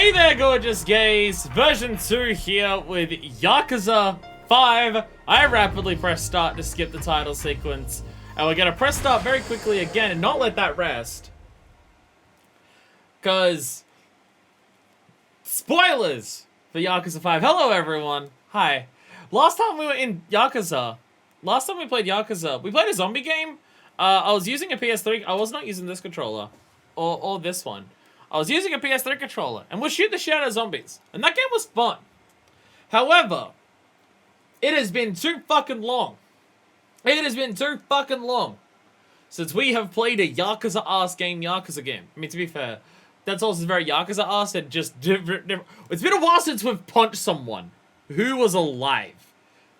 Hey there, gorgeous gays! Version 2 here with Yakuza 5. I rapidly press start to skip the title sequence. And we're gonna press start very quickly again and not let that rest. Cause... spoilers for Yakuza 5. Hello, everyone. Hi. Last time we were in Yakuza... last time we played Yakuza, we played a zombie game. I was using a PS3. I was not using this controller. Or this one. I was using a PS3 controller, and we'll shoot the shit out of zombies. And that game was fun. However, it has been too fucking long. It has been too fucking long since we have played a Yakuza-ass game, Yakuza game. I mean, to be fair, that's also very Yakuza-ass and just different. It's been a while since we've punched someone who was alive.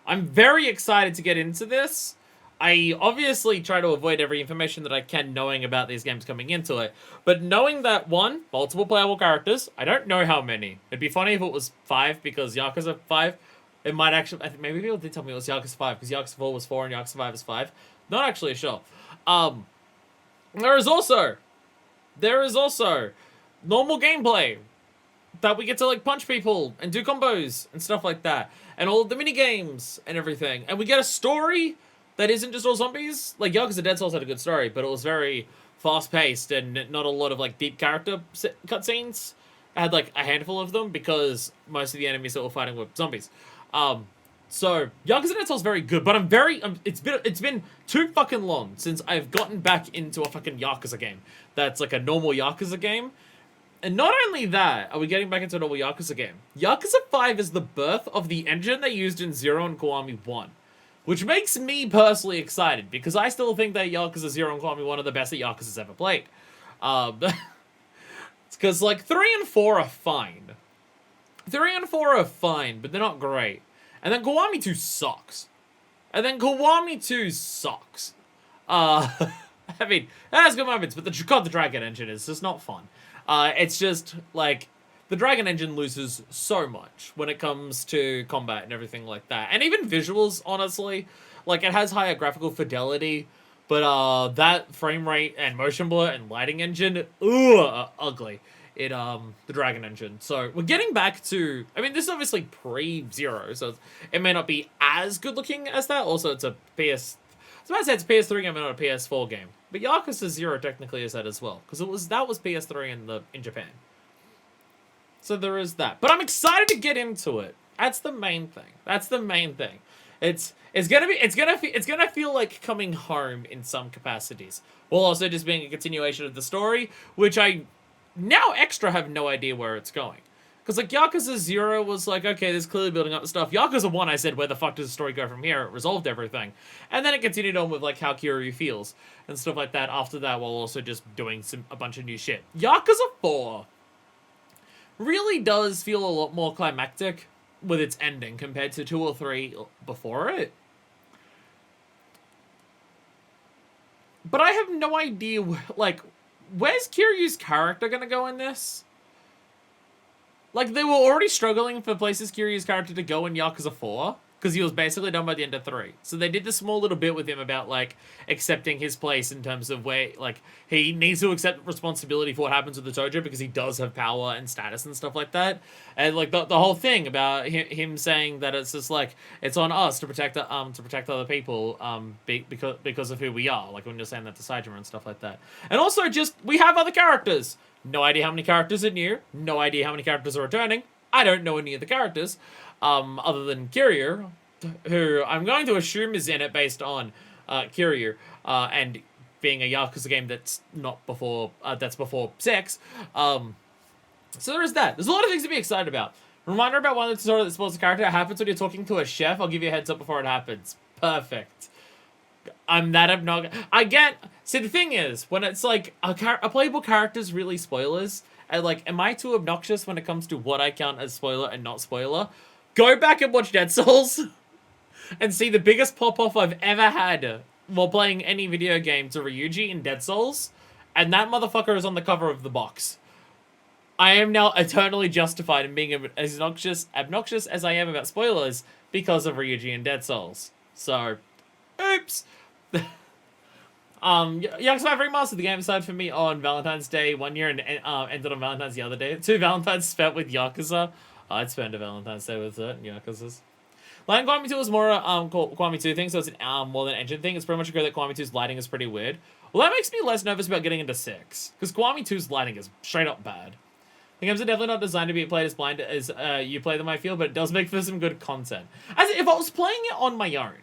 I'm very excited to get into this. I obviously try to avoid every information that I can knowing about these games coming into it. But knowing that, one, multiple playable characters, I don't know how many. It'd be funny if it was 5, because Yakuza 5, it might actually, I think maybe people did tell me it was Yakuza 5, because Yakuza 4 was 4 and Yakuza 5 is 5. Not actually sure. There is also normal gameplay that we get to, like, punch people and do combos and stuff like that. And all of the mini games and everything. And we get a story that isn't just all zombies. Like, Yakuza Dead Souls had a good story, but it was very fast-paced and not a lot of, like, deep character cutscenes. I had, like, a handful of them because most of the enemies that were fighting were zombies. So, Yakuza Dead Souls is very good, but it's been too fucking long since I've gotten back into a fucking Yakuza game. That's, like, a normal Yakuza game. And not only that, are we getting back into a normal Yakuza game. Yakuza 5 is the birth of the engine they used in 0 and Kiwami 1. Which makes me personally excited, because I still think that Yakuza 0 and Kiwami 1 are the best that Yakuza's ever played. It's because, like, 3 and 4 are fine. 3 and 4 are fine, but they're not great. And then Kiwami 2 sucks. I mean, it has good moments, but the Dragon engine is just not fun. It's just, like... the Dragon engine loses so much when it comes to combat and everything like that. And even visuals, honestly. Like, it has higher graphical fidelity, but that frame rate and motion blur and lighting engine, ugly in the Dragon engine. So, we're getting back to... I mean, this is obviously pre-Zero, so it may not be as good looking as that. Also, it's a PS... I was about to say it's a PS3 game and not a PS4 game. But Yakuza 0 technically is that as well. Because that was PS3 in Japan. So there is that. But I'm excited to get into it. That's the main thing. It's gonna feel like coming home in some capacities. While also just being a continuation of the story, which I now extra have no idea where it's going. Because, like, Yakuza 0 was like, okay, this is clearly building up the stuff. Yakuza 1, I said, where the fuck does the story go from here? It resolved everything. And then it continued on with, like, how Kiryu feels. And stuff like that after that, while also just doing a bunch of new shit. Yakuza 4 really does feel a lot more climactic with its ending compared to 2 or 3 before it. But I have no idea, like, where's Kiryu's character gonna go in this? Like, they were already struggling for places Kiryu's character to go in Yakuza 4, because he was basically done by the end of 3. So they did this small little bit with him about, like, accepting his place in terms of where, like, he needs to accept responsibility for what happens with the Tojo because he does have power and status and stuff like that. And, like, the whole thing about him saying that it's just, like, it's on us to protect other people because of who we are. Like, when you're saying that to Saitama and stuff like that. And also, just, we have other characters. No idea how many characters are new. No idea how many characters are returning. I don't know any of the characters. Other than Kiryu, who I'm going to assume is in it based on Kiryu, and being a Yakuza game that's not before, that's before 6. So there is that. There's a lot of things to be excited about. Reminder about one of the tutorial that spoils the character. It happens when you're talking to a chef. I'll give you a heads up before it happens. Perfect. I'm that obnoxious. See, the thing is, when it's like, a playable character's really spoilers, and like, am I too obnoxious when it comes to what I count as spoiler and not spoiler? Go back and watch Dead Souls and see the biggest pop-off I've ever had while playing any video game to Ryuji in Dead Souls, and that motherfucker is on the cover of the box. I am now eternally justified in being as obnoxious as I am about spoilers because of Ryuji in Dead Souls. So, oops. Yakuza 5 Remastered, the game started for me on Valentine's Day one year and ended on Valentine's the other day. 2 Valentines spent with Yakuza. I'd spend a Valentine's Day with certain Yakuzas. Lighting Kiwami 2 is more Kiwami 2 thing, so it's an more than an engine thing. It's pretty much agree that Kiwami 2's lighting is pretty weird. Well, that makes me less nervous about getting into 6, because Kiwami 2's lighting is straight up bad. The games are definitely not designed to be played as blind as you play them, I feel, but it does make for some good content. As if I was playing it on my own.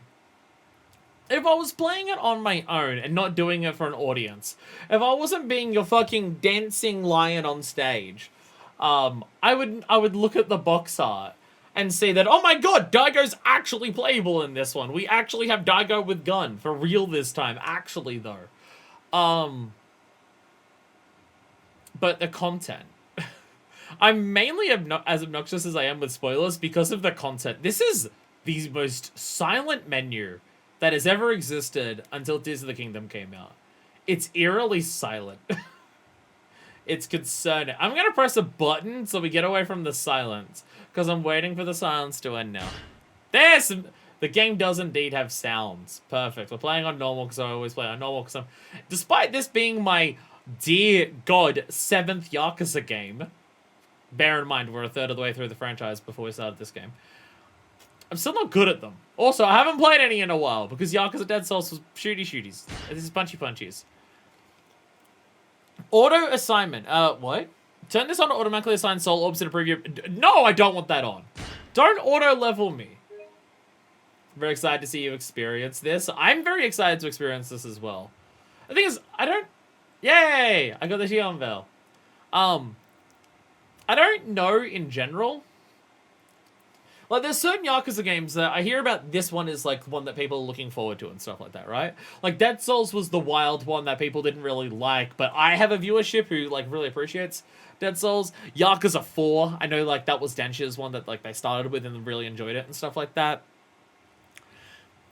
If I was playing it on my own and not doing it for an audience, if I wasn't being your fucking dancing lion on stage, I would look at the box art and say that, oh my god, Daigo's actually playable in this one. We actually have Daigo with gun, for real this time, actually though. But the content. I'm mainly as obnoxious as I am with spoilers because of the content. This is the most silent menu that has ever existed until Tears of the Kingdom came out. It's eerily silent. It's concerning. I'm going to press a button so we get away from the silence, because I'm waiting for the silence to end now. The game does indeed have sounds. Perfect. We're playing on normal because I always play on normal. Despite this being my, dear God, 7th Yakuza game, bear in mind we're a third of the way through the franchise before we started this game, I'm still not good at them. Also, I haven't played any in a while because Yakuza Dead Souls was shooties. This is punchies. Auto assignment. What? Turn this on to automatically assign soul orbs in a preview. No, I don't want that on. Don't auto level me. Very excited to see you experience this. I'm very excited to experience this as well. The thing is, yay! I got the Shion Bell. I don't know in general. Like, there's certain Yakuza games that I hear about. This one is, like, one that people are looking forward to and stuff like that, right? Like, Dead Souls was the wild one that people didn't really like, but I have a viewership who, like, really appreciates Dead Souls. Yakuza 4, I know, like, that was Densha's one that, like, they started with and really enjoyed it and stuff like that.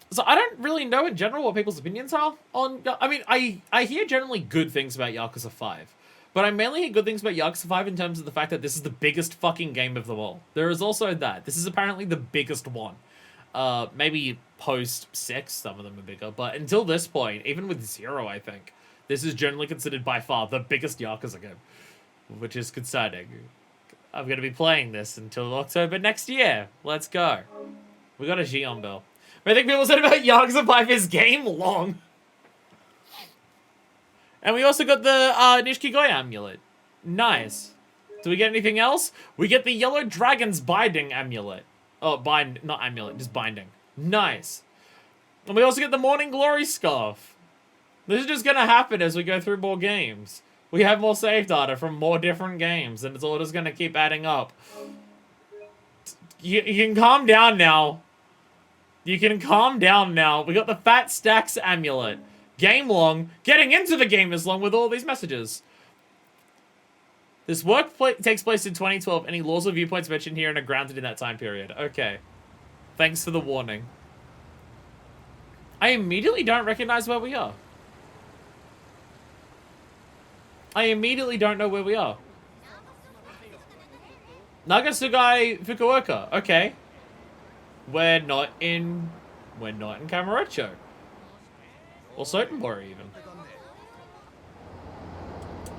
So I don't really know in general what people's opinions are on... I mean, I hear generally good things about Yakuza 5. But I mainly hear good things about Yakuza 5 in terms of the fact that this is the biggest fucking game of them all. There is also that. This is apparently the biggest one. Maybe post 6, some of them are bigger. But until this point, even with 0, I think, this is generally considered by far the biggest Yakuza game. Which is concerning. I'm going to be playing this until October next year. Let's go. We got a Gion Bell. But I think people said about Yakuza 5 is game long. And we also got the Nishikigoya amulet. Nice. Do we get anything else? We get the Yellow Dragon's Binding amulet. Oh, not amulet, just binding. Nice. And we also get the Morning Glory scarf. This is just going to happen as we go through more games. We have more save data from more different games, and it's all just going to keep adding up. You can calm down now. You can calm down now. We got the Fat Stacks amulet. Game long. Getting into the game is long with all these messages. This work takes place in 2012. Any laws or viewpoints mentioned here and are grounded in that time period. Okay. Thanks for the warning. I immediately don't recognize where we are. I immediately don't know where we are. Nagasugai Fukuoka. Okay. We're not in Kamurocho. Or Sotenbori, even.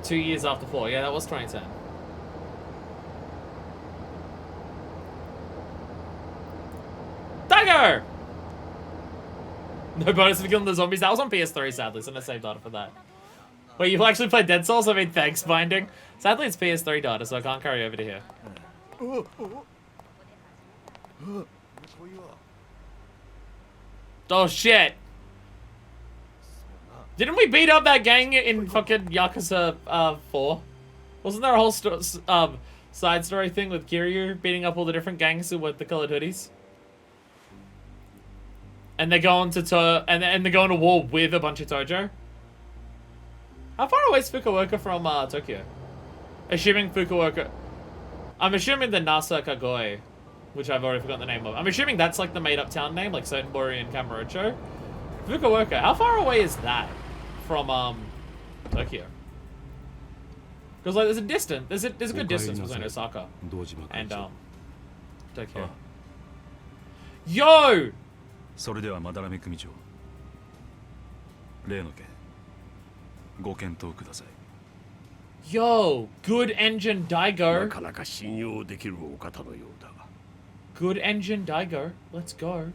2 years after 4. Yeah, that was 2010. Daigo! No bonus for killing the zombies. That was on PS3, sadly, so no save data for that. Wait, you've actually played Dead Souls? I mean, thanks, Binding. Sadly, it's PS3 data, so I can't carry over to here. Oh, shit! Didn't we beat up that gang in fucking Yakuza 4? Wasn't there a whole side story thing with Kiryu beating up all the different gangs who with the colored hoodies? And they're going to and they're going to war with a bunch of Tojo. How far away is Fukuoka from Tokyo? Assuming Fukuoka, I'm assuming the Nasa Kagoi, which I've already forgotten the name of. I'm assuming that's like the made-up town name, like Sotenbori and Kamurocho. Fukuoka, how far away is that from Tokyo? Because like there's a distance, there's a good distance between Osaka and Tokyo. Yo! それではまだらめ組長例の件ご検討ください。 Yo, good engine, な Daigo. かなか信用できるお方のようだ。 Good engine, Daigo. Let's go.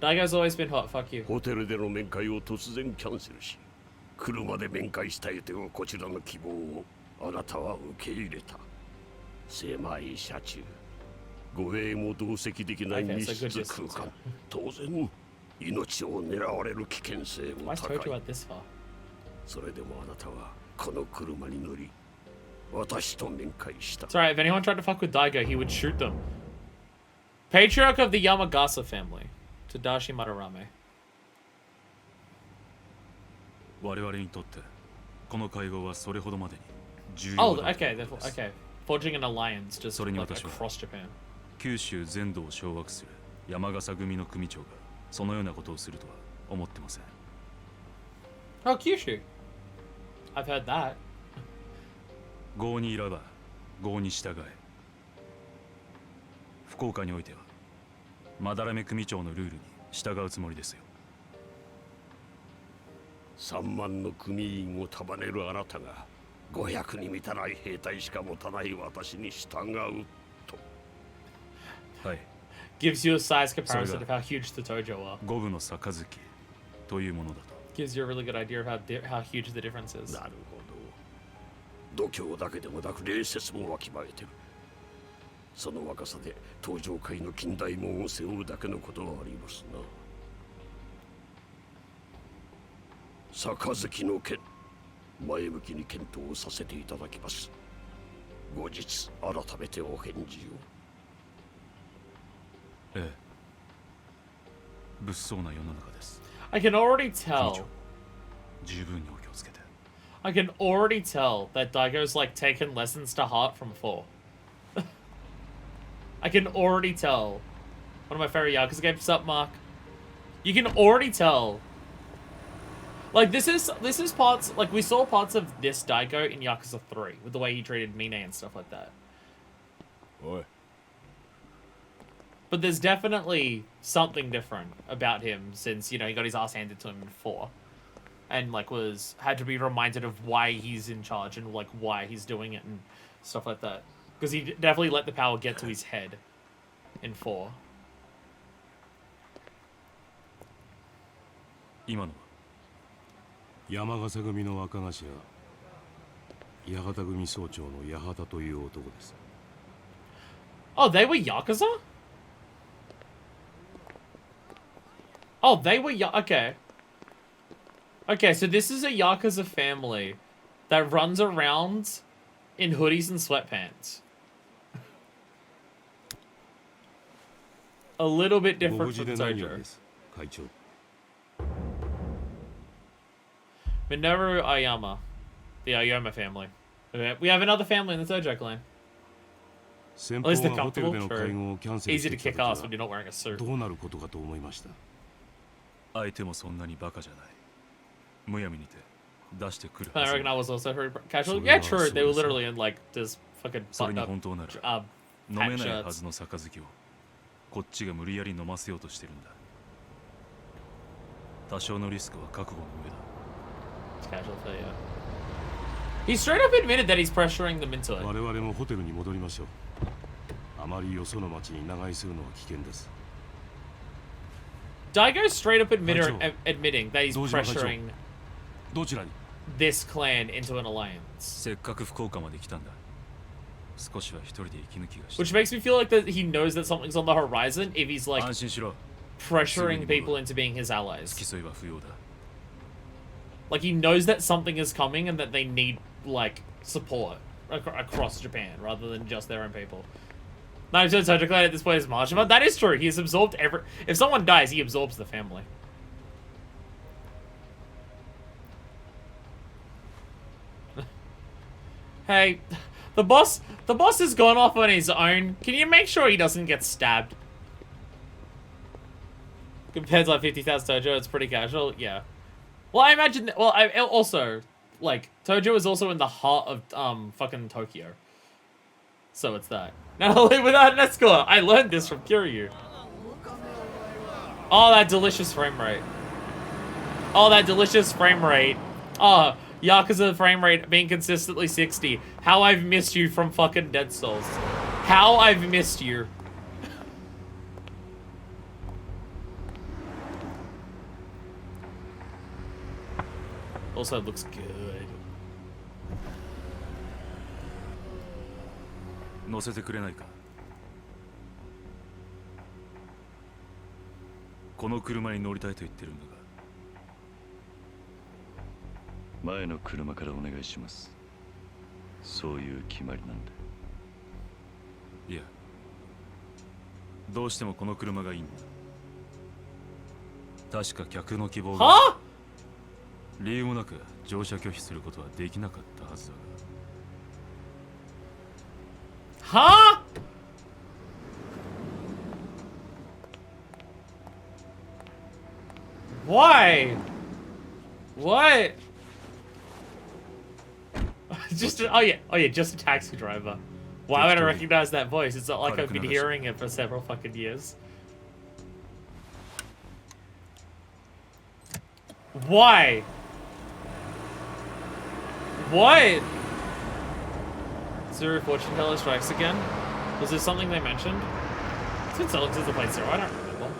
Daigo's always been hot, fuck you. ホテルでの面会を突然キャンセルし、車で面会したいというこちらの希望をあなたは受け入れた。狭い車中、護衛も同席できない密室空間、当然命を狙われる危険性も Why 高 is Tojo い。 out this far? それでもあなたはこの車に乗り、私と面会した。 It's alright, if anyone tried to fuck with Daigo, he would shoot them. Patriarch of the Yamagasa family. Tadashi Madarame. 我々にとってこの会合はそれほどまでに重 Oh, 要だと okay, 思います。 okay. Forging an alliance just So then like you across Japan. 九州全土を掌握する山笠組の組長がそのようなことをするとは思ってません。 Oh, Kyushu. I've heard that. 郷にいらば郷に従え。福岡においてはまだらめ組長のルールに従うつもりですよ。 3万の組員を束ねるあなたが500に満たない兵隊しか持たない私に従うと。はい。 Gives you a size comparison of how huge the Tojo are. 五分の杯というものだと。 Gives you a really good idea of how huge the difference is. なるほど。度胸だけでもなく礼節もわきまえてる。その若さで登場界の近代門を背負うだけのことはありますな。杯の件、前向きに検討させていただきます。後日改めてお返事を。ええ。物騒な世の中です。 I can already 組 tell. 長、十分にお気をつけて。 I can already tell that Daigo's like taken lessons to heart from 4. I can already tell. One of my favorite Yakuza games. What's up, Mark? You can already tell. Like this is parts like we saw parts of this Daigo in Yakuza 3 with the way he treated Mine and stuff like that. Oi. But there's definitely something different about him since, you know, he got his ass handed to him in 4. And like had to be reminded of why he's in charge and like why he's doing it and stuff like that. Because he definitely let the power get to his head in 4. 今のは山笠組の若頭、八幡組総長の八幡という男です。 Oh, they were Yakuza? Oh, they were okay. Okay, so this is a Yakuza family that runs around in hoodies and sweatpants. A little bit ご無 different 事 from で何よう Tojo. です、会長。 Minoru Ayama. The Ayama family. Okay, we have another family in the Tojo clan. 先 At 方 least they're がホテル comfortable. での True. 会合をキャンセルし Easy て to きた kick 時は ass when you're not wearing a suit. どうなることかと思いました。相手もそんなにバカじゃない。むやみにて出してくる I はず reckon I was also very casual. So Yeah, now true. They were so- literally in like this fucking それ buttoned に up 本当なら uh, 飲め hat ないは shirts. ずの杯をこっちが無理やり飲ませようとしてるんだ。多少のリスクは覚悟の上だ。 It's casual, but yeah. He straight up admitted that he's pressuring them into 我 it. 々もホテルに戻りましょう。あまりよその町に長居するのは危険です。 Daigo's straight up Kaicho. admitting that he's Dojima Kaicho. pressuring どちらに？ this clan into an alliance. せっかく福岡まで来たんだ。少しは一人で息抜きがして。 Which makes me feel like that he knows that something's on the horizon if he's like 安心しろ。 pressuring people into being his 付き allies. 添いは不要だ。 Like he knows that something is coming and that they need like support across Japan rather than just their own people. 90% Tojo clan at this point is martial, but that is true. He has absorbed if someone dies, he absorbs the family. Hey, the boss has gone off on his own. Can you make sure he doesn't get stabbed? Compared to like 50,000 Tojo, it's pretty casual. Yeah. Well, I imagine. Well, I also like Tojo is also in the heart of fucking Tokyo. So it's that. Now without an escort, I learned this from Kiryu. Oh, that delicious frame rate. Oh, that delicious frame rate Oh, Yakuza frame rate being consistently 60. How I've missed you from fucking Dead Souls. How I've missed you. Also looks good. 乗せてくれないか。この車に乗りたいと言ってるんだが。前の車からお願いします。そういう決まりなんで。いや、どうしてもこの車がいいんだ。確か客の希望がは？理由もなく乗車拒否することはできなかったはずだが。は？ Why? What? Just a, oh yeah, just a taxi driver. Why would I recognize that voice? It's not like I've been hearing it for several fucking years. Why? What? Zero fortune teller strikes again? Was there something they mentioned? Since Alex is the plate zero, I don't remember.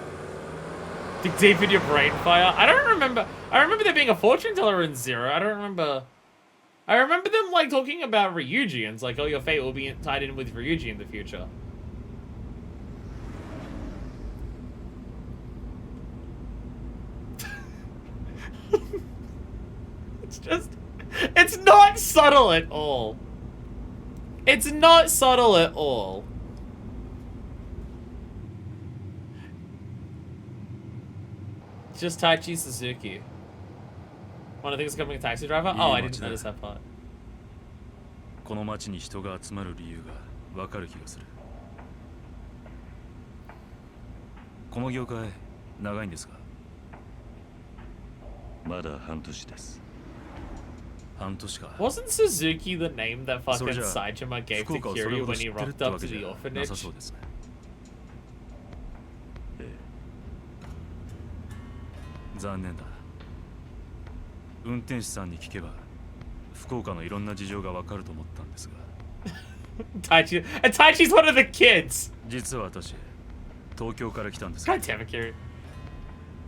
Dig deep in your brain fire. I don't remember. I remember there being a fortune teller in Zero. I don't remember. I remember them like talking about Ryuji and it's like, oh, your fate will be tied in with Ryuji in the future. It's just, it's not subtle at all. It's not subtle at all. Just Taichi Suzuki. One of the things becoming a taxi driver? Oh, I didn't notice that part. この街に人が集まる理由がわかる気がする。この業界長いんですか？まだ半年です。半年か。 Wasn't Suzuki the name that fucking Saitama gave to Kiryu when he rocked up to the orphanage? なさそうですね。残念だ。運転手さんに聞けば福岡のいろんな事情がわかると思ったんですが。Taichi, and Taichi's one of the kids. 実は私、東京から来たんです。 God damn it, Kiryu.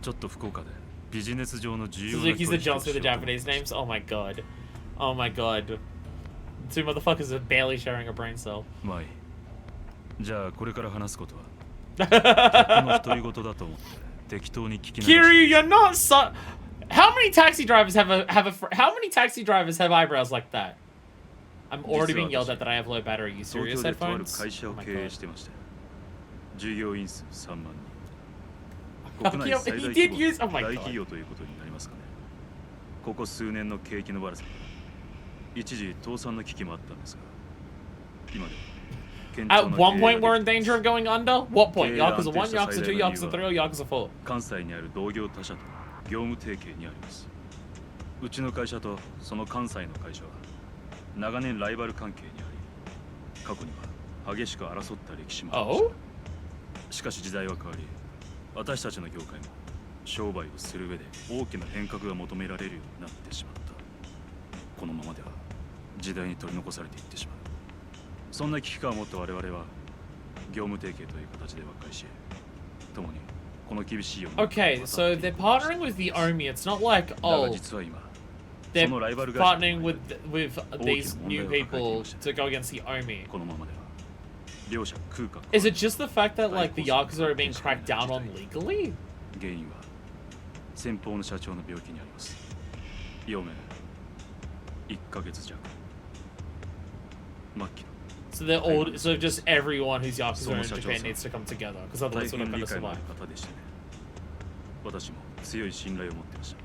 ちょっと福岡でビジネス上の重要な Suzuki's the Johnson with the Japanese names. Oh my god. Oh my god. Two motherfuckers are barely sharing a brain cell. まあいい。じゃあこれから話すことは客の独り言だと思って適当に聞き流し。Kiryu, you're not so. How many taxi drivers how many taxi drivers have eyebrows like that? I'm already being yelled at that I have low battery. You 東 serious 京でとある headphones? 会社 Oh を my 経営 god. してました。従業員数3万人。 He 国内最大 did 規模 use. Oh の my 大企 god. 業ということになりますかね。ここ数年の景気の悪さ。一時倒産の危機もあったんですが、今では。 At one point, we're in danger of going under? What point? Yakuza 1, Yakuza 2, Yakuza 3, or Yakuza 4? 関西にある同業他社と業務提携にあります。うちの会社とその関西の会社は長年ライバル関係にあり、過去には激しく争った歴史もありました。しかし時代は変わり、私たちの業界も商売をする上で大きな変革が求められるようになってしまった。このままでは時代に取り残されていってしまう。そんな危機感を持った我々は業務提携という形で和解し、共にこの厳しい世の中 Okay, so they're partnering with the Omi. It's not like, だが oh, 実は今 they're そのライバル会社 partnering with these new people to go against the Omi. このままでは両者空格 Is it just the fact that like the Yakuza are being cracked down on legally? 原因は先方の社長の病気にあります。余命1ヶ月弱。末期の So they're all, so just everyone who's Yakuza in Japan needs to come together, because 大 otherwise we're 変 not 理 gonna 解のあ survive. る方でしたね。私も強い信頼を持ってました。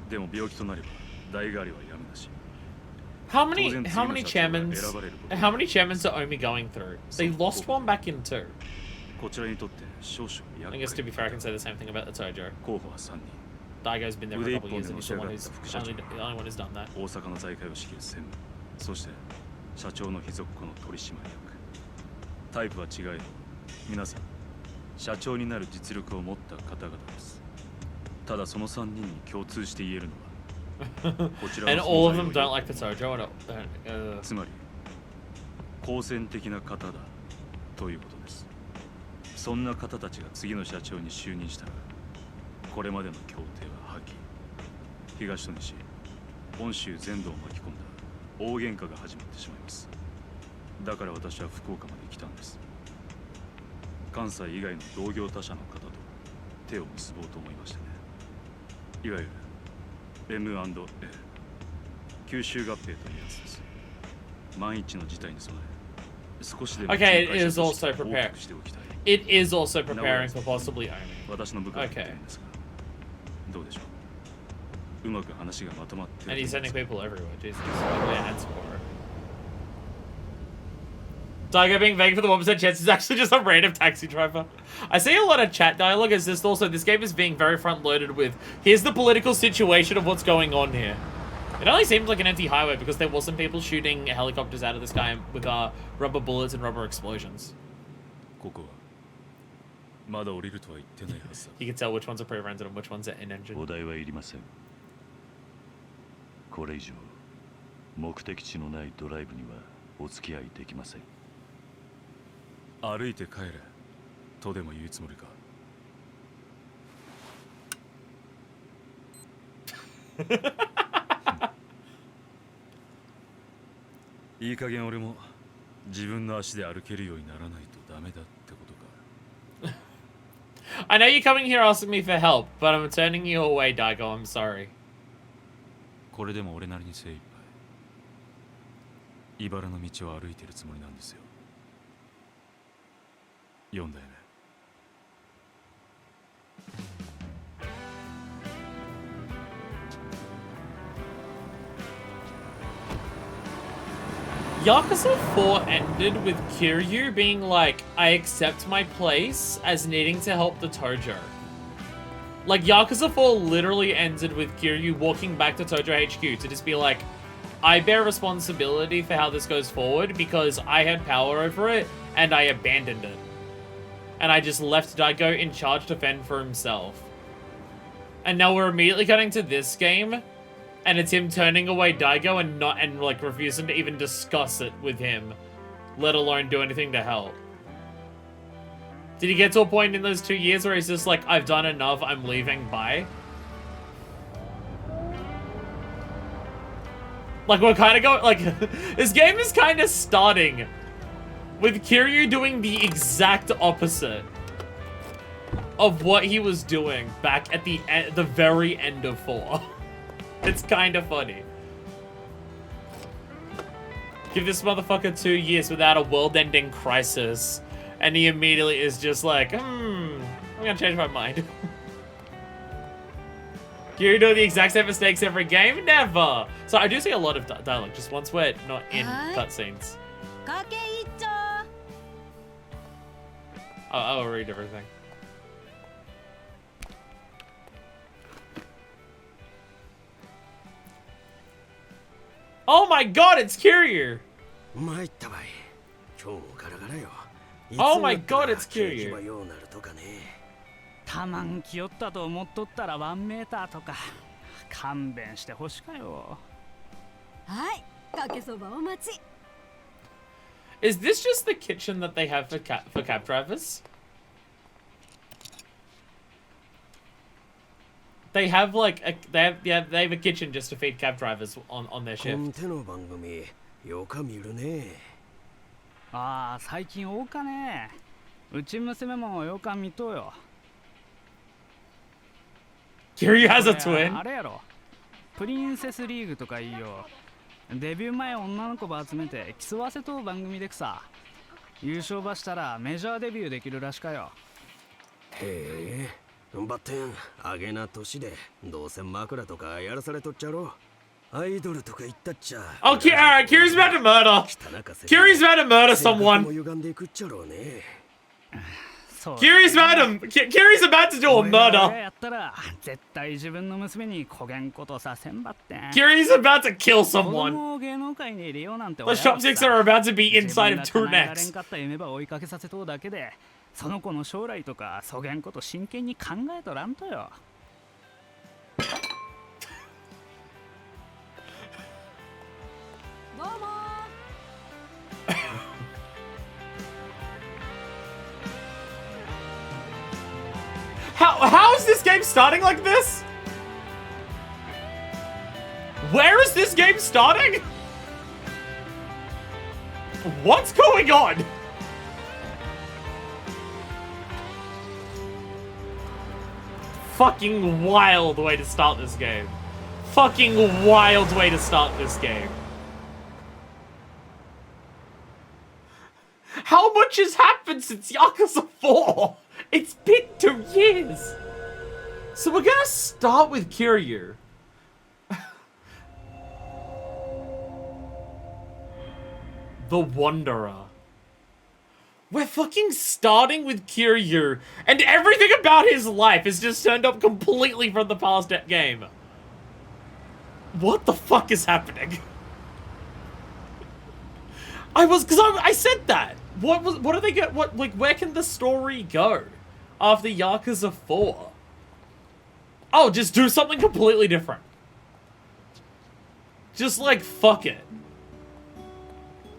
でも病気となれば代替わりはやむなし。 How many chairmans are Omi going through? They lost one back in 2. こちらにとって少々 I guess to be fair, I can say the same thing about the Tojo. 候補は3人。 Daigo's been there for a couple years and he's the one who's the only one who's done that. 大阪の財界を仕切る専務、そして社長の秘蔵庫の取締役。タイプは違えど皆さん社長になる実力を持った方々です。ただその3人に共通して言えるのは And all of them don't like the Tojo. And つまり好戦的な方だということです。そんな方たちが次の社長に就任したら、これまでの協定は破棄。東と西、本州全土を巻き込んだ大喧嘩が始まってしまいます。だから私は福岡まで来たんです。関西以外の同業他社の方と手を結ぼうと思いましてね。いわゆる M&A、 吸収合併というやつです。万一の事態に備え、少しでも Okay, 仲 it 介 is 者とし also て大 prepared. きくしておきたい。 It is also preparing for possibly owning. 私の部下が言ってるんですが、どうでしょう。うまく話がまとまってる And と he's 思い sending ます。 people everywhere. Jesus. And support. Daigo being vague for the 1% chance is actually just a random taxi driver. I see a lot of chat dialogue as this also, this game is being very front loaded with, here's the political situation of what's going on here. It only seems like an empty highway because there wasn't people shooting helicopters out of the sky with rubber bullets and rubber explosions. ここはまだ降りるとは言ってないはずだ。 You can tell which ones are pre-rented and which ones are in-engine. お題はいりません。これ以上目的地のないドライブにはお付き合いできません。歩いて帰れとでも言うつもりか。いい加減俺も自分の足で歩けるようにならないとダメだってことか。I know you're coming here asking me for help, but I'm turning you away, Daigo. I'm sorry. これでも俺なりに精一杯茨の道を歩いてるつもりなんですよ。4代目。Yakuza 4 ended with Kiryu being like, I accept my place as needing to help the Tojo. Like, Yakuza 4 literally ended with Kiryu walking back to Tojo HQ to just be like, I bear responsibility for how this goes forward because I had power over it and I abandoned it. And I just left Daigo in charge to fend for himself. And now we're immediately cutting to this game, and it's him turning away Daigo and like refusing to even discuss it with him, let alone do anything to help. Did he get to a point in those 2 years where he's just like, I've done enough, I'm leaving, bye? Like, we're kind of going, like, this game is kind of starting with Kiryu doing the exact opposite of what he was doing back at the very end of 4. It's kind of funny. Give this motherfucker 2 years without a world-ending crisis, and he immediately is just like, I'm gonna change my mind. Kiryu doing the exact same mistakes every game? Never! So I do see a lot of dialogue, just once we're not in cutscenes. I'll read everything. Oh my god, it's Kiryu! Oh my god, it's Kiryu! たまんきよったと思っとったら1メーターとか勘弁してほしかよ。はい、かけそばお待ち。 Is this just the kitchen that they have for cab drivers? They have like they have a kitchen just to feed cab drivers on their shift. ああ、最近多かね。うち娘もよか見とうよ。 Kiryu has a twin. あれやろ。プリンセスリーグとかいいよ。デビュー前女の子ば集めて競わせとう番組でくさ。優勝ばしたらメジャーデビューできるらしかよ。へえ、バッテン、あげな年でどうせ枕とかやらされとっちゃろ。アイドルとか言ったっちゃ。Oh, alright, Kiryu's about to murder. Kiryu's about to murder someone. Kiryu's about to do a murder. やったら絶対自分の娘にこげんことさせんばって。Kiryu's about to kill 子 someone. 供を芸能界に入れようなんて The chopsticks are about to be inside of two 自分が叶えられん necks. かった夢ば追いかけさせとうだけで、その子の将来とかそげんこと真剣に考えとらんとよ。game starting like this? Where is this game starting? What's going on? Fucking wild way to start this game. Fucking wild way to start this game. How much has happened since Yakuza 4? It's been 2 years. So we're gonna start with Kiryu. The Wanderer. We're fucking starting with Kiryu, and everything about his life is just turned up completely from the past game. What the fuck is happening? I said that. What do they get? What, like, where can the story go after Yakuza 4? Oh, just do something completely different. Just, like, fuck it.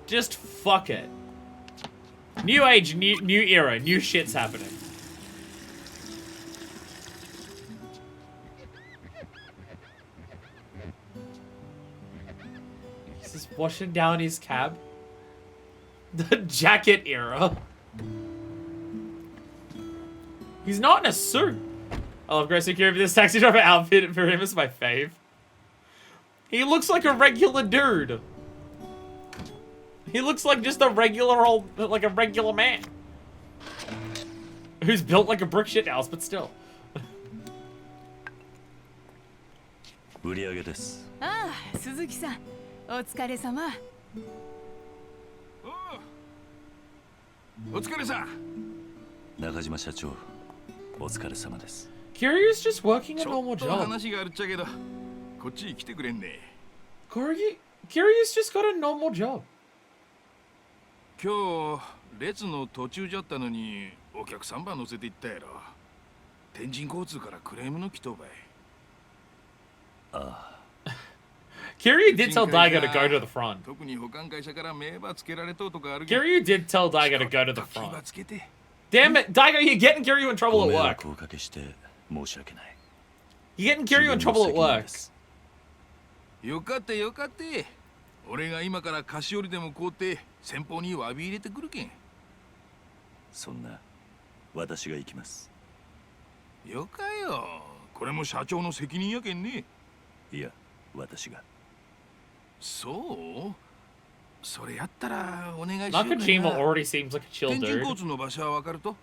Just fuck it. New age, new era, new shit's happening. He's just washing down his cab. The jacket era. He's not in a suit. I love Grace Kiryu, this taxi driver outfit for him is my fave. He looks like a regular dude. He looks like just a regular old, like a regular man. Who's built like a brick shit house, but still. 売り上げです。ああ、鈴木さん、お疲れ様。お疲れさん。中島社長、お疲れ様です。Kiryu's just working a normal ちょっと job. 話があるっちゃけど、こっちに来てくれんね。Kiryu's just got a normal job. 今日列の途中じゃったのにお客さんば乗せて行ったやろ。天神交通からクレームの来とばい。ああ。Kiryu did tell Daigo to go to the front. 特に保管会社から名馬つけられとうとかある。 Kiryu did tell Daigo to go to the front. Damn it, Daigo, you're getting Kiryu in trouble at work. おかけして申し訳ない。 You're getting Kiryu in trouble at work. よかったよかった。俺が今から菓子折りでも買うて先方に詫び入れてくるけん。そんな私が行きます。よかよ。これも社長の責任やけんね。いや、私が。そう？それやったらお願いしようかな。 Nakajima already seems like a chill 天神 dude. 交通の場所はわかると？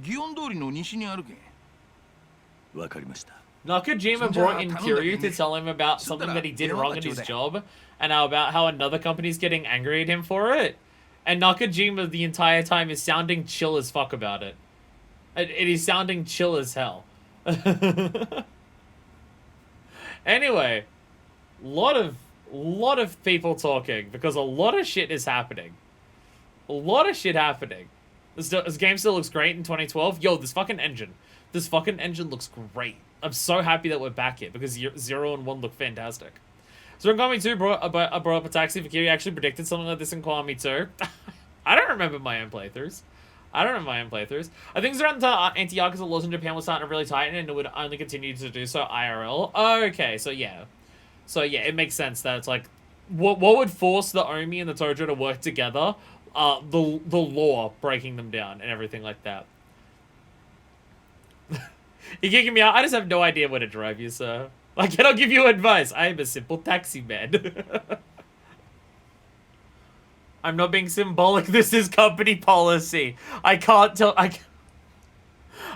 祇園通りの西にあるけん。わかりました。 Nakajima brought in Kiryu to tell him about something that he did wrong in his job, and about how another company's getting angry at him for it. And Nakajima the entire time is sounding chill as fuck about it. It is sounding chill as hell. Anyway, lot of people talking because a lot of shit is happening. A lot of shit happening. This game still looks great in 2012. Yo, this fucking engine looks great. I'm so happy that we're back here because 0 and 1 look fantastic. So Kiwami 2 brought up a taxi for Kiryu. Actually predicted something like this in Kiwami 2. I don't remember my own playthroughs. I think it's around the time anti-Yakuza laws in Japan was starting to really tighten and it would only continue to do so IRL. Okay, so yeah. It makes sense that it's like, what would force the Omi and the Tojo to work together? The law breaking them down and everything like that. You're kicking me out? I just have no idea where to drive you, sir. I cannot give you advice. I am a simple taxi man. I'm not being symbolic. This is company policy. I can't tell.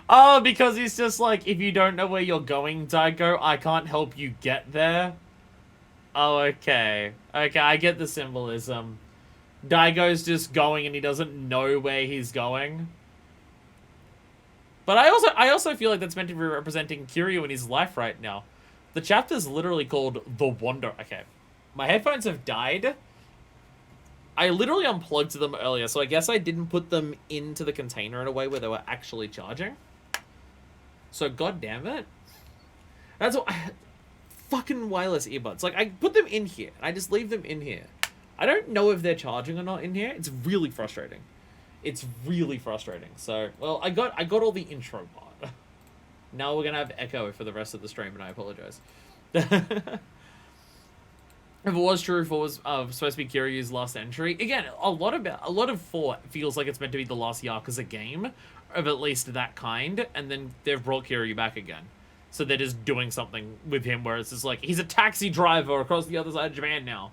Oh, because he's just like, if you don't know where you're going, Daigo, I can't help you get there. Oh, okay. Okay, I get the symbolism. Daigo's just going and he doesn't know where he's going. But I also feel like that's meant to be representing Kiryu in his life right now. The chapter's literally called The Wonder. Okay. My headphones have died. I literally unplugged them earlier, so I guess I didn't put them into the container in a way where they were actually charging. So, god damn it. That's what fucking wireless earbuds. Like, I put them in here, and I just leave them in here. I don't know if they're charging or not in here. It's really frustrating. So, well, I got all the intro part. Now we're gonna have echo for the rest of the stream, and I apologize. If it was true, if it was supposed to be Kiryu's last entry, again, a lot of 4 feels like it's meant to be the last Yakuza game, of at least that kind, and then they've brought Kiryu back again. So they're just doing something with him where it's just like, he's a taxi driver across the other side of Japan now.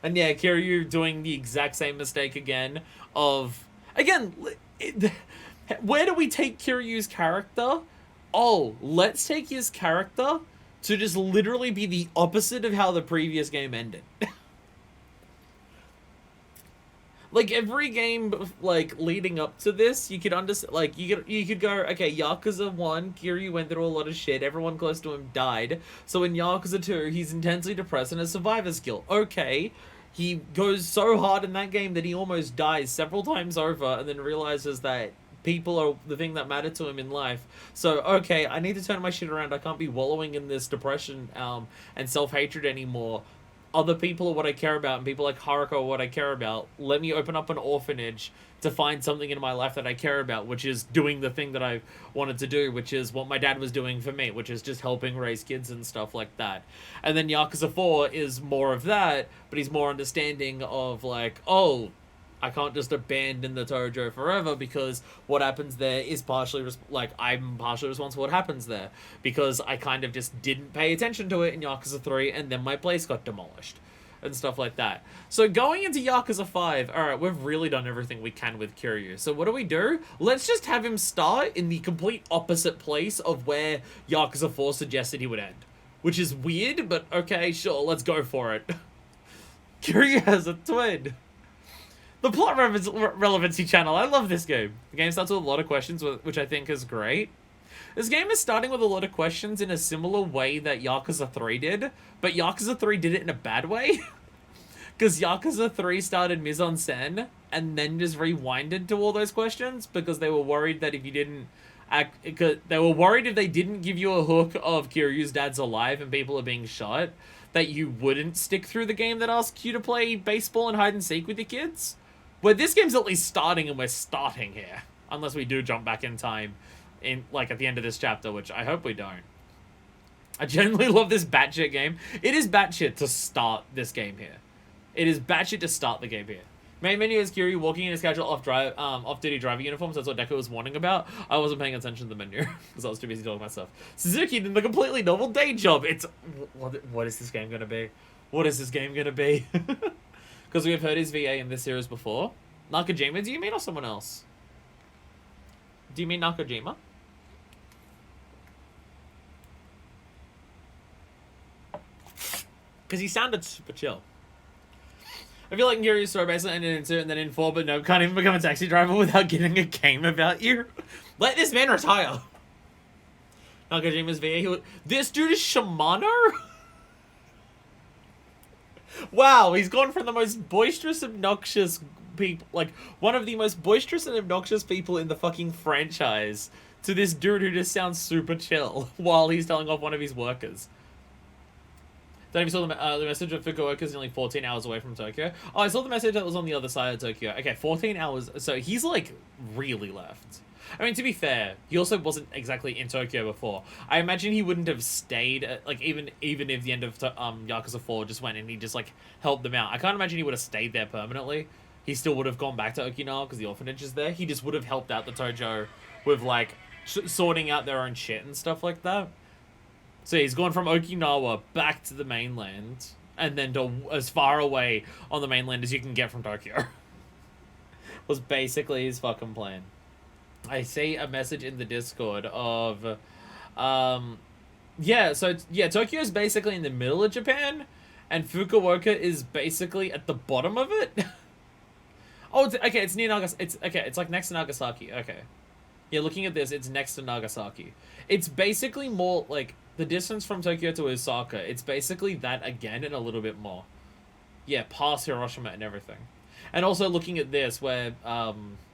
And yeah, Kiryu doing the exact same mistake again of... Again, where do we take Kiryu's character? Oh, let's take his character to just literally be the opposite of how the previous game ended. Like, every game, like, leading up to this, you could understand, like, you could go, okay, Yakuza 1, Kiryu went through a lot of shit, everyone close to him died, so in Yakuza 2, he's intensely depressed and has survivor's guilt. Okay, he goes so hard in that game that he almost dies several times over, and then realizes that people are the thing that matter to him in life. So, okay, I need to turn my shit around. I can't be wallowing in this depression and self-hatred anymore. Other people are what I care about, and people like Haruka are what I care about. Let me open up an orphanage to find something in my life that I care about, which is doing the thing that I wanted to do, which is what my dad was doing for me, which is just helping raise kids and stuff like that. And then Yakuza 4 is more of that, but he's more understanding of, like, oh, I can't just abandon the Tojo forever, because what happens there is partially, I'm partially responsible for what happens there, because I kind of just didn't pay attention to it in Yakuza 3, and then my place got demolished, and stuff like that. So going into Yakuza 5, alright, we've really done everything we can with Kiryu. So what do? Let's just have him start in the complete opposite place of where Yakuza 4 suggested he would end. Which is weird, but okay, sure, let's go for it. Kiryu has a twin. The plot relevancy channel. I love this game. The game starts with a lot of questions, which I think is great. This game is starting with a lot of questions in a similar way that Yakuza 3 did, but Yakuza 3 did it in a bad way. Because Yakuza 3 started mise-en-scène, and then just rewinded to all those questions, because they were worried that if you didn't they were worried if they didn't give you a hook of Kiryu's dad's alive and people are being shot, that you wouldn't stick through the game that asks you to play baseball and hide and seek with your kids. Where this game's at least starting, and we're starting here. Unless we do jump back in time, at the end of this chapter, which I hope we don't. I genuinely love this batshit game. It is batshit to start this game here. It is batshit to start the game here. Main menu is Kiryu walking in his casual off-duty driver uniform, so that's what Deku was warning about. I wasn't paying attention to the menu, because I was too busy doing myself. Suzuki did the completely novel day job. It's... What is this game gonna be? What is this game gonna be? Because we have heard his VA in this series before. Nakajima, do you mean, or someone else? Do you mean Nakajima? Because he sounded super chill. I feel like in Kiryu's story basically ended in 2 and then in 4, but no, can't even become a taxi driver without getting a game about you. Let this man retire. Nakajima's VA. This dude is Shimano? Wow, he's gone from the most boisterous, obnoxious people, like, one of the most boisterous and obnoxious people in the fucking franchise, to this dude who just sounds super chill while he's telling off one of his workers. Don't even saw the message of Fukuoka's nearly 14 hours away from Tokyo. Oh, I saw the message that was on the other side of Tokyo. Okay, 14 hours, so he's, like, really left. I mean, to be fair, he also wasn't exactly in Tokyo before. I imagine he wouldn't have stayed, like, even if the end of Yakuza 4 just went and he just, like, helped them out. I can't imagine he would have stayed there permanently. He still would have gone back to Okinawa because the orphanage is there. He just would have helped out the Tojo with, like, sorting out their own shit and stuff like that. So he's gone from Okinawa back to the mainland, and then to as far away on the mainland as you can get from Tokyo. Was basically his fucking plan. I see a message in the Discord of, yeah, so, yeah, Tokyo is basically in the middle of Japan, and Fukuoka is basically at the bottom of it. Oh, okay, it's near Nagasaki. It's like next to Nagasaki. Okay. Yeah, looking at this, it's next to Nagasaki. It's basically more, like, the distance from Tokyo to Osaka, it's basically that again and a little bit more. Yeah, past Hiroshima and everything. And also looking at this, where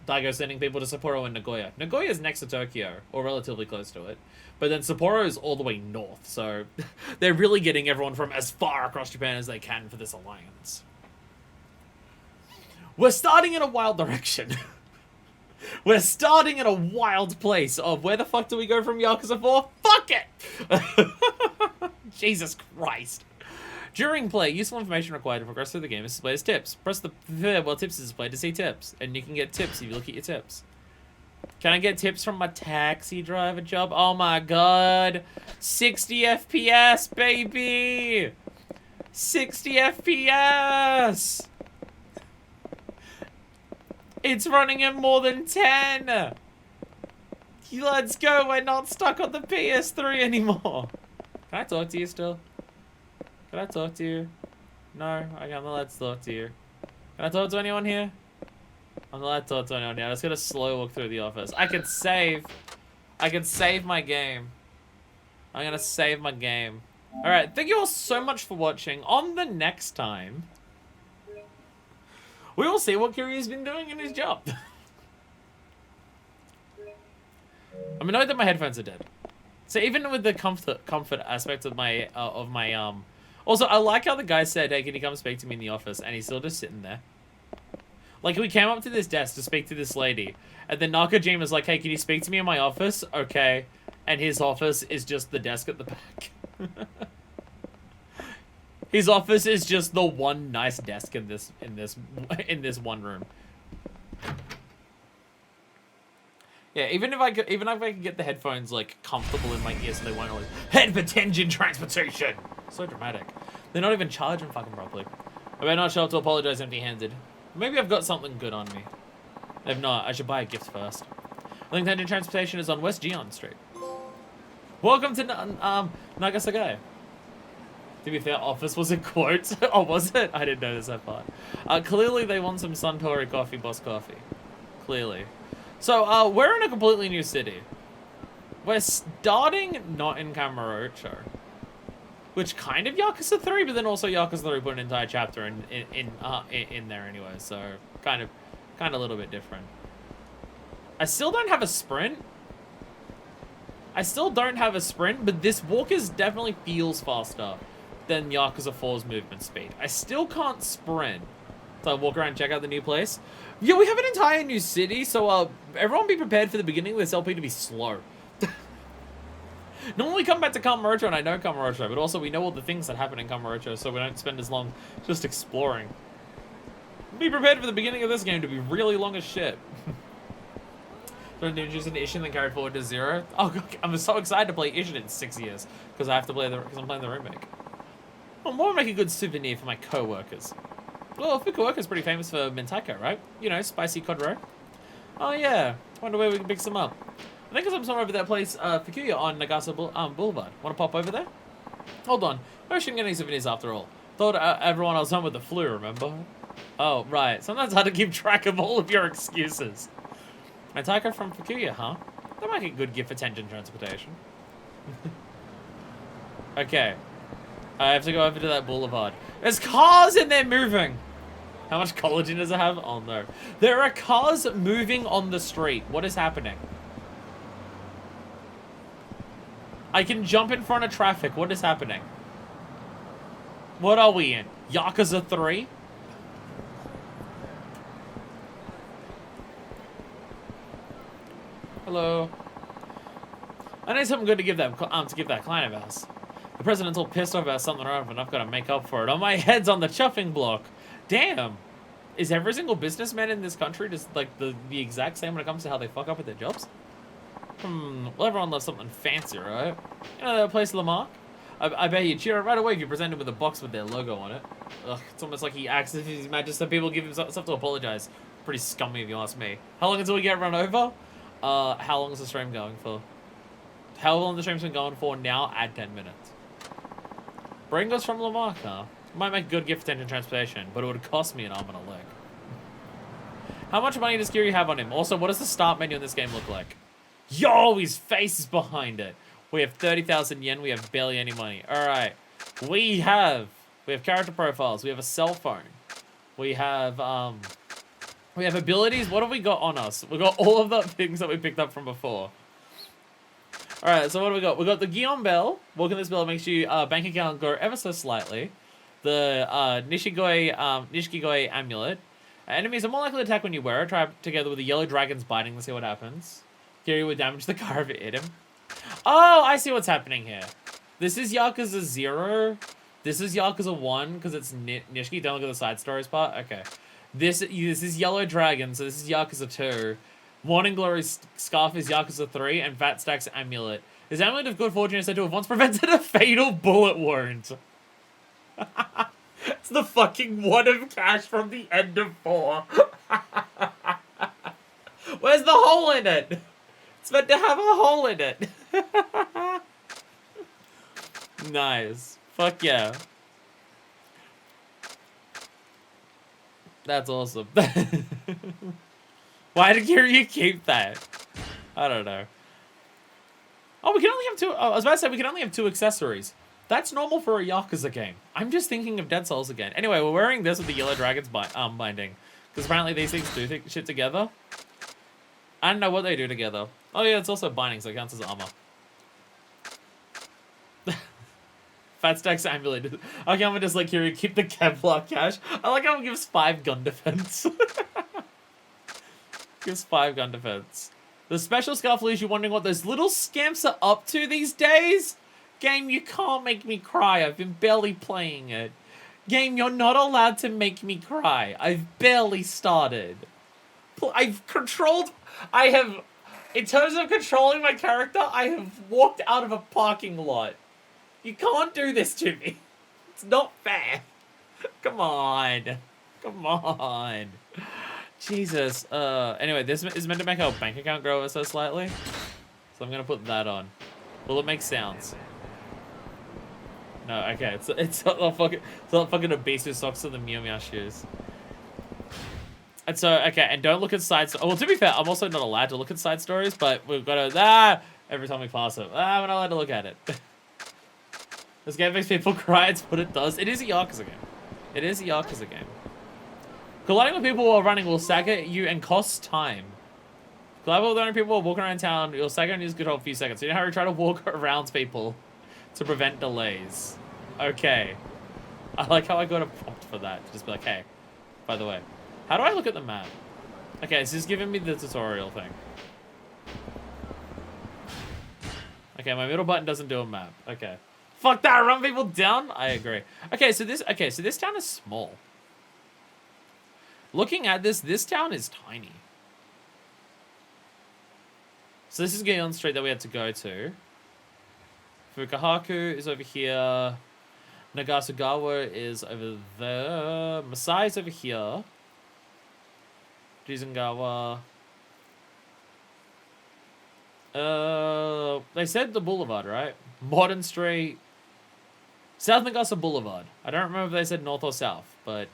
Daigo's sending people to Sapporo and Nagoya. Nagoya is next to Tokyo, or relatively close to it. But then Sapporo is all the way north, so they're really getting everyone from as far across Japan as they can for this alliance. We're starting in a wild direction. We're starting in a wild place of where the fuck do we go from Yakuza 4? Fuck it! Jesus Christ. During play, useful information required to progress through the game is displayed as tips. Press the while tips is displayed to see tips, and you can get tips if you look at your tips. Can I get tips from my taxi driver job? Oh my god. 60 FPS, baby! 60 FPS! It's running at more than 10! Let's go, we're not stuck on the PS3 anymore. Can I talk to you still? Can I talk to you? No? Okay, I'm not allowed to talk to you. Can I talk to anyone here? I'm not allowed to talk to anyone here. I'm just gonna slow walk through the office. I can save. I can save my game. I'm gonna save my game. Alright, thank you all so much for watching. On the next time, we will see what Kiryu's been doing in his job. I'm annoyed that my headphones are dead. So even with the comfort aspect of my also, I like how the guy said, hey, can you come speak to me in the office? And he's still just sitting there. Like, we came up to this desk to speak to this lady. And then Nakajima's like, hey, can you speak to me in my office? Okay. And his office is just the desk at the back. His office is just the one nice desk in this one room. Yeah, even if I could get the headphones like comfortable in my ears so they won't always head for Tenjin transportation. So dramatic. They're not even charging fucking properly. I better not show up to apologize empty-handed. Maybe I've got something good on me. If not, I should buy a gift first. I think Tenjin transportation is on West Gion Street. Welcome to Nagasagai. To be fair, office was in quotes. Oh, was it? I didn't notice that part. Clearly they want some Suntory coffee, boss coffee. Clearly. So, we're in a completely new city. We're starting not in Kamurocho. Which kind of Yakuza 3, but then also Yakuza 3 put an entire chapter in there anyway, so kind of a little bit different. I still don't have a sprint. But this walk definitely feels faster than Yakuza 4's movement speed. I still can't sprint. So I walk around and check out the new place. Yeah, we have an entire new city, so everyone be prepared for the beginning of this LP to be slow. Normally come back to Kamurocho, and I know Kamurocho, but also we know all the things that happen in Kamurocho, so we don't spend as long just exploring. Be prepared for the beginning of this game to be really long as shit. Don't introduce an Ishin then carried forward to 0. Oh, God, I'm so excited to play Ishin in 6 years, because I'm playing the remake. Well, more make a good souvenir for my co-workers. Well, Fukuoka's pretty famous for mentaiko, right? You know, spicy cod. Oh yeah, wonder where we can pick some up. I think I'm somewhere over that place, Fukuya on Nagasa Boulevard. Want to pop over there? Hold on, I shouldn't get any souvenirs after all. Thought everyone I was home with the flu, remember? Oh, right. Sometimes it's hard to keep track of all of your excuses. Mentaiko from Fukuya, huh? That might be a good gift for Tenjin transportation. Okay. I have to go over to that boulevard. There's cars and they're moving. How much collagen does it have? Oh no. There are cars moving on the street. What is happening? I can jump in front of traffic. What is happening? What are we in? Yakuza 3? Hello. I need something good to give that client of ours. The president's all pissed off about something wrong, and I've got to make up for it. Oh, my head's on the chuffing block. Damn. Is every single businessman in this country just like the exact same when it comes to how they fuck up at their jobs? Well, everyone loves something fancy, right? You know that place, Lamarck? I bet he'd cheer right away if you present him with a box with their logo on it. Ugh, it's almost like he acts as if he's mad just so people give him stuff to apologize. Pretty scummy if you ask me. How long until we get run over? How long is the stream going for? How long the stream's been going for now? Add 10 minutes. Brain goes from Lamarck, huh? Might make a good gift for Tenjin transportation, but it would cost me an arm and a leg. How much money does Kiryu have on him? Also, what does the start menu in this game look like? Yo, his face is behind it. We have 30,000 yen. We have barely any money. All right. We have character profiles. We have a cell phone. We have abilities. What have we got on us? We got all of the things that we picked up from before. All right, so what do we got? We got the Gion Bell. Walking this bell makes your bank account grow ever so slightly. The Nishikigoi Amulet. Enemies are more likely to attack when you wear it. Try it together with the yellow dragons biting to see what happens. Kiryu would damage the car if it hit him. Oh, I see what's happening here. This is Yakuza 0. This is Yakuza 1 because it's Nishiki. Don't look at the side stories part. Okay. This is Yellow Dragon, so this is Yakuza 2. Morning Glory's scarf is Yakuza 3, and Fat Stack's amulet. His amulet of good fortune is said to have once prevented a fatal bullet wound. It's the fucking one of cash from the end of 4. Where's the hole in it? It's meant to have a hole in it. Nice. Fuck yeah. That's awesome. Why did Kiryu keep that? I don't know. Oh, we can only have 2. Oh, I was about to say we can only have 2 accessories. That's normal for a Yakuza game. I'm just thinking of Dead Souls again. Anyway, we're wearing this with the Yellow Dragon's binding. Because apparently these things do shit together. I don't know what they do together. Oh yeah, it's also binding, so it counts as armor. Fat Stack's amulet. Okay, I'm gonna just like Kiryu keep the Kevlar cash. I like how it gives 5 gun defense. Gives 5 gun defense. The special scarf leaves you wondering what those little scamps are up to these days? Game, you can't make me cry. I've been barely playing it. Game, you're not allowed to make me cry. I've barely started. I've controlled... I have... In terms of controlling my character, I have walked out of a parking lot. You can't do this to me. It's not fair. Come on. Come on. Jesus. Anyway, this is meant to make our bank account grow ever so slightly. So I'm gonna put that on. Will it make sounds? No, okay. It's not fucking a beast who socks on the Meow Meow shoes. And so, okay, and don't look at side stories. Well, to be fair, I'm also not allowed to look at side stories, but we've got to, every time we pass it. We're not allowed to look at it. This game makes people cry, it's what it does. It is a Yakuza game. It is a Yakuza game. Colliding with people while running will stagger you and cost time. Colliding with other people while walking around town, you'll stagger and use control for a few seconds. So you know how we try to walk around people to prevent delays. Okay. I like how I got a prompt for that. To just be like, hey, by the way, how do I look at the map? Okay, so it's giving me the tutorial thing. Okay, my middle button doesn't do a map. Okay. Fuck that, run people down? I agree. Okay, so this town is small. Looking at this town is tiny. So this is Gion Street that we had to go to. Fukahaku is over here. Nagasagawa is over there. Masai is over here. Jizengawa. They said the boulevard, right? Modern Street. South Nagasa Boulevard. I don't remember if they said north or south, but...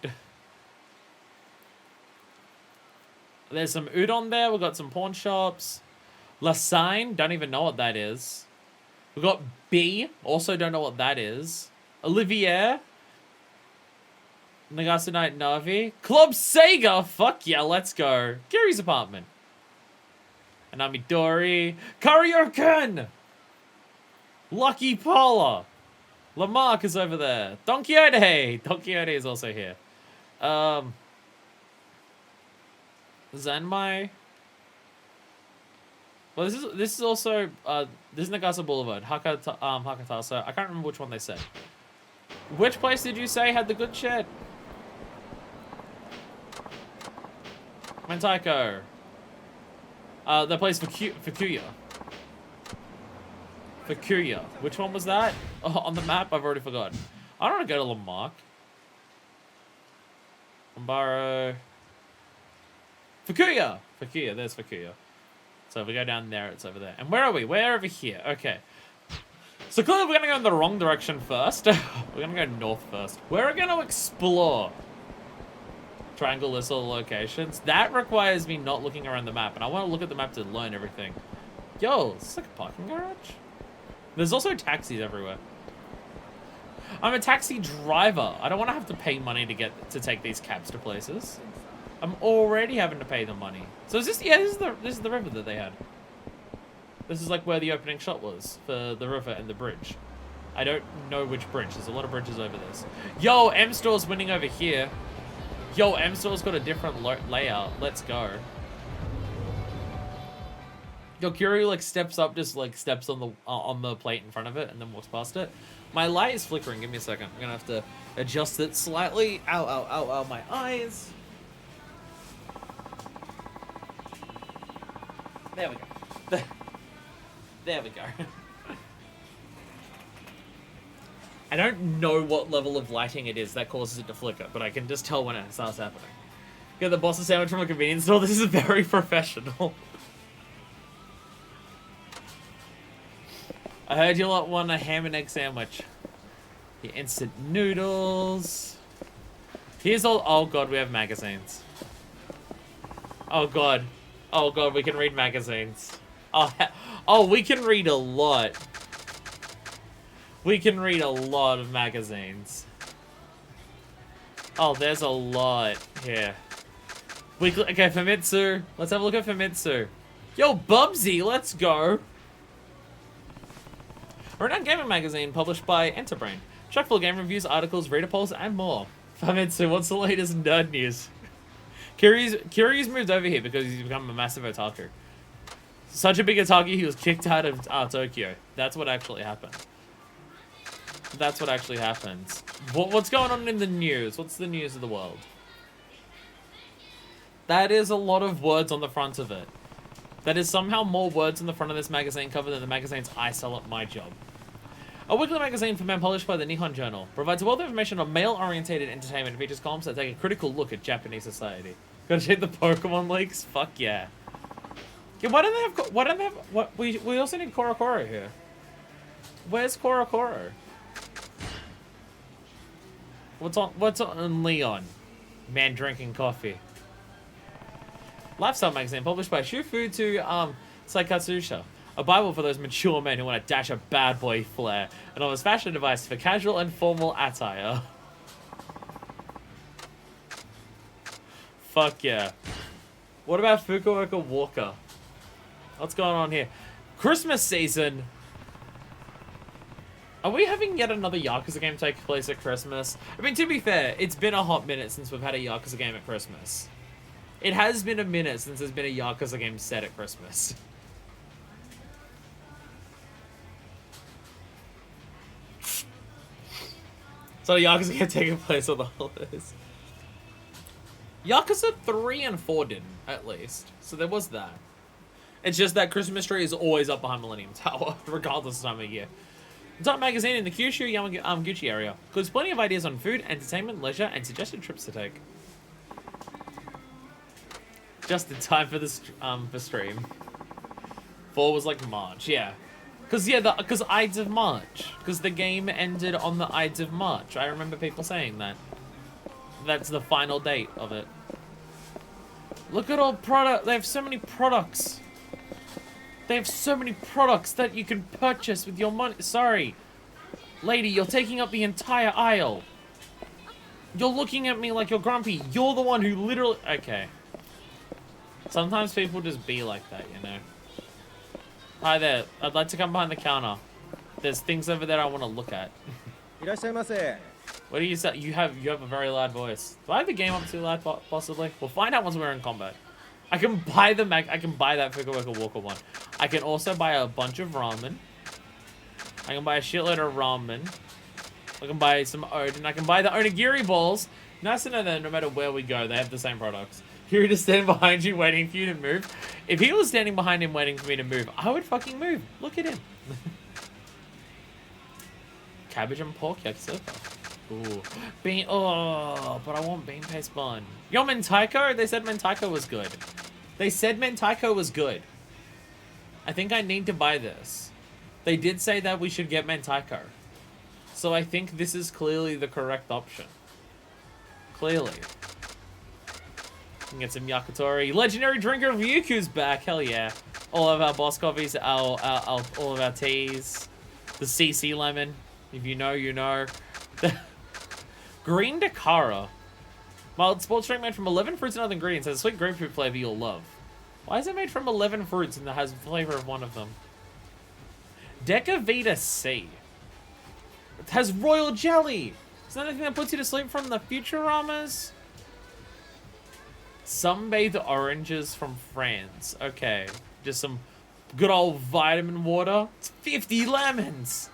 There's some udon there. We've got some pawn shops. La Seine. Don't even know what that is. We've got B. Also don't know what that is. Olivier. Nagasa Night Navi. Club Sega. Fuck yeah, let's go. Gary's apartment. Anami Dori. Karyokan. Lucky Paula. Lamarck is over there. Don Quixote. Don Quixote is also here. Zanmai. Well, this is also this is Nagasa Boulevard, Hakata. I can't remember which one they said. Which place did you say had the good shit? Mentaiko. The place for Fukuya. Fukuya. Which one was that? Oh, on the map, I've already forgotten. I don't want to go to Lamarck. Umbaro. Fukuya! Fukuya, there's Fukuya. So if we go down there, it's over there. And where are we? We're over here. Okay. So clearly we're going to go in the wrong direction first. We're going to go north first. We're going to explore triangle list all the locations. That requires me not looking around the map. And I want to look at the map to learn everything. Yo, is this like a parking garage? There's also taxis everywhere. I'm a taxi driver. I don't want to have to pay money to take these cabs to places. I'm already having to pay them money. So is this? Yeah, this is the river that they had. This is like where the opening shot was for the river and the bridge. I don't know which bridge. There's a lot of bridges over this. Yo, M Store's winning over here. Yo, M-Store's got a different layout. Let's go. Yo, Kiryu like steps up, just like steps on the plate in front of it and then walks past it. My light is flickering. Give me a second. I'm gonna have to adjust it slightly. Ow, ow, ow, ow, my eyes. There we go. There we go. I don't know what level of lighting it is that causes it to flicker, but I can just tell when it starts happening. Get the boss a sandwich from a convenience store. This is very professional. I heard you lot want a ham and egg sandwich. The instant noodles. Here's all. Oh god, we have magazines. Oh god. Oh god, we can read magazines. Oh, we can read a lot. We can read a lot of magazines. Oh, there's a lot here. Okay, Famitsu. Let's have a look at Famitsu. Yo, Bubsy, let's go. A renowned gaming magazine published by Enterbrain. Chock full of game reviews, articles, reader polls, and more. Famitsu, what's the latest nerd news? Kiryu's moved over here because he's become a massive otaku. Such a big otaku, he was kicked out of Tokyo. That's what actually happened. That's what actually happens. What's going on in the news? What's the news of the world? That is a lot of words on the front of it. That is somehow more words on the front of this magazine cover than the magazines I sell at my job. A weekly magazine for men published by the Nihon Journal provides a wealth of information on male-orientated entertainment and features columns that take a critical look at Japanese society. Gotta check the Pokemon leaks? Fuck yeah. Yeah, why don't they have, we also need Korokoro here. Where's Korokoro? What's on Leon? Man drinking coffee. Lifestyle magazine published by Shufu to Saikatsusha. A Bible for those mature men who want to dash a bad boy flair. And offers fashion advice for casual and formal attire. Fuck yeah. What about Fukuoka Walker? What's going on here? Christmas season. Are we having yet another Yakuza game take place at Christmas? I mean, to be fair, it's been a hot minute since we've had a Yakuza game at Christmas. It has been a minute since there's been a Yakuza game set at Christmas. So the Yakuza game taking place on the holidays. Yakuza 3 and 4 didn't, at least. So there was that. It's just that Christmas tree is always up behind Millennium Tower, regardless of time of year. Top magazine in the Kyushu Yamaguchi area. Includes plenty of ideas on food, entertainment, leisure, and suggested trips to take. Just in time for this for stream. 4 was like March, yeah. Because Ides of March. Because the game ended on the Ides of March. I remember people saying that. That's the final date of it. Look at all product. They have so many products. They have so many products that you can purchase with your money. Sorry. Lady, you're taking up the entire aisle. You're looking at me like you're grumpy. You're the one who literally... Okay. Sometimes people just be like that, you know. Hi there. I'd like to come behind the counter. There's things over there I want to look at. What do you say? You have a very loud voice. Do I have the game up too loud, possibly? We'll find out once we're in combat. I can buy I can buy that Fukuoka Walker one. I can also buy a bunch of ramen. I can buy a shitload of ramen. I can buy some Odin. I can buy the onigiri balls. Nice to know that no matter where we go, they have the same products. You're just standing behind you, waiting for you to move. If he was standing behind him, waiting for me to move, I would fucking move. Look at him. Cabbage and pork yakisoba. Ooh. Bean. Oh, but I want bean paste bun. Yo, Mentaiko? They said Mentaiko was good. They said Mentaiko was good. I think I need to buy this. They did say that we should get Mentaiko. So I think this is clearly the correct option. Clearly. We can get some Yakitori. Legendary drinker Ryuku's back. Hell yeah. All of our boss coffees, all of our teas. The CC lemon. If you know, you know. Green Dakara. Mild sports drink made from 11 fruits and other ingredients. Has a sweet grapefruit flavor you'll love. Why is it made from 11 fruits and it has the flavor of one of them? Deca Vita C. It has royal jelly. Is that anything that puts you to sleep from the Futuramas? Sunbathed oranges from France. Okay. Just some good old vitamin water. It's 50 lemons.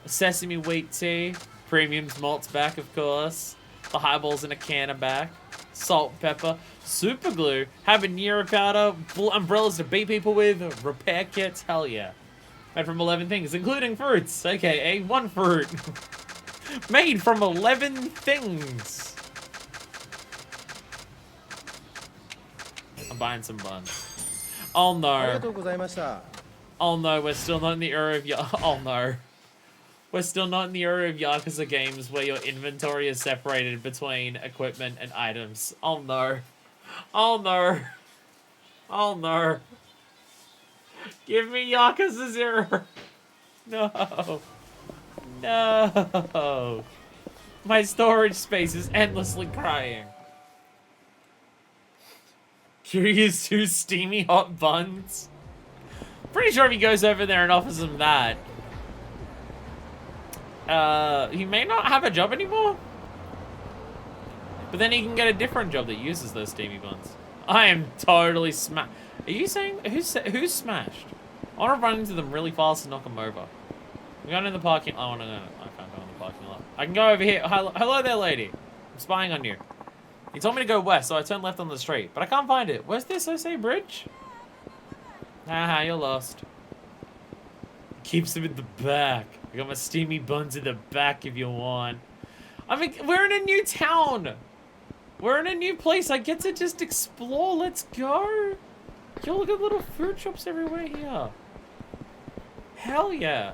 Sesame wheat tea. Premium's malt's back, of course. The highballs in a can of back. Salt, pepper. Super glue. Habanero powder. Umbrellas to beat people with. Repair kits. Hell yeah. Made from 11 things, including fruits. AKA one fruit. Made from 11 things. I'm buying some buns. Oh no. Oh no, we're still not in the era of oh no. We're still not in the era of Yakuza games where your inventory is separated between equipment and items. Oh no. Oh no. Oh no. Give me Yakuza 0. No. No. My storage space is endlessly crying. Kiryu's 2 steamy hot buns. Pretty sure if he goes over there and offers him that, he may not have a job anymore. But then he can get a different job that uses those steamy buns. I am totally smashed. Are you saying who's smashed? I want to run into them really fast and knock them over. I'm going in the parking. Oh no, I can't go in the parking lot. I can go over here. Hello there, lady. I'm spying on you. He told me to go west, so I turned left on the street, but I can't find it. Where's this Osei Bridge? Haha, you're lost. Keeps them in the back. I got my steamy buns in the back if you want. I mean, we're in a new town. We're in a new place. I get to just explore. Let's go. Yo, look at little food shops everywhere here. Hell yeah.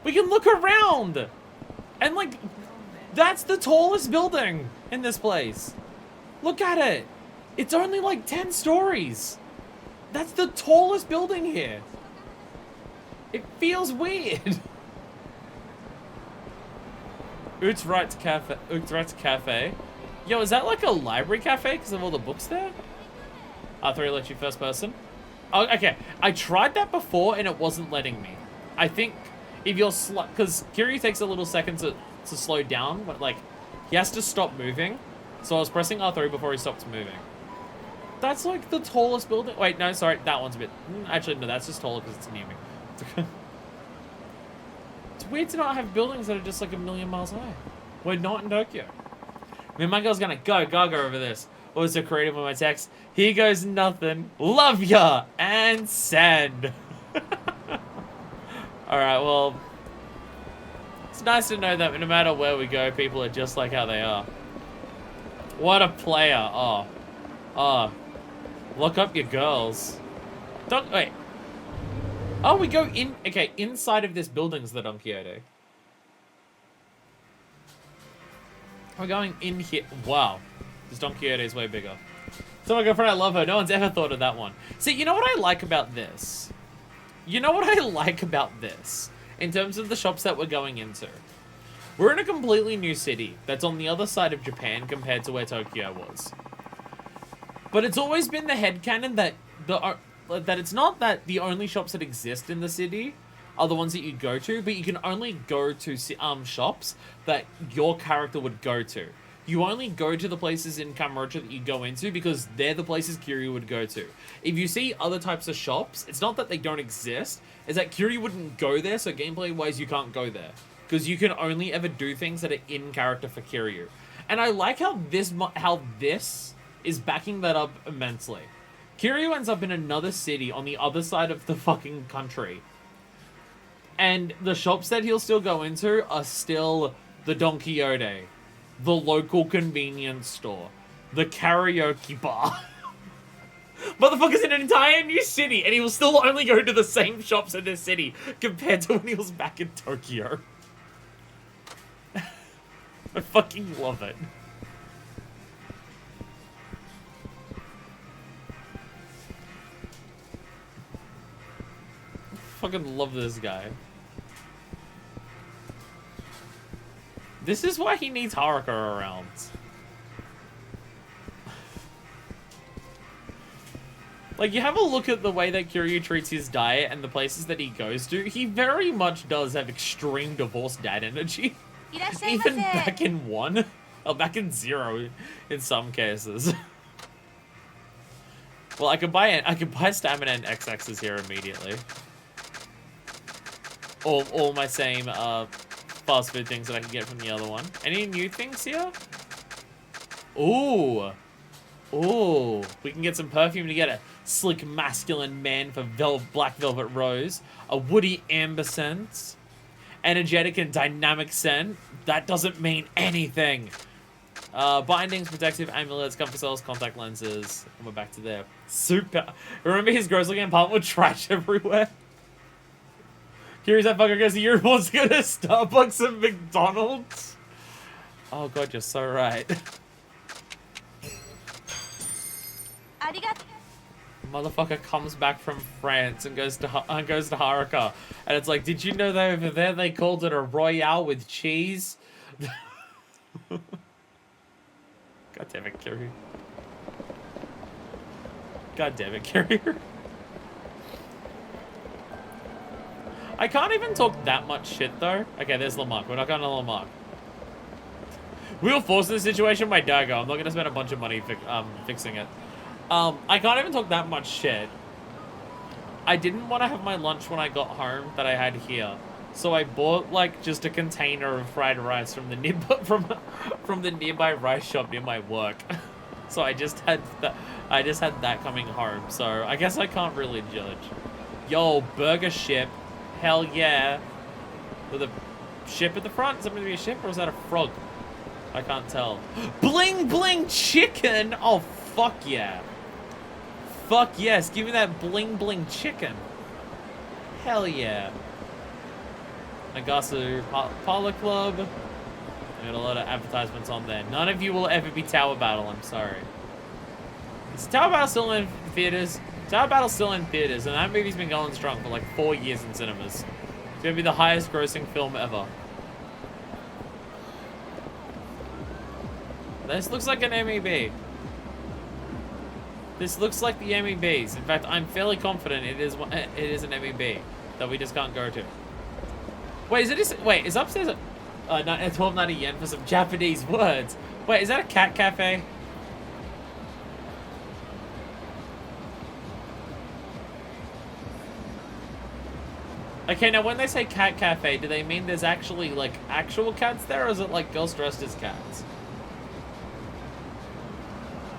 We can look around. And like, that's the tallest building in this place. Look at it. It's only like 10 stories. That's the tallest building here. It feels weird. Utsrat's Cafe. Yo, is that like a library cafe because of all the books there? R3 lets you first person. Oh, okay. I tried that before and it wasn't letting me. I think if you're because Kiryu takes a little second to slow down, but like he has to stop moving. So I was pressing R3 before he stopped moving. That's like the tallest building. Wait, no, sorry, that one's a bit. Actually, no, that's just taller because it's near me. It's weird to not have buildings that are just like a million miles high. We're not in Tokyo. I mean, my girl's gonna go gaga over this. What was so creative with my text? Here goes nothing. Love ya and send. Alright, well, it's nice to know that no matter where we go, people are just like how they are. What a player. Oh. Look up your girls. Don't, wait. Oh, we go in, okay, inside of this building's the Don Quixote. We're going in here. Wow. This Don Quixote is way bigger. So my girlfriend, I love her. No one's ever thought of that one. See, you know what I like about this? In terms of the shops that we're going into. We're in a completely new city that's on the other side of Japan compared to where Tokyo was. But it's always been the headcanon that that it's not that the only shops that exist in the city are the ones that you go to, but you can only go to shops that your character would go to. You only go to the places in Kamurocho that you go into because they're the places Kiryu would go to. If you see other types of shops, it's not that they don't exist, it's that Kiryu wouldn't go there, so gameplay-wise you can't go there. Because you can only ever do things that are in character for Kiryu. And I like how this is backing that up immensely. Kiryu ends up in another city on the other side of the fucking country. And the shops that he'll still go into are still the Don Quixote, the local convenience store, the karaoke bar. Motherfucker's in an entire new city, and he will still only go to the same shops in this city compared to when he was back in Tokyo. I fucking love it. Fucking love this guy. This is why he needs Haruka around. Like, you have a look at the way that Kiryu treats his diet and the places that he goes to, he very much does have extreme divorced dad energy. Even back in 1. Oh, back in 0 in some cases. Well, I could buy stamina and XXs here immediately. All my same fast food things that I can get from the other one. Any new things here? Ooh. Ooh. We can get some perfume to get a slick masculine man for black velvet rose. A woody amber scent. Energetic and dynamic scent. That doesn't mean anything. Bindings, protective amulets, comfort cells, contact lenses. And we're back to there. Super. Remember his gross looking apartment with trash everywhere? Curious that fucker goes to Europe wants to go to Starbucks and McDonald's. Oh god, you're so right. Motherfucker comes back from France and goes to Haruka, and it's like, did you know that over there they called it a Royale with cheese? God damn it, Kiryu. God damn it, Kiryu. I can't even talk that much shit though. Okay, there's Lamarck. We're not going to Lamarck. We were forced in this situation by Dago. I'm not gonna spend a bunch of money fixing it. I can't even talk that much shit. I didn't want to have my lunch when I got home that I had here, so I bought like just a container of fried rice from the nearby rice shop near my work. So I just had that coming home. So I guess I can't really judge. Yo, burger ship, hell yeah! With a ship at the front. Is that going to be a ship or is that a frog? I can't tell. Bling bling chicken. Oh fuck yeah! Fuck yes, give me that bling bling chicken. Hell yeah. Nagasu Parlor Club. I got a lot of advertisements on there. None of you will ever be Tower Battle, I'm sorry. Is Tower Battle still in theaters? Tower Battle's still in theaters, and that movie's been going strong for like 4 years in cinemas. It's gonna be the highest grossing film ever. This looks like an MEB. This looks like the MEBs. In fact, I'm fairly confident it is an MEB that we just can't go to. Wait, is upstairs a 1290 yen for some Japanese words? Wait, is that a cat cafe? Okay, now when they say cat cafe, do they mean there's actually like actual cats there, or is it like girls dressed as cats?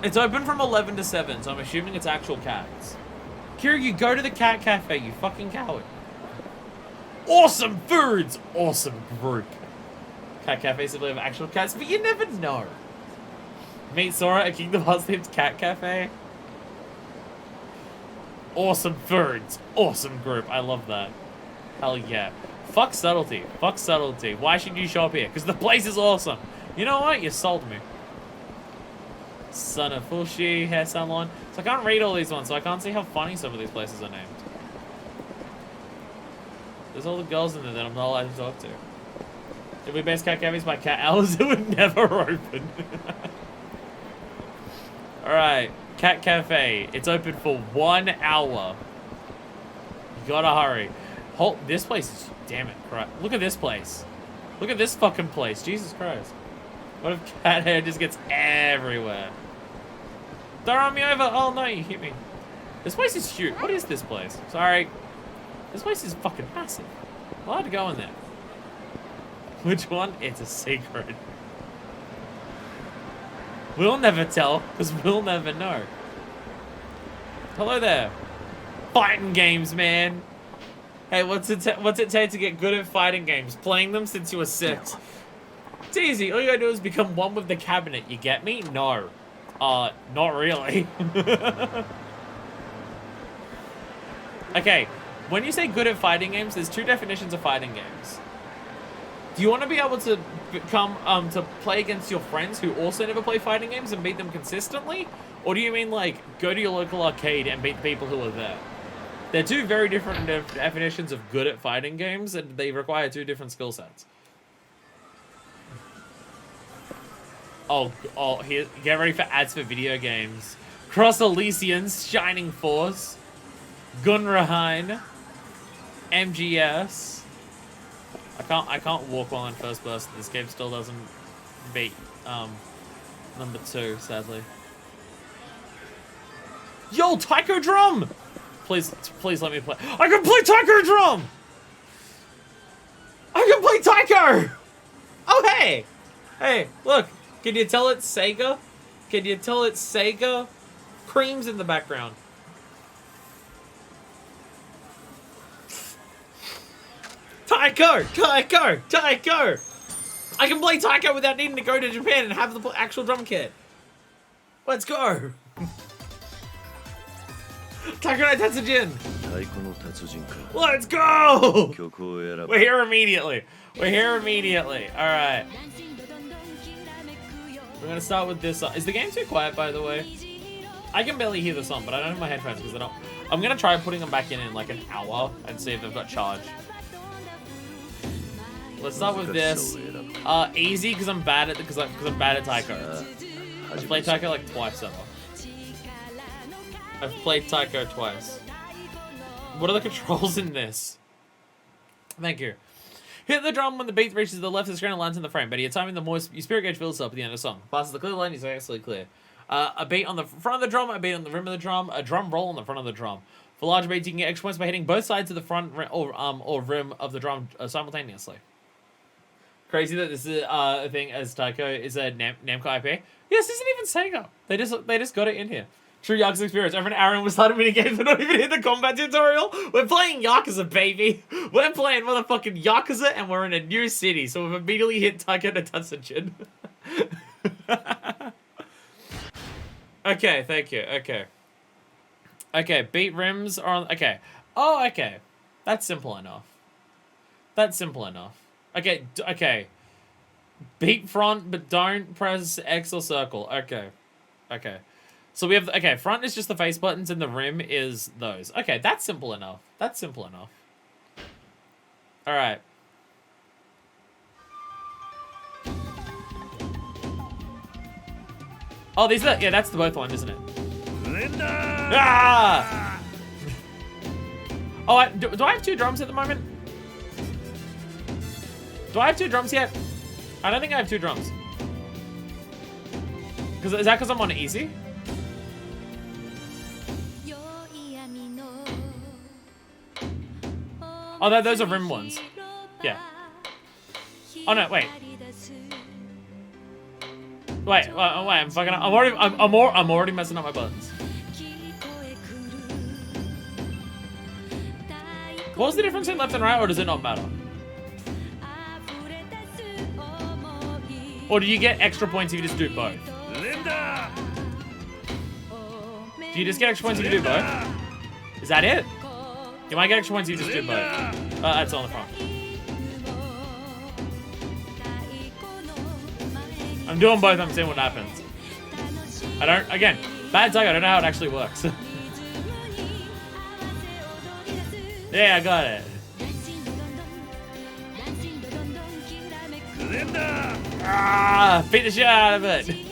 It's open from 11 to 7, so I'm assuming it's actual cats. Kiryu, go to the cat cafe, you fucking coward. Awesome foods! Awesome group. Cat cafe simply have actual cats, but you never know. Meet Sora at Kingdom Hearts themed cat cafe. Awesome foods. Awesome group. I love that. Hell yeah. Fuck subtlety. Fuck subtlety. Why should you show up here? Because the place is awesome. You know what? You sold me. Son of Fushi, hair salon. So I can't read all these ones, so I can't see how funny some of these places are named. There's all the girls in there that I'm not allowed to talk to. If we base cat cafes by cat hours, it would never open. Alright, cat cafe. It's open for 1 hour. You gotta hurry. This place is, damn it, crap. Look at this place. Look at this fucking place. Jesus Christ. What if cat hair just gets everywhere? Don't run me over. Oh no, you hit me. This place is huge. What is this place? Sorry. This place is fucking massive. I'm allowed to go in there. Which one? It's a secret. We'll never tell, because we'll never know. Hello there. Fighting games, man. Hey, what's it take to get good at fighting games? Playing them since you were 6. It's easy. All you gotta do is become one with the cabinet. You get me? No. Not really. Okay, when you say good at fighting games, there's 2 definitions of fighting games. Do you want to be able to become, to play against your friends who also never play fighting games and beat them consistently? Or do you mean, like, go to your local arcade and beat the people who are there? They're 2 very different definitions of good at fighting games, and they require 2 different skill sets. Oh, here, get ready for ads for video games. Cross Elysians, Shining Force, Gunrahine, MGS. I can't walk while in first person. This game still doesn't beat number 2, sadly. Yo, taiko drum! Please let me play. I can play taiko drum! I can play taiko! Oh, hey! Hey, look. Can you tell it's Sega? Can you tell it's Sega? Cream's in the background. Taiko! Taiko! Taiko! I can play taiko without needing to go to Japan and have the actual drum kit. Let's go! Taiko no Tatsujin! 太鼓の達人か Let's go! 曲を選ぶ We're here immediately. We're here immediately. Alright. We're gonna start with this song. Is the game too quiet, by the way? I can barely hear the song, but I don't have my headphones because I don't... I'm gonna try putting them back in like an hour and see if they've got charge. Let's start with this. Easy because I'm bad at I'm bad at taiko. I've played taiko like twice though. I've played taiko twice. What are the controls in this? Thank you. Hit the drum when the beat reaches the left of the screen and lands in the frame. Better yet, timing the more your spirit gauge fills up at the end of the song. Passes the clear line, is absolutely clear. A beat on the front of the drum, a beat on the rim of the drum, a drum roll on the front of the drum. For large beats, you can get extra points by hitting both sides of the front or rim of the drum simultaneously. Crazy that this is a thing as taiko is a Namco IP. Yes, this isn't even Sega. They just got it in here. True Yakuza experience. Over an hour and we started mini games, but not even hit the combat tutorial. We're playing Yakuza, baby. We're playing motherfucking Yakuza, and we're in a new city, so we've immediately hit Taiko no Tatsujin. Okay, thank you. Okay. Okay, beat rims are on... Okay. Oh, okay. That's simple enough. That's simple enough. Okay, okay. Beat front, but don't press X or circle. Okay. Okay. So we have... Okay, front is just the face buttons, and the rim is those. Okay, that's simple enough. That's simple enough. Alright. Oh, these are... Yeah, that's the both one, isn't it? Linda! Ah! Oh, do I have 2 drums at the moment? Do I have 2 drums yet? I don't think I have 2 drums. Is that because I'm on easy? Oh, no, those are rim ones. Yeah. Oh no, wait. Wait, I'm fucking. I'm already messing up my buttons. What was the difference in left and right, or does it not matter? Or do you get extra points if you just do both? Linda! Do you just get extra points if you do both? Is that it? You might get extra points if you just do both. That's on the front. I'm doing both, I'm seeing what happens. Again, bad tag, I don't know how it actually works. Yeah, I got it. Linda! Ah, beat the shit out of it.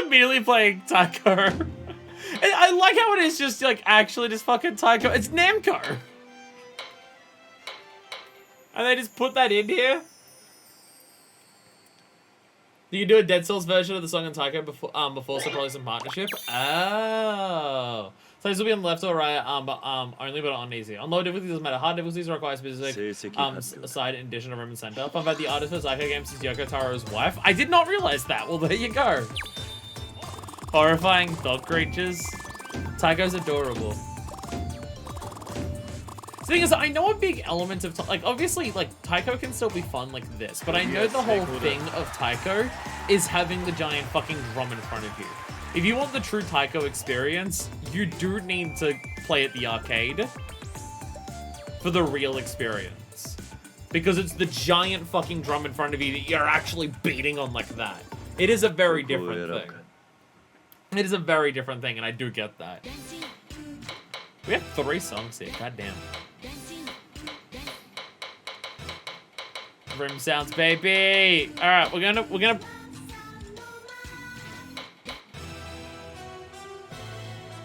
Immediately playing taiko. And I like how it is just like actually just fucking taiko. It's Namco. And they just put that in here. You can do a Dead Cells version of the song in taiko before probably some partnership. Oh. So this will be on the left or right, only but on easy. On low difficulties doesn't matter. Hard difficulties require specific side in addition to room and center. Fun fact, the artist for taiko games is Yoko Taro's wife. I did not realize that. Well, there you go. Horrifying dog creatures. Taiko's adorable. The thing is, I know a big element of like obviously like taiko can still be fun like this, but I know the whole thing of taiko is having the giant fucking drum in front of you. If you want the true taiko experience, you do need to play at the arcade for the real experience. Because it's the giant fucking drum in front of you that you're actually beating on like that. It is a very different thing. It is a very different thing, and I do get that. We have 3 songs here. Goddamn. Room sounds, baby. All right, we're gonna.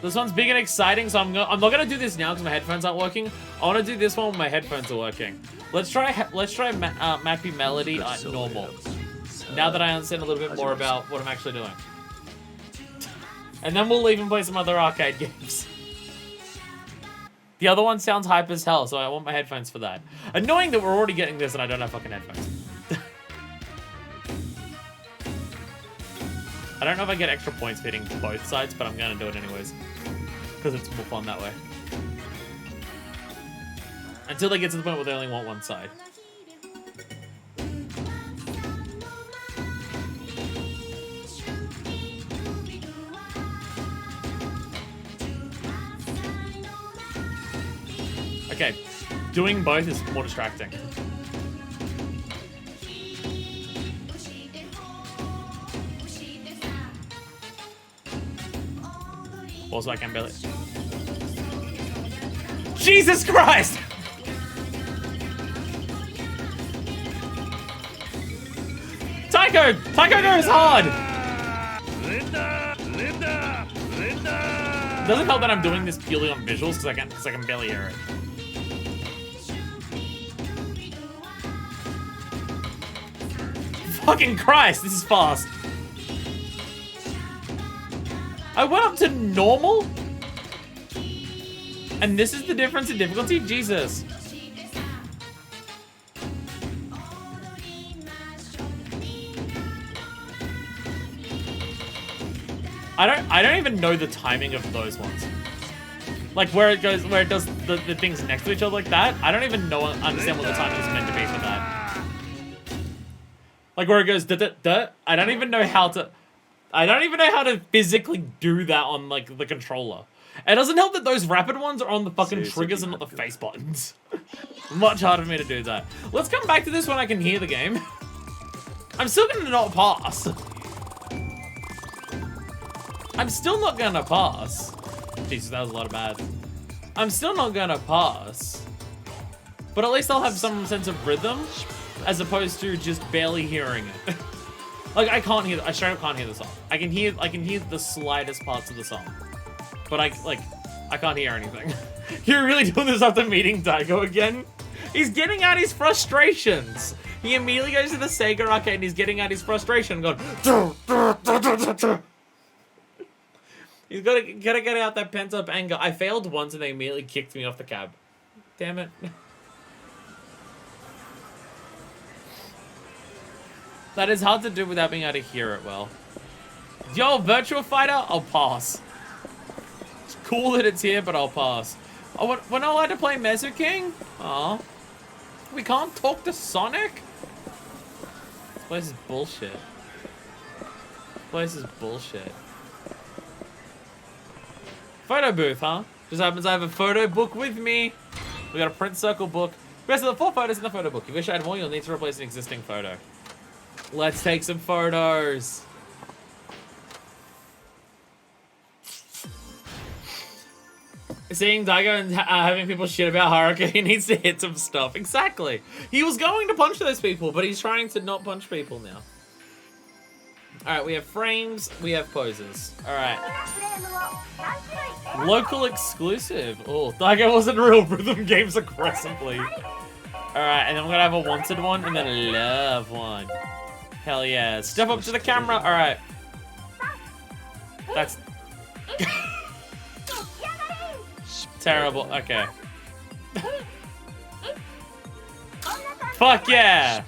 This one's big and exciting, so I'm not gonna do this now because my headphones aren't working. I want to do this one when my headphones are working. Let's try Mappy Melody normal. Now that I understand a little bit more about what I'm actually doing, and then we'll even play some other arcade games. The other one sounds hype as hell, so I want my headphones for that. Annoying that we're already getting this and I don't have fucking headphones. I don't know if I get extra points for hitting both sides, but I'm gonna do it anyways. Because it's more fun that way. Until they get to the point where they only want one side. Okay, doing both is more distracting. Also, I can barely. Jesus Christ! Taiko goes hard! Doesn't help that I'm doing this purely on visuals because I can barely hear it. Fucking Christ, this is fast. I went up to normal? And this is the difference in difficulty? Jesus. I don't even know the timing of those ones. Like where it does the things next to each other like that. I don't even understand what the timing is meant to be for that. Like where it goes da da da. I don't even know how to physically do that on like the controller. It doesn't help that those rapid ones are on the fucking triggers and not the face buttons. Much harder for me to do that. Let's come back to this when I can hear the game. I'm still gonna not pass. I'm still not gonna pass. Jesus, that was a lot of bad. I'm still not gonna pass. But at least I'll have some sense of rhythm as opposed to just barely hearing it. Like I straight up can't hear the song. I can hear the slightest parts of the song. But I can't hear anything. You're really doing this after meeting Daigo again? He's getting out his frustrations. He immediately goes to the Sega arcade and he's getting out his frustration going he's gotta get out that pent up anger. I failed once and they immediately kicked me off the cab. Damn it. That is hard to do without being able to hear it well. Yo, Virtua Fighter? I'll pass. It's cool that it's here, but I'll pass. Oh, we're not allowed to play Mesu King? Aw. We can't talk to Sonic? This place is bullshit. This place is bullshit. Photo booth, huh? Just happens I have a photo book with me. We got a print circle book. Rest of the 4 photos in the photo book. If you wish to add more, you'll need to replace an existing photo. Let's take some photos. Seeing Daigo and having people shit about Haruka, he needs to hit some stuff. Exactly. He was going to punch those people, but he's trying to not punch people now. Alright, we have frames, we have poses. Alright. Local exclusive. Oh, Daigo wasn't real rhythm games aggressively. Alright, and then we're gonna have a wanted one and then a love one. Hell yeah. Step up to the camera. Alright. That's terrible. Okay. Fuck yeah!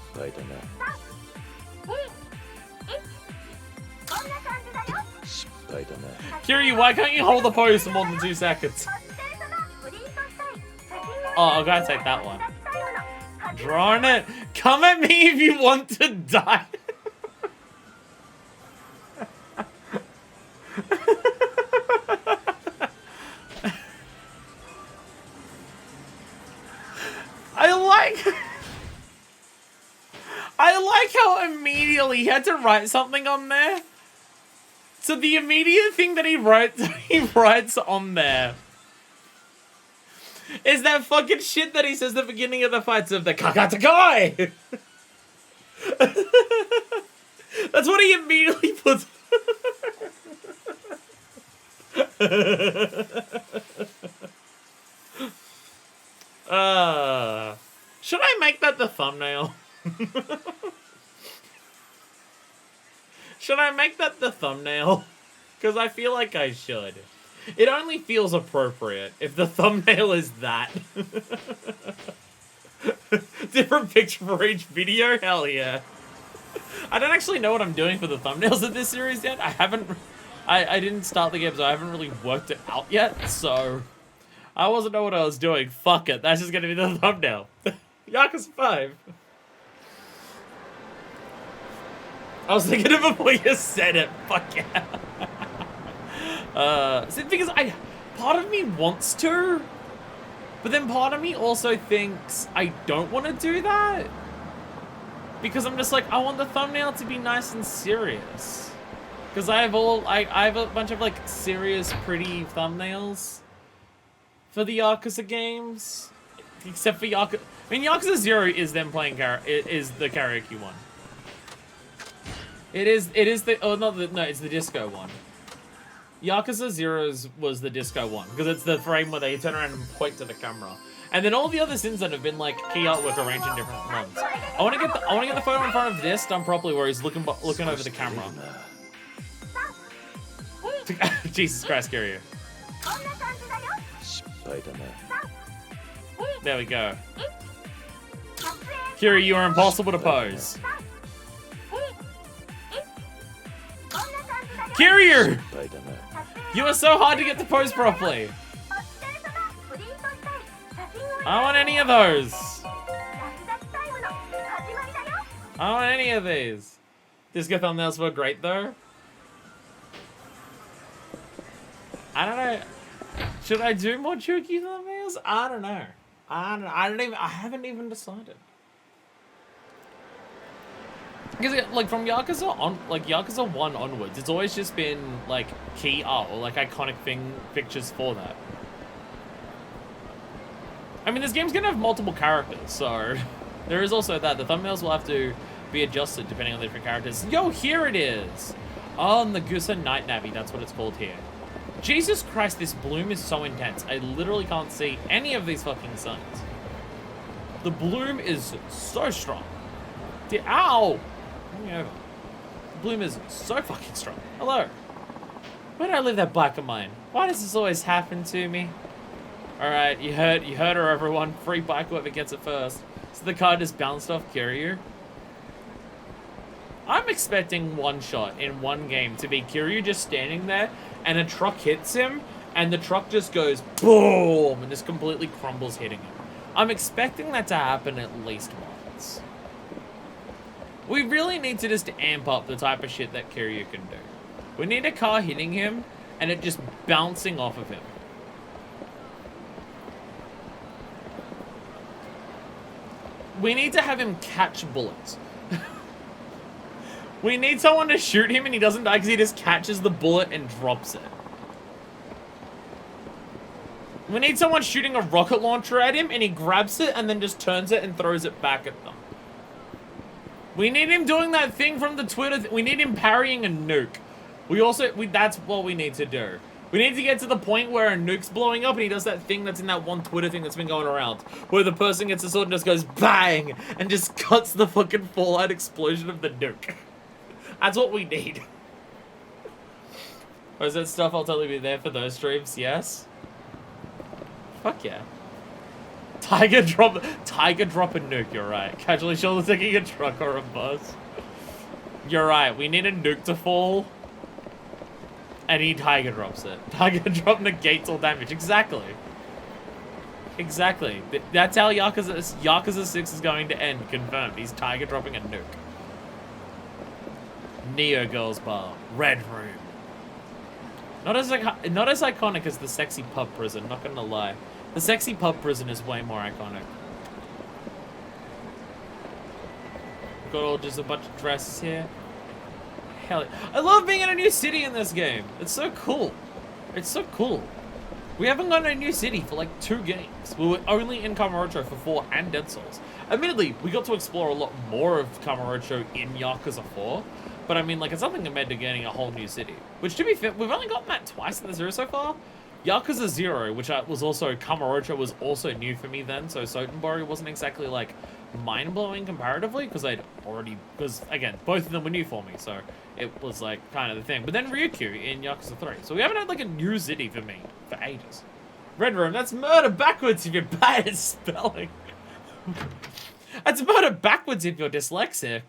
Kiryu, why can't you hold the pose for more than 2 seconds? Oh, I gotta take that one. Darn it! Come at me if you want to die. I like how immediately he had to write something on there So the immediate thing that he writes on there is that fucking shit that he says at the beginning of the fights of the Kakatakai! That's what he immediately puts. Should I make that the thumbnail? Should I make that the thumbnail? Because I feel like I should. It only feels appropriate if the thumbnail is that. Different picture for each video? Hell yeah. I don't actually know what I'm doing for the thumbnails of this series yet. I didn't start the game, so I haven't really worked it out yet, so I wasn't know what I was doing. Fuck it, that's just gonna be the thumbnail. Yakuza 5. I was thinking it before you said it. Fuck yeah. So the thing is, part of me wants to, but then part of me also thinks I don't want to do that. Because I'm just like, I want the thumbnail to be nice and serious. Because I have a bunch of like serious, pretty thumbnails for the Yakuza games. Except for Yakuza. I mean, Yakuza 0 is them playing is the karaoke one. It is the, oh, no, it's the disco one. Yakuza 0's was the disco one, because it's the frame where they turn around and point to the camera. And then all the other sins that have been like key artwork arranged in different ones. I want to get the photo in front of this done properly, where he's looking over the camera. Jesus Christ, Kiryu. There we go. Kiryu, you are impossible to pose. Kiryu! You are so hard to get to pose properly. I don't want any of those. I don't want any of these. Disco thumbnails were great though. I don't know. Should I do more Chuki thumbnails? I don't know. I haven't even decided. Because like from Yakuza on, like Yakuza 1 onwards, it's always just been like key art or like iconic pictures for that. I mean, this game's gonna have multiple characters, so there is also that. The thumbnails will have to be adjusted depending on the different characters. Yo, here it is! Oh, Nagusa Night Navi, that's what it's called here. Jesus Christ, this bloom is so intense. I literally can't see any of these fucking suns. The bloom is so strong. Ow! Bring me over. The bloom is so fucking strong. Hello. Where did I leave that bike of mine? Why does this always happen to me? Alright, you heard her, everyone. Free bike, whoever gets it first. So the car just bounced off Kiryu. I'm expecting one shot in one game to be Kiryu just standing there and a truck hits him and the truck just goes boom and just completely crumbles hitting him. I'm expecting that to happen at least once. We really need to just amp up the type of shit that Kiryu can do. We need a car hitting him and it just bouncing off of him. We need to have him catch bullets. We need someone to shoot him and he doesn't die because he just catches the bullet and drops it. We need someone shooting a rocket launcher at him and he grabs it and then just turns it and throws it back at them. We need him doing that thing from the Twitter. We need him parrying a nuke. That's what we need to do. We need to get to the point where a nuke's blowing up and he does that thing that's in that one Twitter thing that's been going around. Where the person gets a sword and just goes bang and just cuts the fucking fallout explosion of the nuke. That's what we need. Or is that stuff I'll totally be there for those streams? Yes? Fuck yeah. Tiger drop a nuke, you're right. Casually shoulder taking a truck or a bus. You're right, we need a nuke to fall. And he Tiger drops it. Tiger drop negates all damage. Exactly. Exactly. That's how Yakuza 6 is going to end. Confirmed. He's Tiger dropping a nuke. Neo Girls Bar. Red Room. Not as iconic as the sexy pub prison, not gonna lie. The sexy pub prison is way more iconic. Got all just a bunch of dresses here. Hell, I love being in a new city in this game. It's so cool. It's so cool. We haven't gotten a new city for like 2 games. We were only in Kamurocho for 4 and Dead Souls. Admittedly, we got to explore a lot more of Kamurocho in Yakuza 4. But I mean, like, it's nothing compared to getting a whole new city. Which, to be fair, we've only gotten that twice in the series so far. Yakuza 0, which was also, Kamurocho was also new for me then. So Sotenbori wasn't exactly, like, mind-blowing comparatively. Because again, both of them were new for me. So it was, like, kind of the thing. But then Ryukyu in Yakuza 3. So we haven't had, like, a new city for me for ages. Red Room, that's murder backwards if you're bad at spelling. That's murder backwards if you're dyslexic.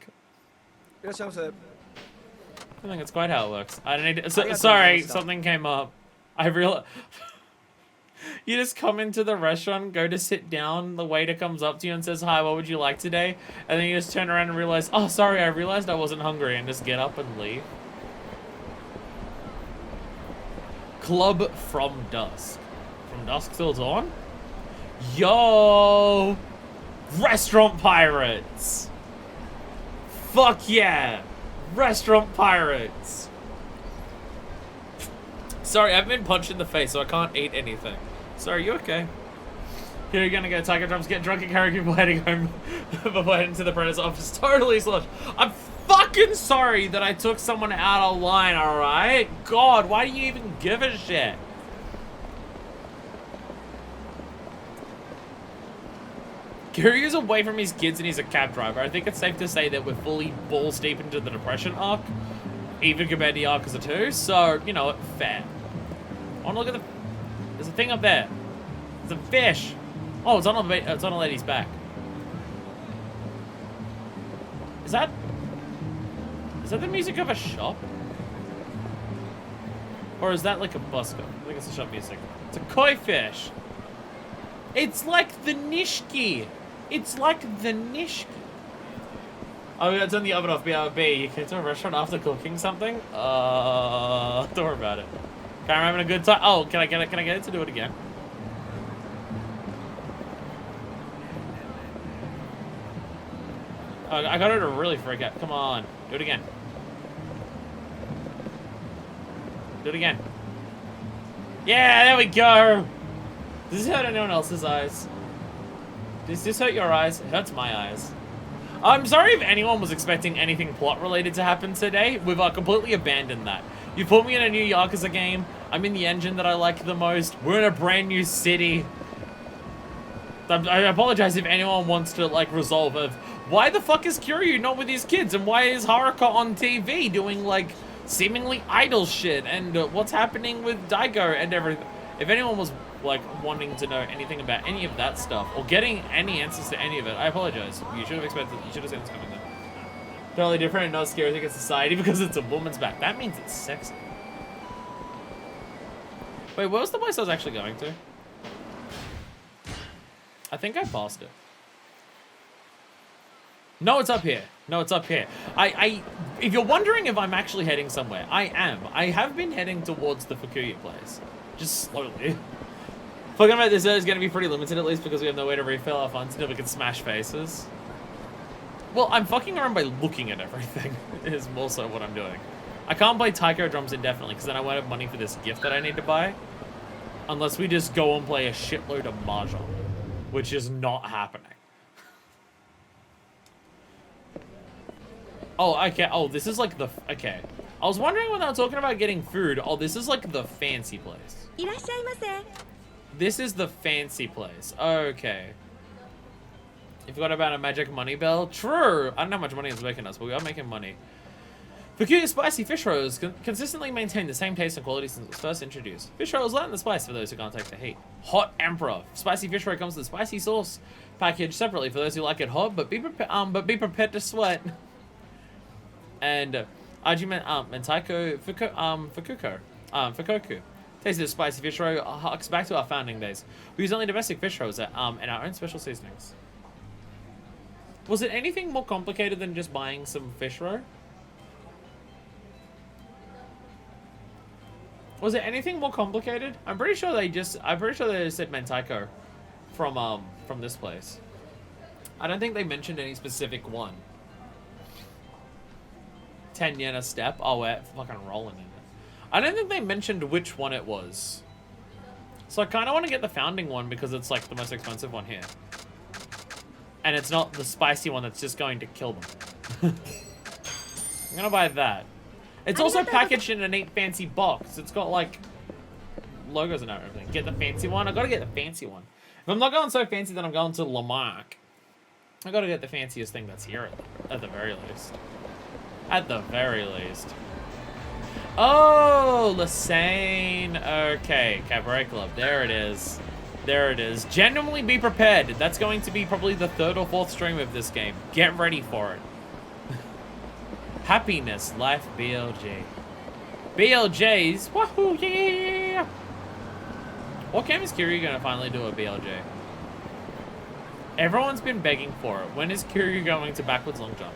I think that's quite how it works. I don't need to, sorry, something came up. I realized... You just come into the restaurant, go to sit down, the waiter comes up to you and says, hi, what would you like today? And then you just turn around and realize, oh, sorry, I realized I wasn't hungry, and just get up and leave. Club from Dusk. From Dusk till Dawn? Yo! Restaurant Pirates! Fuck yeah! Restaurant Pirates! Sorry, I've been punched in the face, so I can't eat anything. Sorry, you okay? Here you're gonna go Tiger Drums, get drunk and karaoke before heading home, before heading to the Predator's office. Totally slush. I'm fucking sorry that I took someone out of line, alright? God, why do you even give a shit? Kiryu's away from his kids and he's a cab driver. I think it's safe to say that we're fully balls deep into the depression arc, even compared to Yakuza 2, so, you know, fair. I wanna look at the... There's a thing up there. There's a fish. Oh, it's on a lady's back. Is that the music of a shop? Or is that like a bus stop? I think it's a shop music. It's a koi fish. It's like the nishiki. It's like the nishiki. Oh, we gotta turn the oven off, BRB. You can to a restaurant after cooking something? Don't worry about it. Okay, I'm having a good time. Oh, can I get it to do it again? Oh, I got her to really freak out. Come on. Do it again. Do it again. Yeah, there we go. Does this hurt anyone else's eyes? Does this hurt your eyes? It hurts my eyes. I'm sorry if anyone was expecting anything plot related to happen today. We've completely abandoned that. You put me in a new Yakuza game. I'm in the engine that I like the most. We're in a brand new city. I apologize if anyone wants to like resolve of why the fuck is Kiryu not with his kids and why is Haruka on TV doing like seemingly idle shit and what's happening with Daigo and everything. If anyone was like wanting to know anything about any of that stuff or getting any answers to any of it, I apologize. You should have expected. You should have seen this coming then. Totally different and not scary. I think it's society because it's a woman's back. That means it's sexy. Wait, what was the place I was actually going to? I think I passed it. No, it's up here. No, it's up here. If you're wondering if I'm actually heading somewhere, I am. I have been heading towards the Fukuya place. Just slowly. Talking about this is going to be pretty limited, at least because we have no way to refill our funds until we can smash faces. Well, I'm fucking around by looking at everything, is more so what I'm doing. I can't play taiko drums indefinitely, because then I won't have money for this gift that I need to buy. Unless we just go and play a shitload of mahjong, which is not happening. Oh, okay. Oh, this is like the... Okay. I was wondering when I was talking about getting food. Oh, this is like the fancy place. This is the fancy place. Okay. You forgot about a magic money bell? True. I don't know how much money it's making us, but we are making money. Peculiar spicy fish rolls consistently maintain the same taste and quality since it was first introduced. Fish rolls lighten the spice for those who can't take the heat. Hot Emperor. Spicy fish roll comes with a spicy sauce packaged separately for those who like it hot, but be prepared to sweat. And Ajimen Mentaiko Fukoku. Taste of the spicy fish roll harks back to our founding days. We use only domestic fish rolls and our own special seasonings. Was it anything more complicated than just buying some fish roll? Was it anything more complicated? I'm pretty sure they just said Mentaiko from this place. I don't think they mentioned any specific one. 10 yen a step. Oh, we're fucking rolling in it. I don't think they mentioned which one it was. So I kind of want to get the founding one because it's like the most expensive one here. And it's not the spicy one that's just going to kill them. I'm gonna buy that. It's also packaged in a neat fancy box. It's got like logos and everything. Get the fancy one. I gotta get the fancy one. If I'm not going so fancy, then I'm going to Lamarck. I gotta get the fanciest thing that's here at the very least. At the very least. Oh, Lassane. Okay, Cabaret Club. There it is. There it is. Genuinely be prepared. That's going to be probably the 3rd or 4th stream of this game. Get ready for it. Happiness, life, BLG. BLJs. Wahoo, yeah! What game is Kiryu gonna finally do a BLJ? Everyone's been begging for it. When is Kiryu going to backwards long jump?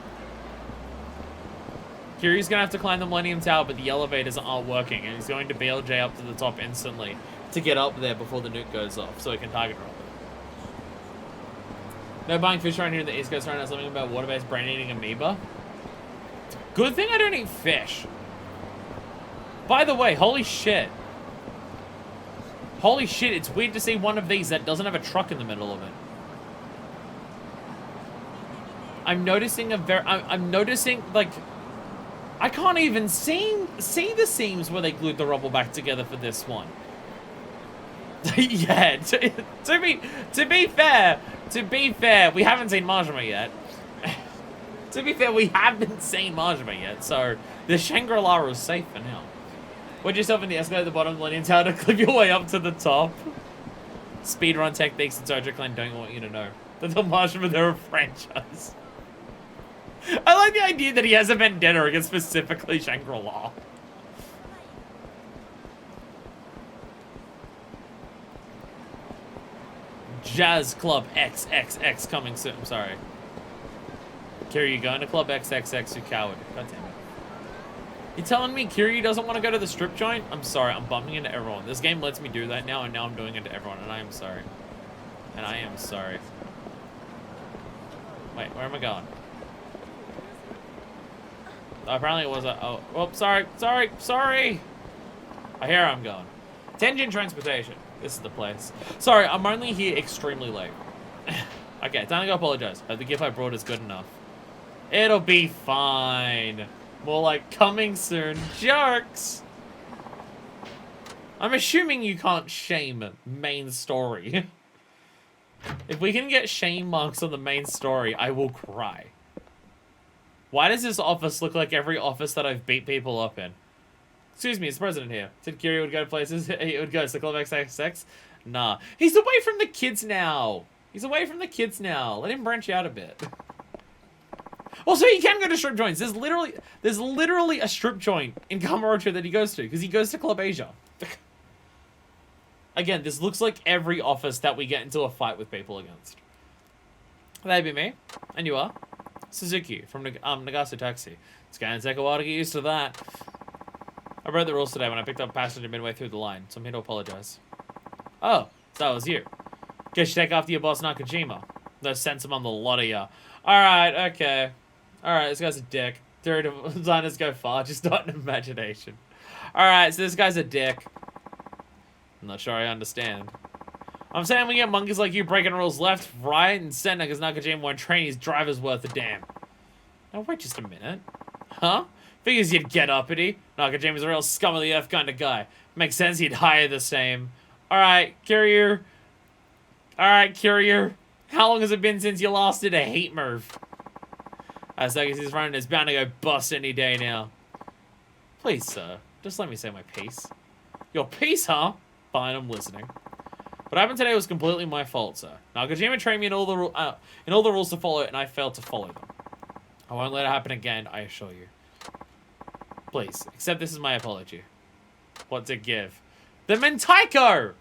Kiryu's gonna have to climb the Millennium Tower, but the elevators aren't working, and he's going to BLJ up to the top instantly to get up there before the nuke goes off, so he can target drop it. No buying fish around here in the East Coast right now. Something about water-based brain-eating amoeba. Good thing I don't eat fish. By the way, holy shit. Holy shit, it's weird to see one of these that doesn't have a truck in the middle of it. I'm noticing I'm noticing, like, I can't even see the seams where they glued the rubble back together for this one. Yeah, to be fair, we haven't seen Majima yet. To be fair, we haven't seen Majima yet, so the Shangri-La is safe for now. Put yourself in the escalator at the bottom of the Millennium Tower to clip your way up to the top. Speedrun techniques and Soja Clan don't want you to know that the Majima, they're a franchise. I like the idea that he has a vendetta against specifically Shangri-La. Jazz Club XXX coming soon. I'm sorry. Kiryu, going to Club XXX, you coward. God damn it. You telling me Kiryu doesn't want to go to the strip joint? I'm sorry, I'm bumping into everyone. This game lets me do that now, and now I'm doing it to everyone, and I am sorry. And I am sorry. Wait, where am I going? Oh, apparently it was a... Oh, well, sorry. I hear I'm going. Tenjin Transportation. This is the place. Sorry, I'm only here extremely late. Okay, time to go apologize. Hope the gift I brought is good enough. It'll be fine. More like coming soon. Jerks! I'm assuming you can't shame main story. If we can get shame marks on the main story, I will cry. Why does this office look like every office that I've beat people up in? Excuse me, it's the president here. Said Kiryu would go to places. He would go to Club XXX. Nah. He's away from the kids now. He's away from the kids now. Let him branch out a bit. Also, he can go to strip joints. There's literally a strip joint in Kamurocho that he goes to, because he goes to Club Asia. Again, this looks like every office that we get into a fight with people against. That'd be me. And you are? Suzuki from Nagasu Taxi. It's gonna take a while to get used to that. I broke the rules today when I picked up a passenger midway through the line, so I'm here to apologize. Oh, so that was you. Guess you take after your boss Nakajima. No sense among the lot of ya. Alright, okay. Alright, this guy's a dick. Theory designers go far, just not in imagination. Alright, so this guy's a dick. I'm not sure I understand. I'm saying we get monkeys like you breaking rules left, right, and center because Nakajima won't train his drivers worth a damn. Now wait just a minute. Huh? Figures you'd get uppity. Nakajima's a real scum of the earth kind of guy. Makes sense he'd hire the same. Alright, Kiryu. Alright, Kiryu. How long has it been since you last did a heat move? As long as he's running, it's bound to go bust any day now. Please, sir. Just let me say my piece. Your piece, huh? Fine, I'm listening. What happened today was completely my fault, sir. Nakajima trained me in all the rules to follow, and I failed to follow them. I won't let it happen again, I assure you. Please, accept this as my apology. What to give? The Mentaiko!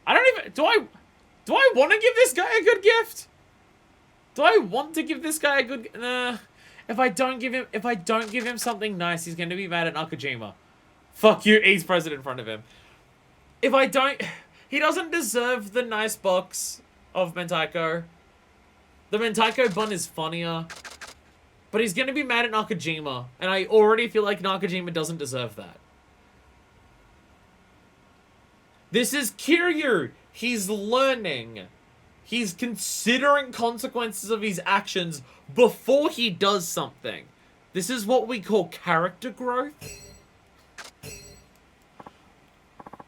I don't even... Do I want to give this guy a good gift? Do I want to give this guy a good... If I don't give him something nice, he's going to be mad at Nakajima. Fuck you, he's president in front of him. If I don't... He doesn't deserve the nice box of Mentaiko. The Mentaiko bun is funnier. But he's gonna be mad at Nakajima, and I already feel like Nakajima doesn't deserve that. This is Kiryu. He's learning. He's considering consequences of his actions before he does something. This is what we call character growth.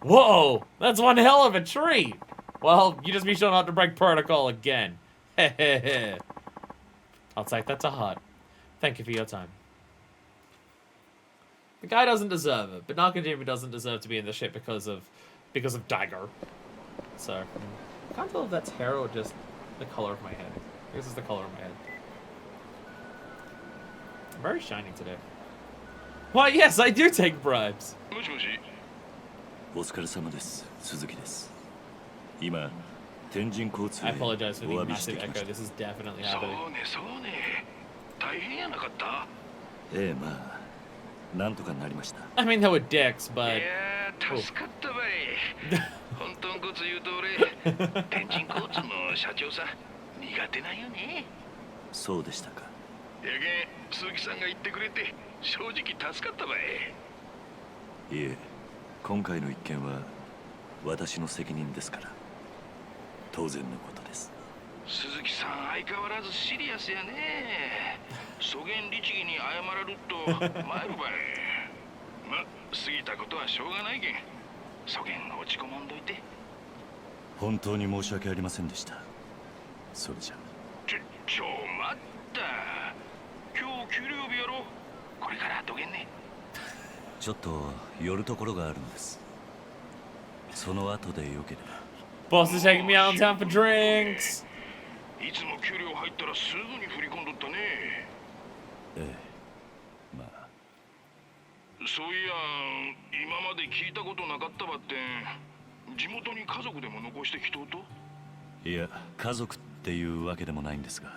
Whoa, that's one hell of a treat. Well, you just be sure not to break protocol again. Hehehe. I'll take that to heart. Thank you for your time. The guy doesn't deserve it, but Nakajima doesn't deserve to be in the shit because of Daigo. So, I can't tell if that's hair or just the color of my head. This is the color of my head. I'm very shiny today. Why, yes, I do take bribes. お疲れ様です。鈴木です。今、天神交通 I へ apologize for お the 詫びして massive きま echo. した。 This is definitely そう happening. ねそうね大変やなかった。ええ、まあ、なんとかなりました。I mean, they were dicks, い but やー助かったばい。本当のこと言うと俺天神交通の社長さん苦手なんよね。そうでしたか。やけん鈴木さんが言ってくれて正直助かったばい。いえ、今回の一件は私の責任ですから。当然のことです。鈴木さん相変わらずシリアスやね。そげん律儀に謝られると参るばい。ま、過ぎたことはしょうがないけん。そげん落ち込まんどいて。本当に申し訳ありませんでした。それじゃ。ちょ待った。今日給料日やろ。これからどげんね。ちょっと寄るところがあるんです。その後でよければ。boss is taking me out in town for drinks. いつも給料入ったらすぐに振り込んどったね。ええ、まあ。そういや今まで聞いたことなかったばってん。地元に家族でも残してきとうと。いや、家族っていうわけでもないんですが、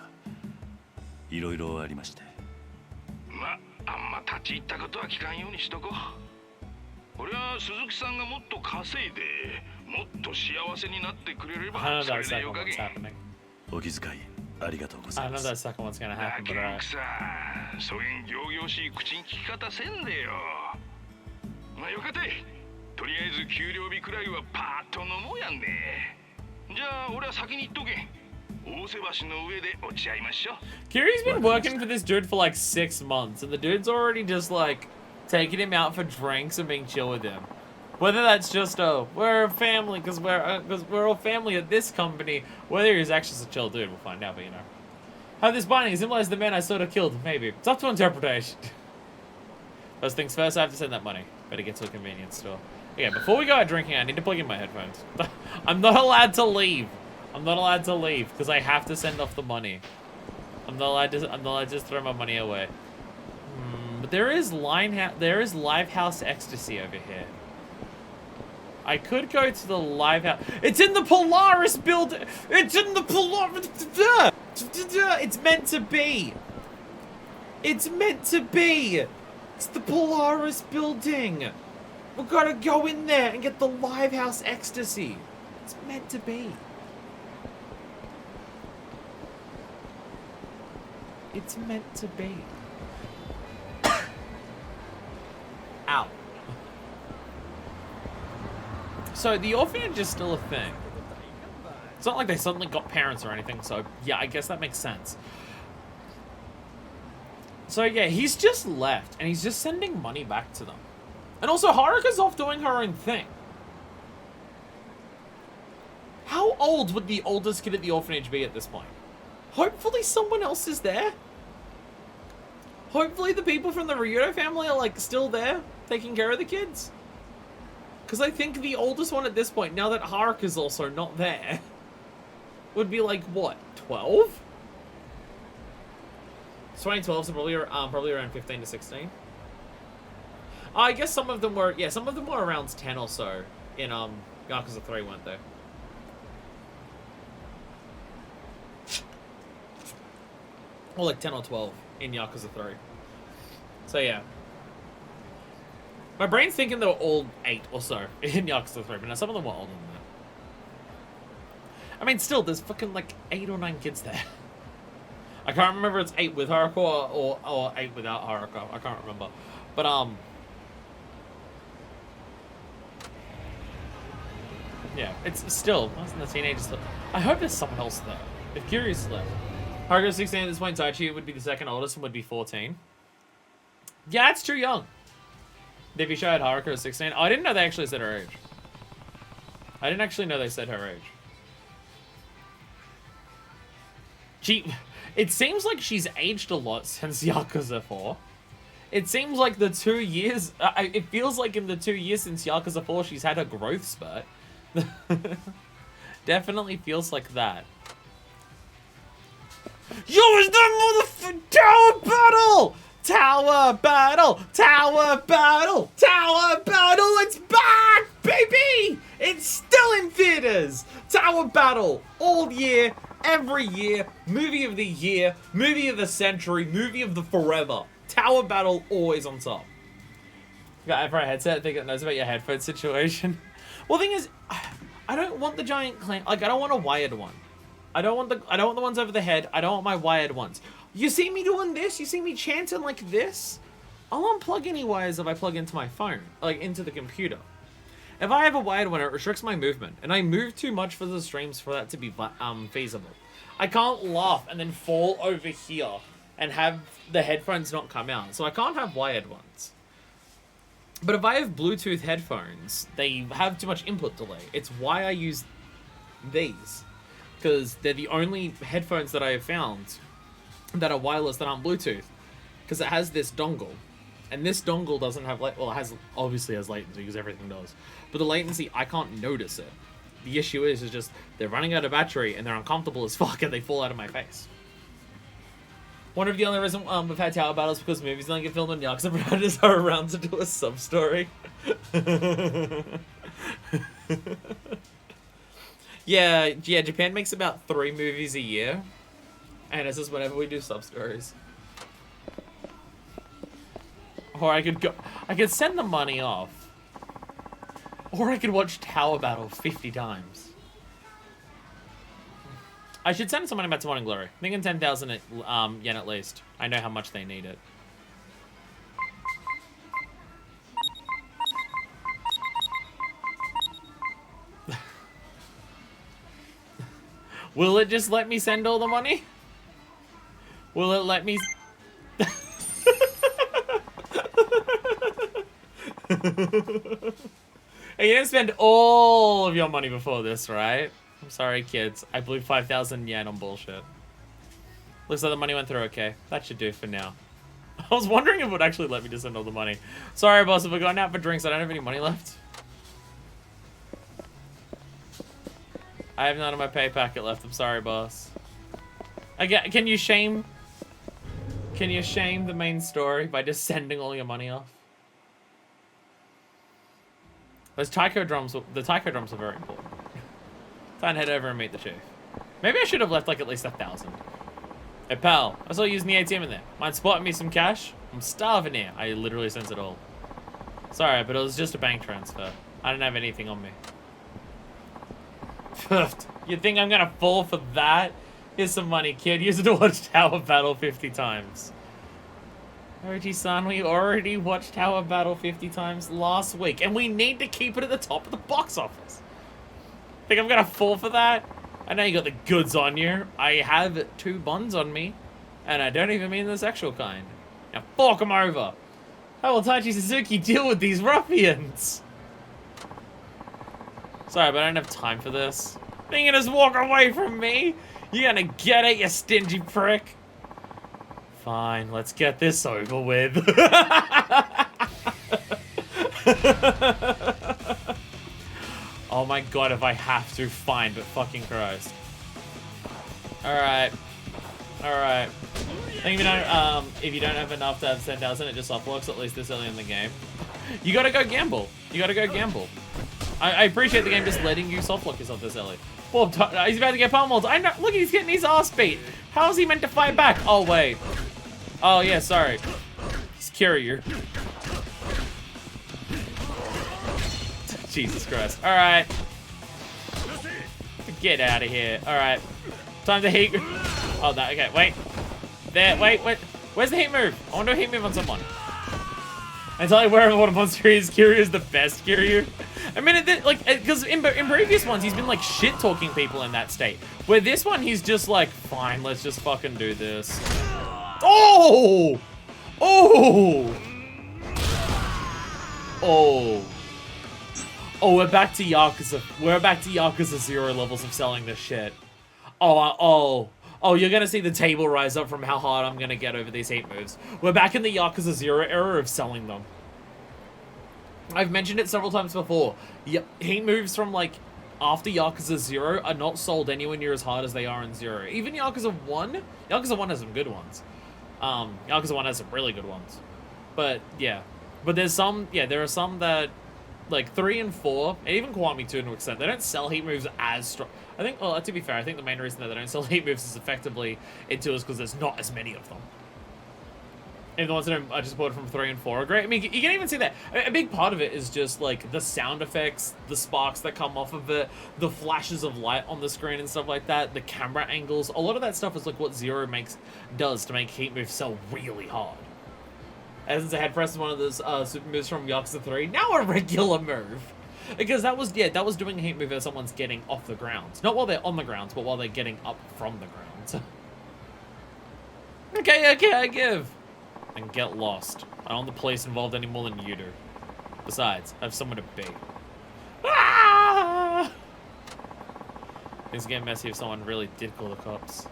いろいろありまして。まあんま立ち入ったことは聞かんようにしとこう。俺は鈴木さんがもっと稼いでもっと幸せになってくれれば I don't know そ that れで second よか one's げん。 happening. お気遣いありがとうござ I い don't ま know that す。 second one's gonna だ happen, け but んくさそげん仰々しい口に聞き方せんでよ。まあよかてとりあえず給料日くらいはパーッと飲もうやんね。じゃあ俺は先に行っとけん。大瀬橋の上で落ち合いましょう。 Kiryu's been working for this dude for like 6 months, and the dude's already just like taking him out for drinks and being chill with him. Whether that's just we're a family because we're all family at this company, whether he's actually a chill dude, we'll find out. But you know, how this binding symbolizes the man I sort of killed. Maybe it's up to interpretation. First things first, I have to send that money. Better get to a convenience store. Yeah, before we go out drinking, I need to plug in my headphones. I'm not allowed to leave. I'm not allowed to leave because I have to send off the money. I'm not allowed to just throw my money away. But there is live house ecstasy over here. I could go to the live house. It's in the Polaris building. It's in the Polaris. It's meant to be. It's meant to be. It's the Polaris building. We've got to go in there and get the live house ecstasy. It's meant to be. It's meant to be. Ow. So the orphanage is still a thing. It's not like they suddenly got parents or anything, so yeah, I guess that makes sense. So yeah, he's just left, and he's just sending money back to them. And also, Haruka's off doing her own thing. How old would the oldest kid at the orphanage be at this point? Hopefully someone else is there. Hopefully the people from the Ryudo family are, like, still there, taking care of the kids. Because I think the oldest one at this point, now that Haruka's also not there, would be, like, what, 12? 2012, so probably around 15 to 16. I guess some of them were, yeah, some of them were around 10 or so in, Yakuza 3, weren't they? Or like 10 or 12 in Yakuza 3. So yeah. My brain's thinking they were all 8 or so in Yakuza 3, but now some of them were older than that. I mean, still, there's fucking like 8 or 9 kids there. I can't remember if it's 8 with Haruko or 8 without Haruko. I can't remember. But, yeah, it's still, wasn't the teenagers still? I hope there's someone else there. If Kiryu's left. Haruko's 16 at this point, Taichi would be the second oldest and would be 14. Yeah, that's too young. Did you show at Haruko 16? Oh, I didn't know they actually said her age. I didn't actually know they said her age. It seems like she's aged a lot since Yakuza 4. It seems like the 2 years... it feels like in the 2 years since Yakuza 4, she's had a growth spurt. Definitely feels like that. Yo, is that Tower Battle! Tower Battle! Tower Battle! Tower Battle! It's back, baby! It's still in theaters! Tower Battle! All year, every year, movie of the year, movie of the century, movie of the forever. Tower Battle always on top. Got for a headset, I think it knows about your headphone situation. Well, the thing is, I don't want the giant clamp. Like, I don't want a wired one. I don't want the ones over the head. I don't want my wired ones. You see me doing this? You see me chanting like this? I'll unplug any wires if I plug into my phone, like into the computer. If I have a wired one, it restricts my movement, and I move too much for the streams for that to be feasible. I can't laugh and then fall over here and have the headphones not come out, so I can't have wired ones. But if I have Bluetooth headphones, they have too much input delay. It's why I use these, because they're the only headphones that I have found that are wireless that aren't Bluetooth, because it has this dongle, and this dongle doesn't have, well, it obviously has latency, because everything does, but the latency, I can't notice it. The issue is just they're running out of battery and they're uncomfortable as fuck and they fall out of my face. One of the only reasons we've had tower battles because movies don't get filmed and Yakuza producers are around to do a sub-story. yeah, Japan makes about 3 movies a year. And it's just whenever we do sub-stories. Or I could send the money off. Or I could watch Tower Battle 50 times. I should send some money back to Morning Glory. I'm thinking 10,000 yen at least. I know how much they need it. Will it just let me send all the money? Will it let me... Hey, you didn't spend all of your money before this, right? I'm sorry, kids. I blew 5,000 yen on bullshit. Looks like the money went through okay. That should do for now. I was wondering if it would actually let me just send all the money. Sorry, boss, if we're going out for drinks, I don't have any money left. I have none of my pay packet left. I'm sorry, boss. Can you shame the main story by just sending all your money off? Those taiko drums, the taiko drums are very important. Time to head over and meet the chief. Maybe I should have left like at least 1,000. Hey pal, I saw you using the ATM in there. Mind spotting me some cash? I'm starving here. I literally sent it all. Sorry, but it was just a bank transfer. I don't have anything on me. You think I'm gonna fall for that? Here's some money, kid. Use it to watch Tower Battle 50 times. Oji-san, we already watched Tower Battle 50 times last week, and we need to keep it at the top of the box office. Think I'm gonna fall for that? I know you got the goods on you. I have 2 bonds on me, and I don't even mean the sexual kind. Now fork them over. How will Taichi Suzuki deal with these ruffians? Sorry, but I don't have time for this. Think you just walk away from me? You're gonna get it, you stingy prick. Fine, let's get this over with. Oh my god, if I have to, fine, but fucking Christ. Alright. Alright. I think if you don't have enough to have 10,000, it just uplocks at least this early in the game. You gotta go gamble. You gotta go gamble. I appreciate the game just letting you softlock yourself this early. Well, he's about to get pummeled. I know. Look, he's getting his ass beat. How is he meant to fight back? Oh, wait. Oh, yeah, sorry. It's Kiryu. Jesus Christ. Alright. Get out of here. Alright. Time to heat. Oh, no. Okay, wait. There, wait. Where's the heat move? I want to do a heat move on someone. And tell you wherever what a monster is, Kiryu is the best Kiryu. I mean, because in previous ones, he's been, like, shit-talking people in that state. Where this one, he's just like, fine, let's just fucking do this. Oh! Oh! Oh. Oh, we're back to Yakuza. We're back to Yakuza 0 levels of selling this shit. Oh, you're gonna see the table rise up from how hard I'm gonna get over these heat moves. We're back in the Yakuza 0 era of selling them. I've mentioned it several times before. Heat moves from, like, after Yakuza 0 are not sold anywhere near as hard as they are in 0. Even Yakuza 1 has some good ones. Yakuza 1 has some really good ones. But, yeah. But there are some that, like, 3 and 4, and even Kiwami to an extent, they don't sell heat moves as strong. I think, well, to be fair, I think the main reason that they don't sell heat moves as effectively into is because there's not as many of them. And the ones that I just bought from 3 and 4 are great. I mean, you can even see that. A big part of it is just, like, the sound effects, the sparks that come off of it, the flashes of light on the screen and stuff like that, the camera angles. A lot of that stuff is, like, what Zero does to make heat moves sell really hard. And since I had pressed one of those super moves from Yakuza 3, now a regular move. Because that was doing a heat move as someone's getting off the ground. Not while they're on the ground, but while they're getting up from the ground. Okay, I give. And get lost. I don't want the police involved any more than you do. Besides, I have somewhere to be. Ah! Things get messy if someone really did call the cops.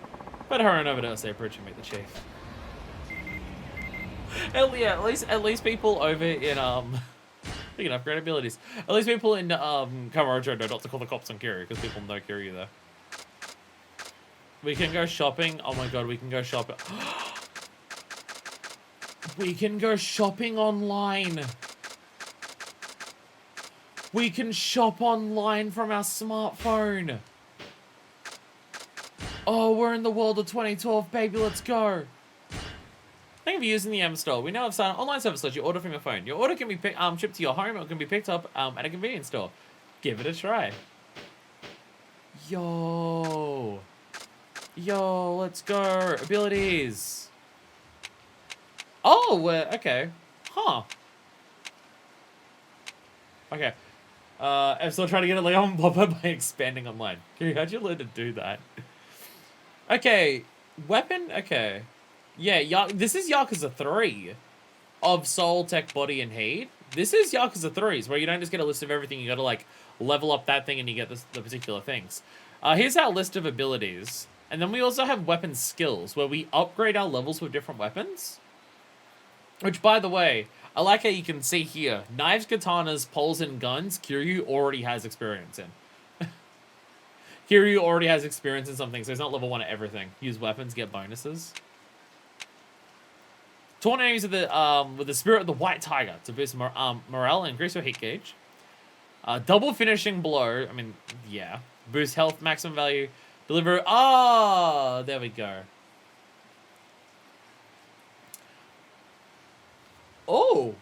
But hurry on over to Osei Bridge and meet the chief. At least people over in speaking of great abilities, at least people in Kamurocho know not to call the cops on Kiryu because people know Kiryu there. We can go shopping. Oh my god, we can go shopping. We can go shopping online. We can shop online from our smartphone. Oh, we're in the world of 2012, baby. Let's go. Thank you for using the M Store. We now have an online service that you order from your phone. Your order can be shipped to your home or can be picked up at a convenience store. Give it a try. Yo, let's go. Abilities. Oh, okay. Huh. Okay. I'm still trying to get it like on Pop by expanding online. How'd you learn to do that? Okay. Weapon? Okay. Yeah, this is Yakuza 3 of Soul, Tech, Body, and Heat. This is Yakuza 3's where you don't just get a list of everything. You gotta, like, level up that thing and you get the particular things. Here's our list of abilities. And then we also have weapon skills where we upgrade our levels with different weapons. Which, by the way, I like how you can see here. Knives, katanas, poles, and guns, Kiryu already has experience in. Kiryu already has experience in something, so he's not level 1 at everything. Use weapons, get bonuses. Taunt enemies with the spirit of the white tiger to boost morale and increase your hit gauge. Double finishing blow. I mean, yeah. Boost health, maximum value. Deliver. There we go. Oh!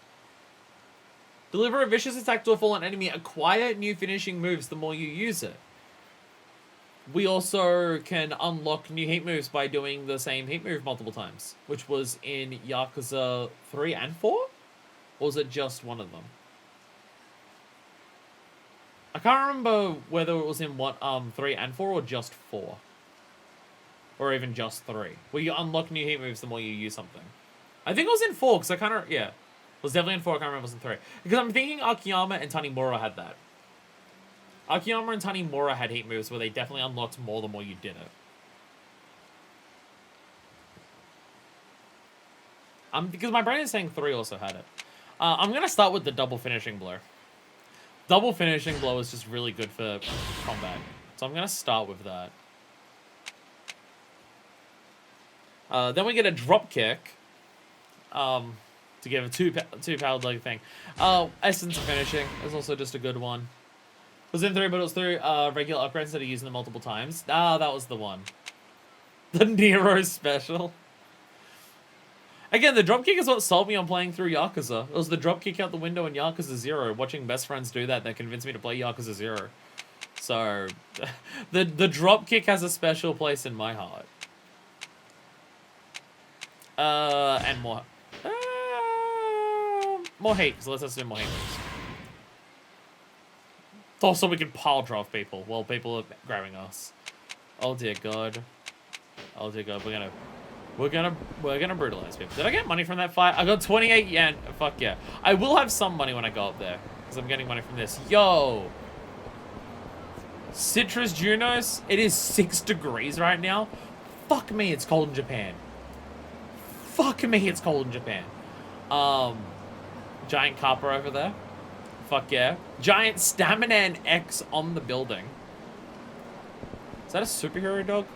Deliver a vicious attack to a fallen enemy. Acquire new finishing moves the more you use it. We also can unlock new heat moves by doing the same heat move multiple times, which was in Yakuza 3 and 4? Or was it just one of them? I can't remember whether it was in 3 and 4 or just 4. Or even just 3. Where you unlock new heat moves the more you use something. I think it was in 4, because I kind of, yeah. It was definitely in 4, I can't remember if it was in 3. Because I'm thinking Akiyama and Tanimura had that. Akiyama and Tanimura had heat moves where they definitely unlocked more the more you did it. Because my brain is saying 3 also had it. I'm going to start with the double finishing blow. Double finishing blow is just really good for combat. So I'm going to start with that. Then we get a drop kick. To give a two powered leg thing. Essence of finishing is also just a good one. It was in 3, but it was through regular upgrades instead of using them multiple times. That was the one. The Nero special. Again, the dropkick is what sold me on playing through Yakuza. It was the dropkick out the window in Yakuza 0. Watching best friends do that convinced me to play Yakuza 0. So, the dropkick has a special place in my heart. And more. More heat, so let's do more heat. Also, we can pile drive people while people are grabbing us. Oh dear God. Oh dear God, we're gonna brutalize people. Did I get money from that fight? I got 28 yen. Fuck yeah. I will have some money when I go up there, because I'm getting money from this. Yo! Citrus Junos, it is 6 degrees right now. Fuck me, it's cold in Japan. Fuck me, it's cold in Japan. Giant Kappa over there. Fuck yeah. Giant Stamina and X on the building. Is that a superhero dog?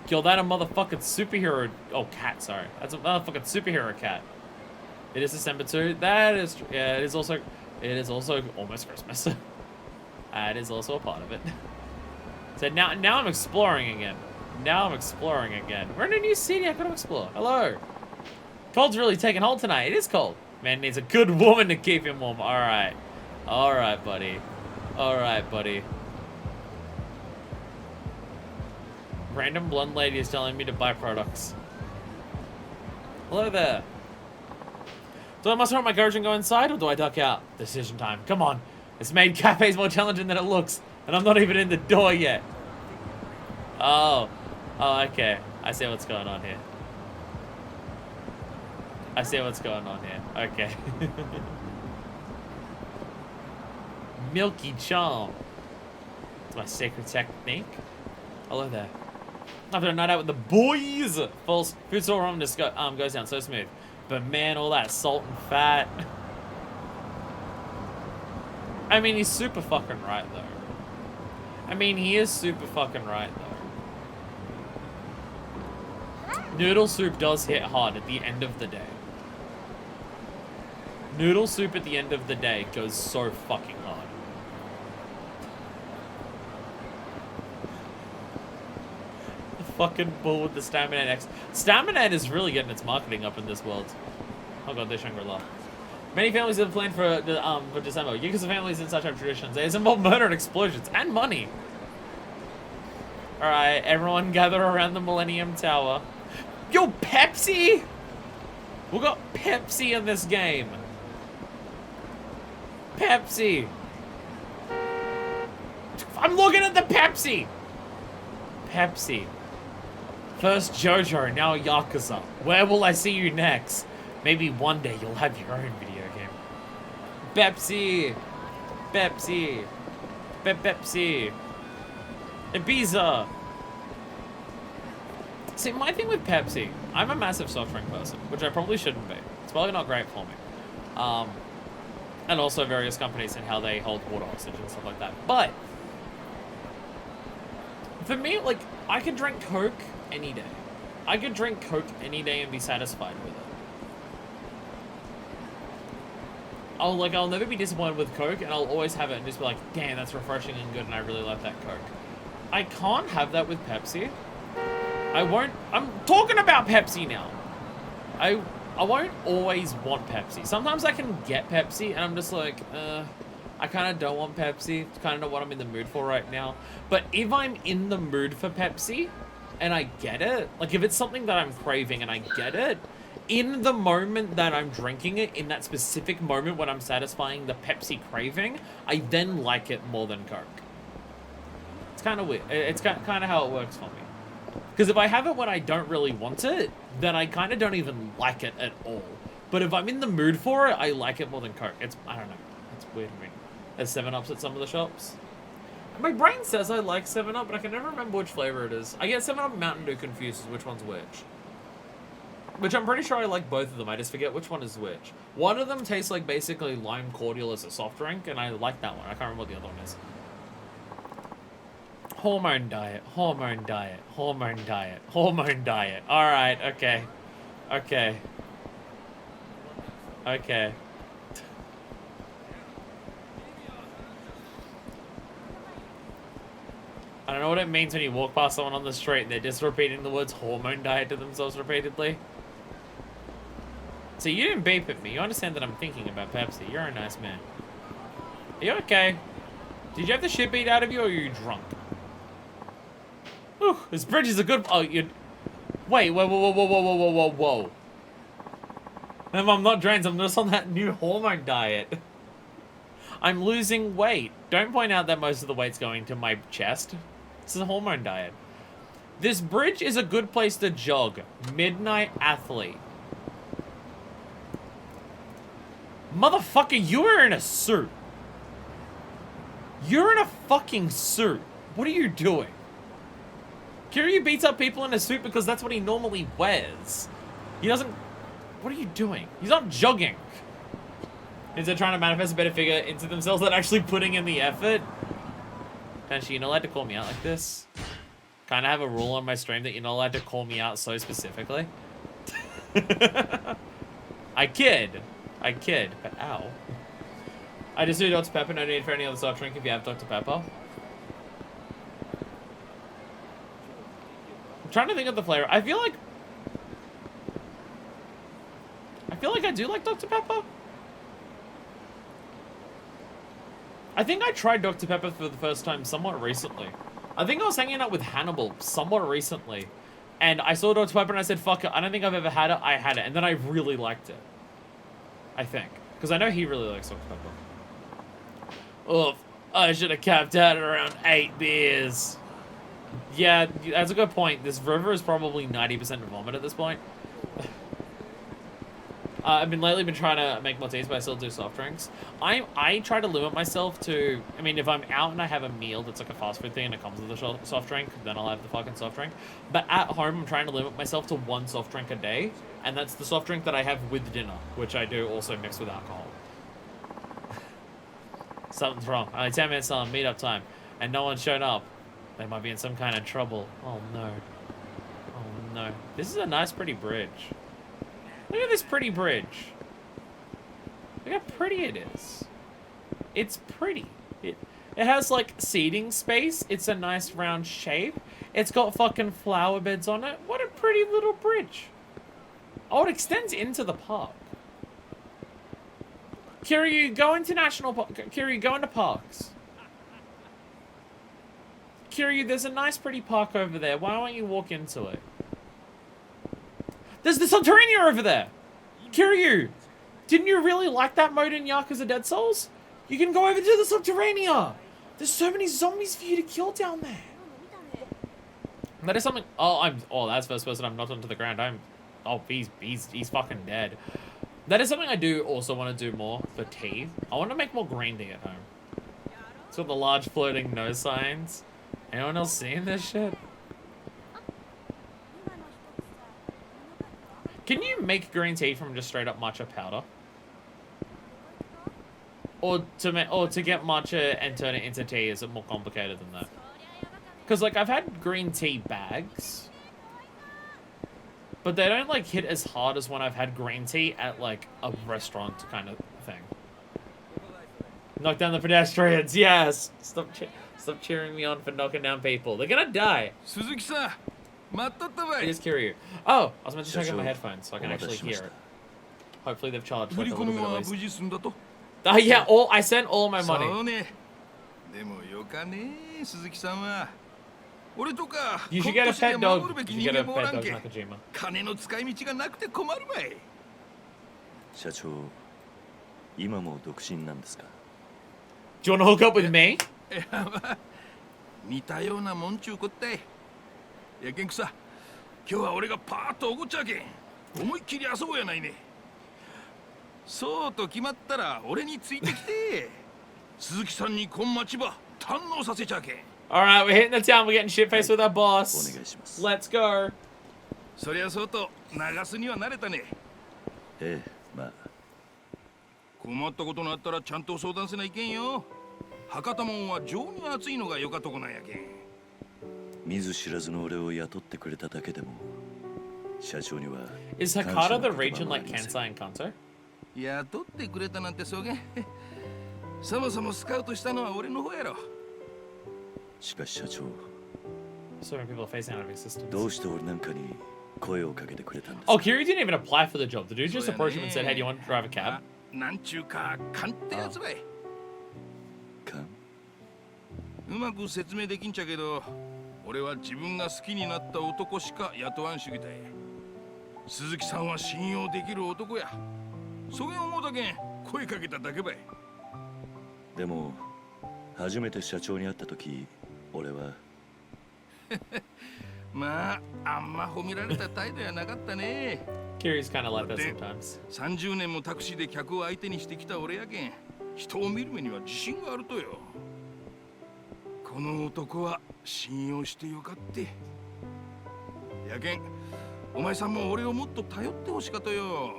Yo, that a motherfucking superhero... Oh, cat, sorry. That's a motherfucking superhero cat. It is December 2. That is... Yeah, it is also almost Christmas. It is also a part of it. So now I'm exploring again. We're in a new city. I gotta explore. Hello. Cold's really taking hold tonight. It is cold. Man needs a good woman to keep him warm. Alright. Alright, buddy. Alright, buddy. Random blonde lady is telling me to buy products. Hello there. Do I muster up my courage and go inside, or do I duck out? Decision time. Come on. It's made cafes more challenging than it looks, and I'm not even in the door yet. Oh. Oh, okay. I see what's going on here. Okay. Milky Charm. It's my sacred technique. Hello there. After a night out with the boys, false food store room just goes down so smooth. But man, all that salt and fat. I mean, he's super fucking right though. He is super fucking right though. Noodle soup does hit hard at the end of the day. Noodle soup at the end of the day goes so fucking hard. The fucking bull with the Stamina X. Stamina is really getting its marketing up in this world. Oh god, there's Shangri-La. Many families have planned for December. Yakuza families and such have traditions. They involve murder and explosions and money. Alright, everyone gather around the Millennium Tower. Yo, Pepsi! We got Pepsi in this game. Pepsi. I'm looking at the Pepsi. Pepsi. First JoJo, now Yakuza. Where will I see you next? Maybe one day you'll have your own video game. Pepsi. Pepsi. Pepsi. Ibiza. See, my thing with Pepsi, I'm a massive soft drink person, which I probably shouldn't be. It's probably not great for me. And also various companies and how they hold water hostage and stuff like that. But for me, like, I could drink Coke any day. I could drink Coke any day and be satisfied with it. I'll never be disappointed with Coke, and I'll always have it and just be like, damn, that's refreshing and good, and I really like that Coke. I can't have that with Pepsi. I'm talking about Pepsi now. I won't always want Pepsi. Sometimes I can get Pepsi, and I'm just like, I kind of don't want Pepsi. It's kind of not what I'm in the mood for right now. But if I'm in the mood for Pepsi, and I get it, like if it's something that I'm craving and I get it, in the moment that I'm drinking it, in that specific moment when I'm satisfying the Pepsi craving, I then like it more than Coke. It's kind of weird. It's kind of how it works for me. Because if I have it when I don't really want it, then I kind of don't even like it at all. But if I'm in the mood for it, I like it more than Coke. I don't know. It's weird to me. There's 7-Ups at some of the shops. My brain says I like 7-Up, but I can never remember which flavor it is. I get 7-Up and Mountain Dew confused as which one's which. Which I'm pretty sure I like both of them. I just forget which one is which. One of them tastes like basically lime cordial as a soft drink, and I like that one. I can't remember what the other one is. Hormone diet, hormone diet, hormone diet, hormone diet. Alright, okay. Okay. Okay. I don't know what it means when you walk past someone on the street and they're just repeating the words hormone diet to themselves repeatedly. So you didn't beep at me. You understand that I'm thinking about Pepsi. You're a nice man. Are you okay? Did you have the shit beat out of you, or are you drunk? Whew, this bridge is a good... Oh, you... Wait, whoa, whoa, whoa, whoa, whoa, whoa, whoa, whoa, whoa. I'm not drained, I'm just on that new hormone diet. I'm losing weight. Don't point out that most of the weight's going to my chest. This is a hormone diet. This bridge is a good place to jog. Midnight athlete. Motherfucker, you are in a suit. You're in a fucking suit. What are you doing? Kiryu beats up people in a suit because that's what he normally wears. He doesn't... What are you doing? He's not jogging. Is they trying to manifest a better figure into themselves than actually putting in the effort? Kanshi, you're not allowed to call me out like this. Kind of have a rule on my stream that you're not allowed to call me out so specifically. I kid, but ow. I just do Dr. Pepper, no need for any other soft drink if you have Dr. Pepper. I'm trying to think of the flavor. I feel like I do like Dr. Pepper. I think I tried Dr. Pepper for the first time somewhat recently. I think I was hanging out with Hannibal somewhat recently. And I saw Dr. Pepper and I said, fuck it, I don't think I've ever had it. I had it. And then I really liked it. I think. Because I know he really likes Dr. Pepper. Oh, I should have capped out at around 8 beers. Yeah, that's a good point. This river is probably 90% vomit at this point. I've lately been trying to make more teas, but I still do soft drinks. I try to limit myself to, I mean, if I'm out and I have a meal that's like a fast food thing and it comes with a soft drink, then I'll have the fucking soft drink. But at home, I'm trying to limit myself to 1 soft drink a day, and that's the soft drink that I have with dinner, which I do also mix with alcohol. Something's wrong. Only 10 minutes on meetup time, and no one's shown up. They might be in some kind of trouble. Oh no. Oh no. This is a nice, pretty bridge. Look at this pretty bridge. Look how pretty it is. It's pretty. It has like seating space. It's a nice round shape. It's got fucking flower beds on it. What a pretty little bridge. Oh, it extends into the park. Kiryu, go into national park. Kiryu, go into parks. Kiryu, there's a nice pretty park over there. Why don't you walk into it? There's the Subterranea over there! Kiryu! Didn't you really like that mode in Yakuza Dead Souls? You can go over to the Subterranea! There's so many zombies for you to kill down there! That is something... Oh, that's first person. I'm not onto the ground. Oh, he's fucking dead. That is something I do also want to do more for tea. I want to make more green tea at home. It's got the large floating no signs. Anyone else seeing this shit? Can you make green tea from just straight up matcha powder? Or to get matcha and turn it into tea, is it more complicated than that? Because like I've had green tea bags, but they don't like hit as hard as when I've had green tea at like a restaurant kind of thing. Knock down the pedestrians, yes! Stop cheering me on for knocking down people. They're gonna die! Suzuki-san! It is Kiryu. Oh, I was meant to check out my headphones so I can actually hear it. Hopefully they've charged like a little bit at least. Oh yeah, I sent all my money. You should get a pet dog. You should get a pet dog, Nakajima. 金の使い道がなくて困るばい。社長、今も独身なんですか? Do you want to hook up with me? 似たようなもんちゅうこったい。やけんくさ、今日は俺がパーッとおごっちゃうけん。思いっきり遊ぼうやないね。そうと決まったら俺についてきて。鈴木さんにこん町場堪能させちゃうけん。Alright, we're hitting the town, we're getting shit-faced with our boss. Let's go. そりゃそうと流すには慣れたね。ええ、まあ。困ったことがあったらちゃんと相談せないけんよ。博多門は情に熱いのがよかとこなんやけん。見ず知らずの俺を雇ってくれただけでも社長には Is Hakata the region like Kansai and Kanto? 雇ってくれたなんてそげん。そもそもスカウトしたのは俺の方やろ。しかし社長、 So many people are facing out of existence. どうして俺なんかに声をかけてくれたんです Oh, Kiryu didn't even apply for the job. The dude just approached him and said, hey, do you want to drive a cab? なんちゅうか、勘ってやつばい。か？うまく説明できんちゃけど、俺は自分が好きになった男しか雇わん主義だい。鈴木さんは信用できる男や。そげん思うだけん声かけただけばい。でも初めて社長に会った時俺はまああんま褒められた態度やなかったね。Kiryu's kind of like that sometimes. 30年もタクシーで客を相手にしてきた俺やけん人を見る目には自信があるとよ。この男は信用してよかって。やけんお前さんも俺をもっと頼ってほしかとよ。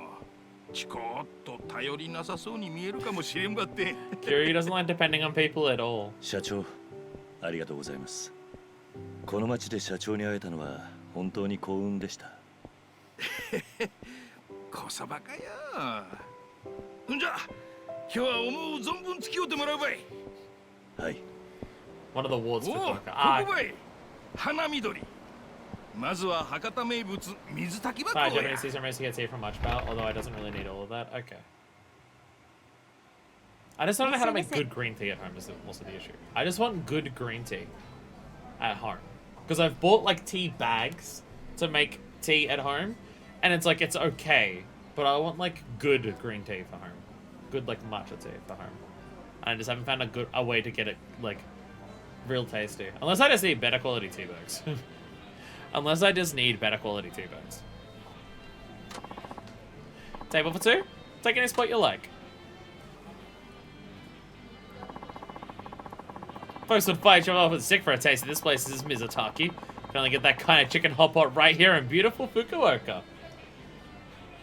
ちこっと頼りなさそうに見えるかもしれんばって。Kiryu doesn't like depending on people at all. 社長ありがとうございます。この町で社長に会えたのは本当に幸運でした。こそばかよ。んじゃ今日は思う存分付き合ってもらうばい。はい。One of the wards お for お、こ Doka. こばい。花緑。まずは博多名物水炊き箱 Sorry, や。 Japanese season race gets here from much about, although I doesn't really need all of that. Okay. I just don't know how to make good green tea at home is also the issue. I just want good green tea at home. Because I've bought like tea bags to make tea at home, and it's like, it's okay, but I want like good green tea for home. Good like matcha tea for home. And I just haven't found a way to get it like real tasty. Unless I just need better quality tea bags. Unless I just need better quality tea bags. Table for two? Take any spot you like. Folks would fight each other off with sick for a taste of this place. This is Mizutaki. Can only get that kind of chicken hot pot right here in beautiful Fukuoka.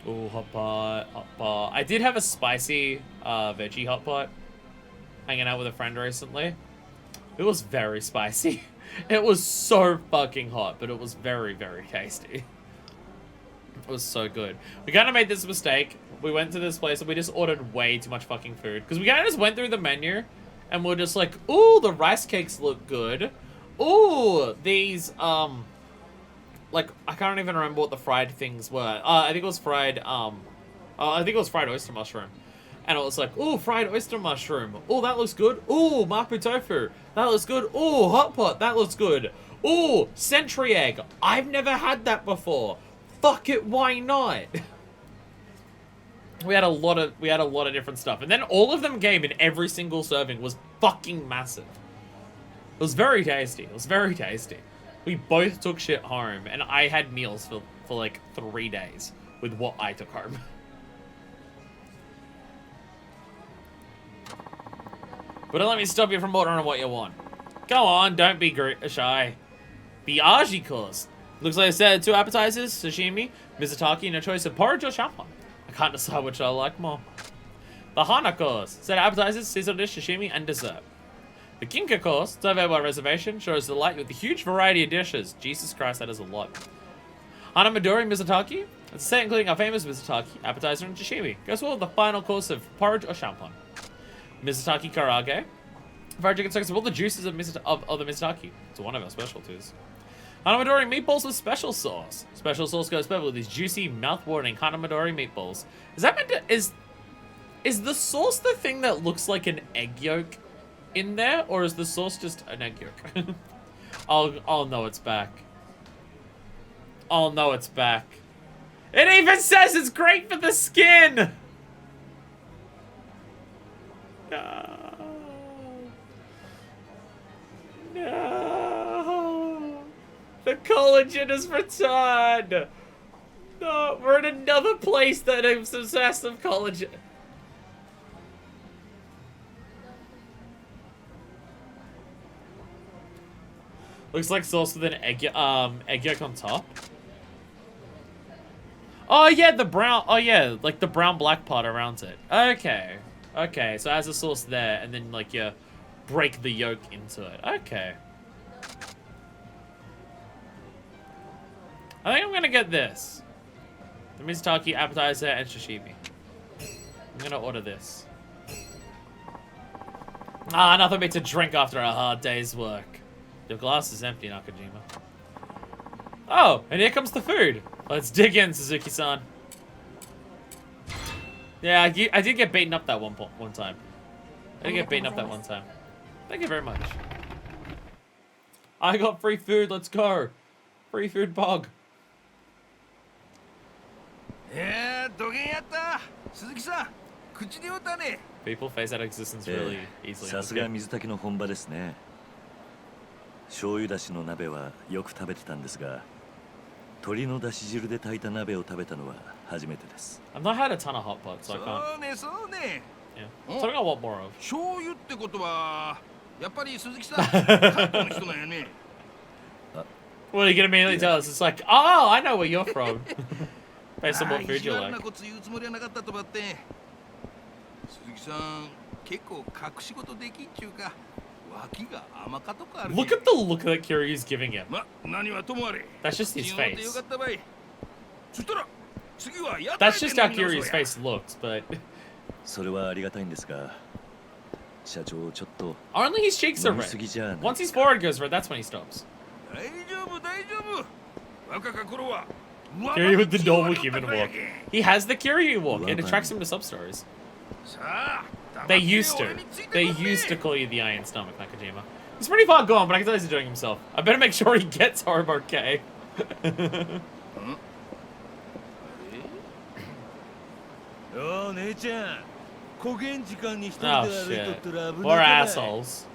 Ooh, hot pot, hot pot. I did have a spicy veggie hot pot hanging out with a friend recently. It was very spicy. It was so fucking hot, but it was very, very tasty. It was so good. We kind of made this mistake. We went to this place and we just ordered way too much fucking food. Because we kind of just went through the menu and we're just like, ooh, the rice cakes look good. Ooh, these, like, I can't even remember what the fried things were. I think it was fried, I think it was fried oyster mushroom. And it was like, ooh, fried oyster mushroom. Oh, that looks good. Ooh, mapo tofu. That looks good. Ooh, hot pot. That looks good. Ooh, century egg. I've never had that before. Fuck it, why not? We had a lot of different stuff. And then all of them came in every single serving was fucking massive. It was very tasty. It was very tasty. We both took shit home and I had meals for like 3 days with what I took home. But don't let me stop you from ordering what you want. Go on, don't be shy. Biagi course. Looks like I said 2 appetizers, sashimi, Mizutaki, and a choice of porridge or champon. I can't decide which I like more. The Hana course. Set appetizers, seasonal dish, sashimi, and dessert. The Kinka course, survey by reservation, shows the light with a huge variety of dishes. Jesus Christ, that is a lot. Hana Midori Mizutaki. It's a set including our famous Mizutaki, appetizer, and sashimi. Goes well with the final course of porridge or champon. Mizutaki Karage. Fried chicken soaks with all the juices of the Mizutaki. It's one of our specialties. Hanamadori meatballs with special sauce. Special sauce goes perfect with these juicy, mouth-watering Hanamadori meatballs. Is that meant to... Is the sauce the thing that looks like an egg yolk in there? Or is the sauce just an egg yolk? I'll know it's back. I'll know it's back. It even says it's great for the skin! No. No. The collagen is returned. No, we're in another place that is obsessed with collagen. Looks like sauce with an egg yolk on top. Oh yeah, the brown. Oh yeah, like the brown black part around it. Okay. Okay, so it has a sauce there, and then, like, you break the yolk into it. Okay. I think I'm gonna get this. The Mizutaki appetizer and sashimi. I'm gonna order this. Ah, nothing beats a drink after a hard day's work. Your glass is empty, Nakajima. Oh, and here comes the food. Let's dig in, Suzuki-san. Yeah, I did get beaten up that one time. I did get beaten up that one time. Thank you very much. I got free food. Let's go. Free food bog. どげんやった。鈴木さん、口で言うたね。People face that existence really easily. さすが水炊きの本場ですね。醤油だしの鍋はよく食べてたんですが、鶏のだし汁で炊いた鍋を食べたのは初めてです。I've not had a ton of hot pot, so I そ can't. うね、そうね。Yeah. Something I want more of. 醤油ってことは、やっぱり鈴木さん、関東の人なんやね。Well, you can immediately tell us. It's like, oh, I know where you're from. Based on what food you 意地悪な like. こと言うつもりはなかったとばって。鈴木さん、結構隠し事できんちゅうか。脇が甘かとかある。Look at the look that Kiryu's giving him. ま、何はともあれ。 That's just his 信用で face. よかったばい。そしたら、次は屋 That's 台で just how 飲み直そう Kiryu's や。 face looks, but それはありがたいんですが、社長ちょっと only his cheeks are 飲み red. すぎじゃない Once his forehead goes red, that's when he stops. 大丈夫、大丈夫。若か頃は。 Kiryu with the normal human walk. He has the Kiryu walk. It attracts him to sub-stories. They used to. They used to call you the Iron Stomach, Nakajima. He's pretty far gone, but I can tell he's enjoying himself. I better make sure he gets home okay. Oh, 姉ちゃん。古元時間に一人で Oh 歩いと shit. ったら危 More ない。 assholes.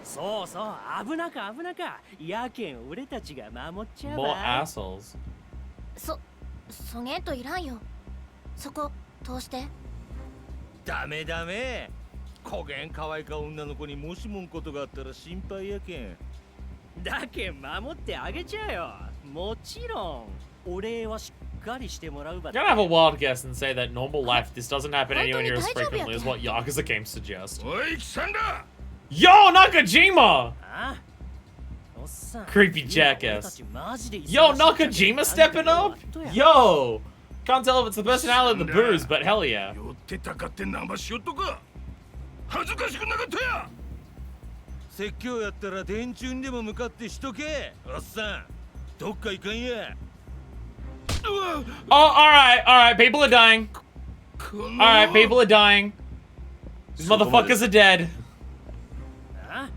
そうそう危なか危なかやけん俺たちが守っちゃう More わ assholes. そげんといらんよ。そこ通して。ダメダメ。古元可愛いか女の子にもしもんことがあったら心配やけん。だけん守ってあげちゃうよ。もちろんお礼はしっかりしてもらうば。 I'm gonna have a wild guess and say that normal life this doesn't happen anywhere near as frequently as what Yakuza games suggest. おい、貴さんだ。 Yo, Nakajima! あおっさん Creepy jackass. 俺たちマジで忙しい Yo, Nakajima stepping up? Yo! Can't tell if it's the personality of the booze, but hell yeah. 寄ってたかって生しよっとか。恥ずかしくなかったや。説教やったら電柱にでも向かってしとけ。おっさん、どっか行かんや。Oh, alright, people are dying. Alright, people are dying. These motherfuckers are dead. あ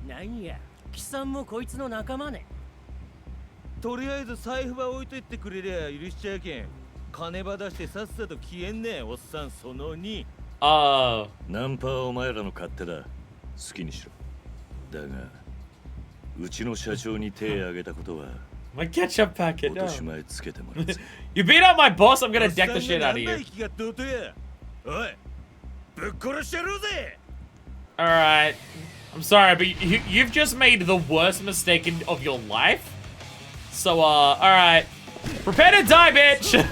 なんや貴さんもこいつの仲間ね。とりあえず財布は置いといてくれりゃ許しちゃうけん。金ば出してさっさと消えんねおっさんその2。Oh. ナンパはお前らの勝手だ。好きにしろ。だが、うちの社長に手を挙げたことは My ketchup packet. 落とし前つけてもらうぜ。You beat out my boss, I'm gonna deck the shit out of おっさんが you. 何だ息がどうとや。おい、ぶっ殺してやろうぜ。Alright. I'm sorry, but you've just made the worst mistake of your life. So, alright. Prepare to die, bitch!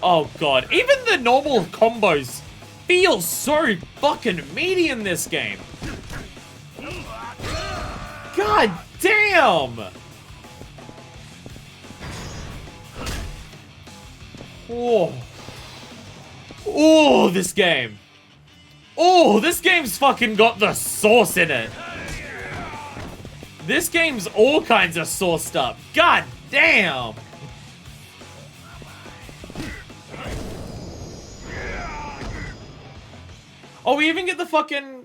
Oh, God. Even the normal combos feel so fucking meaty in this game. God damn! Oh. Oh, this game. Oh, this game's fucking got the sauce in it. This game's all kinds of sauced up. God damn. Oh, we even get the fucking,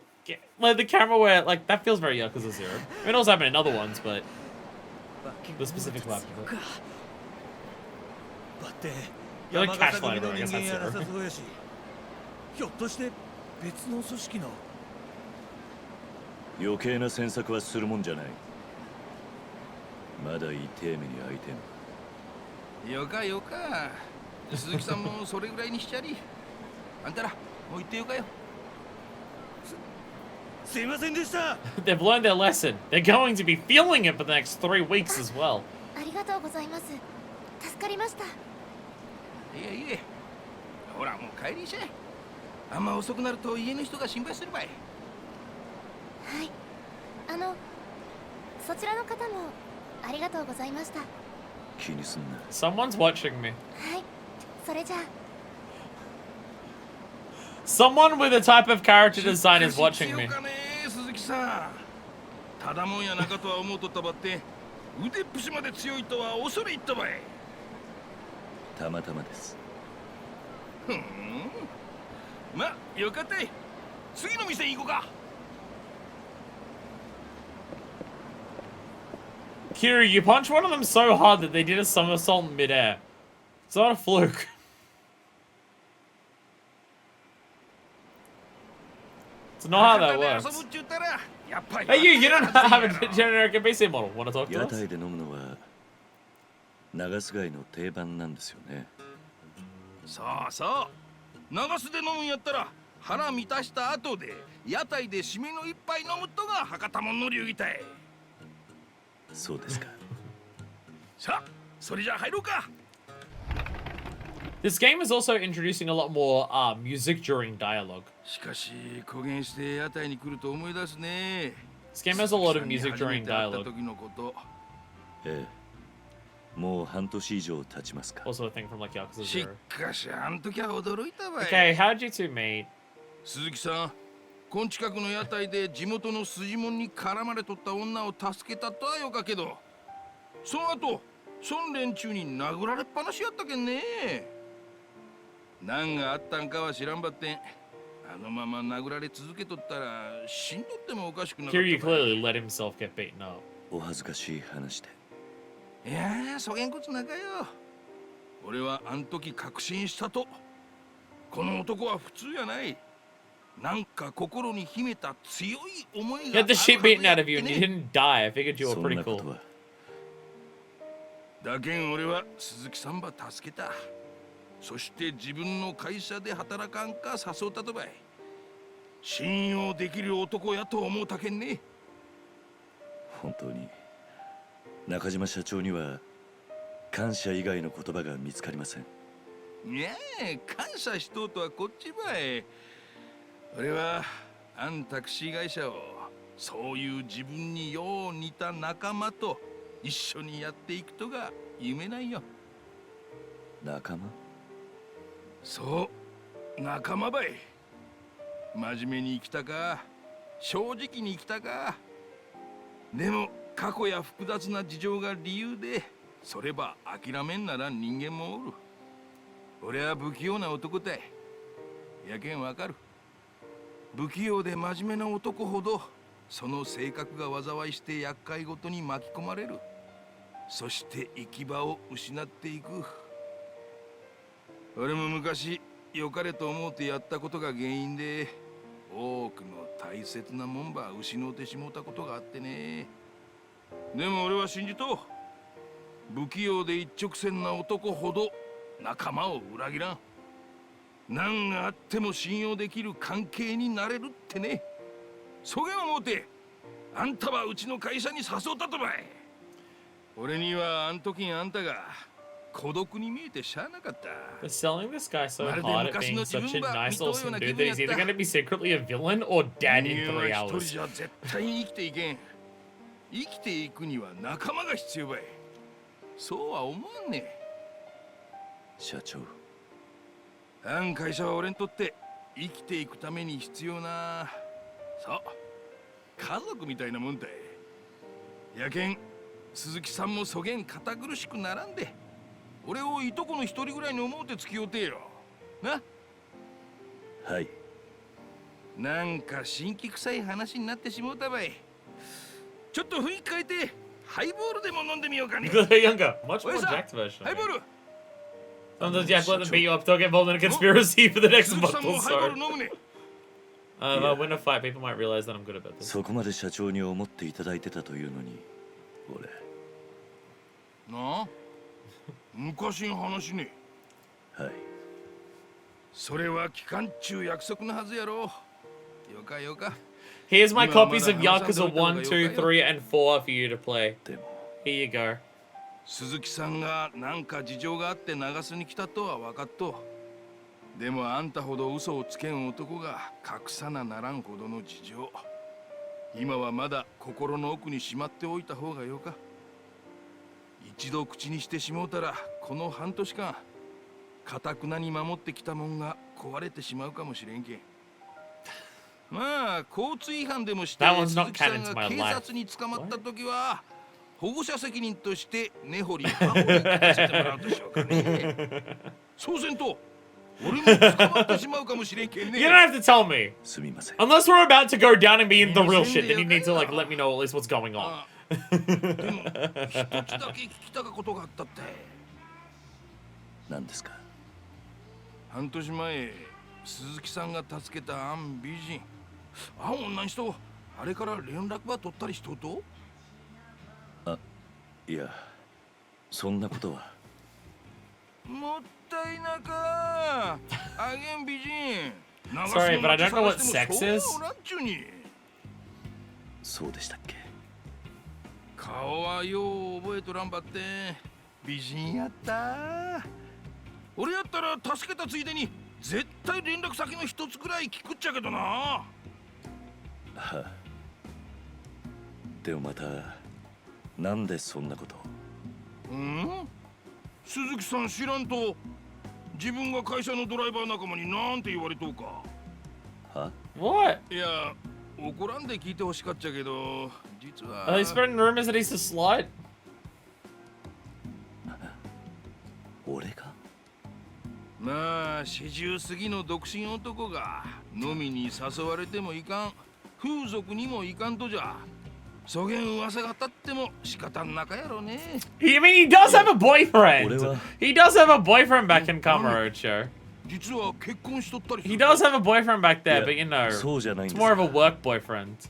like, the camera where, like, that feels very Yakuza 0. I mean, it also happened in other ones, but the specific lap of it. だって、 You're like 山 cash 形組 line, の I 人 guess 間 that's やなさ Zero. そうやし、ひょっとして別の組織の。余計な詮索はするもんじゃない。まだ痛え目に遭いてん。よかよか。鈴木さんもそれぐらいにしちゃり。あんたら、もう行ってよかよ。すいませんでした。They've learned their lesson. They're going to be feeling it for the next 3 weeks as well. ありがとうございます。助かりました。いえいえ。ほら、もう帰りしゃい。あんま遅くなると家の人が心配するばい。はい。そちらの方もありがとうございました。気にすんな。 Someone's watching me. はい。それじゃあ。 Someone with a type of character design is watching me. 鈴木さん。ただもんやなかとは思うとったばって、腕っぷしまで強いとは恐れ入ったばい。たまたまです。ふん。ま、よかったい。次の店行こうか。Kiryu, you punched one of them so hard that they did a somersault in midair. It's not a fluke. It's not how that works. Hey, you don't have a generic NPC model. Want to talk to 屋 us? 台で飲むのは長洲街の定番なんですよね。そうそう長洲で飲むんやったら腹満たした後で屋台で締めの一杯飲むとが博多もんの流儀たい。そうですか。さあそれじゃ入ろうか。 This game is also introducing a lot more music during dialogue. しかし公言して屋台に来ると思い出すね。 This game has a lot of music 初め during て会った dialogue. 時のこと。ええ。もう半年以上経ちますか。 Also a thing from like Yakuza し Zero. かしあん時は驚いたわい。 Okay, how'd you two meet? 鈴木さん、こん近くの屋台で地元の筋もんに絡まれとった女を助けたとはよかけど、その後、そん連中に殴られっぱなしやったけんね。何があったんかは知らんばってん。あのまま殴られ続けとったら死んどってもおかしくなかった。 Kiryu clearly let himself get beaten up. お恥ずかしい話で。いやー、そげんこつなかよ。俺はあん時確信したと。この男は普通やない。なんか心に秘めた強い思い You が had the shit beaten out of you and you didn't die. I figured you were そん pretty なこ cool. とは。だけん俺は鈴木さんば助けた。そして自分の会社で働かんか誘ったとばい。信用できる男やと思うたけんね。本当に中島社長には感謝以外の言葉が見つかりません。いや感謝しとうとはこっちばい。俺はあんタクシー会社をそういう自分によう似た仲間と一緒にやっていくとが夢なんよ。仲間？そう仲間ばい。真面目に生きたか正直に生きたか。でも過去や複雑な事情が理由でそれば諦めんなら人間もおる。俺は不器用な男たい。やけんわかる。不器用で真面目な男ほどその性格が災いして厄介ごとに巻き込まれる。そして行き場を失っていく。俺も昔良かれと思うてやったことが原因で多くの大切なもんば失うてしもうたことがあってね。でも俺は信じと不器用で一直線な男ほど仲間を裏切らん。何があっても信用できる関係になれるってね。そげん思うてあんたはうちの会社に誘ったとばい。俺にはあん時あんたが孤独に見えてしゃあなかった。 They're selling this guy so hard at being such a nice, awesome dude that he's either going to be secretly a villain or dead in 3 一人 hours. じゃ絶対に生きていけん。生きていくには仲間が必要ばい。そうは思わんね。社長。あん会社は俺にとって生きていくために必要な、そう家族みたいなもんだい。やけん鈴木さんもそげん堅苦しくならんで俺をいとこの一人ぐらいに思うて付き合うてよな。はい。なんか新規臭い話になってしもうたばい。ちょっと雰囲気変えてハイボールでも飲んでみようかね。 The younger, much more おやさん jacked version. ハイボール。 Sometimes you have to let them beat you up. Don't get involved in a conspiracy for the next 鈴木さ month んも or ハイボー so. ル飲むね。If I win a fight, people might realize that I'm good at this. そこまで社長に思っていただいてたというのに、俺。なあ昔の話ね。はい。それは期間中約束のはずやろ。よかよか。 Here's my copies of Yakuza 1, 2, 3, and 4 for you to play. でも。 Here you go. 鈴木さんがなんか事情があって長洲に来たとは分かっと。でもあんたほど嘘をつけん男が隠さなならんほどの事情。今はまだ心の奥にしまっておいた方がよか。一度口にしてしもうたらこの半年間堅くなに守ってきたもんが壊れてしまうかもしれんけん。まあ交通違反でもして鈴木さんが警察に捕まった時は保護者責任として根掘り葉掘り聞かせてもらうとしようかね。そうせんと俺も捕まってしまうかもしれんけんね。 You don't have to tell me. すみません。 Unless we're about to go down and be in the real shit, then you need to like let me know at least what's going on. でも一つだけ聞きたかことがあったって。何ですか？半年前鈴木さんが助けたアン美人、あん女の人、あれから連絡は取ったりしとうと？いや、そんなことは。もったいなか。あげん美人。 Sorry, but I don't know what sex is. そうでしたっけ？顔はよう覚えとらんばって。美人やった。俺やったら助けたついでに絶対連絡先の一つくらい聞くっちゃけどな。はあ、でもまたなんでそんなこと？うん？鈴木さん知らんと自分が会社のドライバー仲間になんて言われとうか。は？ What? いや、怒らんで聞いてほしかっちゃけど、実は。Are they spreading rumors that he's a slut? 俺が？まあ、40過ぎの独身男が飲みに誘われてもいかん、風俗にもいかんとじゃ。そげん噂が立っても仕方んなかやろね。I mean, he does have a boyfriend. He does have a boyfriend back in Kamurocho. 実は結婚しとったり。He does have a boyfriend back there, but you know, it's more of a work boyfriend.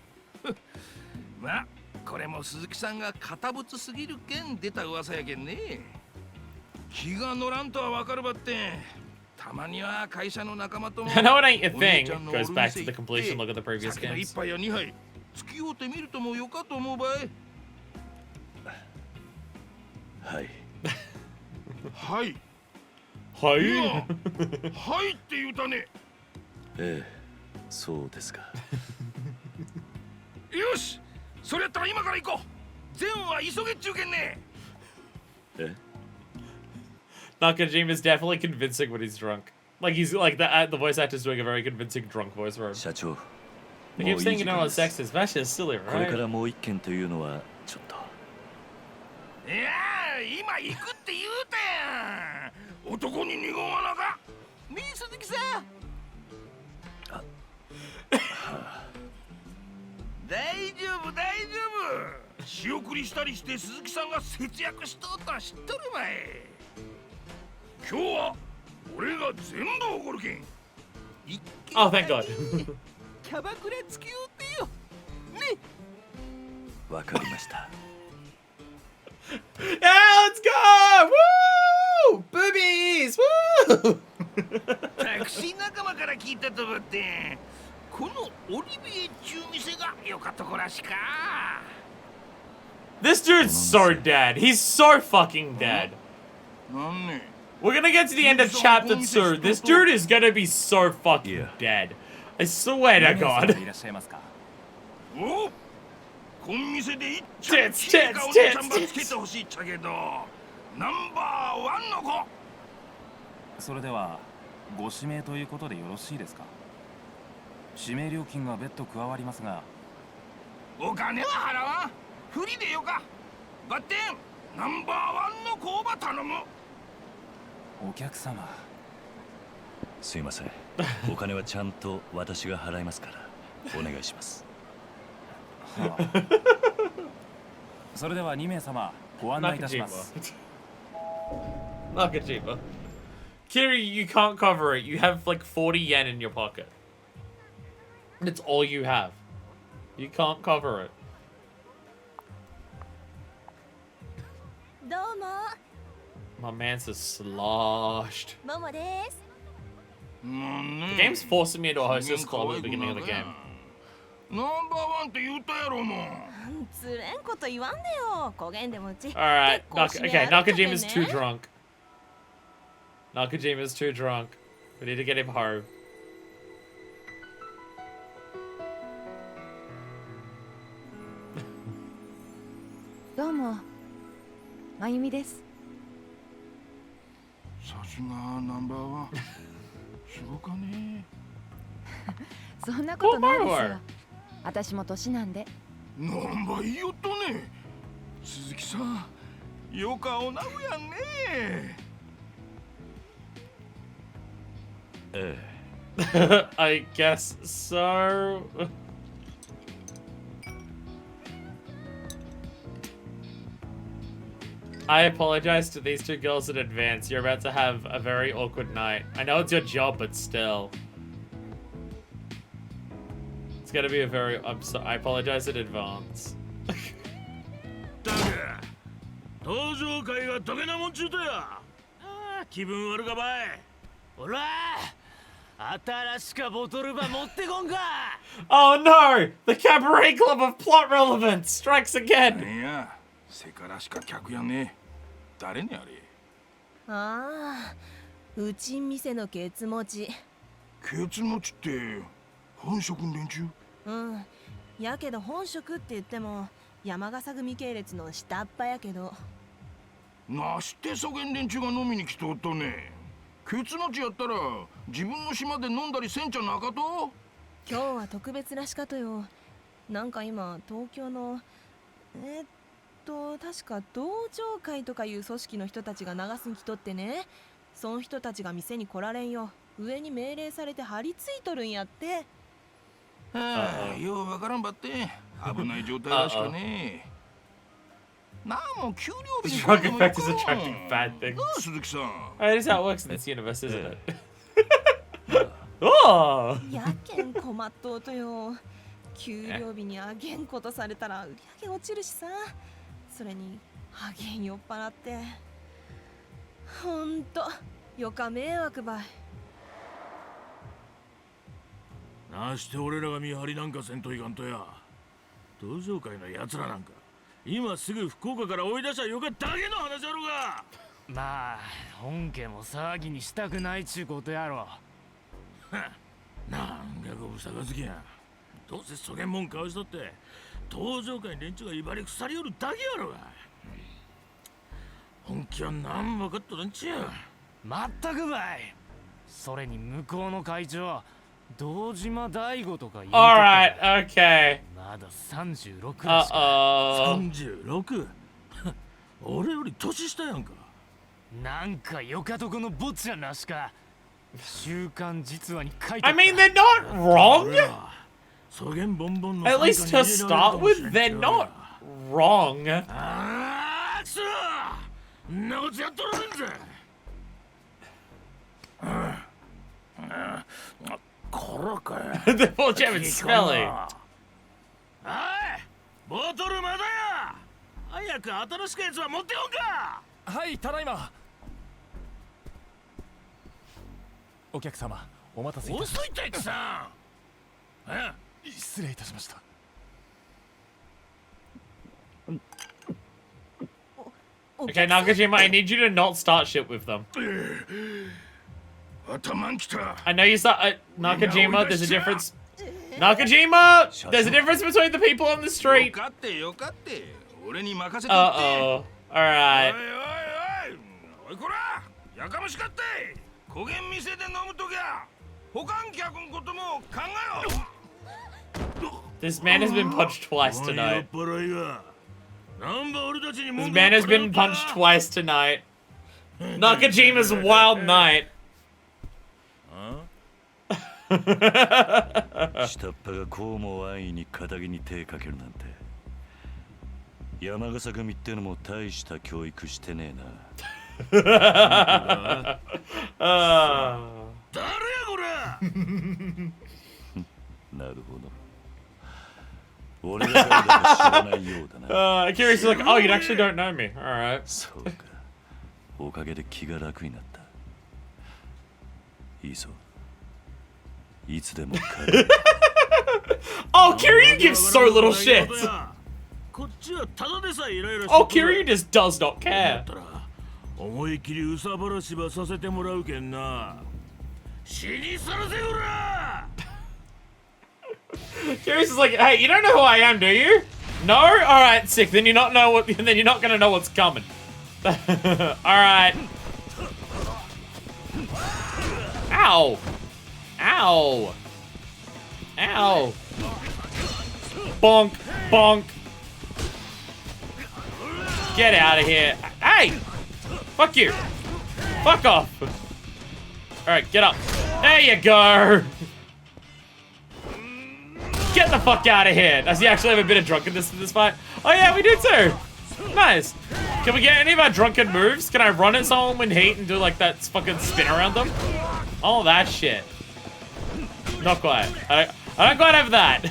まあ、これも鈴木さんが堅物すぎるけん出た噂やけんね。気が乗らんとはわかるばって。たまには会社の仲間とも。I know it ain't a thing. Goes back to the completion look at the previous 酒の games. 一杯や二杯付き合うてみるともよかと思うばい。はい。はい。はい。はいって言うたね。ええ、そうですか。よし、それやったら今から行こう。善は急げっちゅうけんね。えNakajima is definitely convincing when he's drunk. Like he's like the voice actor's doing a very convincing drunk voice for him. 社長。They keep saying you don't know what sex is. That shit is silly, これか right? らもう一件というのはちょっと。いやー、今行くって言うたやん。男に二言はなか。ねえ鈴木さん。大丈夫大丈夫。仕送りしたりして鈴木さんが節約しとうとは知っとるばい。今日は俺が全部おごるけん。 Oh, thank God. キャバクラ付き合うてよ。ね。わかりました。Yeah, let's go! Woo! Boobies! Woo! タクシー仲間から聞いたとばって、このオリビエっちゅう店がよかとこらしか。 This dude's so dead. He's so fucking dead. なんね。 We're gonna get to the end of chapter 2. This dude is gonna be so fucking dead. I swear to God. お、こん店でいっちゃんきれいかお姉ちゃんばつけてほしいっちゃけど、ナンバーワンの子。それではご指名ということでよろしいですか？指名料金が別途加わりますが。お金は払わん。フリでよか。バッテン、ナンバーワンの子ば頼む。お客様。すいません。お金はちゃんと私が払いますから、お願いします。はあ、それでは2名様ご案内いたします。Nakajima. Kiryu, you can't cover it. You have like 40 yen in your pocket. It's all you have. You can't cover it. どうも。 My man's just sloshed. ももです。 The game's forcing me into a hostess club at the beginning of the game. ナンバーワンって言ったやろもん。つれんこと言わんでよ。焦げんでもうち。 Alright, okay, Nakajima's too drunk. Nakajima's too drunk. We need to get him home. どうも、まゆみです。さすがナンバーワン。すごかね。そんなことないですよ。私も年なんで。なんばいいよっとね。鈴木さん、よかおなぐやんね。ええ。I guess so. I apologize to these two girls in advance. You're about to have a very awkward night. I know it's your job, but still. It's gonna be a very... I apologize in advance. 登場会がどげなもんちゅうとや。気分悪かばい。ほら、新しかボトルば持ってこんか。Oh no! The cabaret club of plot relevance strikes again. いや、せからしか客やね。誰ねあれ。ああ、うちん店のケツ持ち。ケツ持ちって本職連中？うん。やけど本職って言っても山笠組系列の下っ端やけど。なしてそげん連中が飲みに来とったね。ケツ持ちやったら自分の島で飲んだりせんちゃなかと？今日は特別らしかとよ。なんか今東京の確か道場会とかいう組織の人たちが流すに来とってね。その人たちが店に来られんよ。上に命令されて張り付いとるんやって。はあ、ようわからんばって危ない状態らしかね。なんも給料日に Drug effect is attracting bad things. 鈴木さん。That is how it works in this universe, isn't it? Oh! やけん困っとうとよ。給料日にあげんことされたら売り上げ落ちるしさ。それにあげん酔っ払って。ほんとよか迷惑ばい。なして俺らが見張りなんかせんといかんとや。同情会のやつらなんか今すぐ福岡から追い出しゃよかっただけの話やろが。まあ本家も騒ぎにしたくないちゅうことやろ。なんかごぶさかずきや。どうせそげんもんかわしとって登場会連中が威張り腐りよるだけやろが。本気は何分かっとるんちや。まったくばい。それに向こうの会長堂島大吾とか言うと Alright, okay. まだ36だしか。36? 俺より年下やんか。なんかよかとこの坊ちゃんらしか。週刊実話に書いて I mean, they're not wrong! そげんボンボンの At least to start with, they're not wrong. ああ、くそんなことやっとらんぜ。こらかよ。 The full jam is smelly. おい、ボトルまだや。早く新しくやつは持ってこんか。はい、ただいま。お客様、お待たせいたしました。遅いってさ。失礼いたしました。Okay, Nakajima, I need you to not start shit with them. I know you start... Nakajima, there's a difference... Nakajima! There's a difference between the people on the street! Uh-oh. Alright. This man has been punched twice tonight. This man has been punched twice tonight. Nakajima's wild night. 下っ端がこうも安易に肩に手かけるなんて。山笠組ってのも大した教育してねえな。誰やこれ。なるほど。俺が誰だか知らないようだな。Curious is like, oh, you actually don't know me. Alright. そうか。おかげで気が楽になった。いいぞ。いつでも帰る。Oh, Kiryu gives so little shit. こっちはただでさえイライラして。Oh, Kiryu just does not care. 思い切りうさばらしばさせてもらうけんな。死にさらせよら。Curious is like, hey, you don't know who I am, do you? No? Alright, sick. Then you're not gonna know what's coming. Alright. Ow! Ow! Ow! Bonk! Bonk! Get out of here. Hey! Fuck you! Fuck off! Alright, get up. There you go! Get the fuck out of here! Does he actually have a bit of drunkenness in this fight? Oh yeah, we do too! Nice. Can we get any of our drunken moves? Can I run at someone with heat and do like that fucking spin around them? All that shit. Not quite. I don't quite have that.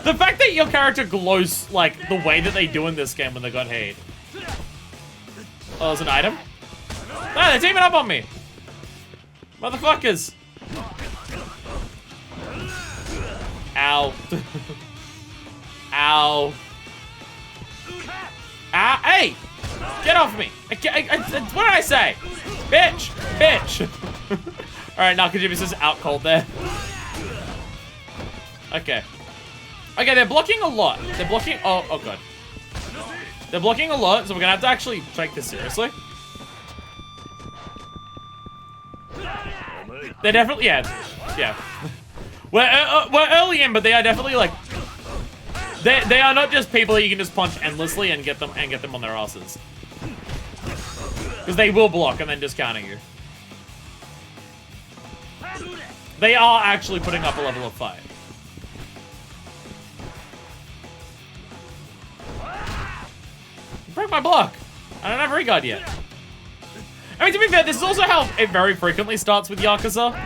The fact that your character glows like the way that they do in this game when they got heat. Oh, there's an item? No, they're teaming up on me. Motherfuckers. Ow. Ow. Ow. Hey! Get off me. What did I say? Bitch. Bitch. Alright, Nakajima's just out cold there. Okay. Okay, they're blocking a lot. They're blocking. Oh god. They're blocking a lot, so we're gonna have to actually take this seriously. They're definitely, yeah. We're early in, but they are definitely like, they are not just people that you can just punch endlessly and get them on their asses. Because they will block and then discounter you. They are actually putting up a level of fight. Break my block. I don't have Regard yet. I mean, to be fair, this is also how it very frequently starts with Yakuza.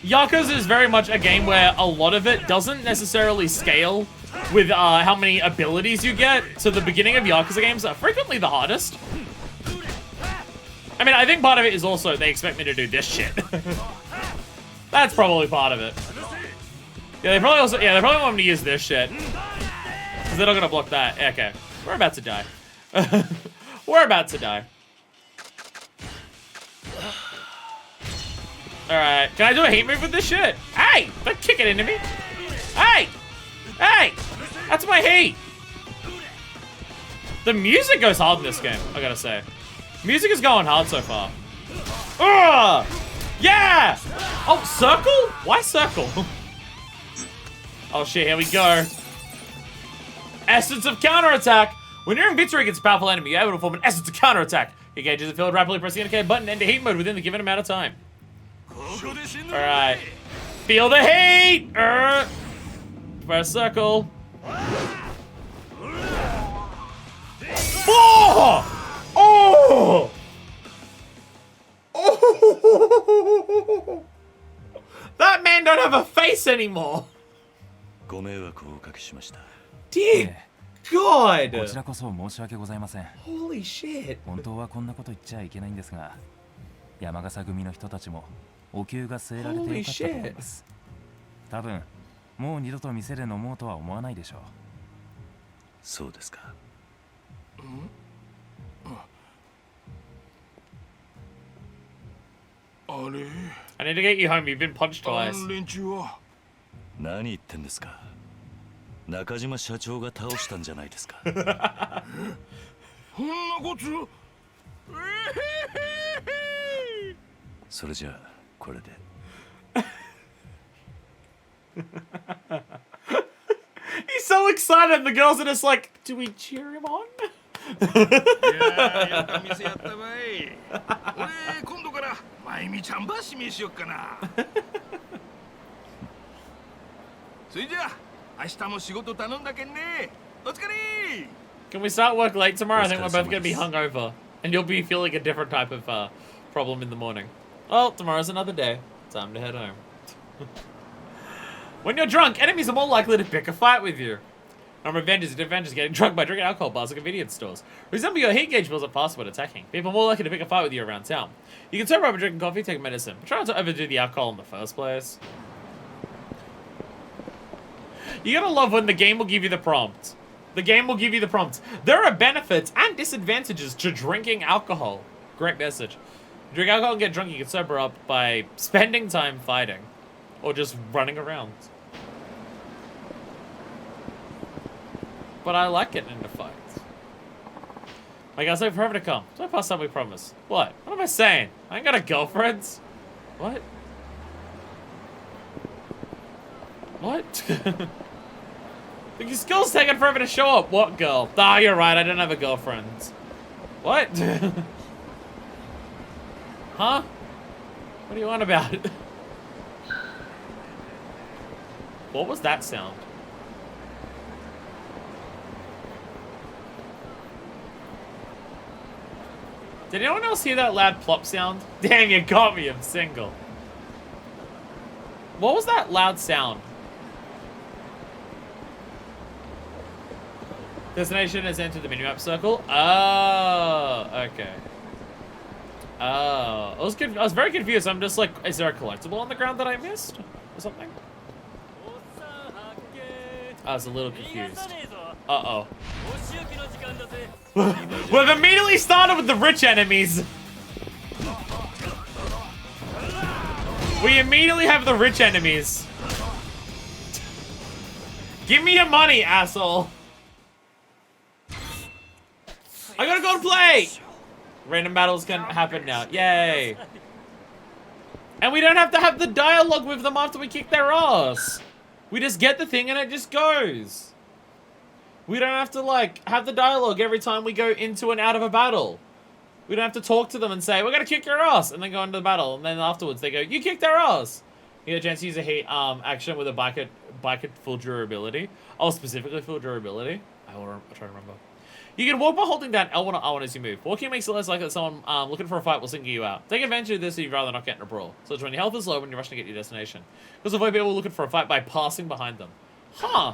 Yakuza is very much a game where a lot of it doesn't necessarily scale with how many abilities you get. So the beginning of Yakuza games are frequently the hardest. I mean, I think part of it is also they expect me to do this shit. That's probably part of it. Yeah, they probably want me to use this shit. Because they're not gonna block that. Okay, we're about to die. We're about to die. Alright, can I do a heat move with this shit? Hey! Don't kick it into me! Hey! Hey! That's my heat! The music goes hard in this game, I gotta say. Music is going hard so far. Ugh! Yeah! Oh, circle? Why circle? Oh shit, here we go. Essence of counterattack. When you're in victory against a powerful enemy, you're able to form an essence of counterattack. He engages the field rapidly, press the indicator button, enter heat mode within the given amount of time. Alright. Feel the heat! Press circle. Oh! Oh! Oh! That man don't have a face anymore. Dear God! こちらこそ申し訳ございません。 Holy shit! 本当はこんなこと言っちゃいけないんですが、山笠組の人たちもお灸が据えられてよかったと思います。多分もう二度と店で飲もうとは思わないでしょう。そうですか。あれ I need to get you home. You've been punched twice. 連中は何言ってんですか。中島社長が倒したんじゃないですか。そんなこと。それじゃあこれで。He's so excited, and the girls are just like, do we cheer him on? いやよく店やったわい。俺今度からまゆみちゃんば指名しよっかな。それじゃあ明日も仕事頼んだけんね。お疲れ。 Can we start work late tomorrow? I think we're both gonna be hungover, and you'll be feeling a different type of problem in the morning. Well, tomorrow's another day. Time to head home. When you're drunk, enemies are more likely to pick a fight with you. Number of adventures getting drunk by drinking alcohol bars at convenience stores. Resemble your heat gauge builds up fast when attacking. People are more likely to pick a fight with you around town. You can sober up by drinking coffee, take medicine. But try not to overdo the alcohol in the first place. You gotta love when the game will give you the prompt. The game will give you the prompt. There are benefits and disadvantages to drinking alcohol. Great message. Drink alcohol and get drunk, you can sober up by spending time fighting. Or just running around. But I like getting into fights. My guys take forever to come. So I past time we promised. What? What am I saying? I ain't got a girlfriend? What? What? Your skill's taking forever to show up. What girl? Ah, you're right, I don't have a girlfriend. What? Huh? What do you want about it? What was that sound? Did anyone else hear that loud plop sound? Damn, you got me, I'm single. What was that loud sound? Destination has entered the minimap circle. Oh, okay. Oh, I was very confused. I'm just like, is there a collectible on the ground that I missed? Or something? I was a little confused. Uh-oh. We've immediately started with the rich enemies. We immediately have the rich enemies. Give me your money, asshole. I gotta go and play. Random battles can happen now. Yay. And we don't have to have the dialogue with them after we kick their ass. We just get the thing and it just goes. We don't have to, like, have the dialogue every time we go into and out of a battle. We don't have to talk to them and say, we're gonna kick your ass, and then go into the battle. And then afterwards they go, you kicked our ass. You get a chance to use a heat action with a bike at full durability. Oh, specifically full durability. I'll try to remember. You can walk by holding down L1 or R1 as you move. Walking makes it less likely that someone looking for a fight will single you out. Take advantage of this if you'd rather not get in a brawl. So it's when your health is low when you're rushing to get to your destination. Because avoid people looking for a fight by passing behind them. Huh.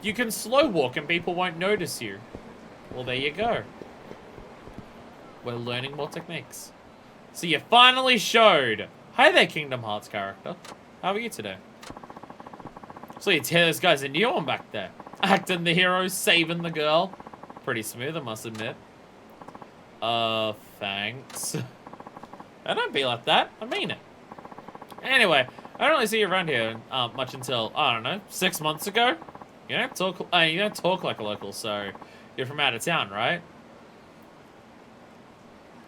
You can slow walk and people won't notice you. Well, there you go. We're learning more techniques. So you finally showed. Hi there, Kingdom Hearts character. How are you today? So you tell this guy's a new one back there. Acting the hero, saving the girl. Pretty smooth, I must admit. Thanks. I don't be like that. I mean it. Anyway, I don't really see you around here much until, I don't know, 6 months ago. You don't talk like a local, so you're from out of town, right?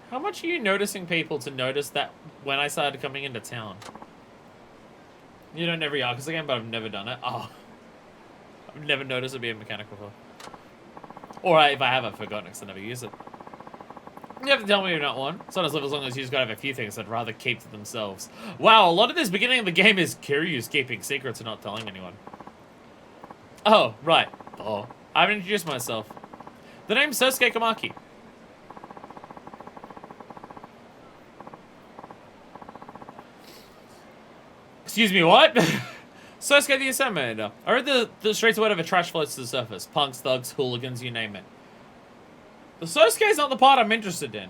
How much are you noticing people to notice that when I started coming into town? You don't every Yakuza game, but I've never done it. Oh. I've never noticed it being a mechanic before. Or if I have, I've forgotten because I never use it. You have to tell me you're not one. Sometimes live as long as you just gotta have a few things I'd rather keep to themselves. Wow, a lot of this beginning of the game is Kiryu's keeping secrets and not telling anyone. Oh, right. Oh, I haven't introduced myself. The name's Sosuke Kamaki. Excuse me, what? Sosuke the Assembler. I read the streets or whatever trash floats to the surface. Punks, thugs, hooligans, you name it. The Sosuke's not the part I'm interested in.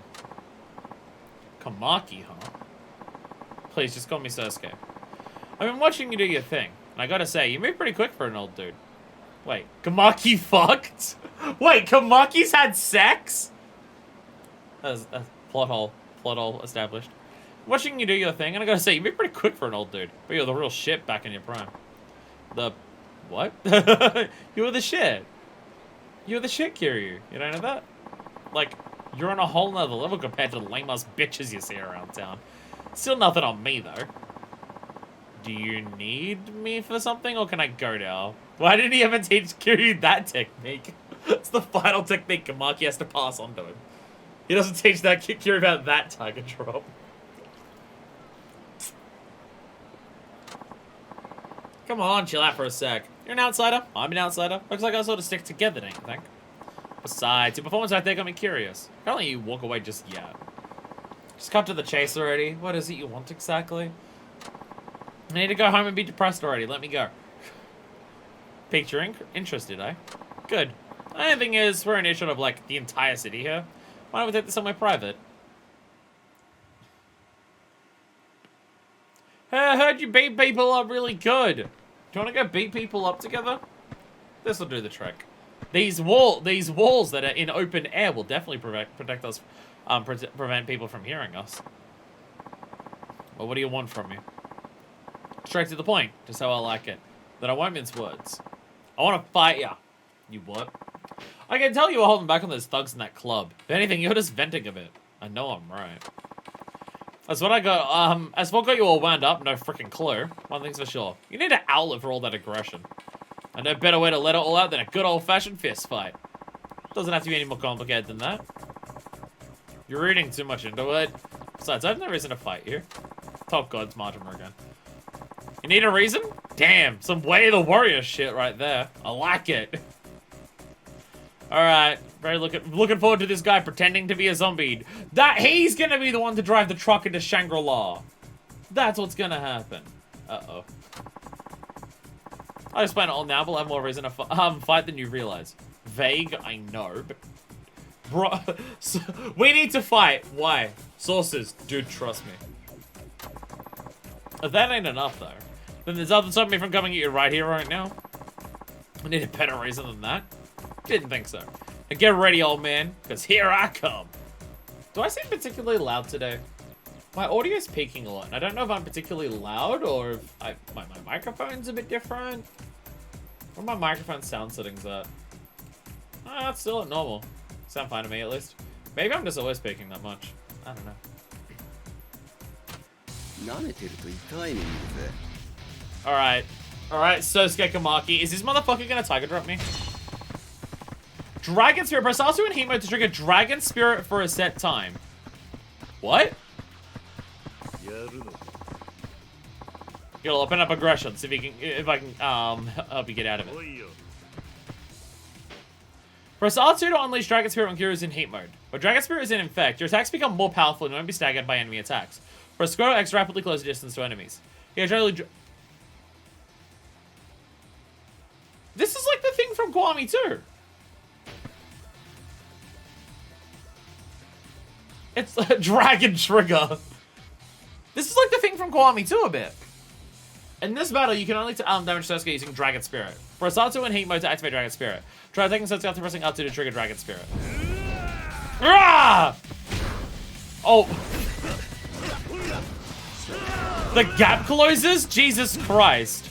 Kamaki, huh? Please, just call me Sosuke. I've been watching you do your thing. And I gotta say, you move pretty quick for an old dude. Wait, Kamaki fucked? Wait, Kamaki's had sex? That's plot hole established. Watching you do your thing, and I gotta say, you move pretty quick for an old dude. But you're the real shit back in your prime. The... what? You were the shit. You were the shit, Kiryu. You don't know that? Like, you're on a whole nother level compared to the lame-ass bitches you see around town. Still nothing on me, though. Do you need me for something, or can I go now? Why didn't he ever teach Kiryu that technique? It's the final technique Kamaki has to pass on to him. He doesn't teach that Kiryu about that tiger drop. Come on, chill out for a sec. You're an outsider. I'm an outsider. Looks like I sort of stick together, don't you think? Besides, your performance right there got me curious. Can't let you walk away just yet. Just cut to the chase already. What is it you want exactly? I need to go home and be depressed already. Let me go. Piqued your interest, did I? Good. The only thing is, we're in earshot of, like, the entire city here. Why don't we take this somewhere private? Hey, I heard you beat people up really good. Do you want to go beat people up together? This will do the trick. These walls that are in open air will definitely protect us, prevent people from hearing us. Well, what do you want from me? Straight to the point, just how I like it. Then I won't mince words. I want to fight ya. You what? I can tell you were holding back on those thugs in that club. If anything, you're just venting a bit. I know I'm right. That's what I got, as what got you all wound up, no freaking clue. One thing's for sure. You need an outlet for all that aggression. And no better way to let it all out than a good old-fashioned fist fight. Doesn't have to be any more complicated than that. You're reading too much into it. Besides, I have no reason to fight you. Top God's Martimer again. You need a reason? Damn, some Way of the Warrior shit right there. I like it. Alright, Very looking forward to this guy pretending to be a zombie. He's gonna be the one to drive the truck into Shangri-La. That's what's gonna happen. Uh-oh. I explain it all now, but I'll have more reason to fight than you realize. Vague, I know, but... Bro, so, we need to fight. Why? Sources. Dude, trust me. If that ain't enough, though, then there's nothing stopping me from coming at you right here, right now. I need a better reason than that. Didn't think so. And get ready, old man, because here I come. Do I seem particularly loud today? My audio's peaking a lot, and I don't know if I'm particularly loud or if my microphone's a bit different. Where are my microphone sound settings at? It's still at normal. Sound fine to me, at least. Maybe I'm just always speaking that much. I don't know. Alright. Alright, Sosuke Kamaki. Is this motherfucker gonna Tiger Drop me? Dragon Spirit. Press R2 in Heat mode to trigger Dragon Spirit for a set time. What? You'll open up aggression, see if I can help you get out of it. Press R2 to unleash Dragon Spirit when Kiryu's in Heat mode. When Dragon Spirit is in effect, your attacks become more powerful and won't be staggered by enemy attacks. Press Square X rapidly close the distance to enemies. Yeah, this is like the thing from Kiwami too. It's a Dragon Trigger. This is like the thing from Kiwami too a bit. In this battle, you can only damage Sosuke using Dragon Spirit. Press R2 in Heat mode to activate Dragon Spirit. Try attacking Sosuke after pressing R2 to trigger Dragon Spirit. Ah! Oh. The gap closes? Jesus Christ.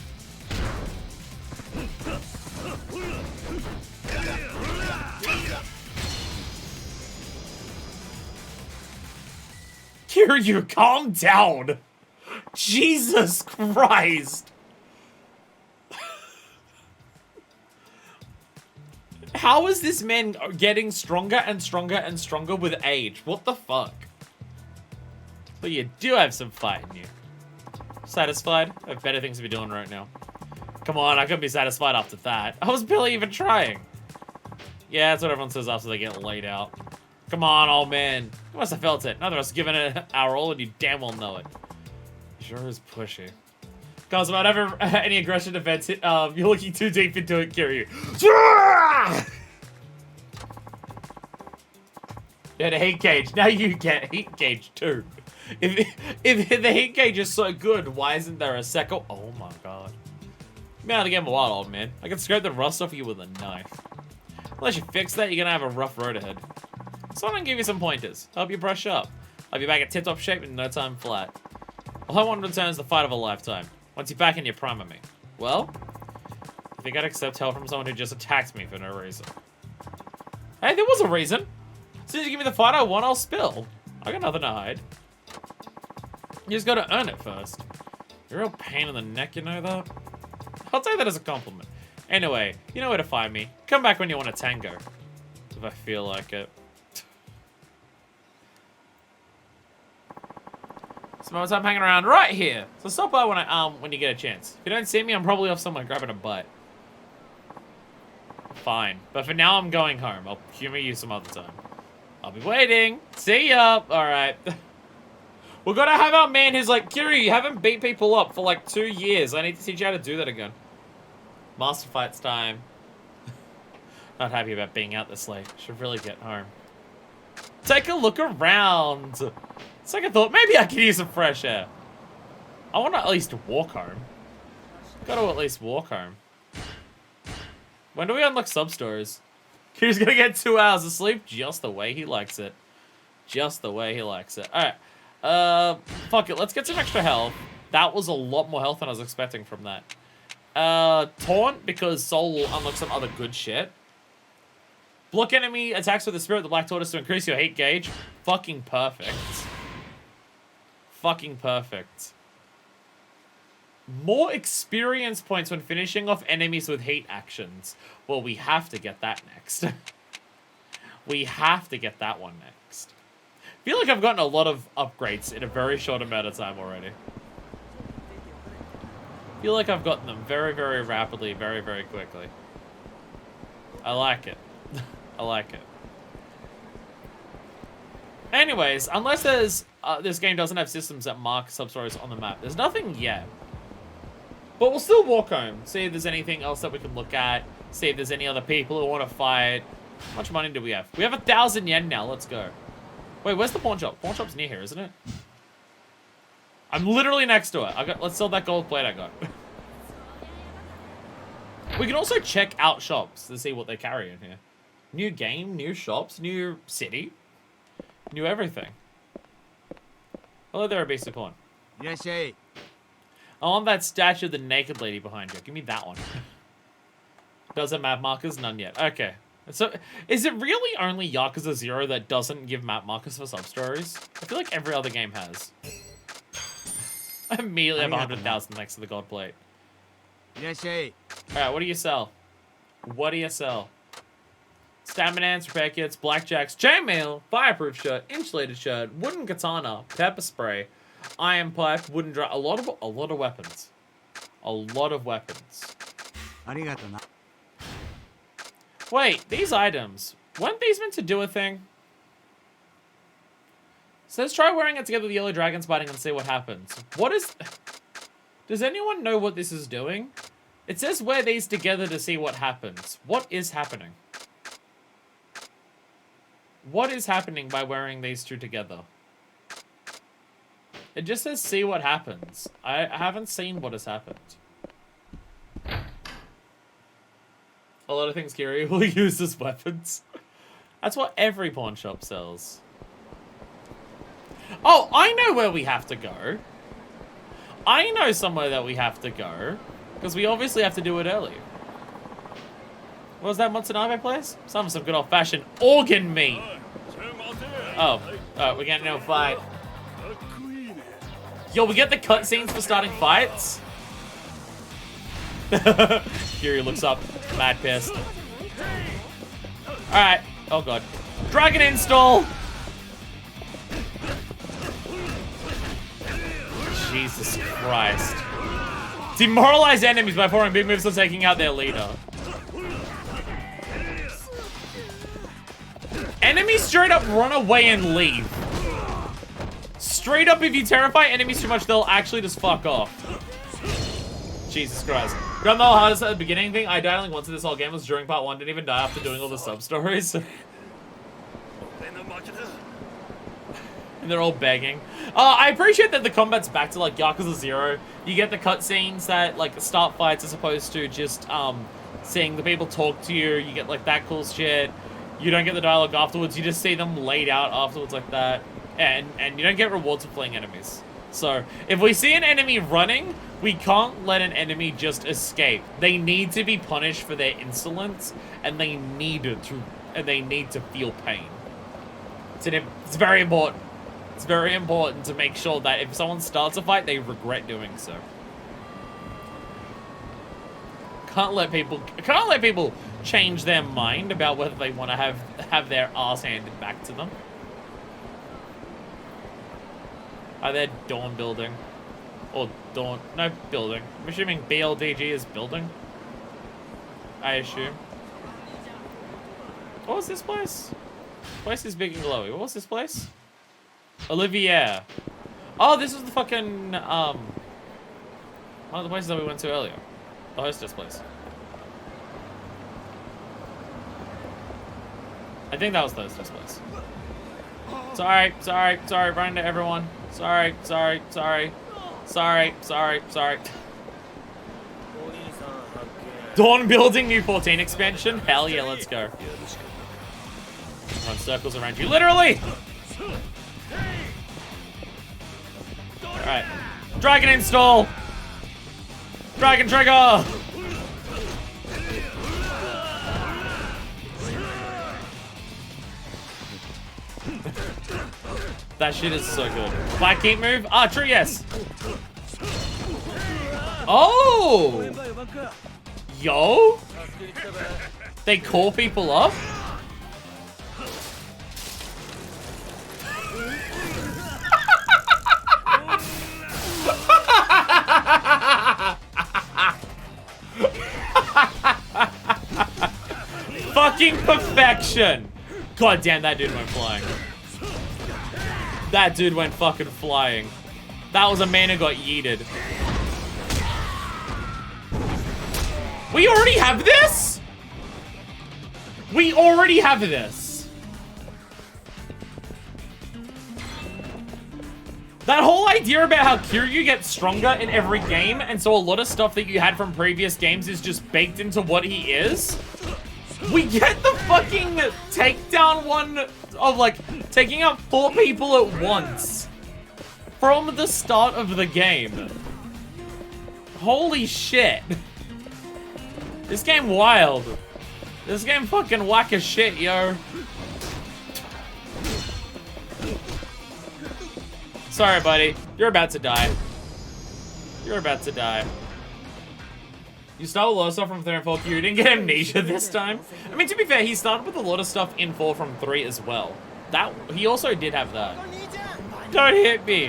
Kiryu, calm down. Jesus Christ. How is this man getting stronger and stronger and stronger with age? What the fuck? But you do have some fight in you. Satisfied? I have better things to be doing right now. Come on, I couldn't be satisfied after that. I was barely even trying. Yeah, that's what everyone says after they get laid out. Come on, old man. You must have felt it. Neither of us giving it our all, and you damn well know it. Sure is pushy. Guys, whenever any aggression events hit, you're looking too deep into it, Kiryu. Yeah, the heat gauge. Now you get heat gauge too. If the heat gauge is so good, why isn't there a second? Oh my god. You've been out of the game a while, old man. I can scrape the rust off you with a knife. Unless you fix that, you're gonna have a rough road ahead. So I'm gonna give you some pointers. Help you brush up. I'll be back at tip-top shape in no time flat. All I want in return is the fight of a lifetime. Once you're back in your prime of me. Well, I think I'd accept help from someone who just attacked me for no reason. Hey, there was a reason. As soon as you give me the fight I want, I'll spill. I got nothing to hide. You just gotta earn it first. You're a real pain in the neck, you know that? I'll take that as a compliment. Anyway, you know where to find me. Come back when you want a tango. If I feel like it. Spend time hanging around right here. So stop by when you get a chance. If you don't see me, I'm probably off somewhere grabbing a bite. Fine. But for now, I'm going home. I'll humor you some other time. I'll be waiting. See ya. Alright. We're gonna have our man who's like, Kiryu, you haven't beat people up for like 2 years. I need to teach you how to do that again. Master fights time. Not happy about being out this late. Should really get home. Take a look around. Second thought, maybe I could use some fresh air. I want to at least walk home. Gotta at least walk home. When do we unlock sub-stories? Kiryu's gonna get 2 hours of sleep just the way he likes it. Just the way he likes it. Alright. Fuck it. Let's get some extra health. That was a lot more health than I was expecting from that. Taunt, because Soul will unlock some other good shit. Block enemy attacks with the Spirit of the Black Tortoise to increase your hate gauge. Fucking perfect. Fucking perfect. More experience points when finishing off enemies with heat actions. Well, we have to get that next. We have to get that one next. I feel like I've gotten a lot of upgrades in a very short amount of time already. I feel like I've gotten them very, very rapidly, very, very quickly. I like it. I like it. Anyways, unless there's this game doesn't have systems that mark sub-stories on the map, there's nothing yet. But we'll still walk home, see if there's anything else that we can look at, see if there's any other people who want to fight. How much money do we have? We have 1,000 yen now. Let's go. Wait, where's the pawn shop? Pawn shop's near here, isn't it? I'm literally next to it. Let's sell that gold plate I got. We can also check out shops to see what they carry in here. New game, new shops, new city, new everything. Hello there, a basic pawn. I want that statue of the naked lady behind you. Give me that one. Doesn't map markers? None yet. Okay. So, is it really only Yakuza 0 that doesn't give map markers for sub-stories? I feel like every other game has. I immediately have 100,000 next to the gold plate. Alright, what do you sell? What do you sell? Staminans, repair kits, blackjacks, chainmail, fireproof shirt, insulated shirt, wooden katana, pepper spray, iron pipe, wooden drum, a lot of weapons. A lot of weapons. Wait, these items, weren't these meant to do a thing? Says try wearing it together with the yellow dragon's biting and see what happens. What is... Does anyone know what this is doing? It says wear these together to see what happens. What is happening? What is happening by wearing these two together? It just says see what happens. I haven't seen what has happened. A lot of things Kiryu will use as weapons. That's what every pawn shop sells. Oh, I know where we have to go. I know somewhere that we have to go. Because we obviously have to do it early. What was that Montanabe place? Some good old-fashioned organ meat. Oh, we're getting into a fight. Yo, we get the cutscenes for starting fights? Kiryu looks up, mad pissed. Alright. Oh god. Dragon install! Jesus Christ. Demoralize enemies by pouring big moves on taking out their leader. Enemies straight up run away and leave. Straight up, if you terrify enemies too much, they'll actually just fuck off. Jesus Christ. Remember the hardest at the beginning thing? I died only once in this whole game was during part 1. Didn't even die after doing all the sub-stories. And they're all begging. I appreciate that the combat's back to like Yakuza 0. You get the cutscenes that like start fights as opposed to just seeing the people talk to you. You get like that cool shit. You don't get the dialogue afterwards. You just see them laid out afterwards like that. And you don't get rewards for fleeing enemies. So if we see an enemy running, we can't let an enemy just escape. They need to be punished for their insolence, and they need to feel pain. It's very important. It's very important to make sure that if someone starts a fight, they regret doing so. Can't let people change their mind about whether they want to have their ass handed back to them. Are there Dawn building? Or Dawn... No, building. I'm assuming BLDG is building. I assume. What was this place? This place is big and glowy. What was this place? Olivier. Oh, this was the fucking, one of the places that we went to earlier. The hostess place. I think that was the hostess place. Sorry, run to everyone. Sorry. Dawn building new 14 expansion? Hell yeah, let's go. Run circles around you, literally! Alright. Dragon install! Dragon trigger! That shit is so good. Black keep move? Ah, true, yes. Oh! Yo? They call people up? fucking perfection. God damn, that dude went flying. That dude went fucking flying. That was a man who got yeeted. We already have this? We already have this. That whole idea about how Kiryu gets stronger in every game, and so a lot of stuff that you had from previous games is just baked into what he is. We get the fucking takedown one of, like, taking out 4 people at once from the start of the game. Holy shit. This game wild. This game fucking whack as shit, yo. Sorry, buddy. You're about to die. You're about to die. You start with a lot of stuff from 3 and 4. You didn't get amnesia this time. I mean, to be fair, he started with a lot of stuff in 4 from 3 as well. That he also did have that. Don't hit me.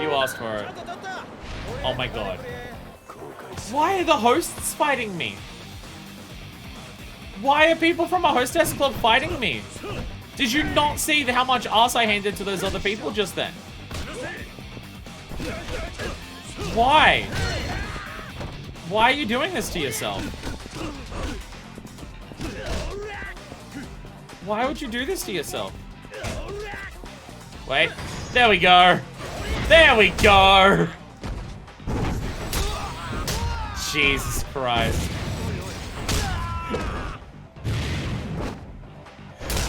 You asked for it. Oh my god. Why are the hosts fighting me? Why are people from a hostess club fighting me? Did you not see how much ass I handed to those other people just then? Why? Why are you doing this to yourself? Why would you do this to yourself? Wait. There we go. There we go. Jesus Christ.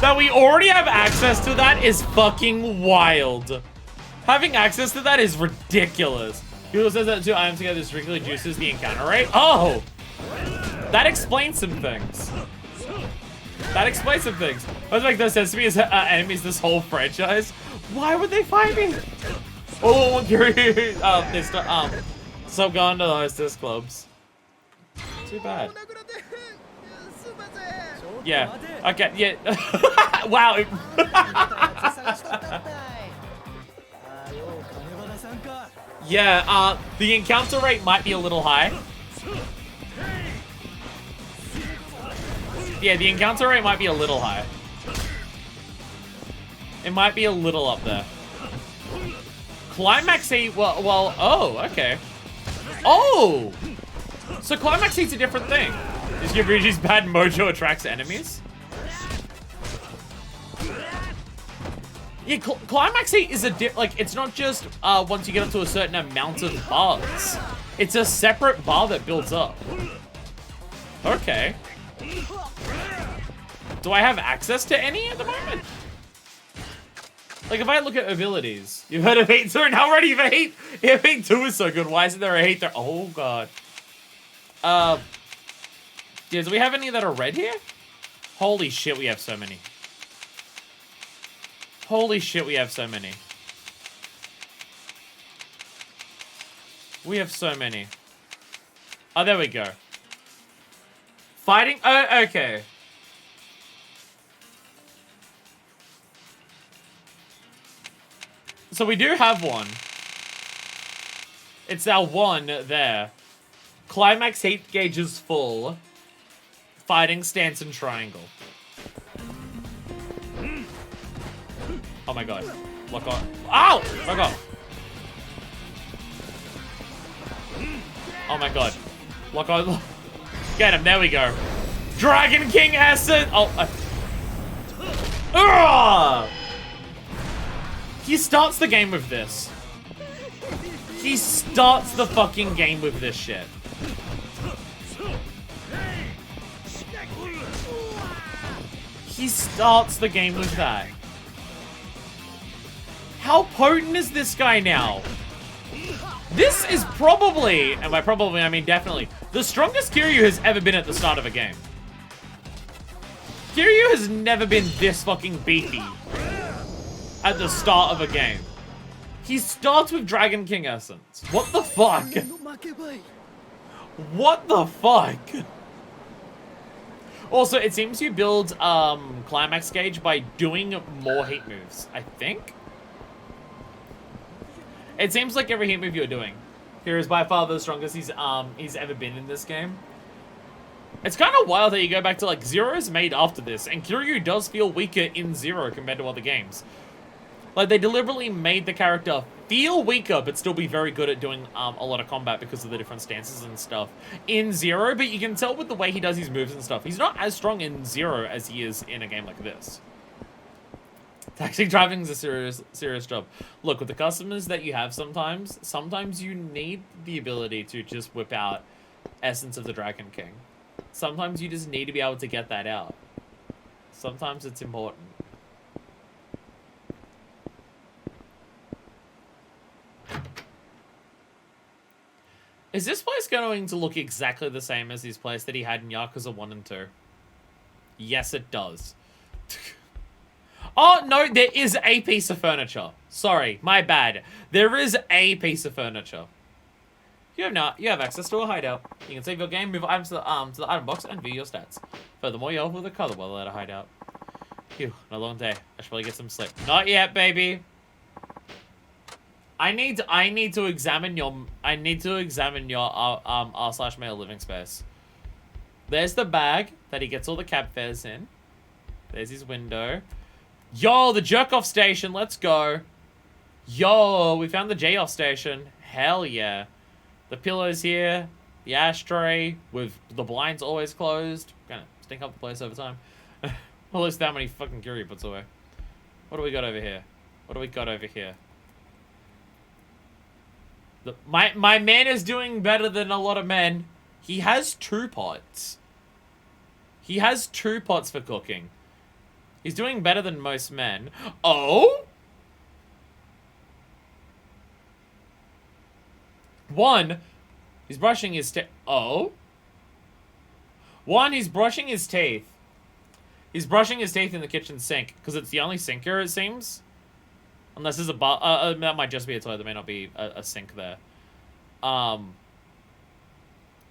That we already have access to that is fucking wild. Having access to that is ridiculous. People says that 2 items together strictly reduces the encounter rate. Oh! That explains some things. That explains some things. I was like, there says to me as enemies this whole franchise. Why would they fight me? Oh, Kiryu. They start, so gone to the hostess clubs. Too bad. Yeah. Okay. Yeah. Wow. Yeah. The encounter rate might be a little high. Yeah, the encounter rate might be a little high. It might be a little up there. Climax heat. Well. Oh. Okay. Oh. So climax heat's a different thing. Is Yabuji's bad mojo attracts enemies? Yeah, climax heat is like, it's not just once you get up to a certain amount of bars. It's a separate bar that builds up. Okay. Do I have access to any at the moment? Like, if I look at abilities, you've heard of Heat 2, and already if Heat 2 is so good, why isn't there a Heat 3? Oh, God. Yeah, do we have any that are red here? Holy shit, we have so many. Holy shit, we have so many. We have so many. Oh, there we go. Fighting? Oh, okay. So we do have one. It's our one there. Climax heat gauge is full. Fighting stance and triangle. Oh my god. Lock on. Ow! Lock off. Oh my god. Lock on. Get him. There we go. Dragon King Acid. Oh. He starts the game with this. He starts the fucking game with this shit. He starts the game with that. How potent is this guy now? This is probably, and by probably I mean definitely, the strongest Kiryu has ever been at the start of a game. Kiryu has never been this fucking beefy at the start of a game. He starts with Dragon King Essence. What the fuck? What the fuck? Also, it seems you build climax gauge by doing more heat moves, I think. It seems like every heat move you're doing. Here is by far the strongest he's ever been in this game. It's kind of wild that you go back to, like, Zero's made after this, and Kiryu does feel weaker in Zero compared to other games. Like, they deliberately made the character feel weaker, but still be very good at doing a lot of combat because of the different stances and stuff in Zero, but you can tell with the way he does his moves and stuff, he's not as strong in Zero as he is in a game like this. Taxi driving is a serious job. Look, with the customers that you have sometimes you need the ability to just whip out Essence of the Dragon King. Sometimes you just need to be able to get that out. Sometimes it's important. Is this place going to look exactly the same as his place that he had in Yakuza 1 and 2? Yes, it does. Oh, no, there is a piece of furniture. Sorry, my bad. There is a piece of furniture. You have access to a hideout. You can save your game, move items to the item box, and view your stats. Furthermore, you're with a color while at a hideout. Phew, a long day. I should probably get some sleep. Not yet, baby. I need to examine your r/male living space. There's the bag that he gets all the cab fares in. There's his window. Yo, the jerk-off station. Let's go. Yo, we found the J-off station. Hell yeah. The pillow's here. The ashtray with the blinds always closed. Gonna stink up the place over time. At least that many fucking Kiryu puts away. What do we got over here? What do we got over here? My man is doing better than a lot of men. He has 2 pots. He has 2 pots for cooking. He's doing better than most men. Oh? 1, he's brushing his teeth. Oh? 1, he's brushing his teeth. He's brushing his teeth in the kitchen sink, because it's the only sink here, it seems. Unless there's a that might just be a toilet, there may not be a sink there.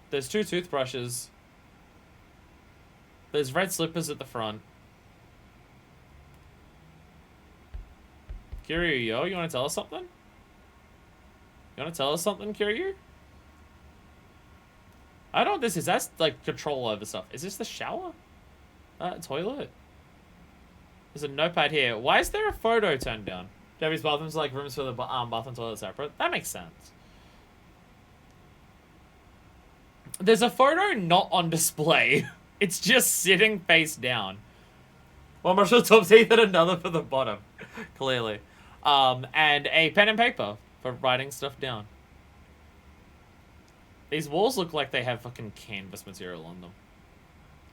There's 2 toothbrushes. There's red slippers at the front. Kiryu, yo, you want to tell us something? You want to tell us something, Kiryu? I don't know what this is. That's, like, control over stuff. Is this the shower? Toilet? There's a notepad here. Why is there a photo turned down? Debbie's bathroom's like rooms for the bath and toilet separate. That makes sense. There's a photo not on display. It's just sitting face down. One brush for the top teeth and another for the bottom. Clearly. And a pen and paper for writing stuff down. These walls look like they have fucking canvas material on them.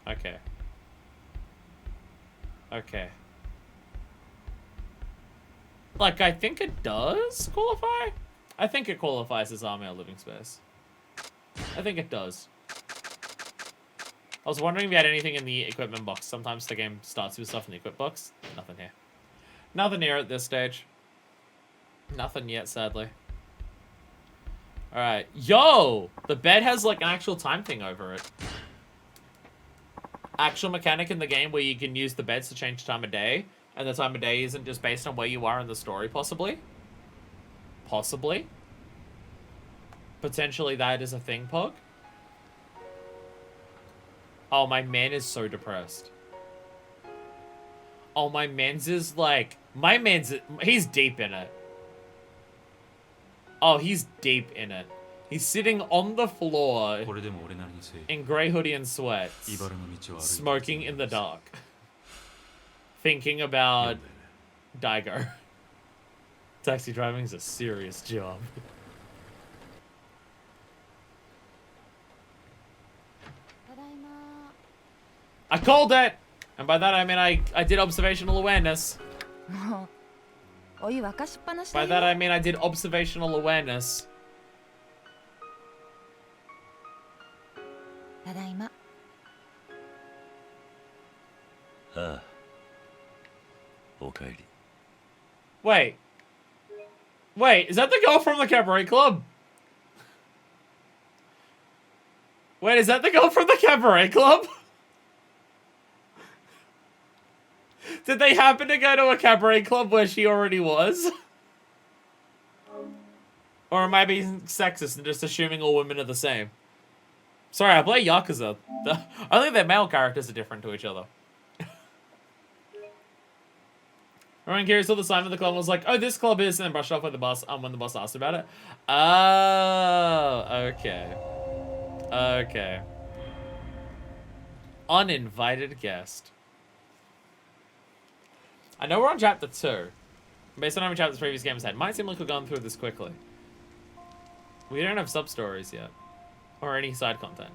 Okay. Okay. Like, I think it does qualify? I think it qualifies as our living space. I think it does. I was wondering if you had anything in the equipment box. Sometimes the game starts with stuff in the equip box. Nothing here. Nothing here at this stage. Nothing yet, sadly. Alright. Yo! The bed has, like, an actual time thing over it. Actual mechanic in the game where you can use the beds to change time of day. And the time of day isn't just based on where you are in the story, possibly. Possibly. Potentially that is a thing, Pog. Oh, my man is so depressed. Oh, my man's is like... My man's... He's deep in it. Oh, he's deep in it. He's sitting on the floor in grey hoodie and sweats, smoking in the dark, thinking about Daigo. Taxi driving is a serious job. I called it! And by that I mean I did observational awareness. By that I mean I did observational awareness. Wait. Wait, is that the girl from the cabaret club? Wait, is that the girl from the cabaret club? Did they happen to go to a cabaret club where she already was? Or am I being sexist and just assuming all women are the same? Sorry, I play Yakuza. Only their male characters are different to each other. When Kiryu saw the sign of the club and was like, oh, this club is, and then brushed off with the boss when the boss asked about it. Oh, okay. Okay. Uninvited guest. I know we're on chapter 2. Based on how many chapters previous games had, might seem like we're going through this quickly. We don't have sub-stories yet. Or any side content.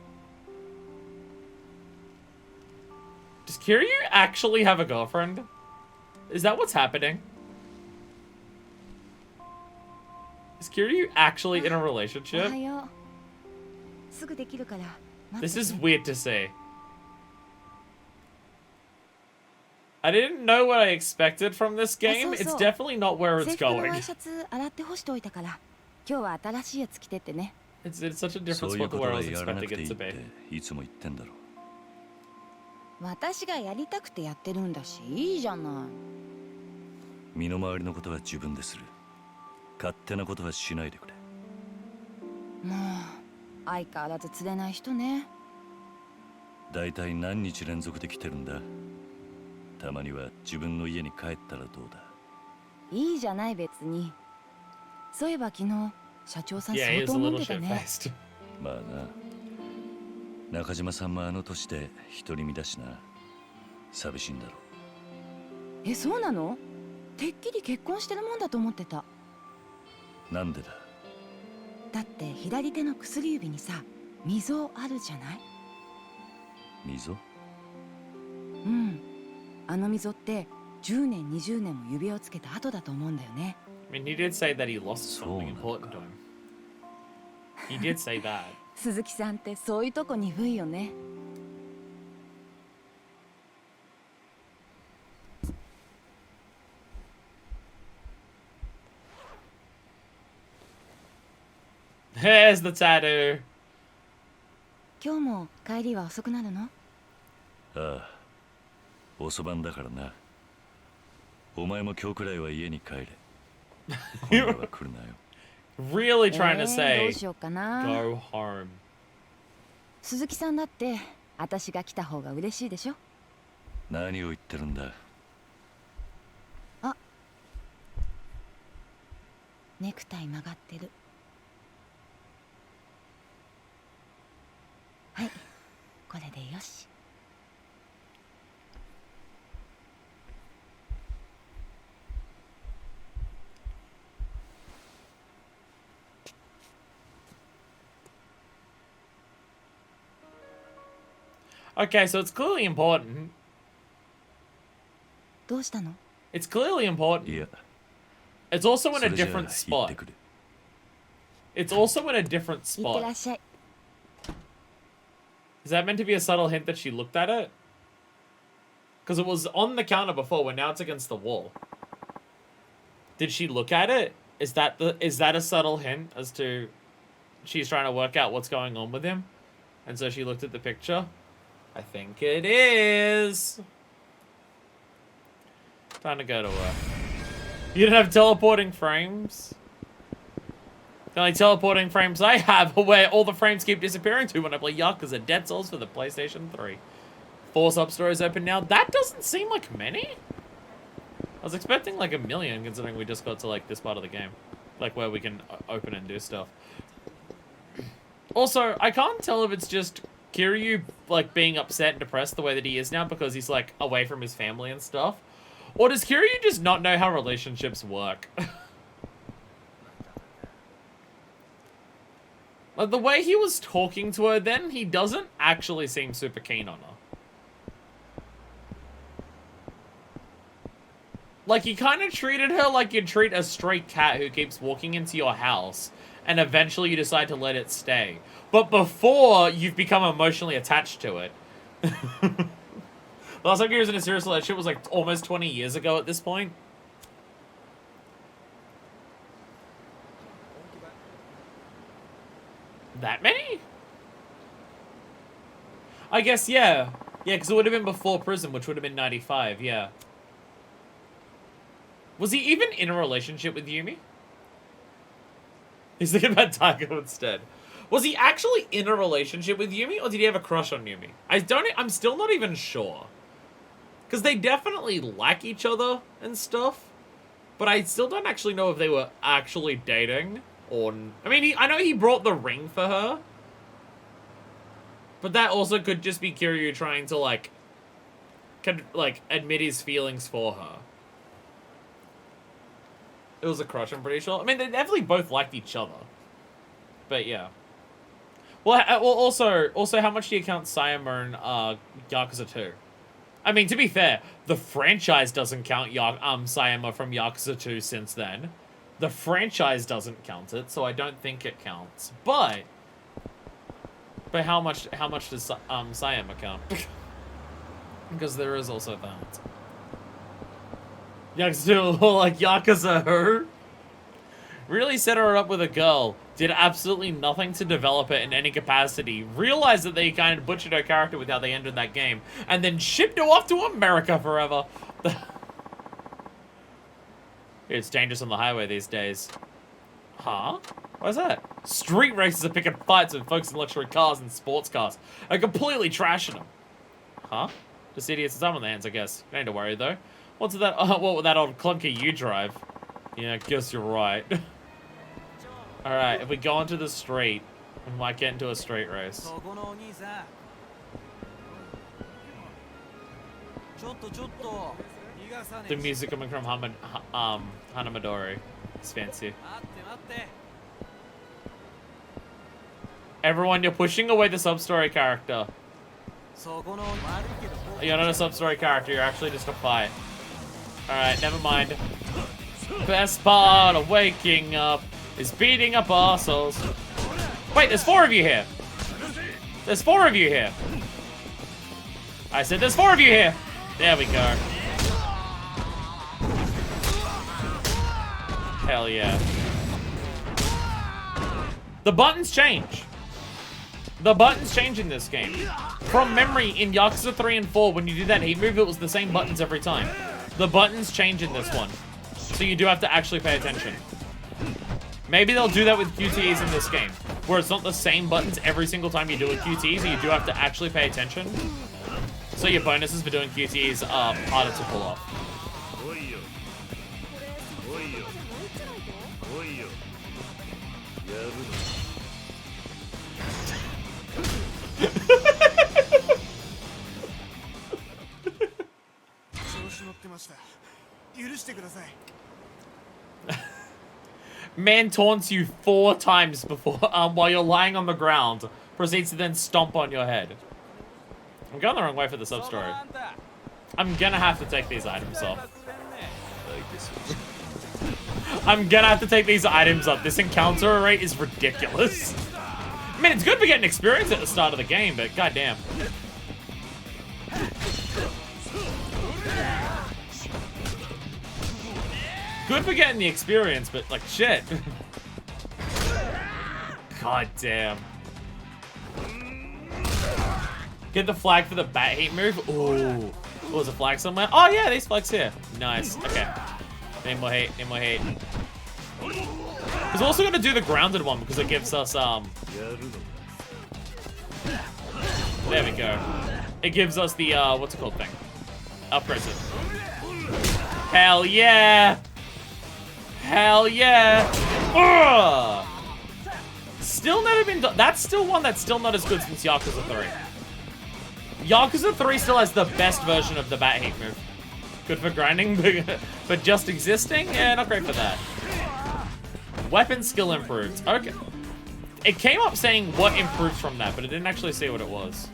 Does Kiryu actually have a girlfriend? Is that what's happening? Is Kiryu actually in a relationship? This is weird to see. I didn't know what I expected from this game. It's definitely not where it's going. It's such a different spot to where I was expecting it to be. 私がやりたくてやってるんだし、いいじゃない。身の回りのことは自分でする。勝手なことはしないでくれ。もう相変わらず釣れない人ね。だいたい何日連続で来てるんだ。たまには自分の家に帰ったらどうだ。いいじゃない別に。そういえば昨日社長さん相当飲んでたね。まあな。中島さんもあの年で独り身だしな。寂しいんだろう。え、そうなの？てっきり結婚してるもんだと思ってた。なんでだ？だって左手の薬指にさ、溝あるじゃない？溝？うん。あの溝って10年20年も指輪をつけた後だと思うんだよね。I mean, he did say that he lost something important to him. He did say that. 鈴木さんってそういうとこ鈍いよね。There's the tattoo. 今日も帰りは遅くなるの？ああ、遅番だからな。お前も今日くらいは家に帰れ。今夜は来るなよ。Really trying to say, どうしようかな。go home. 鈴木さんだって私が来た方が嬉しいでしょ。何を言ってるんだ。あ、ネクタイ曲がってる。はい、これでよし。Okay, so it's clearly important. どうしたの？ It's clearly important. Yeah. It's also in a different spot. It's also in a different いって spot. らっしゃい。 Is that meant to be a subtle hint that she looked at it? Because it was on the counter before, but now it's against the wall. Did she look at it? Is that a subtle hint as to she's trying to work out what's going on with him? And so she looked at the picture? I think it is. Time to go to work. You don't have teleporting frames? The only teleporting frames I have are where all the frames keep disappearing to when I play Yakuza Dead Souls for the PlayStation 3. 4 sub-stories open now. That doesn't seem like many. I was expecting like 1 million, considering we just got to like this part of the game. Like where we can open and do stuff. Also, I can't tell if it's just Kiryu like being upset and depressed the way that he is now because he's like away from his family and stuff. Or does Kiryu just not know how relationships work? Like, the way he was talking to her then, he doesn't actually seem super keen on her. Like, he kind of treated her like you'd treat a stray cat who keeps walking into your house, and eventually you decide to let it stay. But before, you've become emotionally attached to it. Last time he was in a serious relationship was like almost 20 years ago at this point. That many? I guess, yeah. Yeah, because it would have been before prison, which would have been 95, yeah. Was he even in a relationship with Yumi? He's thinking about Taiko instead. Was he actually in a relationship with Yumi, or did he have a crush on Yumi? I'm still not even sure. Because they definitely like each other and stuff. But I still don't actually know if they were actually dating. Or... I mean, I know he brought the ring for her. But that also could just be Kiryu trying to, like... admit his feelings for her. It was a crush, I'm pretty sure. I mean, they definitely both liked each other. But, yeah. Well, also, how much do you count Sayama and Yakuza 2? I mean, to be fair, the franchise doesn't count Sayama from Yakuza 2 since then. The franchise doesn't count it, so I don't think it counts. But how much does Sayama count? Because there is also that. Yakuza 2, like Yakuza her? Really set her up with a girl. Did absolutely nothing to develop it in any capacity. Realized that they kind of butchered her character with how they ended that game. And then shipped her off to America forever. It's dangerous on the highway these days. Huh? Why's that? Street races are picking fights with folks in luxury cars and sports cars. Are completely trashing them. Huh? Just idiots with time on their hands, I guess. You don't need to worry, though. What's with that? What with that old clunker you drive? Yeah, I guess you're right. Alright, if we go onto the street, we might get into a street race. The music coming from Hanamadori. It's fancy. Everyone, you're pushing away the sub-story character. You're not a sub-story character, you're actually just a fight. Alright, never mind. Best part of waking up is beating up arseholes. Wait, there's 4 of you here. There's 4 of you here. I said there's 4 of you here. There we go. Hell yeah. The buttons change. The buttons change in this game. From memory, in Yakuza 3 and 4, when you did that heat move, it was the same buttons every time. The buttons change in this one. So you do have to actually pay attention. Maybe they'll do that with QTEs in this game, where it's not the same buttons every single time you do a QTE, so you do have to actually pay attention. So your bonuses for doing QTEs are harder to pull off. Man taunts you 4 times before while you're lying on the ground. Proceeds to then stomp on your head. I'm going the wrong way for the sub-story. I'm gonna have to take these items off. I'm gonna have to take these items up. This encounter rate is ridiculous. I mean, it's good for getting experience at the start of the game, but goddamn. Good for getting the experience, but like shit. God damn. Get the flag for the bat heat move. Ooh. Oh, was a flag somewhere? Oh yeah, these flags here. Nice. Okay. Need more heat. Need more heat. He's also gonna do the grounded one because it gives us There we go. It gives us the what's it called thing? Press it. Hell yeah! Hell yeah! Ugh! Still never been done. That's still one that's still not as good since Yakuza 3. Yakuza 3 still has the best version of the bat heat move. Good for grinding, but just existing? Yeah, not great for that. Weapon skill improved. Okay. It came up saying what improved from that, but it didn't actually say what it was.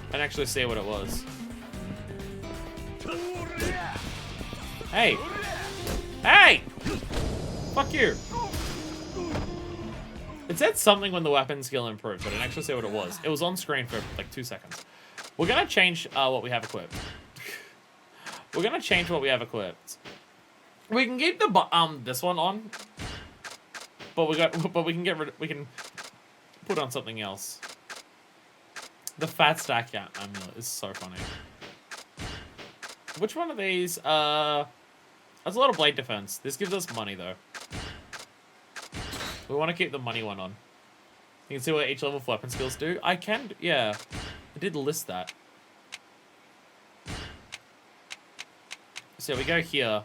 I didn't actually say what it was. Hey! Hey! Fuck you. It said something when the weapon skill improved, but I didn't actually say what it was. It was on screen for like 2 seconds. We're gonna change what we have equipped. We're gonna change what we have equipped. We can keep the this one on, but we can get rid. We can put on something else. The fat stack amulet is so funny. Which one of these? That's a lot of blade defense. This gives us money though. We want to keep the money one on. You can see what each level of weapon skills do. I can, yeah. I did list that. So we go here.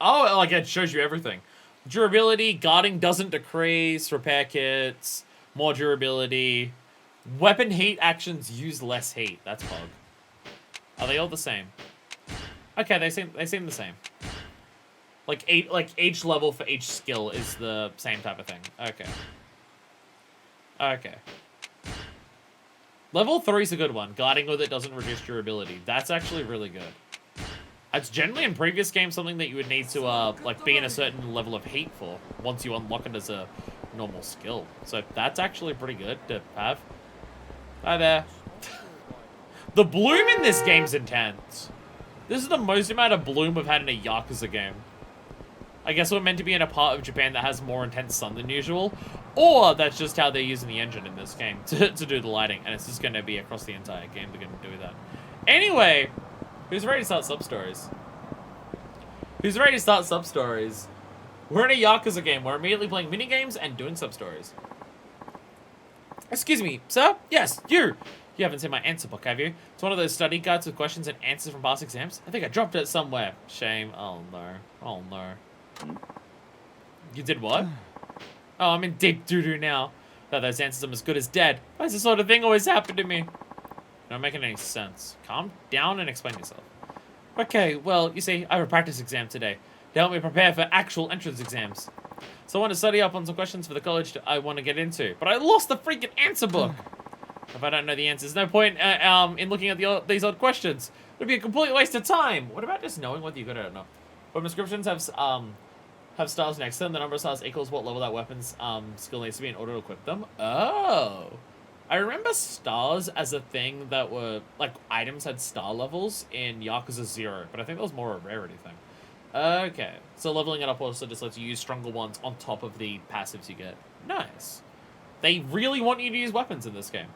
Oh, like it shows you everything. Durability, guarding doesn't decrease, repair kits, more durability. Weapon heat actions use less heat. That's bug. Are they all the same? Okay, they seem the same. Like each level for each skill is the same type of thing. Okay. Okay. Level 3 is a good one. Guarding with it doesn't reduce durability. That's actually really good. It's generally in previous games something that you would need to like be in a certain level of heat for once you unlock it as a normal skill. So that's actually pretty good to have. Hi there. The bloom in this game's intense. This is the most amount of bloom we've had in a Yakuza game. I guess we're meant to be in a part of Japan that has more intense sun than usual, or that's just how they're using the engine in this game to do the lighting, and it's just going to be across the entire game they're going to do that. Anyway, who's ready to start sub-stories? Who's ready to start sub-stories? We're in a Yakuza game. We're immediately playing mini-games and doing sub-stories. Excuse me, sir? Yes, you! You haven't seen my answer book, have you? It's one of those study guides with questions and answers from past exams. I think I dropped it somewhere. Shame. Oh, no. Oh, no. You did what? Oh, I'm in deep doo-doo now. Thought those answers I'm as good as dead. Why does this sort of thing always happen to me? Not making any sense. Calm down and explain yourself. Okay, well, you see, I have a practice exam today to help me prepare for actual entrance exams. So I want to study up on some questions for the college I want to get into. But I lost the freaking answer book. If I don't know the answers, no point in looking at these odd questions. It'd be a complete waste of time. What about just knowing whether you got it or not? Weapon descriptions have stars next to them. The number of stars equals what level that weapon's skill needs to be in order to equip them. Oh. I remember stars as a thing that were, like, items had star levels in Yakuza 0, but I think that was more a rarity thing. Okay. So leveling it up also just lets you use stronger ones on top of the passives you get. Nice. They really want you to use weapons in this game.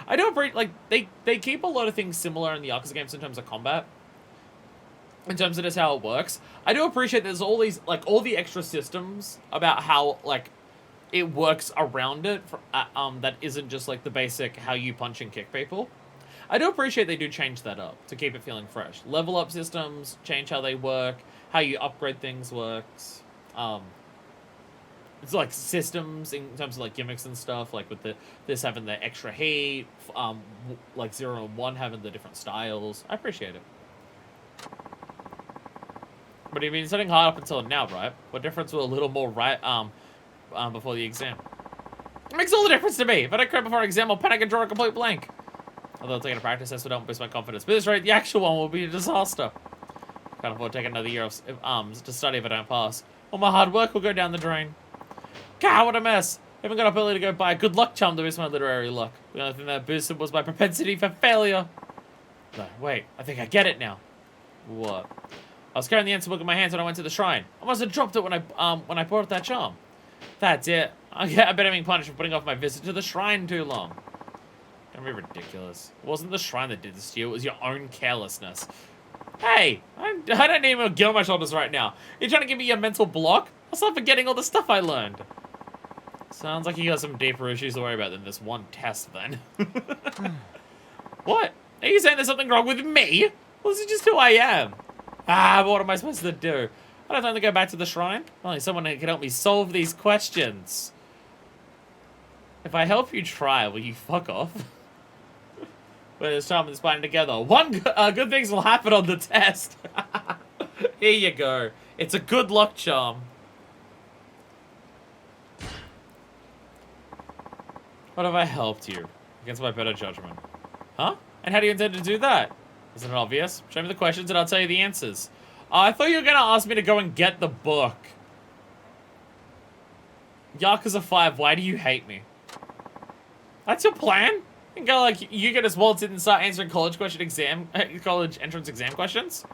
I do appreciate, like, they keep a lot of things similar in the Yakuza games in terms of combat. In terms of just how it works. I do appreciate there's all these, like, all the extra systems about how, like, it works around it, for, that isn't just, like, the basic how you punch and kick people. I do appreciate they do change that up to keep it feeling fresh. Level up systems, change how they work, how you upgrade things works. It's like systems in terms of like gimmicks and stuff, like with this having the extra heat, like 0 and 1 having the different styles. I appreciate it. But you've been studying hard up until now, right? What difference will a little more right before the exam? It makes all the difference to me. If I don't crack before an exam, I'll panic and draw a complete blank. Although taking a practice test would help boost my confidence. But this rate, the actual one will be a disaster. Can't afford to take another year to study if I don't pass. All my hard work will go down the drain. God, what a mess. I even got up early to go buy a good luck charm to boost my literary luck. The only thing that boosted was my propensity for failure. No, wait, I think I get it now. What? I was carrying the answer book in my hands when I went to the shrine. I must have dropped it when I bought that charm. That's it. I bet I'm being punished for putting off my visit to the shrine too long. Don't be ridiculous. It wasn't the shrine that did this to you. It was your own carelessness. Hey, I don't need more guilt on my shoulders right now. You're trying to give me a mental block? I'll start forgetting all the stuff I learned. Sounds like you got some deeper issues to worry about than this one test, then. What? Are you saying there's something wrong with me? Well, this is just who I am. But what am I supposed to do? I don't have to go back to the shrine. Only someone who can help me solve these questions. If I help you try, will you fuck off? Well, this charm is bind together. Good things will happen on the test. Here you go. It's a good luck charm. What have I helped you? Against my better judgment. Huh? And how do you intend to do that? Isn't it obvious? Show me the questions and I'll tell you the answers. I thought you were going to ask me to go and get the book. Yakuza 5, why do you hate me? That's your plan? You go like, you can just waltz in and start answering college entrance exam questions?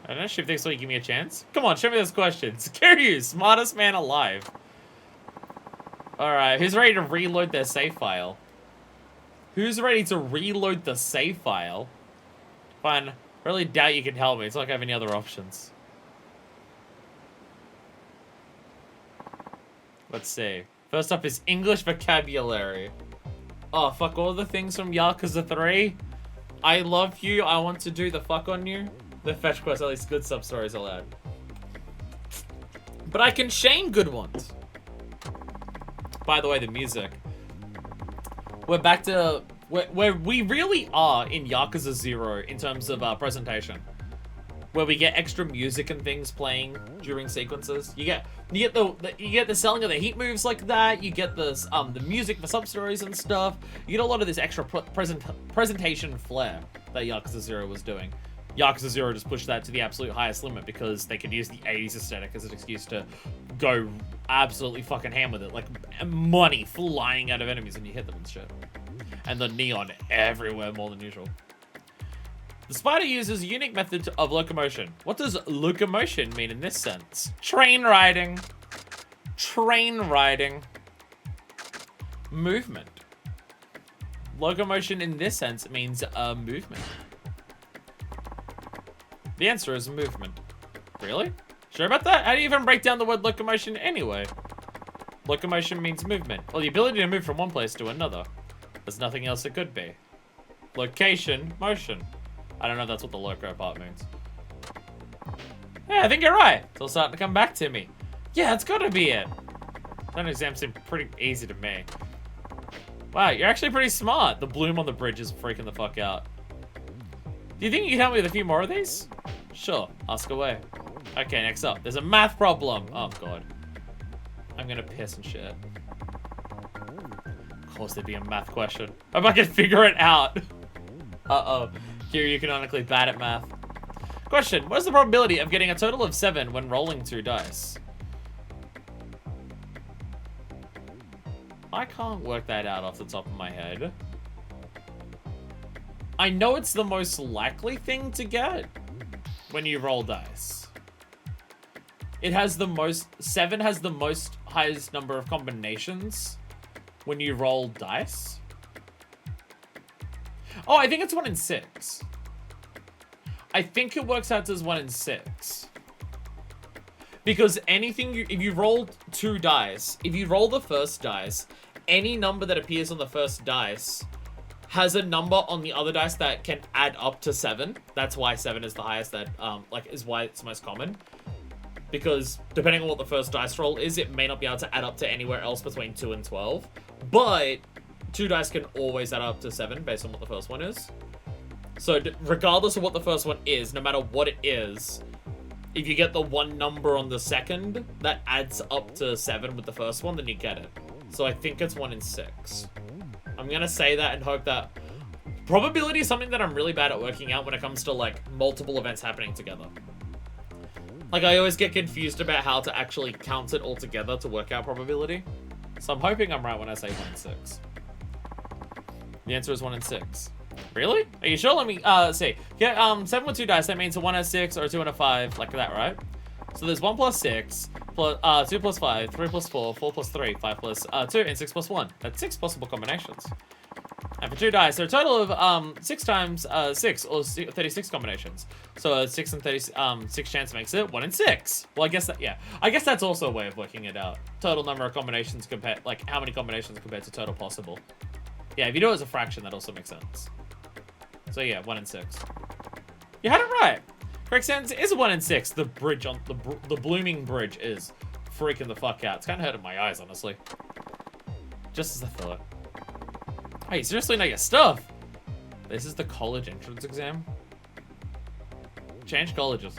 I don't know, Shiv thinks so you give me a chance. Come on, show me those questions. Kiryu, smartest man alive. Alright, who's ready to reload their save file? Who's ready to reload the save file? Fine. Really doubt you can help me. It's not like I have any other options. Let's see. First up is English vocabulary. Oh, fuck all the things from Yakuza 3. I love you. I want to do the fuck on you. The fetch quest, at least good sub-stories allowed. But I can shame good ones. By the way, the music. We're back to where we really are in Yakuza 0 in terms of presentation. Where we get extra music and things playing during sequences. You get the selling of the heat moves like that. You get this the music for sub stories and stuff. You get a lot of this extra presentation flair that Yakuza 0 was doing. Yakuza 0 just pushed that to the absolute highest limit because they could use the 80s aesthetic as an excuse to go absolutely fucking ham with it. Like money flying out of enemies when you hit them and shit. And the neon everywhere more than usual. The spider uses a unique method of locomotion. What does locomotion mean in this sense? Train riding. Train riding. Movement. Locomotion in this sense means movement. The answer is movement. Really? Sure about that? How do you even break down the word locomotion anyway? Locomotion means movement. Well, the ability to move from one place to another. There's nothing else it could be. Location, motion. I don't know if that's what the loco part means. Yeah, I think you're right. It's all starting to come back to me. Yeah, it's gotta be it. That exam seemed pretty easy to me. Wow, you're actually pretty smart. The bloom on the bridge is freaking the fuck out. Do you think you can help me with a few more of these? Sure, ask away. Okay, next up. There's a math problem. Oh, God. I'm gonna piss and shit. Of course there'd be a math question. Hope I can figure it out. Uh-oh. Kiryu canonically bad at math. Question, what is the probability of getting a total of 7 when rolling 2 dice? I can't work that out off the top of my head. I know it's the most likely thing to get when you roll dice. It has the most, 7 has the most highest number of combinations when you roll dice. Oh, I think it's 1 in 6. I think it works out as 1 in 6. Because anything, if you roll 2 dice, if you roll the first dice, any number that appears on the first dice has a number on the other dice that can add up to 7. That's why 7 is the highest, that is why it's most common. Because depending on what the first dice roll is, it may not be able to add up to anywhere else between 2 and 12. But 2 dice can always add up to 7 based on what the first one is. So regardless of what the first one is, no matter what it is, if you get the one number on the second that adds up to 7 with the first one, then you get it. So I think it's 1 in 6. I'm gonna say that and hope that... Probability is something that I'm really bad at working out when it comes to, like, multiple events happening together. Like, I always get confused about how to actually count it all together to work out probability. So I'm hoping I'm right when I say 1 in 6. The answer is 1 in 6. Really? Are you sure? Let me, see. Yeah, 7 with 2 dice, that means a 1 in 6 or a 2 and a 5, like that, right? So there's 1 plus 6, plus, 2 plus 5, 3 plus 4, 4 plus 3, 5 plus 2, and 6 plus 1. That's 6 possible combinations. And for 2 dice, there are a total of 6 times 6, or 36 combinations. So 6 and 36 chance makes it 1 in 6. Well, I guess that, yeah. I guess that's also a way of working it out. Total number of combinations compared, like how many combinations compared to total possible. Yeah, if you do it as a fraction, that also makes sense. So yeah, 1 in 6. You had it right. Correct answer is 1 in 6. The bridge on the blooming bridge is freaking the fuck out. It's kind of hurting my eyes, honestly. Just as I thought. Hey, seriously, know your stuff. This is the college entrance exam. Change colleges.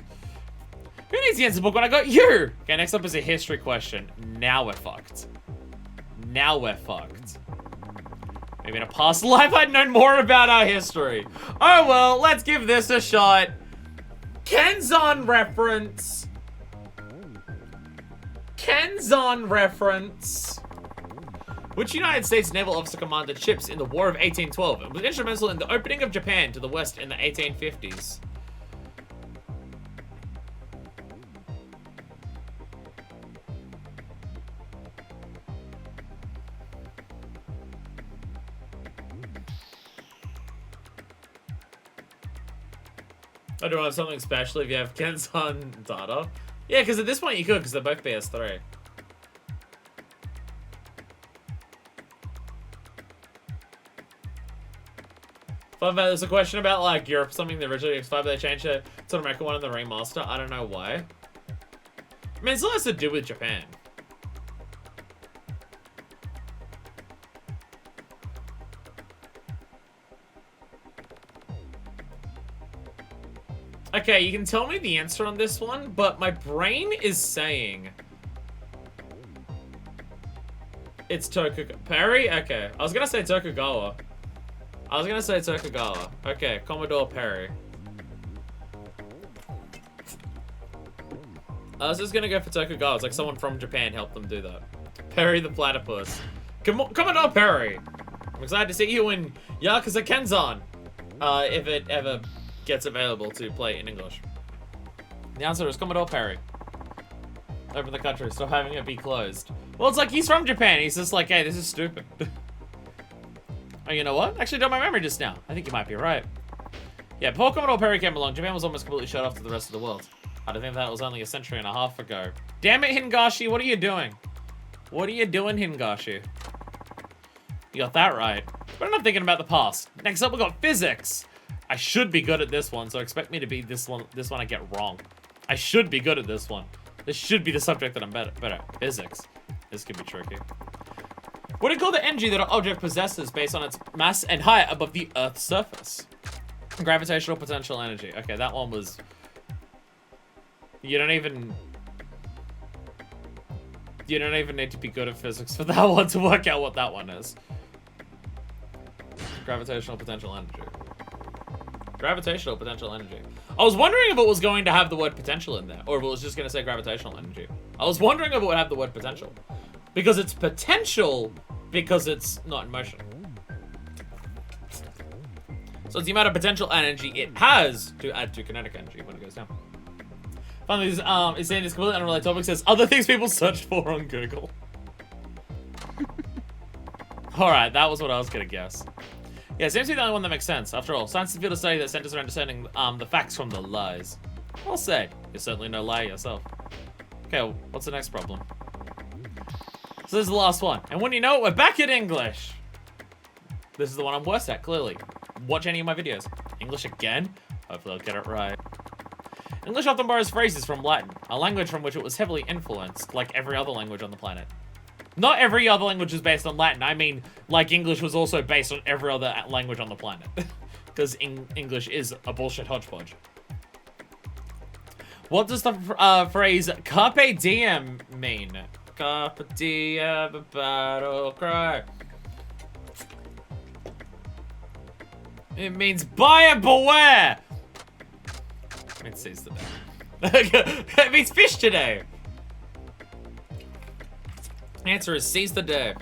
Who needs the answer book when I got you? Okay, next up is a history question. Now we're fucked. Now we're fucked. Maybe in a past life I'd known more about our history. Oh well, let's give this a shot. Kenzon reference. Kenzon reference. Which United States naval officer commanded ships in the War of 1812 and was instrumental in the opening of Japan to the West in the 1850s? I don't have something special if you have Kenzon data. Yeah, because at this point you could, because they're both PS3. Fun fact, there's a question about like Europe something the original X5, but they changed it to an American one in the remaster. I don't know why. I mean, it still has to do with Japan. Okay, you can tell me the answer on this one, but my brain is saying it's Tokugawa. Perry? Okay. I was gonna say Tokugawa. Okay, Commodore Perry. I was just gonna go for Tokugawa. It's like someone from Japan helped them do that. Perry the Platypus. Commodore Perry. I'm excited to see you in Yakuza Kenzan. If it ever gets available to play in English. The answer is Commodore Perry. Over the country, stop having it be closed. Well, it's like he's from Japan. He's just like, hey, this is stupid. Oh, you know what? Actually, done my memory just now. I think you might be right. Yeah, before Commodore Perry came along, Japan was almost completely shut off to the rest of the world. I don't think that was only a century and a half ago. Damn it, Hingashi, what are you doing? What are you doing, Hingashi? You got that right. But I'm not thinking about the past. Next up, we got physics. I should be good at this one, so expect me to be this one I get wrong. I should be good at this one. This should be the subject that I'm better at. Physics. This could be tricky. What do you call the energy that an object possesses based on its mass and height above the Earth's surface? Gravitational potential energy. Okay, that one was... You don't even need to be good at physics for that one to work out what that one is. Gravitational potential energy. Gravitational potential energy. I was wondering if it was going to have the word potential in there, or if it was just going to say gravitational energy. I was wondering if it would have the word potential. Because it's potential, because it's not in motion. So it's the amount of potential energy it has to add to kinetic energy when it goes down. Finally, is saying this completely unrelated topic, says other things people searched for on Google. Alright, that was what I was going to guess. Yeah, it seems to be the only one that makes sense. After all, science is the field of study that centers around discerning the facts from the lies. Well said. You're certainly no liar yourself. Okay, well, what's the next problem? So this is the last one. And when you know it, we're back in English. This is the one I'm worst at, clearly. Watch any of my videos. English again? Hopefully I'll get it right. English often borrows phrases from Latin, a language from which it was heavily influenced, like every other language on the planet. Not every other language is based on Latin. I mean, like English was also based on every other language on the planet. Because English is a bullshit hodgepodge. What does the phrase Carpe Diem mean? Carpe Diem, a battle cry. It means buyer beware. It says today. It means fish today. Answer is seize the day.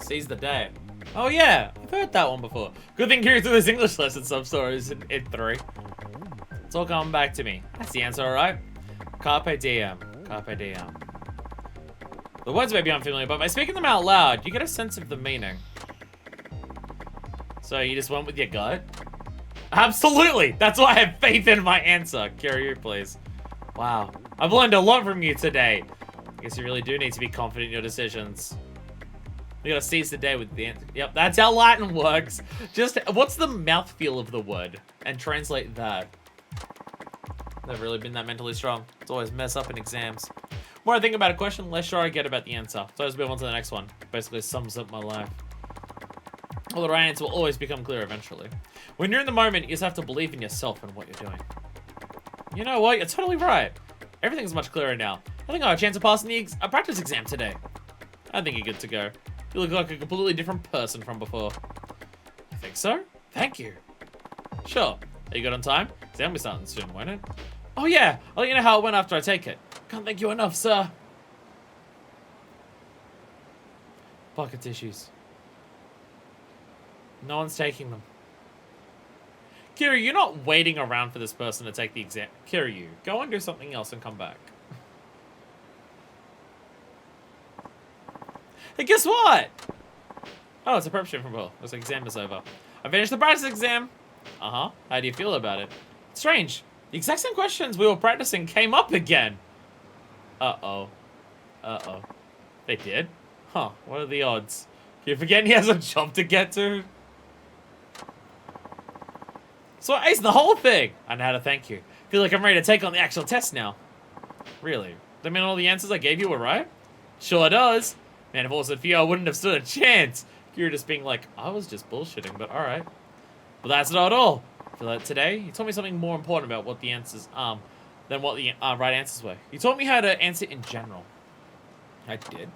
Seize the day. Oh yeah, I've heard that one before. Good thing Kiryu through this English lesson some stories in 3. It's all coming back to me. That's the answer, alright? Carpe diem. Carpe diem. The words may be unfamiliar, but by speaking them out loud, you get a sense of the meaning. So you just went with your gut? Absolutely! That's why I have faith in my answer. Kiryu, please. Wow. I've learned a lot from you today. I guess you really do need to be confident in your decisions. We gotta seize the day with the answer. Yep, that's how Latin works. Just, what's the mouthfeel of the word? And translate that. Never really been that mentally strong. It's always mess up in exams. The more I think about a question, the less sure I get about the answer. So I just move on to the next one. Basically sums up my life. All the right answer will always become clear eventually. When you're in the moment, you just have to believe in yourself and what you're doing. You know what? You're totally right. Everything's much clearer now. I think I have a chance of passing a practice exam today. I think you're good to go. You look like a completely different person from before. You think so? Thank you. Sure. Are you good on time? Exam will be starting soon, won't it? Oh yeah, I'll let you know how it went after I take it. Can't thank you enough, sir. Pocket tissues. No one's taking them. Kiryu, you're not waiting around for this person to take the exam. Kiryu, go and do something else and come back. Hey, guess what? Oh, it's a prep stream from Will. Looks like exam is over. I finished the practice exam. Uh-huh. How do you feel about it? Strange. The exact same questions we were practicing came up again. Uh-oh. Uh-oh. They did? Huh. What are the odds? You're forgetting he has a job to get to? So I aced the whole thing! I know how to thank you. Feel like I'm ready to take on the actual test now. Really? That mean all the answers I gave you were right? Sure does. Man, if it wasn't for you, I wouldn't have stood a chance. You're just being like, I was just bullshitting, but alright. But that's not all. I feel like today, you told me something more important about what the answers, than what the right answers were. You taught me how to answer in general. I did?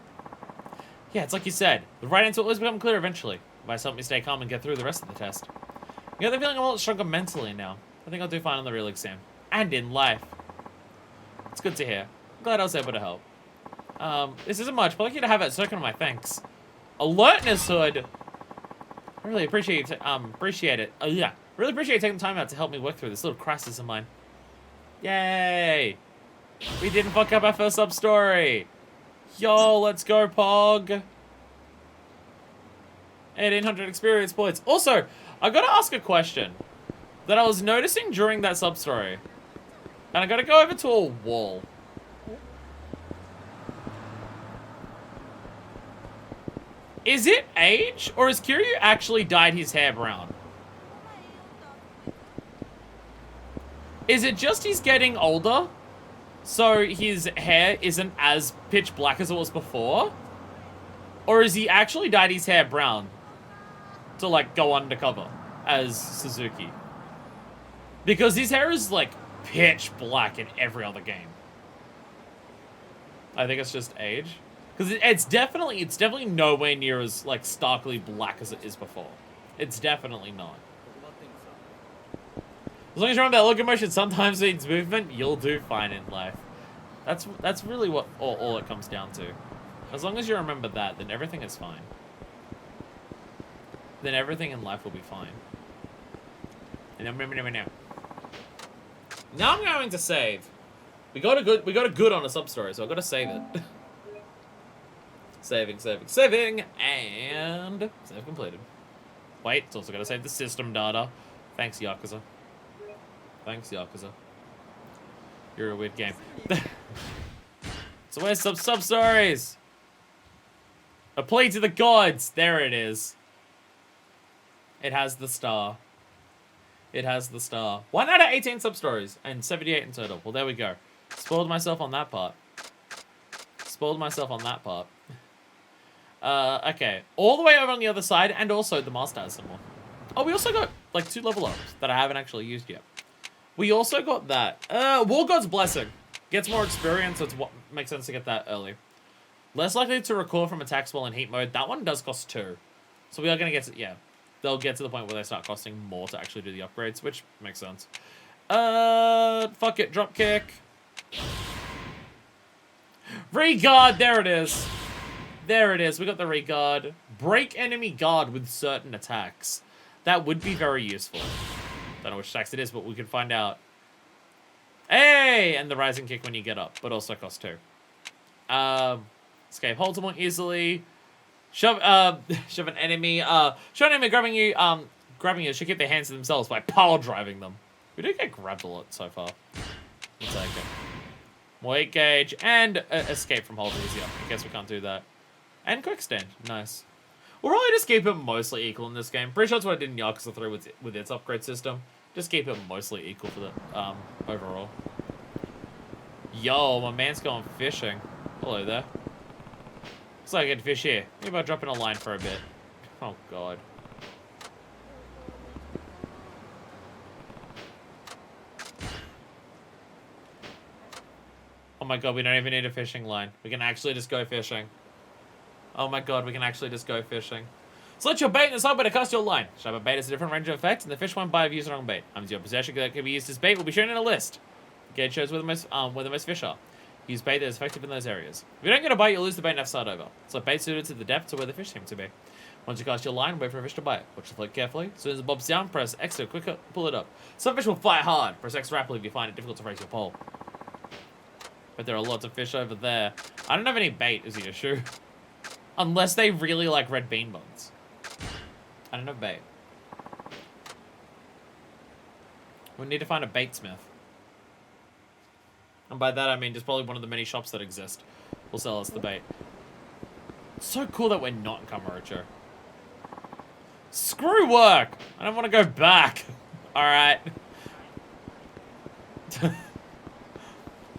Yeah, it's like you said. The right answer will always become clear eventually. If I help me stay calm and get through the rest of the test. I got the feeling I'm a lot stronger mentally now. I think I'll do fine on the real exam. And in life. It's good to hear. I'm glad I was able to help. This isn't much, but I'd like you to have it second of my thanks. Alertness Hood! I really appreciate it. Appreciate it. Yeah. Really appreciate you taking time out to help me work through this little crisis of mine. Yay! We didn't fuck up our first sub-story! Yo, let's go, Pog! 1800 experience points. Also, I gotta ask a question that I was noticing during that sub-story. And I gotta go over to a wall. Is it age, or has Kiryu actually dyed his hair brown? Is it just he's getting older, so his hair isn't as pitch black as it was before? Or is he actually dyed his hair brown to, like, go undercover as Suzuki? Because his hair is, like, pitch black in every other game. I think it's just age. Because it's definitely nowhere near as, like, starkly black as it is before. It's definitely not. As long as you remember that locomotion sometimes needs movement, you'll do fine in life. That's really what all it comes down to. As long as you remember that, then everything is fine. Then everything in life will be fine. And then remember now. Now I'm going to save. We got a good on a sub-story, so I've got to save it. Saving, and save completed. Wait, it's also got to save the system data. Thanks, Yakuza. Thanks, Yakuza. You're a weird game. So where's some sub-stories? A plea to the gods. There it is. It has the star. It has the star. 1 out of 18 sub-stories and 78 in total. Well, there we go. Spoiled myself on that part. Okay. All the way over on the other side, and also the master has some more. Oh, we also got, like, 2 level ups that I haven't actually used yet. We also got that. War God's Blessing. Gets more experience, so it makes sense to get that early. Less likely to recoil from attacks while in heat mode. That one does cost 2. So we are going to get to, yeah. They'll get to the point where they start costing more to actually do the upgrades, which makes sense. Fuck it, drop kick. Regard, there it is. There it is, we got the regard. Break enemy guard with certain attacks. That would be very useful. Don't know which attacks it is, but we can find out. Hey! And the rising kick when you get up, but also costs 2. Escape holds more easily. Shove an enemy. Shove an enemy grabbing you should keep their hands to themselves by power driving them. We did get grabbed a lot so far. We'll take it. More 8 gauge and escape from hold easier. I guess we can't do that. And quick stand. Nice. We'll probably just keep it mostly equal in this game. Pretty sure that's what I did in Yakuza 3 with its upgrade system. Just keep it mostly equal for the overall. Yo, my man's going fishing. Hello there. Looks like I get fish here. Maybe I'll drop in a line for a bit. Oh god. Oh my god, we don't even need a fishing line. We can actually just go fishing. Oh my god, we can actually just go fishing. Select your bait and decide where to cast your line. Type of bait has a different range of effects, and the fish won't bite if you use the wrong bait. Items your possession that can be used as bait will be shown in a list. The gauge shows where the most fish are. Use bait that is effective in those areas. If you don't get a bite, you'll lose the bait and have to start over. Select bait suited to the depth to where the fish seem to be. Once you cast your line, wait for a fish to bite. Watch the float carefully. As soon as it bobs down, press X to quicker pull it up. Some fish will fight hard. Press X rapidly if you find it difficult to raise your pole. But there are lots of fish over there. I don't have any bait is the issue. Unless they really like red bean buns. I don't have bait. We need to find a baitsmith. And by that I mean just probably one of the many shops that exist will sell us the bait. It's so cool that we're not in Kamurocho. Screw work! I don't want to go back. Alright.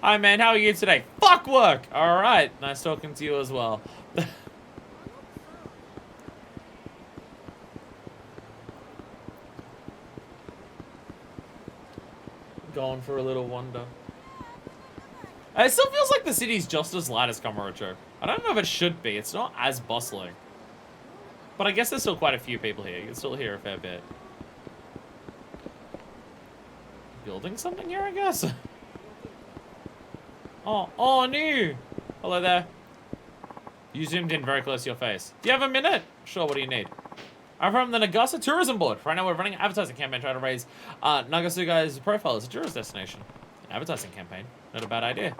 Hi, man. How are you today? Fuck work! Alright. Nice talking to you as well. Going for a little wander. It still feels like the city's just as light as Kamurocho. I don't know if it should be. It's not as bustling. But I guess there's still quite a few people here. You can still hear a fair bit. Building something here, I guess? Oh, no! Hello there. You zoomed in very close to your face. Do you have a minute? Sure, what do you need? I'm from the Nagasa Tourism Board. Right now we're running an advertising campaign trying to raise Nagasugai's profile as a tourist destination. An advertising campaign? Not a bad idea.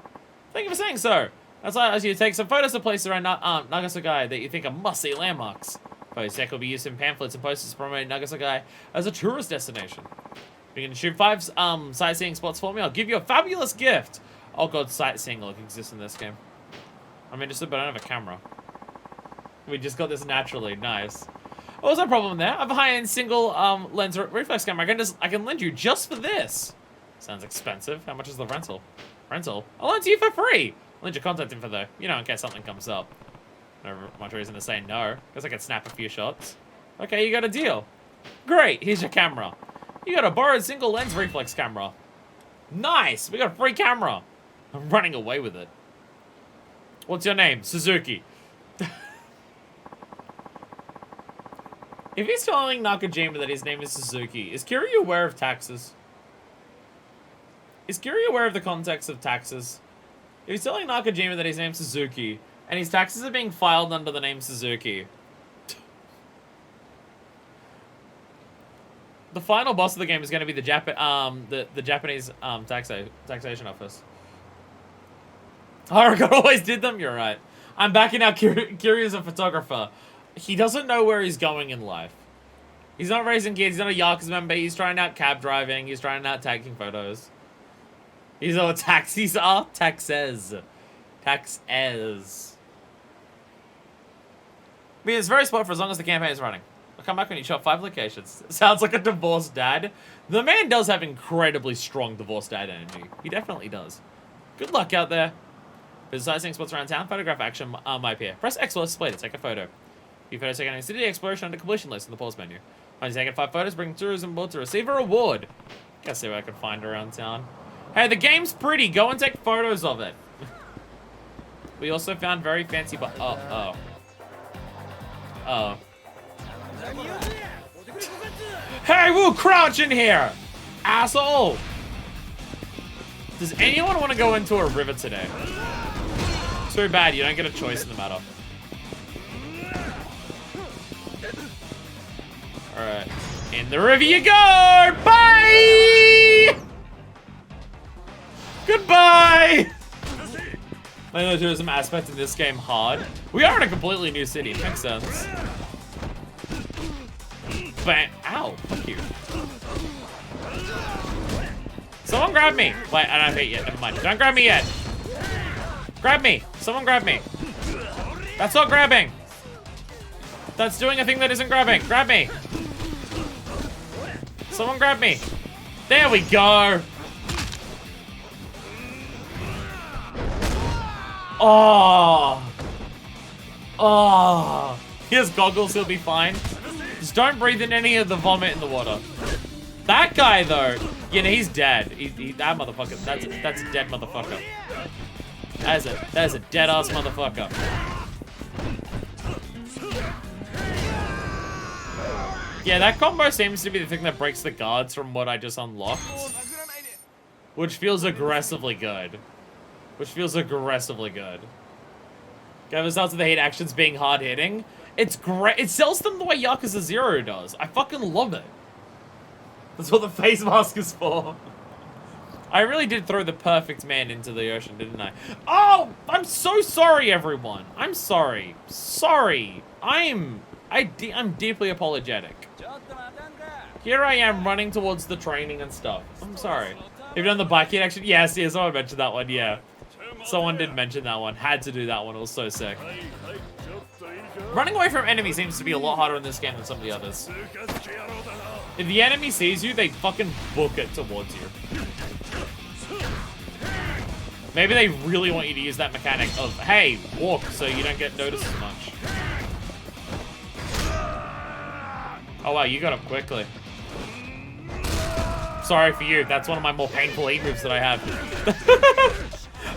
Thank you for saying so. That's why I asked you to take some photos of places around Nagasugai that you think are must-see landmarks. Photos tech will be used in pamphlets and posters to promote Nagasugai as a tourist destination. If you can shoot 5 sightseeing spots for me, I'll give you a fabulous gift. Oh god, sightseeing look exists in this game. I'm interested, but I don't have a camera. We just got this naturally. Nice. Oh, what's that problem there? I have a high-end single lens reflex camera. I can lend you just for this. Sounds expensive. How much is the rental? Rental? I'll lend to you for free. I'll lend your contact info though. You know, in case something comes up. No much reason to say no. Guess I could snap a few shots. Okay, you got a deal. Great. Here's your camera. You got a borrowed single lens reflex camera. Nice. We got a free camera. I'm running away with it. What's your name? Suzuki. If he's telling Nakajima that his name is Suzuki, is Kiryu aware of taxes? Is Kiryu aware of the context of taxes? If he's telling Nakajima that his name's Suzuki, and his taxes are being filed under the name Suzuki, the final boss of the game is going to be the Japanese taxation office. Haruka always did them? You're right. I'm backing out Kiryu's a photographer. He doesn't know where he's going in life. He's not raising kids. He's not a Yakuza member. He's trying out cab driving. He's trying out taking photos. He's all taxis are taxes. Taxes. I mean, it's very spot for as long as the campaign is running. I'll come back when you shot 5 locations. Sounds like a divorced dad. The man does have incredibly strong divorced dad energy. He definitely does. Good luck out there. Visit sightseeing spots around town. Photograph action might appear. Press X or display to take a photo. View photos taken in city exploration under completion list in the pause menu. Once you've taken 5 photos, bring the tourism board to receive a reward. Guess see what I can find around town. Hey, the game's pretty. Go and take photos of it. We also found very fancy oh. Hey, we'll crouch in here! Asshole! Does anyone want to go into a river today? Too bad, you don't get a choice in the matter. Alright. In the river you go! Bye! Goodbye! The tourism aspect in this game hard. We are in a completely new city. Makes sense. Bam! Ow! Fuck you. Someone grab me! Wait, I don't hit yet. Never mind. Don't grab me yet. Grab me! Someone grab me. That's not grabbing. That's doing a thing that isn't grabbing. Grab me. Someone grab me. There we go. Oh. Oh. He has goggles, he'll be fine. Just don't breathe in any of the vomit in the water. That guy, though, you know, he's dead. That motherfucker, that's a dead motherfucker. That is a dead-ass motherfucker. Yeah, that combo seems to be the thing that breaks the guards from what I just unlocked. Which feels aggressively good. Which feels aggressively good. Goes starts with the hate actions being hard-hitting. It's great. It sells them the way Yakuza 0 does. I fucking love it. That's what the face mask is for. I really did throw the perfect man into the ocean, didn't I? Oh! I'm so sorry, everyone. I'm sorry. Sorry. I'm deeply apologetic. Here I am running towards the training and stuff. I'm sorry. Have you done the bike hit action? Yes, someone mentioned that one, yeah. Someone did mention that one. Had to do that one. It was so sick. Running away from enemies seems to be a lot harder in this game than some of the others. If the enemy sees you, they fucking book it towards you. Maybe they really want you to use that mechanic of, hey, walk so you don't get noticed as much. Oh wow, you got up quickly. Sorry for you, that's one of my more painful heat moves that I have.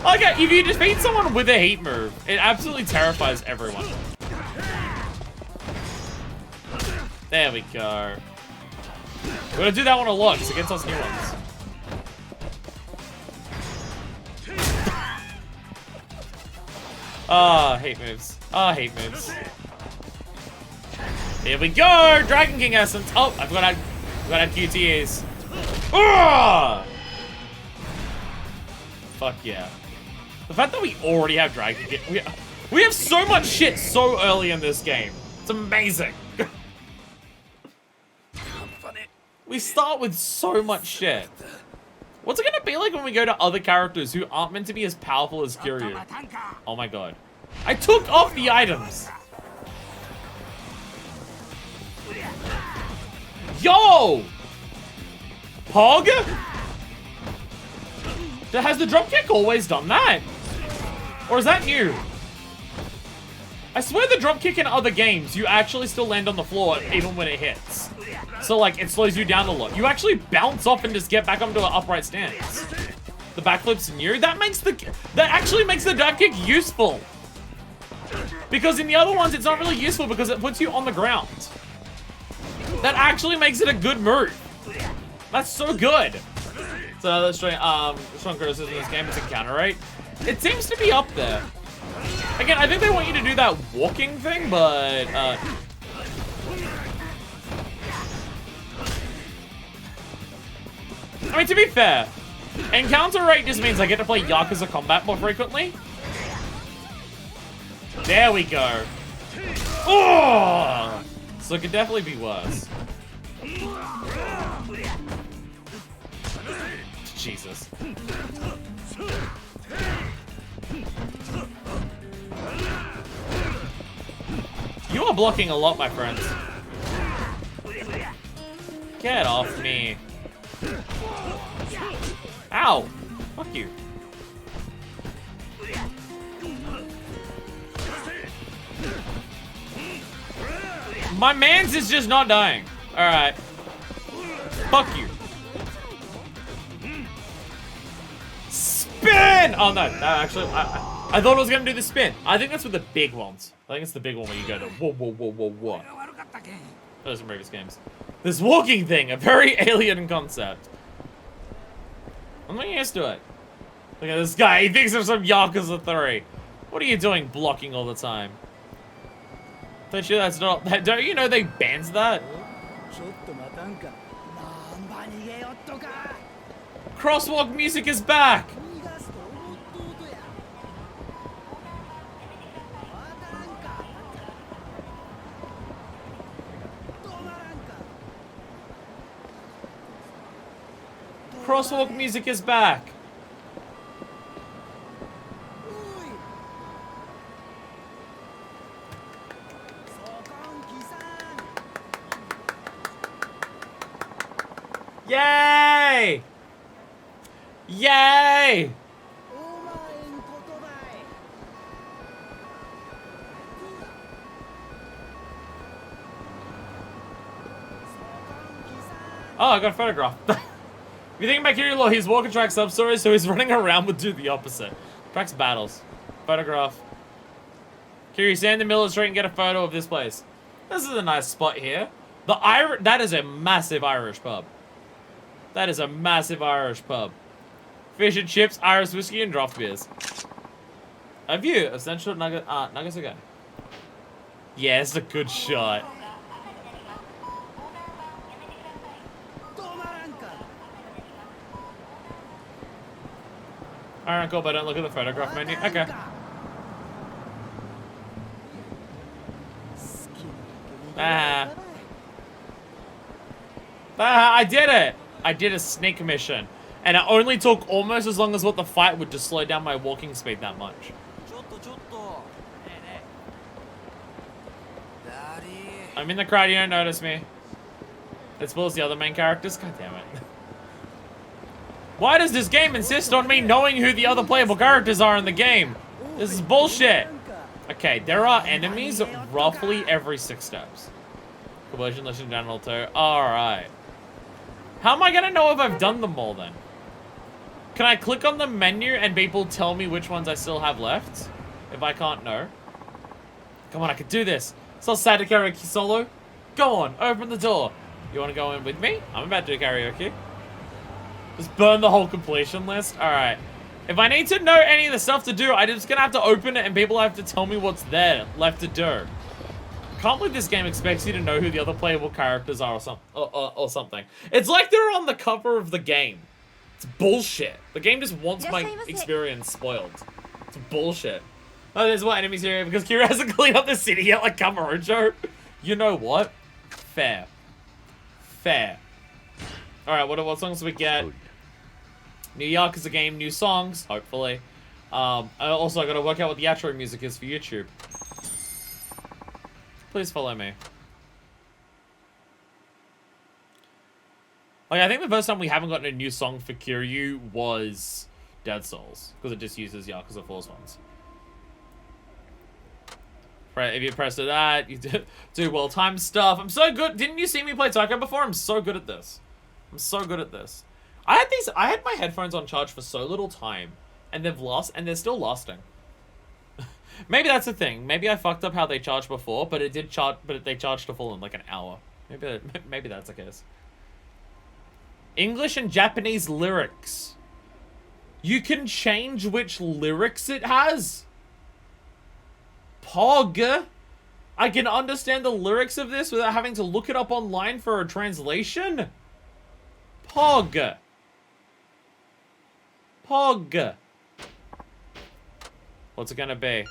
Okay, if you defeat someone with a heat move, it absolutely terrifies everyone. There we go. We're gonna do that one a lot, because it gets us new ones. Ah, hate moves. Ah, hate moves. Here we go! Dragon King Essence. Oh, I've got to add QTEs. Ah! Fuck yeah. The fact that we already have Dragon King. We have so much shit so early in this game. It's amazing. We start with so much shit. What's it gonna be like when we go to other characters who aren't meant to be as powerful as Kiryu? Oh my god. I took off the items! Yo! Pog? Has the dropkick always done that? Or is that new? I swear the dropkick in other games, you actually still land on the floor even when it hits. So, like, it slows you down a lot. You actually bounce off and just get back onto an upright stance. The backflip's new. That actually makes the dive kick useful. Because in the other ones, it's not really useful because it puts you on the ground. That actually makes it a good move. That's so good. So another strong criticism in this game is encounter rate. It seems to be up there. Again, I think they want you to do that walking thing, but I mean, to be fair, encounter rate just means I get to play Yakuza combat more frequently. There we go. Oh! So it could definitely be worse. Jesus. You are blocking a lot, my friends. Get off me. Ow! Fuck you. My man's is just not dying. Alright. Fuck you. Spin! Oh no, actually, I thought I was gonna do the spin. I think that's with the big ones. I think it's the big one where you go to whoa, whoa, whoa, whoa, whoa. Those are previous games. This walking thing, a very alien concept. I'm not used to it. Look at this guy, he thinks of some Yakuza 3. What are you doing blocking all the time? Don't you, that's not, don't you know they banned that? Crosswalk music is back! Crosswalk music is back! Yay! Yay! Oh, I got a photograph. If you think about Kiryu, he's walking track sub-stories, so he's running around would do the opposite. Tracks battles. Photograph. Kiryu, stand in the middle of the street and get a photo of this place. This is a nice spot here. That is a massive Irish pub. That is a massive Irish pub. Fish and chips, Irish whiskey, and draft beers. A view of Central Nagasaki. Yeah, it's a good shot. Alright, cool, but don't look at the photograph menu. Okay. I did it! I did a sneak mission. And it only took almost as long as what the fight would to slow down my walking speed that much. I'm in the crowd, you don't notice me. It spoils the other main characters? God damn it. Why does this game insist on me knowing who the other playable characters are in the game? This is bullshit. Okay, there are enemies roughly every 6 steps. Conversion Listen General 2. Alright. How am I gonna know if I've done them all then? Can I click on the menu and people tell me which ones I still have left? If I can't know. Come on, I can do this. It's not sad to karaoke solo. Go on, open the door. You wanna go in with me? I'm about to do karaoke. Just burn the whole completion list? Alright. If I need to know any of the stuff to do, I'm just gonna have to open it and people have to tell me what's there left to do. Can't believe this game expects you to know who the other playable characters are or something. It's like they're on the cover of the game. It's bullshit. The game just wants my experience spoiled. It's bullshit. Oh, there's more enemies here because Kiryu hasn't cleaned up the city yet like Kamurocho. You know what? Fair. Fair. Alright, what songs do we get? New Yakuza game, new songs, hopefully. I also gotta work out what the outro music is for YouTube. Please follow me. Like, I think the first time we haven't gotten a new song for Kiryu was Dead Souls, because it just uses Yakuza 4's ones. Right, if you press that, you do well-timed stuff. I'm so good. Didn't you see me play Taiko before? I'm so good at this. I'm so good at this. I had my headphones on charge for so little time, and they're still lasting. Maybe that's the thing. Maybe I fucked up how they charged before, but they charged to full in like an hour. Maybe that's the case. English and Japanese lyrics. You can change which lyrics it has? Pog. I can understand the lyrics of this without having to look it up online for a translation? Pog. Pog. What's it gonna be?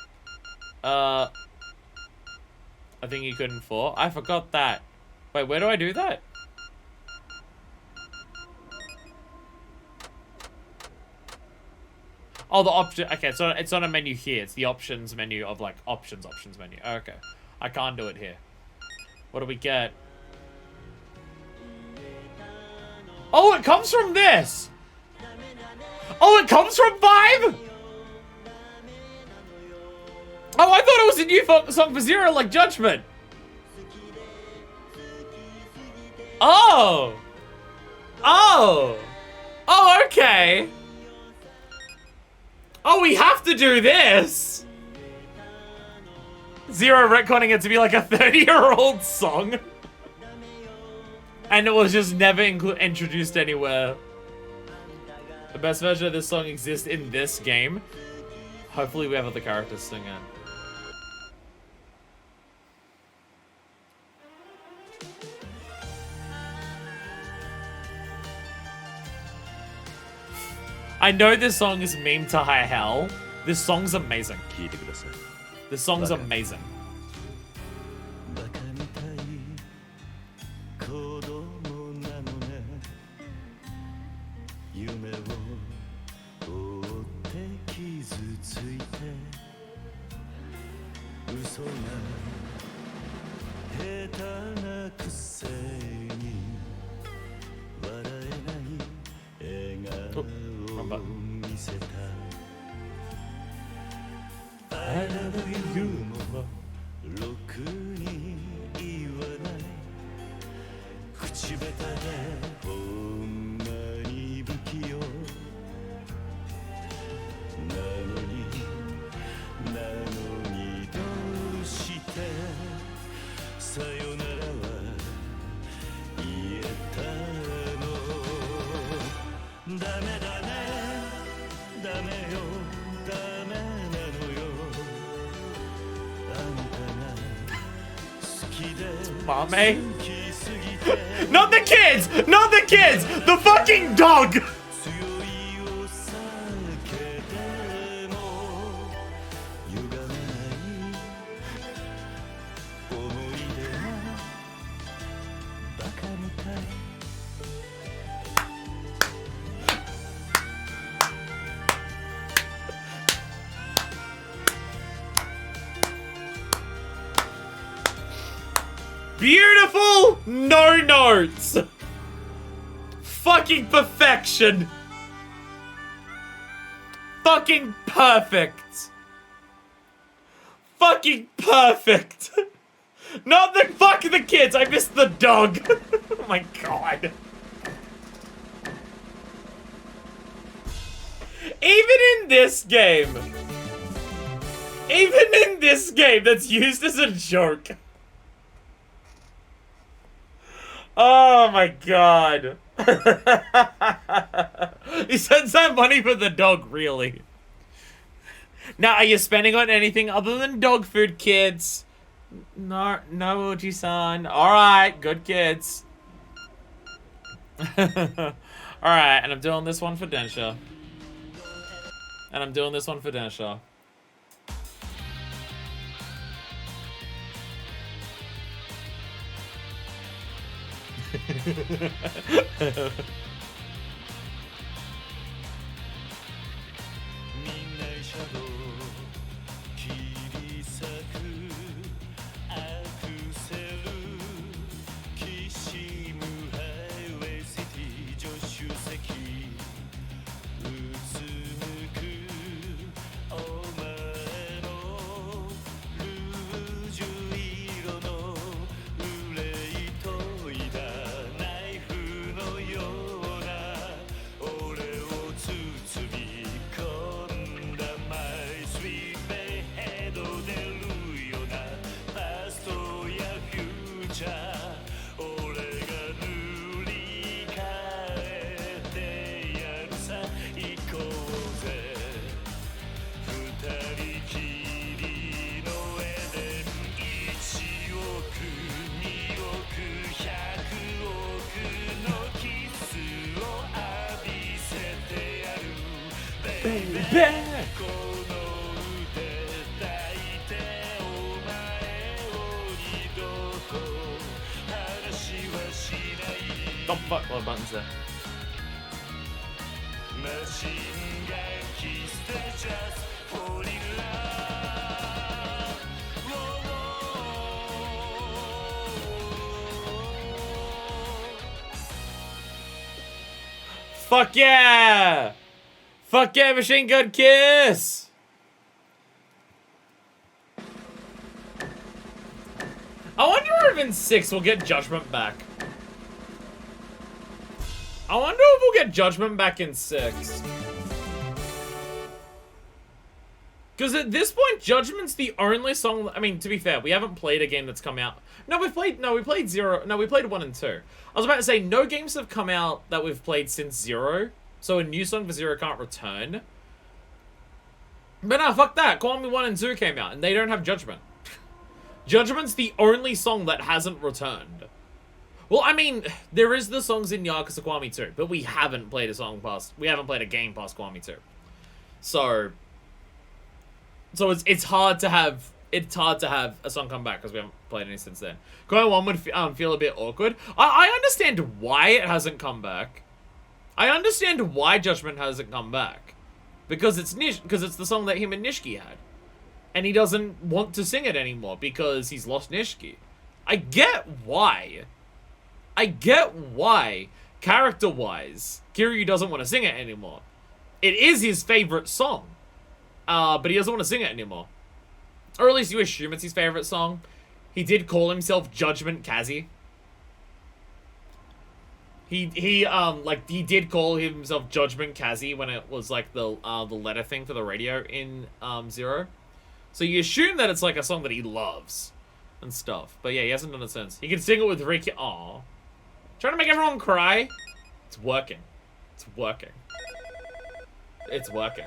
I think you couldn't fall. I forgot that. Wait, where do I do that? Oh, the option. Okay, so it's not a menu here. It's the options menu of like options menu. Okay. I can't do it here. What do we get? Oh, it comes from this! Oh, it comes from 5? Oh, I thought it was a new song for Zero, like Judgment. Oh! Oh! Oh, okay. Oh, we have to do this! Zero retconning it to be like a 30-year-old song. And it was just never introduced anywhere. The best version of this song exists in this game. Hopefully we have other characters sing it. I know this song is meme to high hell. This song's amazing. This song's amazing. Mame? Not the kids! Not the kids! The fucking dog! Beautiful! No notes! Fucking perfection! Fucking perfect! Fucking perfect! Not the fuck the kids, I missed the dog! Oh my god. Even in this game, that's used as a joke. Oh my god. He sends that money for the dog, really. Now, are you spending on anything other than dog food, kids? No, Uji-san. Alright, good kids. Alright, and I'm doing this one for Densha. And I'm doing this one for Densha. Oh fuck, a lot of buttons there. Fuck yeah! Fuck yeah, Machine Gun Kiss! I wonder if in 6 we'll get Judgment back. I wonder if we'll get Judgment back in 6. Because at this point, Judgment's the only song... I mean, to be fair, we haven't played a game that's come out... No, we played 0... No, we played 1 and 2. I was about to say, no games have come out that we've played since 0. So a new song for 0 can't return. But no, fuck that. Kiwami 1 and 2 came out, and they don't have Judgment. Judgment's the only song that hasn't returned. Well, I mean, there is the songs in Yakuza Kiwami 2, but we haven't played a song past... We haven't played a game past Kiwami 2. So it's hard to have... It's hard to have a song come back because we haven't played any since then. Kiwami 1 would feel a bit awkward. I understand why it hasn't come back. I understand why Judgment hasn't come back. Because it's the song that him and Nishiki had. And he doesn't want to sing it anymore because he's lost Nishiki. I get why. Character-wise, Kiryu doesn't want to sing it anymore. It is his favorite song. But he doesn't want to sing it anymore. Or at least you assume it's his favorite song. He did call himself Judgment Kazi. He did call himself Judgment Kazi when it was like the letter thing for the radio in 0. So you assume that it's like a song that he loves and stuff. But yeah, he hasn't done it since. He can sing it with Riki. Aww. Trying to make everyone cry. It's working. It's working. It's working.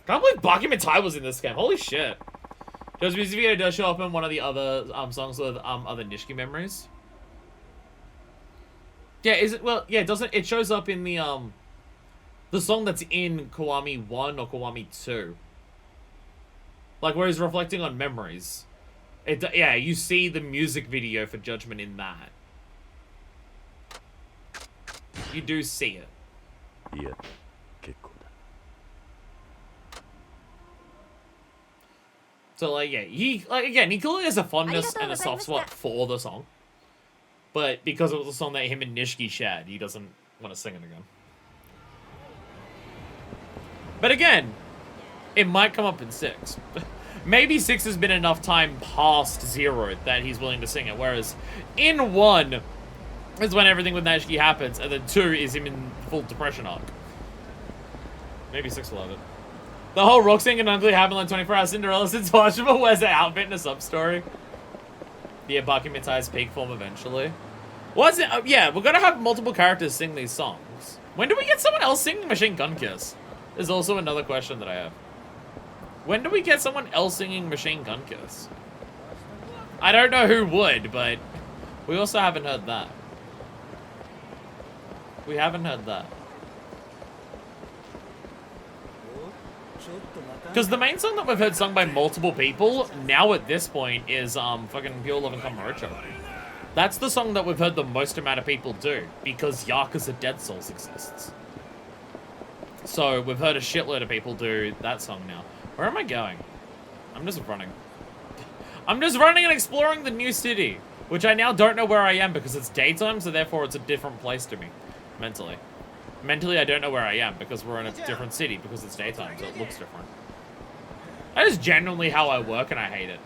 Can't believe Baki Mitai was in this game. Holy shit. Joe's music video does show up in one of the other songs with other Nishiki memories. Yeah, is it? Well, yeah, it doesn't. It shows up in the song that's in Kiwami 1 or Kiwami 2. Like where he's reflecting on memories. Yeah, you see the music video for Judgment in that. You do see it. So like, yeah, he clearly has a fondness and a soft spot for the song, but because it was a song that him and Nishiki shared, he doesn't want to sing it again. But again, it might come up in 6. Maybe 6 has been enough time past 0 that he's willing to sing it, whereas in 1 is when everything with Nishiki happens, and then 2 is him in full depression arc. Maybe 6 will have it. The whole rock singing ugly happened like 24 Hours Cinderella since watchable wears an outfit in a sub-story. Yeah, Bakumitai's peak form eventually. Was it? Yeah, we're gonna have multiple characters sing these songs. When do we get someone else singing Machine Gun Kiss? Is also another question that I have. When do we get someone else singing Machine Gun Kiss? I don't know who would, but we also haven't heard that. We haven't heard that. Because the main song that we've heard sung by multiple people, now at this point, is fucking Pure Love and Kamurocho. That's the song that we've heard the most amount of people do, because Yakuza Dead Souls exists. So we've heard a shitload of people do that song now. Where am I going? I'm just running. I'm just running and exploring the new city, which I now don't know where I am because it's daytime, so therefore it's a different place to me, mentally. Mentally, I don't know where I am because we're in a different city because it's daytime, so it looks different. That is genuinely how I work, and I hate it.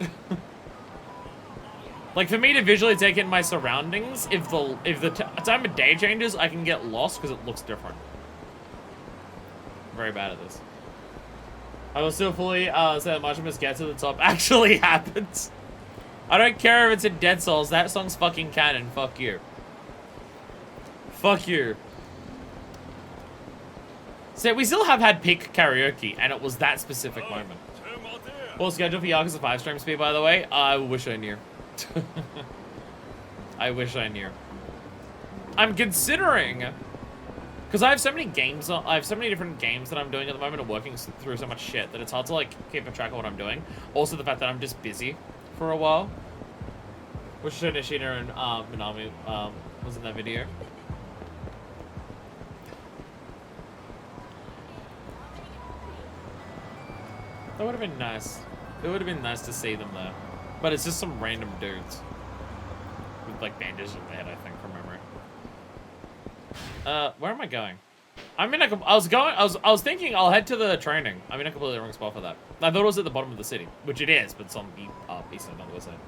Like, for me to visually take in my surroundings, if the time of day changes, I can get lost because it looks different. I'm very bad at this. I will still fully say that Machimus Get to the Top actually happens. I don't care if it's in Dead Souls. That song's fucking canon. Fuck you. Fuck you. So we still have had pick karaoke, and it was that specific moment. Well, scheduled for Yakuza 5 stream speed, by the way. I wish I knew. I wish I knew. I'm considering, because I have so many games. I have so many different games that I'm doing at the moment and working through so much shit that it's hard to like keep a track of what I'm doing. Also, the fact that I'm just busy for a while. Which Nishida and Minami was in that video. That would have been nice. It would have been nice to see them though. But it's just some random dudes. With like bandages on their head, I think, from memory. Where am I going? I'm in a, I was thinking I'll head to the training. I'm in a completely wrong spot for that. I thought it was at the bottom of the city, which it is, but it's on the east end on the side.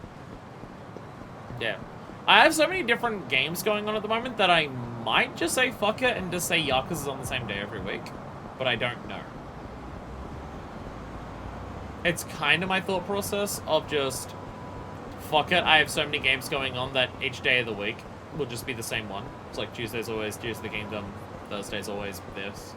Yeah. I have so many different games going on at the moment that I might just say fuck it and just say Yakuza's on the same day every week. But I don't know. It's kind of my thought process of just, fuck it, I have so many games going on that each day of the week will just be the same one. It's like Tuesday's always Tears of the Kingdom, Thursday's always this.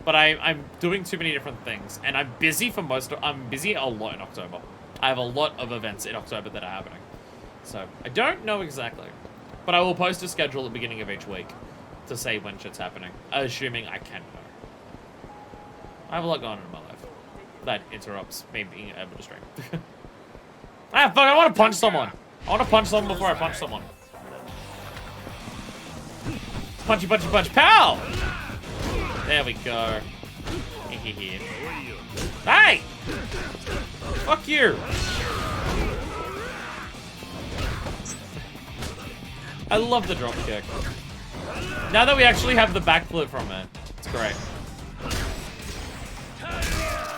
But I'm doing too many different things, and I'm busy for I'm busy a lot in October. I have a lot of events in October that are happening. So, I don't know exactly. But I will post a schedule at the beginning of each week to say when shit's happening, assuming I can know. I have a lot going on in my life that interrupts me being able to stream. Ah, fuck, I want to punch someone. I want to punch someone before I punch someone. Punchy, punchy, punch. Pow! There we go. Hey! Fuck you! I love the drop kick. Now that we actually have the backflip from it, it's great.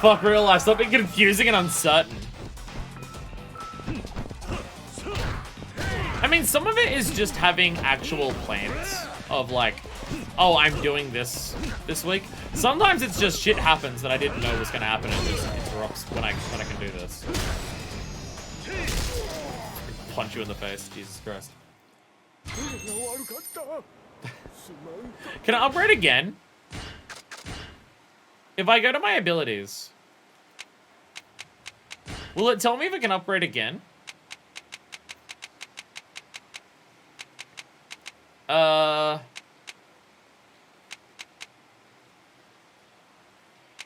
Fuck real life, stop being confusing and uncertain. I mean, some of it is just having actual plans of like, oh, I'm doing this week. Sometimes it's just shit happens that I didn't know was gonna happen and just interrupts when I can do this. Punch you in the face, Jesus Christ. Can I upgrade again? If I go to my abilities, will it tell me if I can upgrade again?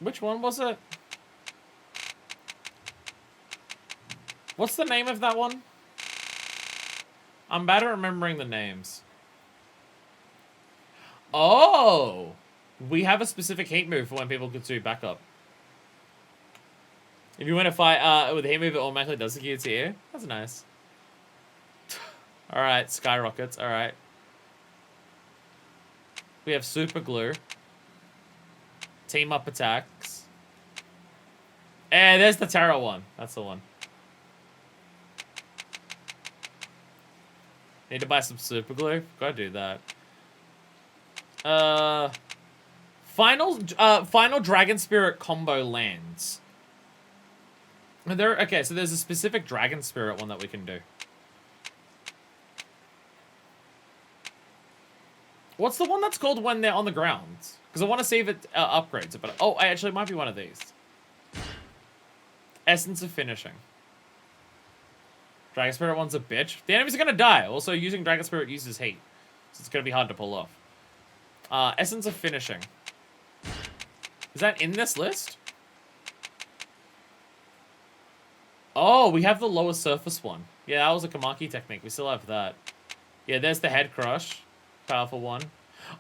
Which one was it? What's the name of that one? I'm bad at remembering the names. Oh! We have a specific heat move for when people could do backup. If you win a fight with a heat move, it automatically does the QTE. That's nice. Alright, skyrockets. Alright. We have super glue. Team up attacks. And there's the Terra one. That's the one. Need to buy some super glue. Gotta do that. Final Dragon Spirit combo lands. Okay, so there's a specific Dragon Spirit one that we can do. What's the one that's called when they're on the ground? Because I want to see if it upgrades it, but oh, actually, it might be one of these. Essence of Finishing. Dragon Spirit one's a bitch. The enemies are gonna die. Also, using Dragon Spirit uses heat, so it's gonna be hard to pull off. Essence of Finishing. Is that in this list? Oh, we have the lower surface one. Yeah, that was a Kamaki technique. We still have that. Yeah, there's the Head Crush. Powerful one.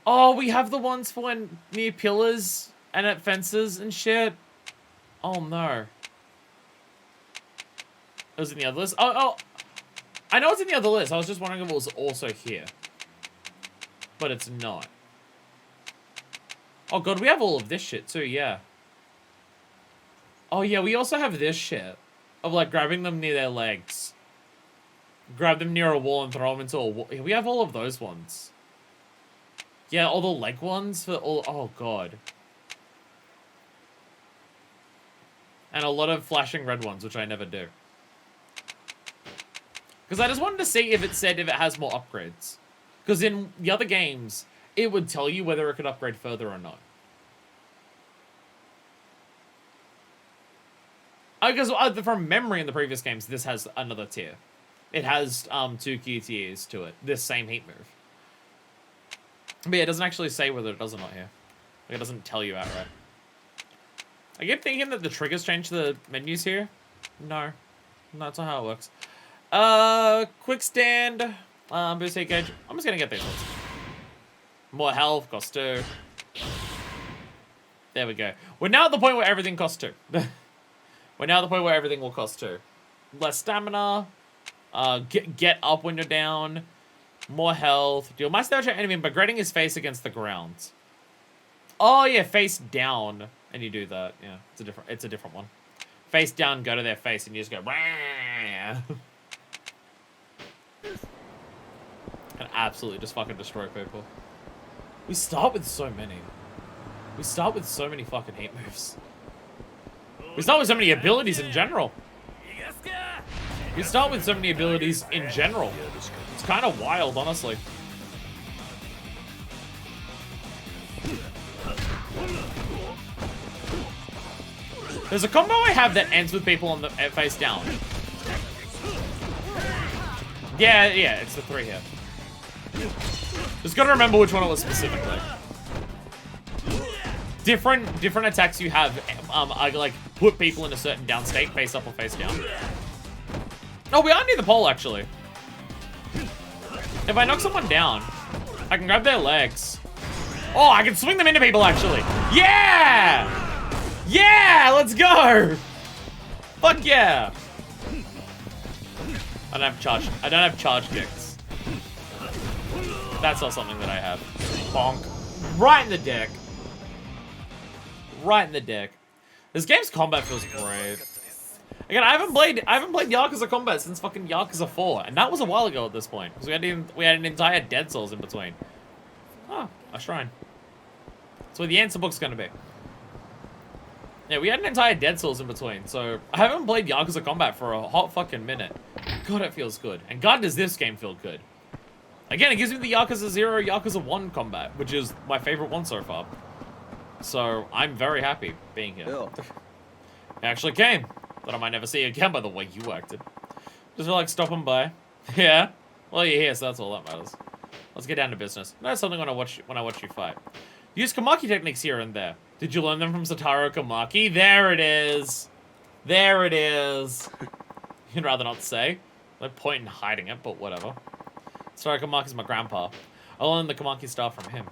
Oh, we have the ones for when near pillars and at fences and shit. Oh, no. It was in the other list? Oh. I know it's in the other list. I was just wondering if it was also here. But it's not. Oh, God, we have all of this shit, too, yeah. Oh, yeah, we also have this shit. Of, like, grabbing them near their legs. Grab them near a wall and throw them into a wall. We have all of those ones. Yeah, all the leg ones for all... Oh, God. And a lot of flashing red ones, which I never do. Because I just wanted to see if it said if it has more upgrades. Because in the other games, it would tell you whether it could upgrade further or not. Because from memory in the previous games, this has another tier. It has 2 QTEs to it. This same heat move. But yeah, it doesn't actually say whether it does or not here. Like, it doesn't tell you outright. I keep thinking that the triggers change the menus here. No. That's not how it works. Quick stand. Boost heat gauge. I'm just gonna get these ones. More health, cost 2. There we go. We're now at the point where everything costs 2. We're now at the point where everything will cost 2. Less stamina. Get up when you're down. More health. Deal my stamina enemy by grating his face against the ground. Oh yeah, face down, and you do that. Yeah, it's a different one. Face down, go to their face, and you just go. And absolutely just fucking destroy people. We start with so many. We start with so many fucking hate moves. We start with so many abilities in general. We start with so many abilities in general. It's kind of wild, honestly. There's a combo I have that ends with people on the face down. Yeah, it's the 3 here. Just gotta remember which one it was specifically. Different attacks you have, like put people in a certain down state, face up or face down. Oh, we are near the pole actually. If I knock someone down, I can grab their legs. Oh, I can swing them into people actually. Yeah! Yeah, let's go! Fuck yeah! I don't have charge kicks. That's not something that I have. Bonk. Right in the dick. Right in the dick. This game's combat feels great. Again, I haven't played Yakuza combat since fucking Yakuza 4, and that was a while ago at this point. Because we had an entire Dead Souls in between. Oh, a shrine. That's where the answer book's gonna be. Yeah, we had an entire Dead Souls in between, so I haven't played Yakuza combat for a hot fucking minute. God, it feels good. And God, does this game feel good. Again, it gives me the Yakuza 0, Yakuza 1 combat, which is my favorite one so far. So, I'm very happy being here. It actually came. That I might never see you again by the way you acted. Just feel like stopping by. Yeah? Well, you're here, so that's all that matters. Let's get down to business. That's something when I watch you fight. Use Kamaki techniques here and there. Did you learn them from Satoru Kamaki? There it is. There it is. You'd rather not say. No point in hiding it, but whatever. Satoru Kamaki's my grandpa. I learned the Kamaki style from him.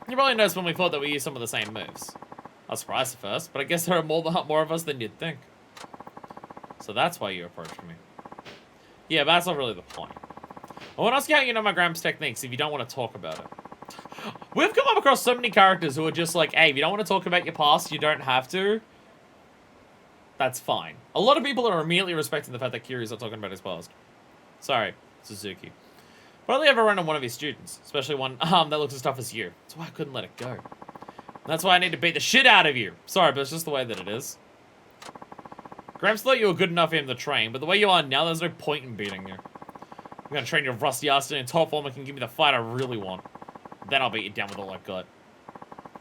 You probably noticed when we thought that we used some of the same moves. I was surprised at first, but I guess there are more of us than you'd think. So that's why you approached me. Yeah, but that's not really the point. I want to ask you how you know my Gramps techniques if you don't want to talk about it. We've come up across so many characters who are just like, hey, if you don't want to talk about your past, you don't have to. That's fine. A lot of people are immediately respecting the fact that Kiryu's not talking about his past. Sorry, Suzuki. But I only ever run on one of his students, especially one that looks as tough as you. That's why I couldn't let it go. That's why I need to beat the shit out of you. Sorry, but it's just the way that it is. Gramps thought you were good enough for him to train, but the way you are now, there's no point in beating you. I'm gonna train your rusty ass in top form and can give me the fight I really want. Then I'll beat you down with all I've got.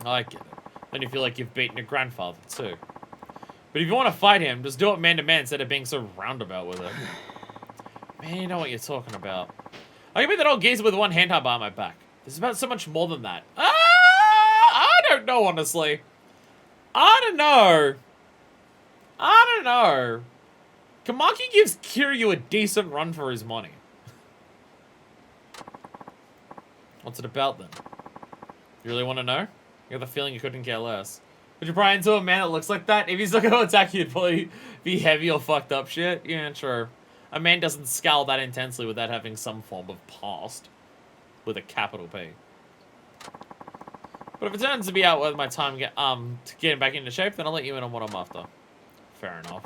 I get it. Then you feel like you've beaten your grandfather, too. But if you want to fight him, just do it man-to-man instead of being so roundabout with it. Man, you know what you're talking about. I can beat that old geezer with one hand tied behind my back. There's about so much more than that. I don't know, honestly. I don't know. Kamaki gives Kiryu a decent run for his money. What's it about, then? You really want to know? You got the feeling you couldn't care less. Would you pry into a man that looks like that? If he's not going to attack you, it'd probably be heavy or fucked up shit. Yeah, true. A man doesn't scowl that intensely without having some form of past. With a capital P. But if it turns to be out worth my time getting back into shape, then I'll let you in on what I'm after. Fair enough.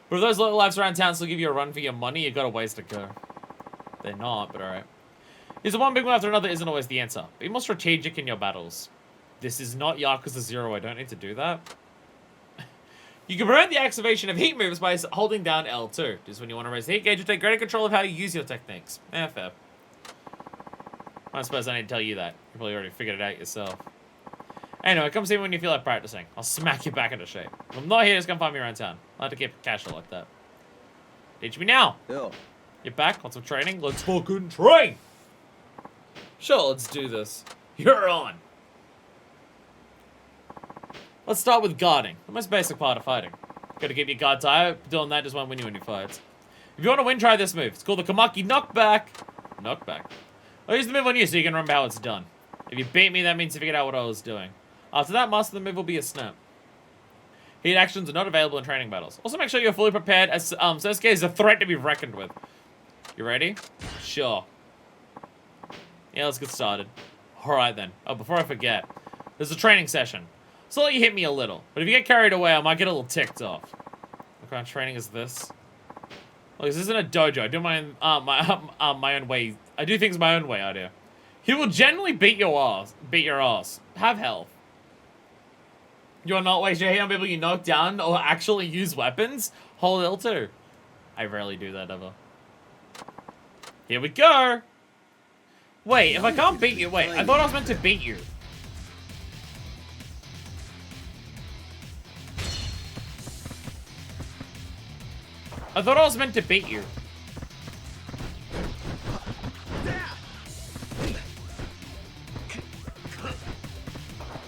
But if those little lives around town still give you a run for your money, you got a ways to go. They're not, but alright. Is the one big one after another isn't always the answer. Be more strategic in your battles. This is not Yakuza 0, I don't need to do that. You can prevent the activation of heat moves by holding down L2. Just when you want to raise the heat gauge, you take greater control of how you use your techniques. Fair. I suppose I need to tell you that. You probably already figured it out yourself. Anyway, come see me when you feel like practicing. I'll smack you back into shape. If I'm not here, just come find me around town. I like to keep it casual like that. Teach me now. Yeah. You're back? Want some training? Let's fucking train! Sure, let's do this. You're on. Let's start with guarding. The most basic part of fighting. Gotta keep your guard tight. Doing that just won't win you any fights. If you want to win, try this move. It's called the Kamaki Knockback. Knockback. I'll use the move on you so you can remember how it's done. If you beat me, that means you figured out what I was doing. After that, master the move will be a snap. Heat actions are not available in training battles. Also, make sure you're fully prepared, as Sasuke is a threat to be reckoned with. You ready? Sure. Yeah, let's get started. Alright then. Oh, before I forget, there's a training session. So I'll let you hit me a little. But if you get carried away, I might get a little ticked off. What kind of training is this? Look, this isn't a dojo. I do my own way. I do things my own way out here. He will generally beat your ass. Have health. You'll not waste your heat on people you knock down or actually use weapons? Hold L2. I rarely do that ever. Here we go. Wait, if I can't beat you, wait, I thought I was meant to beat you. I thought I was meant to beat you.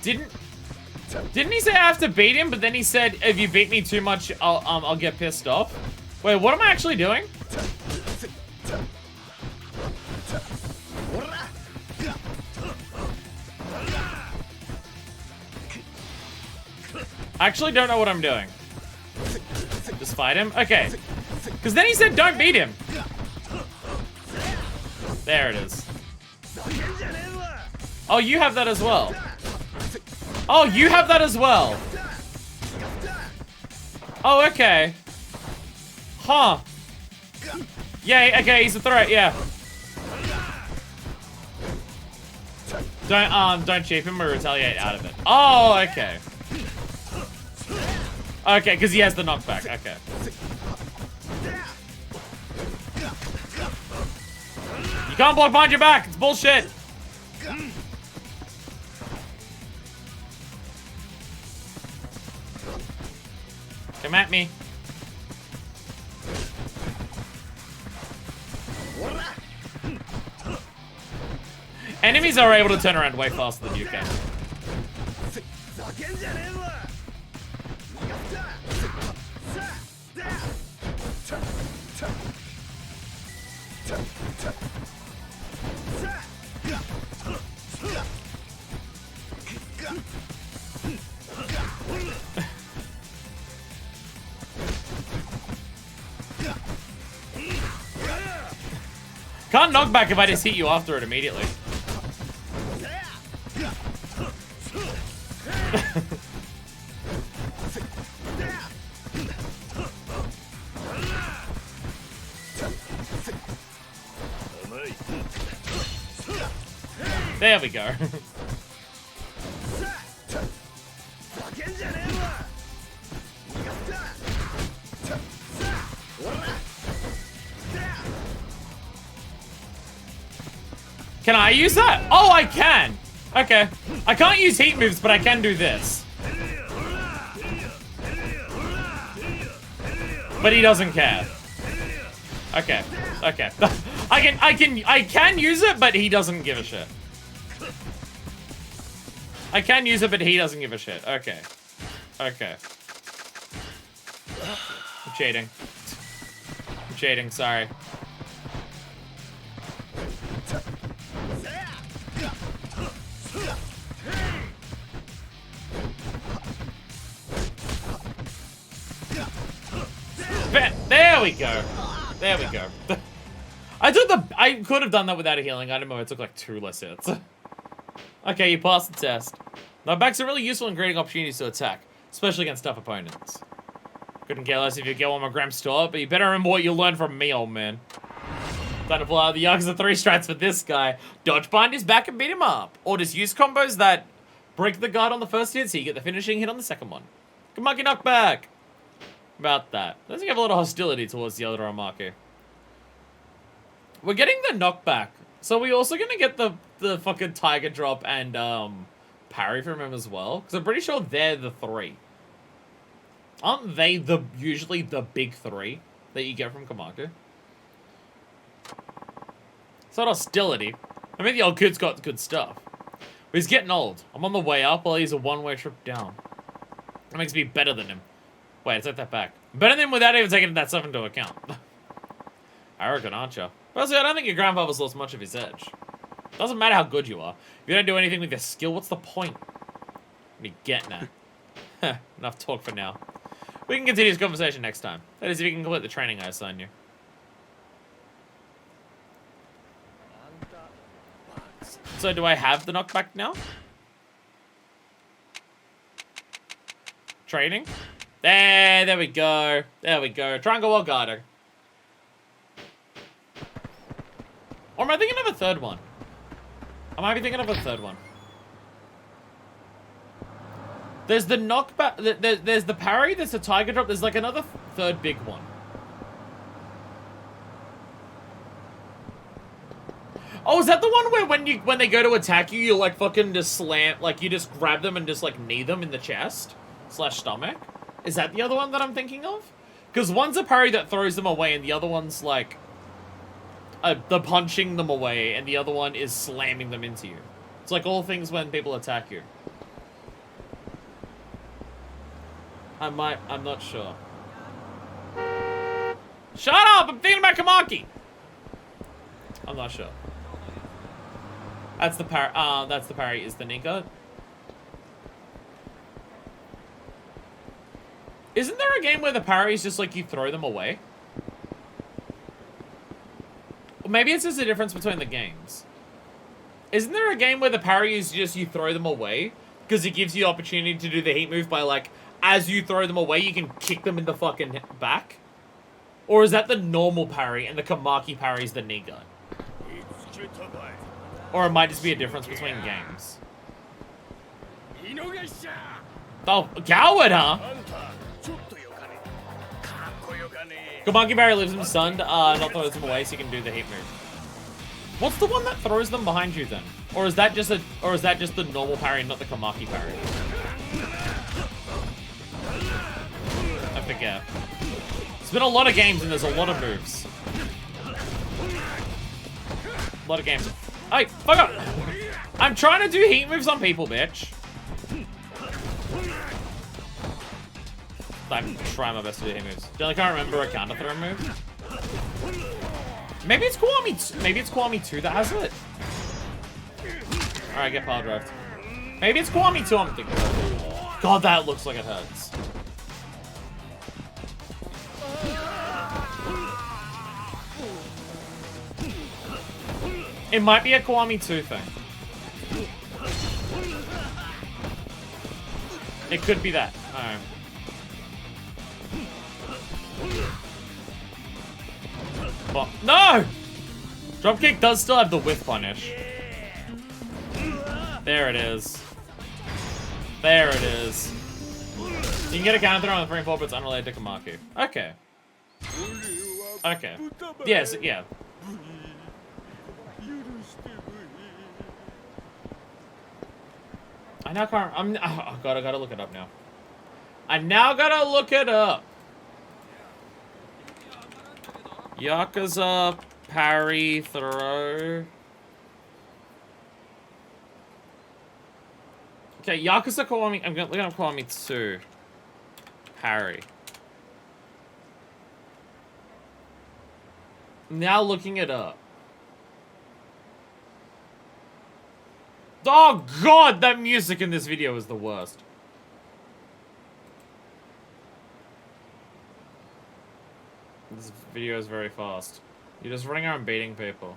Didn't he say I have to beat him? But then he said if you beat me too much, I'll get pissed off. Wait, what am I actually doing? I actually don't know what I'm doing. Just fight him? Okay. Because then he said don't beat him. There it is. Oh, you have that as well. Oh, you have that as well. Oh, okay. Huh. Yeah, okay, he's a threat, yeah. Don't cheap him or retaliate out of it. Oh, okay. Okay, because he has the knockback. Okay. You can't block behind your back. It's bullshit. Come at me. Enemies are able to turn around way faster than you can. Can't knock back if I just hit you after it immediately. There we go. Can I use that? Oh, I can. Okay. I can't use heat moves, but I can do this. But he doesn't care. Okay. Okay. I can use it, but he doesn't give a shit. I can use it, but he doesn't give a shit. Okay. Okay. I'm cheating. I'm cheating, sorry. There we go. There we go. I could have done that without a healing item, but it took like 2 less hits. Okay, you passed the test. Knockbacks are really useful in creating opportunities to attack, especially against tough opponents. Couldn't care less if you get one more Graham store, but you better remember what you learned from me, old man. Time to pull out the Yakuza 3 strats for this guy. Dodge bind his back and beat him up. Or just use combos that break the guard on the first hit so you get the finishing hit on the second one. Kamaki knockback. About that. Doesn't have a lot of hostility towards the other Omake. We're getting the knockback. So we're also gonna get the fucking Tiger Drop and parry from him as well. Because I'm pretty sure they're the 3. Aren't they usually the big 3 that you get from Kamaku? It's not hostility. I mean, the old kid's got good stuff. But he's getting old. I'm on the way up while he's a one-way trip down. That makes me better than him. Wait, I take that back. Better than him without even taking that stuff into account. Arrogant, aren't you? Personally, I don't think your grandfather's lost much of his edge. Doesn't matter how good you are. If you don't do anything with your skill, what's the point? What are you getting at? Enough talk for now. We can continue this conversation next time. That is, if you can complete the training I assign you. So, do I have the knockback now? Training? There we go. There we go. Triangle wall guarding. Or am I thinking of a third one? I might be thinking of a third one. There's the knockback. There's the parry. There's the tiger drop. There's like another third big one. Oh, is that the one where when they go to attack you, you like fucking just slam, like you just grab them and just like knee them in the chest / stomach? Is that the other one that I'm thinking of? Because one's a parry that throws them away, and the other one's like the punching them away, and the other one is slamming them into you. It's like all things when people attack you. I'm not sure. Shut up! I'm thinking about Kamaki! I'm not sure. That's the parry is the Nika. Isn't there a game where the parry is just like you throw them away? Or maybe it's just a difference between the games. Isn't there a game where the parry is just you throw them away? Because it gives you the opportunity to do the heat move by like, as you throw them away, you can kick them in the fucking back? Or is that the normal parry and the Kamaki parry is the knee gun? Or it might just be a difference between games. Oh, coward, huh? Kamaki parry leaves him stunned, not throws them away so you can do the heat move. What's the one that throws them behind you then? Or is that just the normal parry, not the Kamaki parry? I forget. It's been a lot of games and there's a lot of moves. A lot of games. Hey, fuck up! I'm trying to do heat moves on people, bitch. I'm trying my best to do heat moves. I can't remember a counter throw move. Maybe it's Kiwami. Maybe it's Kiwami 2 that has it. All right, get power drive. Maybe it's Kiwami 2. I'm thinking. God, that looks like it hurts. It might be a Kiwami 2 thing. It could be that. Alright. But no! Dropkick does still have the whiff punish. There it is. There it is. You can get a counter throw on the frame 4, but it's unrelated to Kamaku. Okay. Okay. Yes, yeah. I now can't. Oh god, I gotta look it up now. I now gotta look it up. Yakuza parry throw. Okay, Yakuza Kiwami. I'm gonna look up Kiwami 2. Parry. Now looking it up. Oh god, that music in this video is the worst. This video is very fast. You're just running around beating people.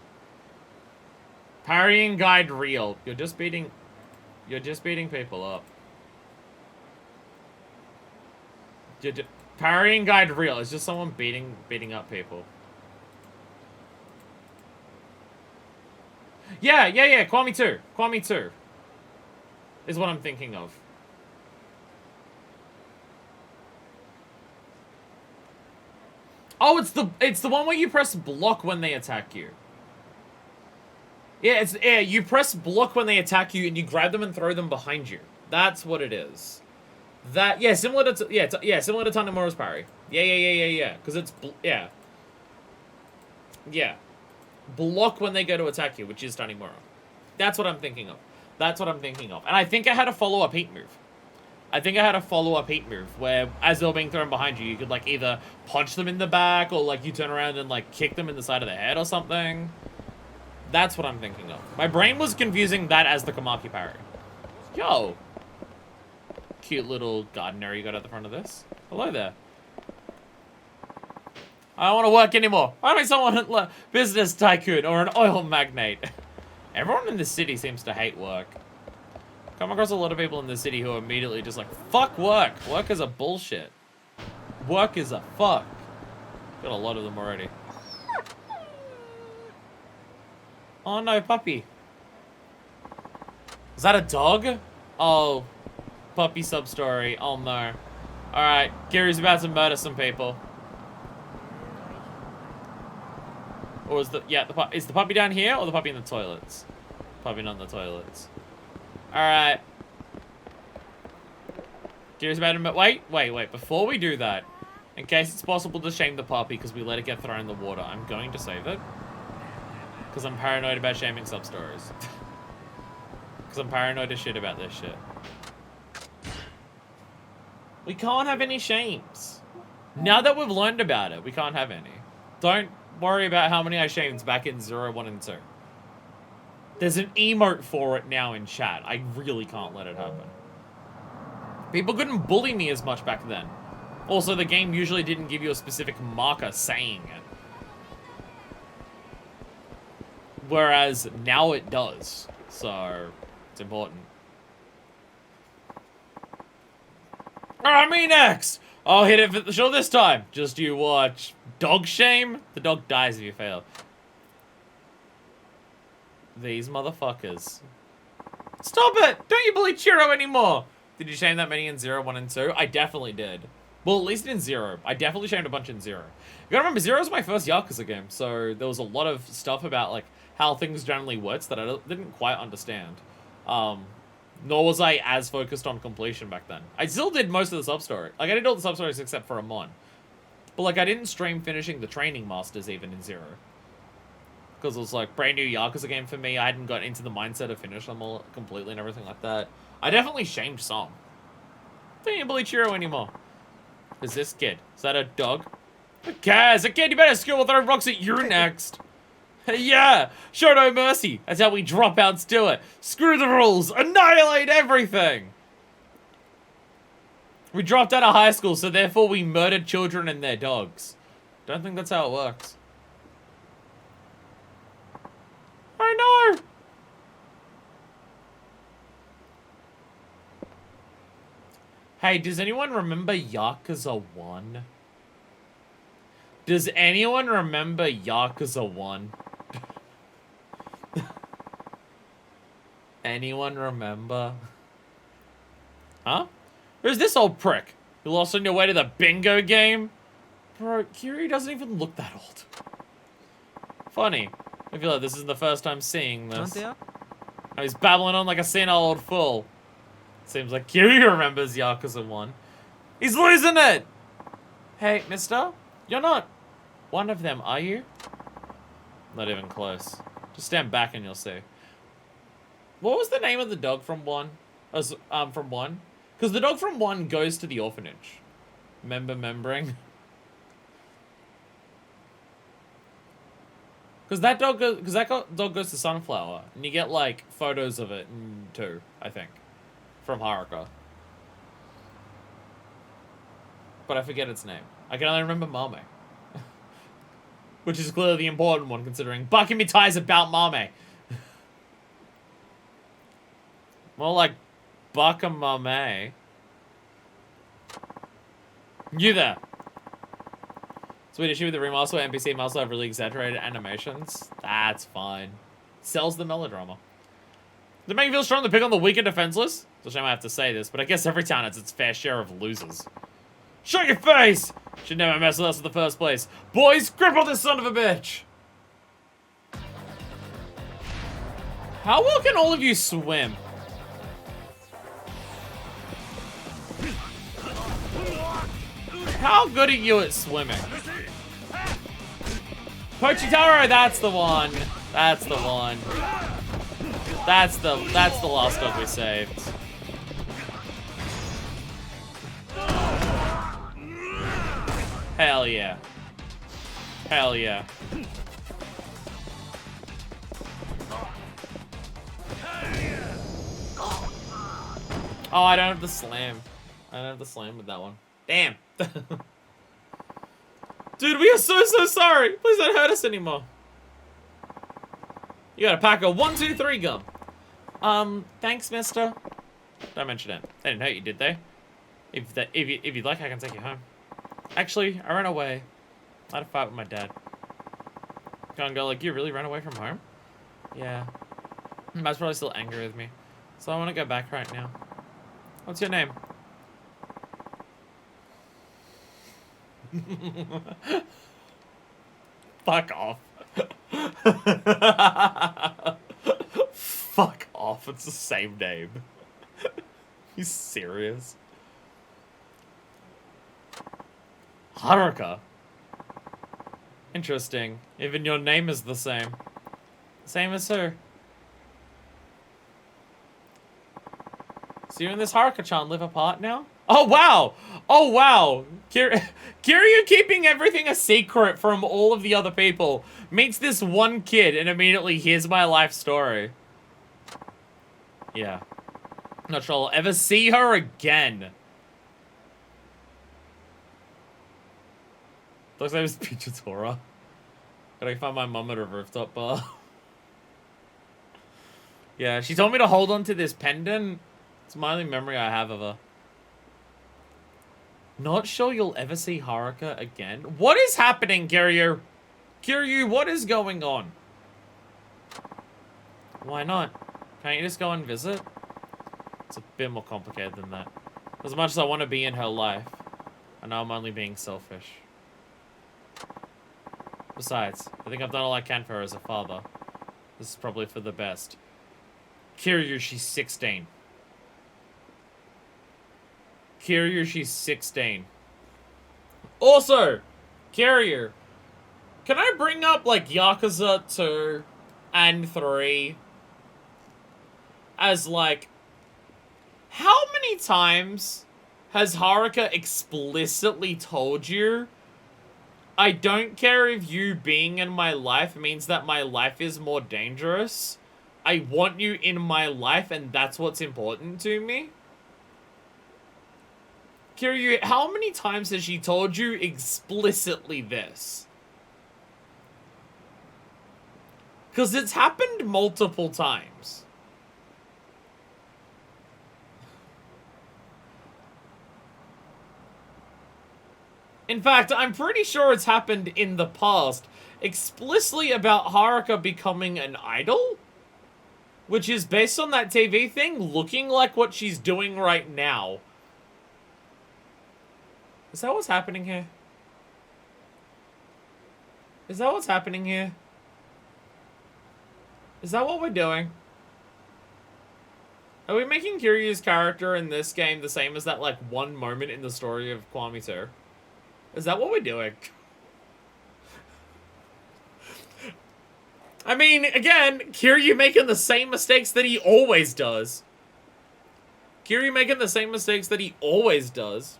Parrying guide real. You're just beating people up. Parrying guide real. It's just someone beating up people. Yeah. Kiwami 2. Kiwami 2. Is what I'm thinking of. Oh, it's the one where you press block when they attack you. Yeah, you press block when they attack you and you grab them and throw them behind you. That's what it is. Similar to Tanemura's parry. Yeah. Because it's block when they go to attack you, which is Tanemura. That's what I'm thinking of. And I think I had a follow-up heat move. Where, as they were being thrown behind you, you could, like, either punch them in the back or, like, you turn around and, like, kick them in the side of the head or something. That's what I'm thinking of. My brain was confusing that as the Kamaki parry. Yo. Cute little garden area you got at the front of this. Hello there. I don't want to work anymore. I need someone business tycoon or an oil magnate. Everyone in this city seems to hate work. Come across a lot of people in the city who are immediately just like, fuck work. Work is a bullshit. Work is a fuck. Got a lot of them already. Oh no, puppy. Is that a dog? Oh, puppy sub-story. Oh no. Alright, Kiryu's about to murder some people. Or is is the puppy down here or the puppy in the toilets? Puppy not in the toilets. Alright. Kiryu's about to wait. Before we do that, in case it's possible to shame the puppy because we let it get thrown in the water, I'm going to save it. Because I'm paranoid about shaming sub-stories. Because I'm paranoid as shit about this shit. We can't have any shames. Now that we've learned about it, we can't have any. Don't worry about how many I shamed back in 0, 1, and 2. There's an emote for it now in chat. I really can't let it happen. People couldn't bully me as much back then. Also, the game usually didn't give you a specific marker saying it. Whereas now it does. So, it's important. Alright, me next! I'll hit it for the show this time. Just you watch. Dog shame? The dog dies if you fail. These motherfuckers. Stop it! Don't you bully Chiro anymore! Did you shame that many in 0, 1, and 2? I definitely did. Well, at least in 0. I definitely shamed a bunch in 0. You gotta remember, 0 was my first Yakuza game, so there was a lot of stuff about, like, how things generally worked that I didn't quite understand. Nor was I as focused on completion back then. I still did most of the sub-story. Like, I did all the sub-stories except for Amon. But, like, I didn't stream finishing the Training Masters even in 0. Because it was, like, brand new Yakuza game for me. I hadn't got into the mindset to finish them all completely and everything like that. I definitely shamed some. Don't even bully Chiro anymore. Is this kid? Is that a dog? Who cares? A kid, you better school will throw rocks at you next. Yeah, show no mercy. That's how we dropouts do it. Screw the rules. Annihilate everything. We dropped out of high school, so therefore we murdered children and their dogs. Don't think that's how it works. Oh Hey, does anyone remember Yakuza 1? Does anyone remember Yakuza 1? Anyone remember? Huh? Who's this old prick? You lost on your way to the bingo game? Bro, Kiryu doesn't even look that old. Funny. I feel like this is the first time seeing this. Oh, he's babbling on like a senile old fool. Seems like Kiryu remembers Yakuza 1. He's losing it! Hey, mister? You're not one of them, are you? Not even close. Just stand back and you'll see. What was the name of the dog from 1? From 1? Because the dog from 1 goes to the orphanage. Remembering? Because that dog goes to Sunflower, and you get like photos of it in 2, I think, from Haruka. But I forget its name. I can only remember Mame. Which is clearly the important one, considering Bakimi ties about Mame. More like Bakamame. You there. Sweet issue with the remaster where NPC must have really exaggerated animations. That's fine. Sells the melodrama. Does it make you feel strong to pick on the weak and defenseless? It's a shame I have to say this, but I guess every town has its fair share of losers. Shut your face! Should never mess with us in the first place. Boys, grip on this son of a bitch! How well can all of you swim? How good are you at swimming? Pochitaro, that's the one. That's the one. That's the last dog we saved. Hell yeah. Hell yeah. Oh, I don't have the slam. I don't have the slam with that one. Damn. Dude, we are so sorry. Please don't hurt us anymore. You got a pack of 1, 2, 3 gum. Thanks, mister. Don't mention it. They didn't hurt you, did they? If you'd like, I can take you home. Actually, I ran away. I had a fight with my dad. Can't go like, you really ran away from home? Yeah. Dad's probably still angry with me. So I want to go back right now. What's your name? Fuck off. Fuck off. It's the same name. You serious? Haruka. Interesting. Even your name is the same. Same as her. So you and this Haruka-chan live apart now? Oh, wow! Oh, wow! Kiryu keeping everything a secret from all of the other people meets this one kid and immediately hears my life story. Yeah. Not sure I'll ever see her again. Looks like it's Pichatora. Gotta find my mum at a rooftop bar. Yeah, she told me to hold on to this pendant. It's my only memory I have of her. Not sure you'll ever see Haruka again. What is happening, Kiryu? Kiryu, what is going on? Why not? Can't you just go and visit? It's a bit more complicated than that. As much as I want to be in her life, I know I'm only being selfish. Besides, I think I've done all I can for her as a father. This is probably for the best. Kiryu, she's 16. Kiryu, she's 16. Also, Kiryu, can I bring up, like, Yakuza 2 and 3 as, like, how many times has Haruka explicitly told you, I don't care if you being in my life means that my life is more dangerous. I want you in my life and that's what's important to me? Kiryu, how many times has she told you explicitly this? Because it's happened multiple times. In fact, I'm pretty sure it's happened in the past, explicitly about Haruka becoming an idol, which is based on that TV thing looking like what she's doing right now. Is that what's happening here? Is that what's happening here? Is that what we're doing? Are we making Kiryu's character in this game the same as that, like, one moment in the story of Kiwami 2? Is that what we're doing? I mean, again, Kiryu making the same mistakes that he always does. Kiryu making the same mistakes that he always does.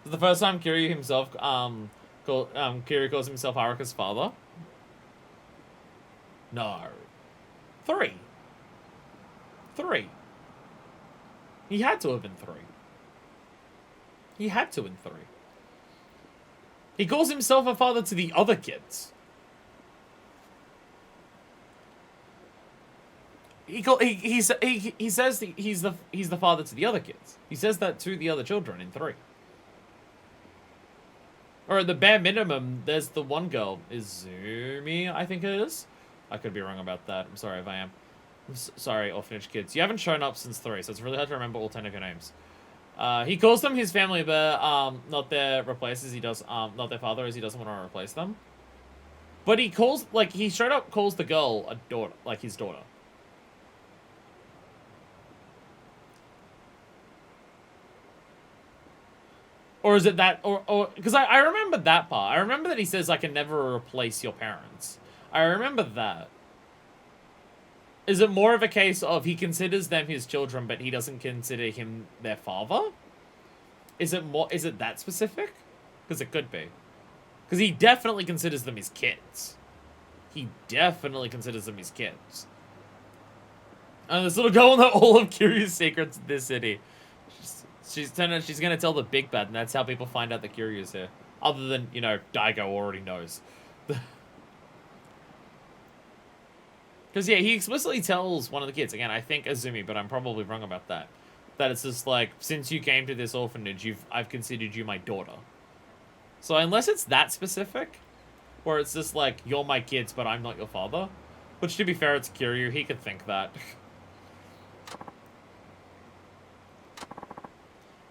This is the first time Kiryu himself, Kiryu calls himself Haruka's father. No. 3. He had to have been 3. He had to in 3. He calls himself a father to the other kids. He says he's the father to the other kids. He says that to the other children in 3. Or at the bare minimum, there's the one girl, Izumi, I think it is. I could be wrong about that. I'm sorry if I am. I'm sorry, orphanage kids. You haven't shown up since 3, so it's really hard to remember all 10 of your names. He calls them his family, but not their replaces. He does not their father, as he doesn't want to replace them. But he calls, like, he straight up calls the girl a daughter, like his daughter. Or is it that, or because I remember that part. I remember that he says, I can never replace your parents. I remember that. Is it more of a case of he considers them his children, but he doesn't consider him their father? Is it that specific? Because it could be. Because he definitely considers them his kids. He definitely considers them his kids. And this little girl will know all of Kiryu's secrets in this city. She's gonna tell the big bad, and that's how people find out that Kiryu's here. Other than, you know, Daigo already knows. Because, yeah, he explicitly tells one of the kids, again, I think Azumi, but I'm probably wrong about that, that it's just like, since you came to this orphanage, I've considered you my daughter. So unless it's that specific, where it's just like, you're my kids, but I'm not your father, which, to be fair, it's Kiryu, he could think that.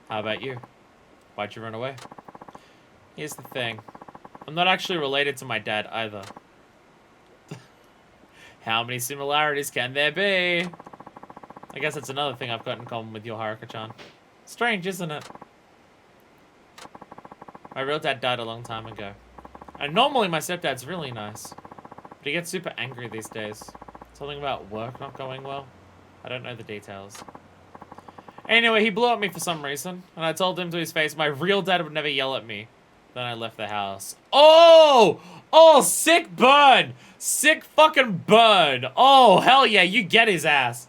How about you? Why'd you run away? Here's the thing. I'm not actually related to my dad either. How many similarities can there be? I guess that's another thing I've got in common with your Haruka-chan. Strange, isn't it? My real dad died a long time ago. And normally my stepdad's really nice. But he gets super angry these days. Something about work not going well. I don't know the details. Anyway, he blew at me for some reason. And I told him to his face, my real dad would never yell at me. Then I left the house. Oh! Oh, sick burn! Sick fucking burn! Oh, hell yeah, you get his ass.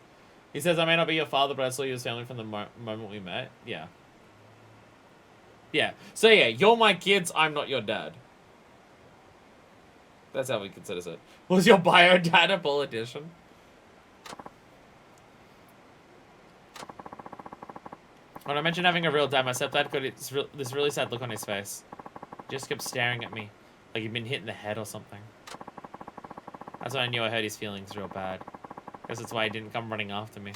He says, I may not be your father, but I saw you as family from the moment we met. Yeah. Yeah. So yeah, you're my kids, I'm not your dad. That's how he considers it. Was your bio dad a politician? When I mentioned having a real dad, my stepdad got this really sad look on his face. He just kept staring at me, like he'd been hit in the head or something. That's when I knew I hurt his feelings real bad. Guess that's why he didn't come running after me.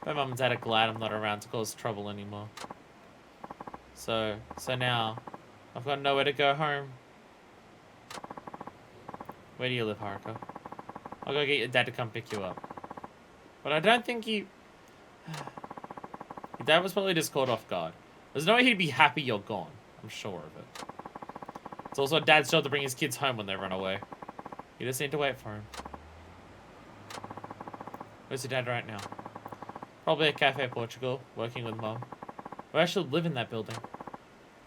My mum and dad are glad I'm not around to cause trouble anymore. So now, I've got nowhere to go home. Where do you live, Haruka? I'll go get your dad to come pick you up. But I don't think you... Your dad was probably just caught off guard. There's no way he'd be happy you're gone. I'm sure of it. It's also Dad's job to bring his kids home when they run away. You just need to wait for him. Where's your dad right now? Probably at Cafe Portugal, working with Mom. We actually live in that building.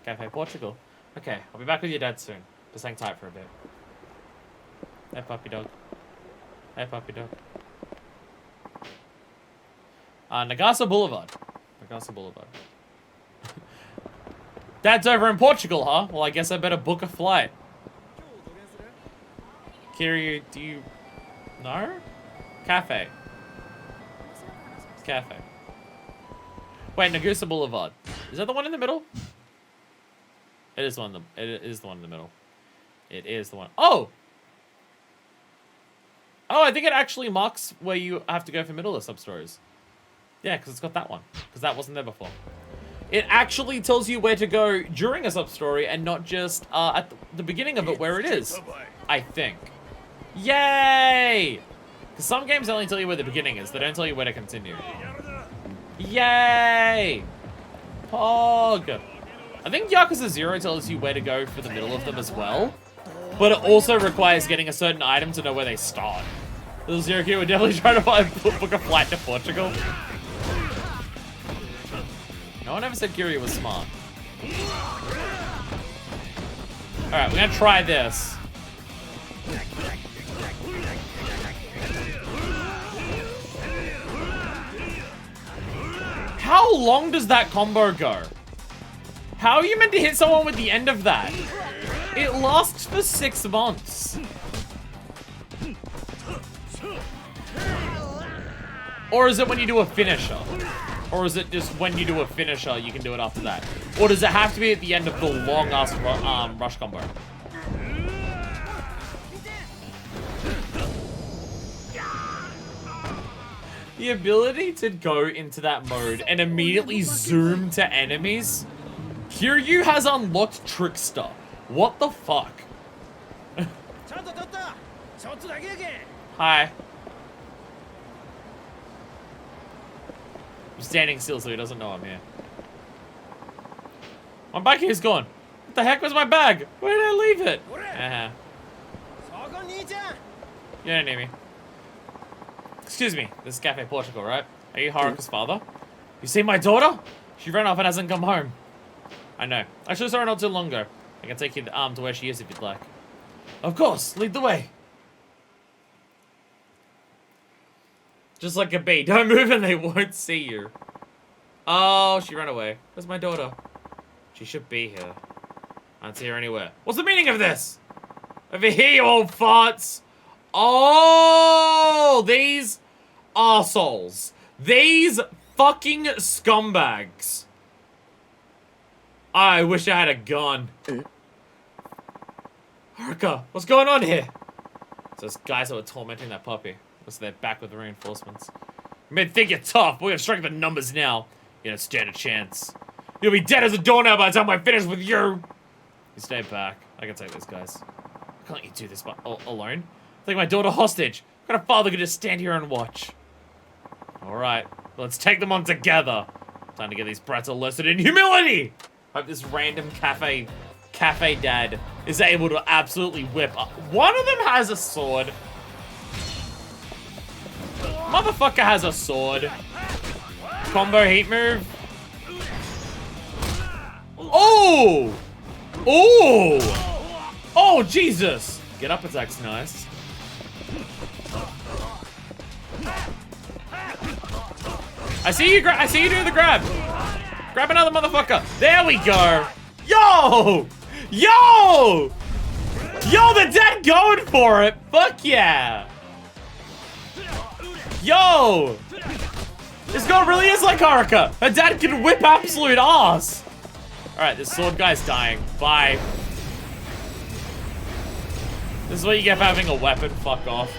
Cafe Portugal. Okay, I'll be back with your dad soon. Just hang tight for a bit. Hey, puppy dog. Hey, puppy dog. Nagasa Boulevard. Nagasa Boulevard. Dad's over in Portugal, huh? Well, I guess I better book a flight. Kiryu, do you... No? Cafe. Cafe. Wait, Nagusa Boulevard. Is that the one in the middle? It is the one. It is the one in the middle. It is the one. Oh. Oh, I think it actually marks where you have to go for middle of sub-stories. Yeah, because it's got that one. Because that wasn't there before. It actually tells you where to go during a sub-story and not just at the beginning of it where it is. I think. Yay! Because some games only tell you where the beginning is. They don't tell you where to continue. Yay! Pog! I think Yakuza 0 tells you where to go for the middle of them as well. But it also requires getting a certain item to know where they start. Little Zero Q would definitely try to book a flight to Portugal. No one ever said Kiryu was smart. Alright, we're gonna try this. How long does that combo go? How are you meant to hit someone with the end of that? It lasts for 6 months. Or is it when you do a finisher? Or is it just when you do a finisher, you can do it after that? Or does it have to be at the end of the long-ass rush combo? The ability to go into that mode and immediately zoom to enemies? Kiryu has unlocked Trickster. What the fuck? Hi. I'm standing still so he doesn't know I'm here. My bike is gone. What the heck was my bag? Where did I leave it? You don't need me. Excuse me, this is Cafe Portugal, right? Are you Haruka's father? You see my daughter? She ran off and hasn't come home. I know. I actually saw her not too long ago. I can take you to where she is if you'd like. Of course, lead the way. Just like a bee. Don't move and they won't see you. Oh, she ran away. Where's my daughter? She should be here. I don't see her anywhere. What's the meaning of this? Over here, you old farts. Oh, these arseholes. These fucking scumbags. I wish I had a gun. Haruka, what's going on here? It's those guys that were tormenting that puppy. So they're back with the reinforcements. You may think you're tough, but we're gonna strike the numbers now. You don't stand a chance. You'll be dead as a doornail by the time I finish with you. You stay back. I can take these guys. Can't you do this alone? Take my daughter hostage. What kind of father could just stand here and watch? Alright, let's take them on together. Time to get these brats lesson in humility! Hope this random cafe dad is able to absolutely whip up. One of them has a sword. Motherfucker has a sword. Combo heat move. Oh! Oh! Oh, Jesus! Get up attack's nice. I see you do the grab. Grab another motherfucker. There we go. Yo! Yo! Yo, the dad going for it. Fuck yeah. Yo! This girl really is like Haruka. Her dad can whip absolute ass. Alright, this sword guy's dying. Bye. This is what you get for having a weapon. Fuck off.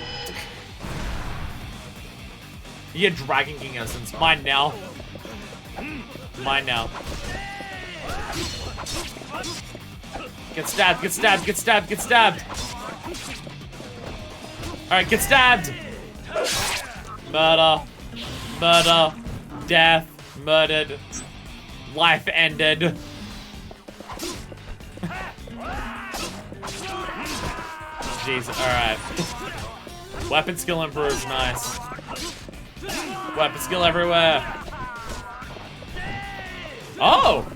You get Dragon King essence. Mine now. Mine now. Get stabbed, get stabbed, get stabbed, get stabbed. Alright, get stabbed. Murder. Murder. Death. Murdered. Life ended. Jesus, alright. Weapon skill improves, nice. Weapon skill everywhere. Oh!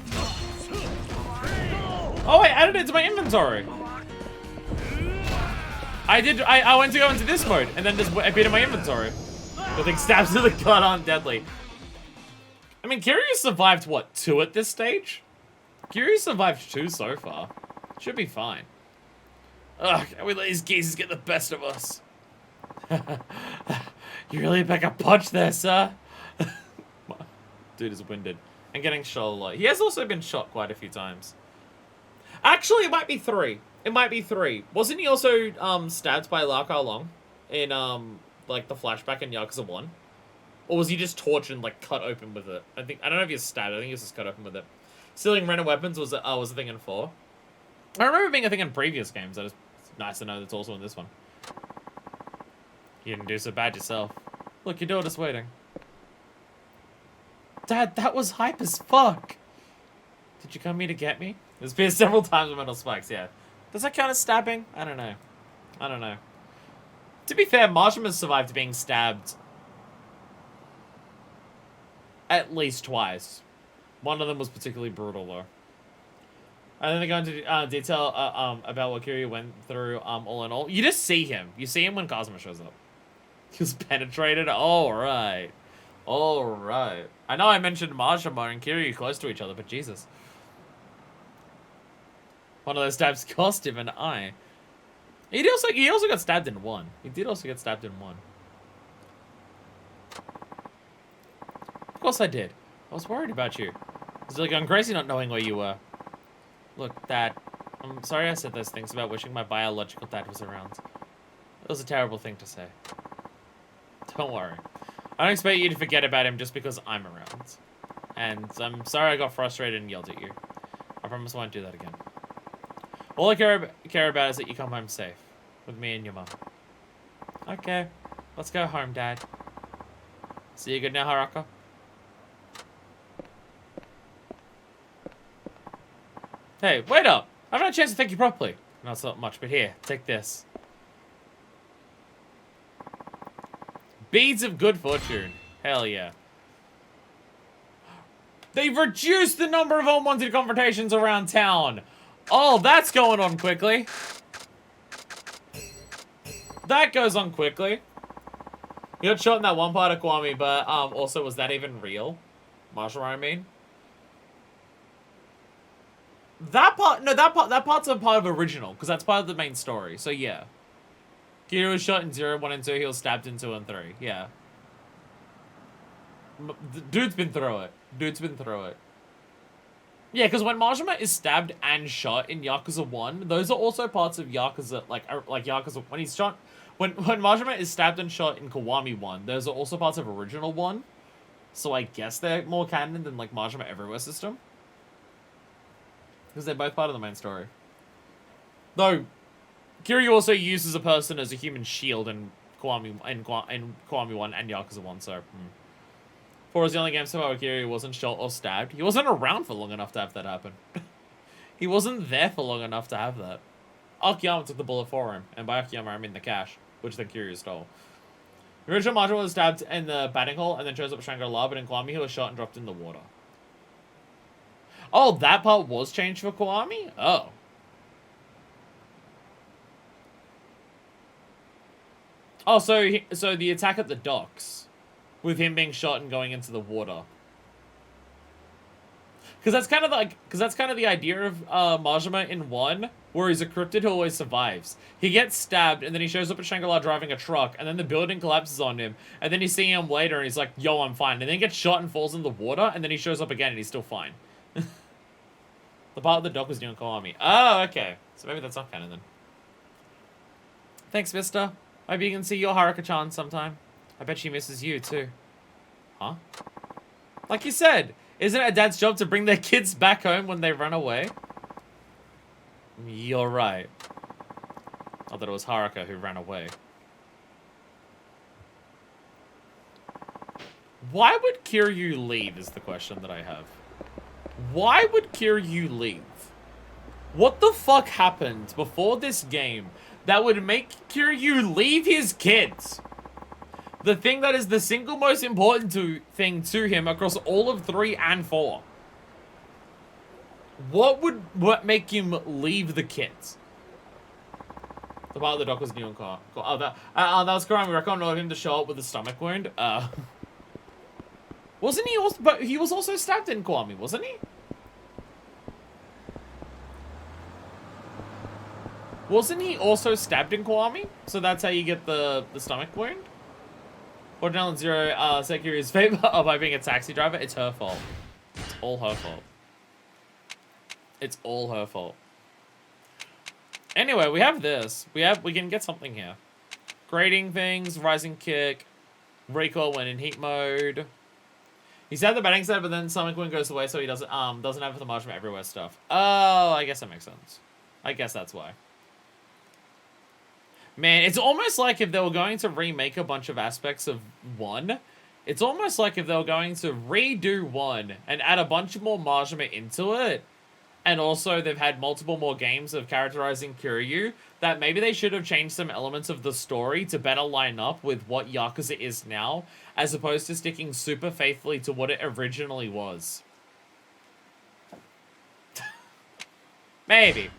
Oh, I added it to my inventory. I went to go into this mode, and then just appeared in my inventory. The thing stabs to the gut aren't deadly. I mean, Kiryu survived, what, 2 at this stage? Kiryu survived 2 so far. Should be fine. Ugh, can we let these geezers get the best of us? You really pick a punch there, sir. Dude is winded. And getting shot a lot. He has also been shot quite a few times. Actually, it might be 3. It might be 3. Wasn't he also stabbed by Lau Kar Long in like the flashback in Yakuza 1? Or was he just tortured and like cut open with it? I don't know if he was stabbed. I think he was just cut open with it. Stealing rented weapons was a thing in 4. I remember it being a thing in previous games. It's nice to know that's also in this one. You didn't do so bad yourself. Look, your daughter's waiting. Dad, that was hype as fuck. Did you come here to get me? There's been several times with metal spikes, yeah. Does that count as stabbing? I don't know. I don't know. To be fair, Marshall survived being stabbed at least twice. One of them was particularly brutal, though. I think they go into detail about what Kiryu went through, all in all. You just see him. You see him when Kazuma shows up. He was penetrated. Alright. Alright. I know I mentioned Majima and Kiryu close to each other, but Jesus. One of those stabs cost him an eye. He also got stabbed in 1. He did also get stabbed in 1. Of course I did. I was worried about you. It was like going crazy not knowing where you were. Look, Dad. I'm sorry I said those things about wishing my biological dad was around. It was a terrible thing to say. Don't worry. I don't expect you to forget about him just because I'm around. And I'm sorry I got frustrated and yelled at you. I promise I won't do that again. All I care about is that you come home safe. With me and your mom. Okay. Let's go home, Dad. See you good now, Haraka? Hey, wait up! I haven't had a chance to thank you properly. Not so much, but here, take this. Beads of good fortune. Hell yeah. They've reduced the number of unwanted confrontations around town. Oh, that's going on quickly. That goes on quickly. He got shot in that one part of Kwame, but also, was that even real? Marshall, I mean. That part's a part of original, because that's part of the main story, so yeah. Kiryu was shot in 0, 1, and 2, he was stabbed in 2 and 3, yeah. Dude's been through it. Dude's been through it. Yeah, because when Majima is stabbed and shot in Yakuza 1, those are also parts of Yakuza, like Yakuza, when he's shot, when Majima is stabbed and shot in Kiwami 1, those are also parts of original 1. So I guess they're more canon than, like, Majima Everywhere system. Because they're both part of the main story. Though, Kiryu also uses a person as a human shield in Kiwami 1 and Yakuza 1, so... 4 was the only game so far where Kiryu wasn't shot or stabbed. He wasn't around for long enough to have that happen. He wasn't there for long enough to have that. Akiyama took the bullet for him, and by Akiyama I mean the cash, which then Kiryu stole. The original Majima was stabbed in the batting hole and then shows up at Shangri-La, but in Kiwami he was shot and dropped in the water. Oh, that part was changed for Kiwami? Oh. Oh, so the attack at the docks, with him being shot and going into the water. Because that's kind of the idea of Majima in 1, where he's a cryptid who always survives. He gets stabbed, and then he shows up at Shangri-La driving a truck, and then the building collapses on him, and then you see him later, and he's like, yo, I'm fine. And then he gets shot and falls in the water, and then he shows up again, and he's still fine. The part of the dock was new in Kiwami. Oh, okay. So maybe that's not canon then. Thanks, mister. Maybe you can see your Haruka-chan sometime. I bet she misses you, too. Huh? Like you said, isn't it a dad's job to bring their kids back home when they run away? You're right. I thought it was Haruka who ran away. Why would Kiryu leave is the question that I have. Why would Kiryu leave? What the fuck happened before this game that would make Kiryu leave his kids? The thing that is the single most important thing to him across all of 3 and 4. What make him leave the kids? The part of the dock was new and car. Oh, that was correct. We recommend him to show up with a stomach wound. Wasn't he also? But he was also stabbed in Kiwami, wasn't he? Wasn't he also stabbed in Kiwami? So that's how you get the stomach wound? Ordinal 0 said Kiryu's favor by being a taxi driver. It's her fault. It's all her fault. It's all her fault. Anyway, we have this. We can get something here. Grading things, rising kick, recoil when in heat mode. He's had the batting set, but then Sonic Wind goes away, so he doesn't have the margin everywhere stuff. Oh, I guess that makes sense. I guess that's why. Man, it's almost like if they were going to remake a bunch of aspects of 1, it's almost like if they were going to redo 1 and add a bunch more margin into it, and also they've had multiple more games of characterizing Kiryu, that maybe they should have changed some elements of the story to better line up with what Yakuza is now, as opposed to sticking super faithfully to what it originally was. Maybe.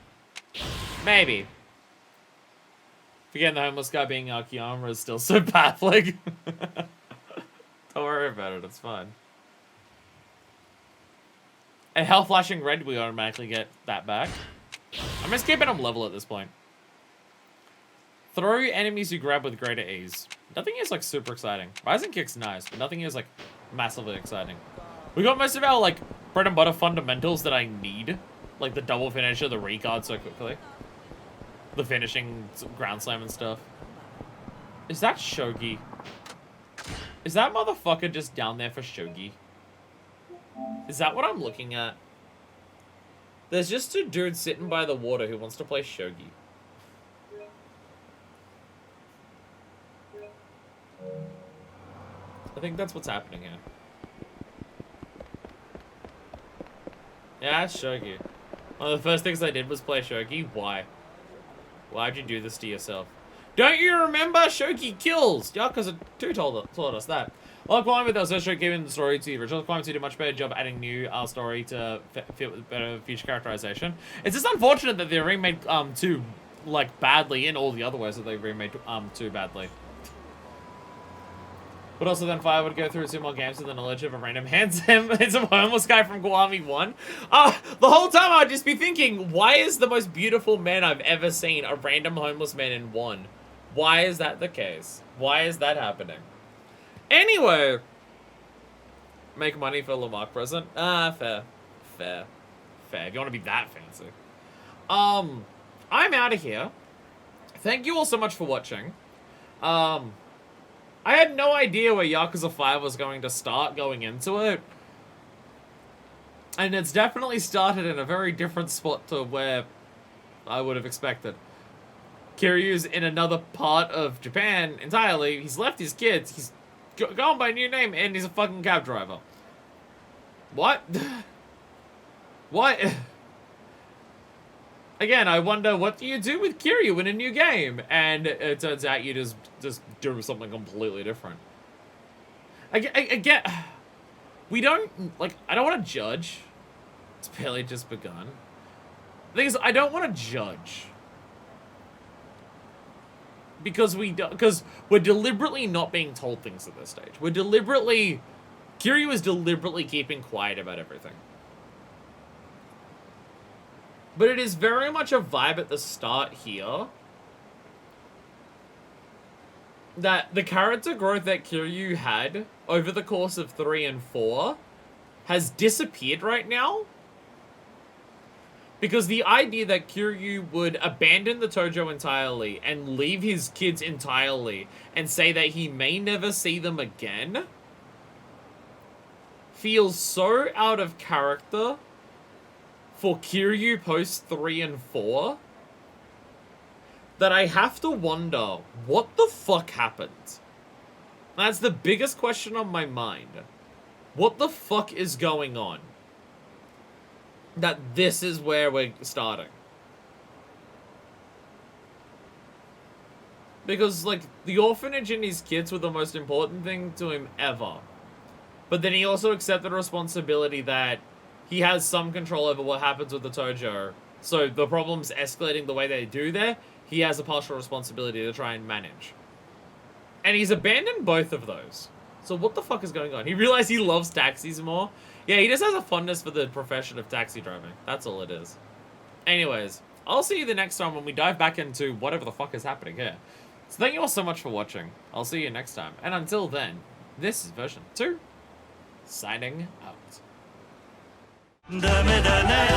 Maybe. Forgetting the homeless guy being Akiyama is still so baffling. Don't worry about it, it's fine. And health flashing red, we automatically get that back. I'm just keeping them level at this point. Throw enemies you grab with greater ease. Nothing is like super exciting. Rising kick's nice, but nothing is like massively exciting. We got most of our like bread and butter fundamentals that I need. Like the double finisher, the regard so quickly. The finishing ground slam and stuff. Is that Shogi? Is that motherfucker just down there for Shogi? Is that what I'm looking at? There's just a dude sitting by the water who wants to play Shogi. I think that's what's happening here. Yeah, it's Shogi. One of the first things I did was play Shogi. Why? Why'd you do this to yourself? Don't you remember? Shogi kills! Yakuza 2 told us that. Like Climb with also giving the story to the original Climb 2 did a much better job adding new story to fit with better future characterization. It's just unfortunate that they remade 2 like badly in all the other ways that they remade 2 badly. But also then Fire would go through 2 more games with the knowledge of a random handsome homeless guy from Kiwami 1. The whole time I'd just be thinking, why is the most beautiful man I've ever seen a random homeless man in 1? Why is that the case? Why is that happening? Anyway, make money for Lamarck present. Fair. If you want to be that fancy. I'm out of here. Thank you all so much for watching. I had no idea where Yakuza 5 was going to start going into it. And it's definitely started in a very different spot to where I would have expected. Kiryu's in another part of Japan entirely. He's left his kids. He's gone by a new name, and he's a fucking cab driver. What? What? Again, I wonder, what do you do with Kiryu in a new game? And it turns out you just do something completely different. I get... We don't... Like, I don't want to judge. It's barely just begun. The thing is, I don't want to judge. Because we're deliberately not being told things at this stage. Kiryu is deliberately keeping quiet about everything. But it is very much a vibe at the start here that the character growth that Kiryu had over the course of 3 and 4 has disappeared right now. Because the idea that Kiryu would abandon the Tojo entirely and leave his kids entirely and say that he may never see them again feels so out of character for Kiryu post 3 and 4 that I have to wonder, what the fuck happened? That's the biggest question on my mind. What the fuck is going on? That this is where we're starting. Because, like, the orphanage and his kids were the most important thing to him ever. But then he also accepted the responsibility that he has some control over what happens with the Tojo. So the problem's escalating the way they do there, he has a partial responsibility to try and manage. And he's abandoned both of those. So what the fuck is going on? He realized he loves taxis more. Yeah, he just has a fondness for the profession of taxi driving. That's all it is. Anyways, I'll see you the next time when we dive back into whatever the fuck is happening here. So thank you all so much for watching. I'll see you next time. And until then, this is version 2, signing out. ダメだね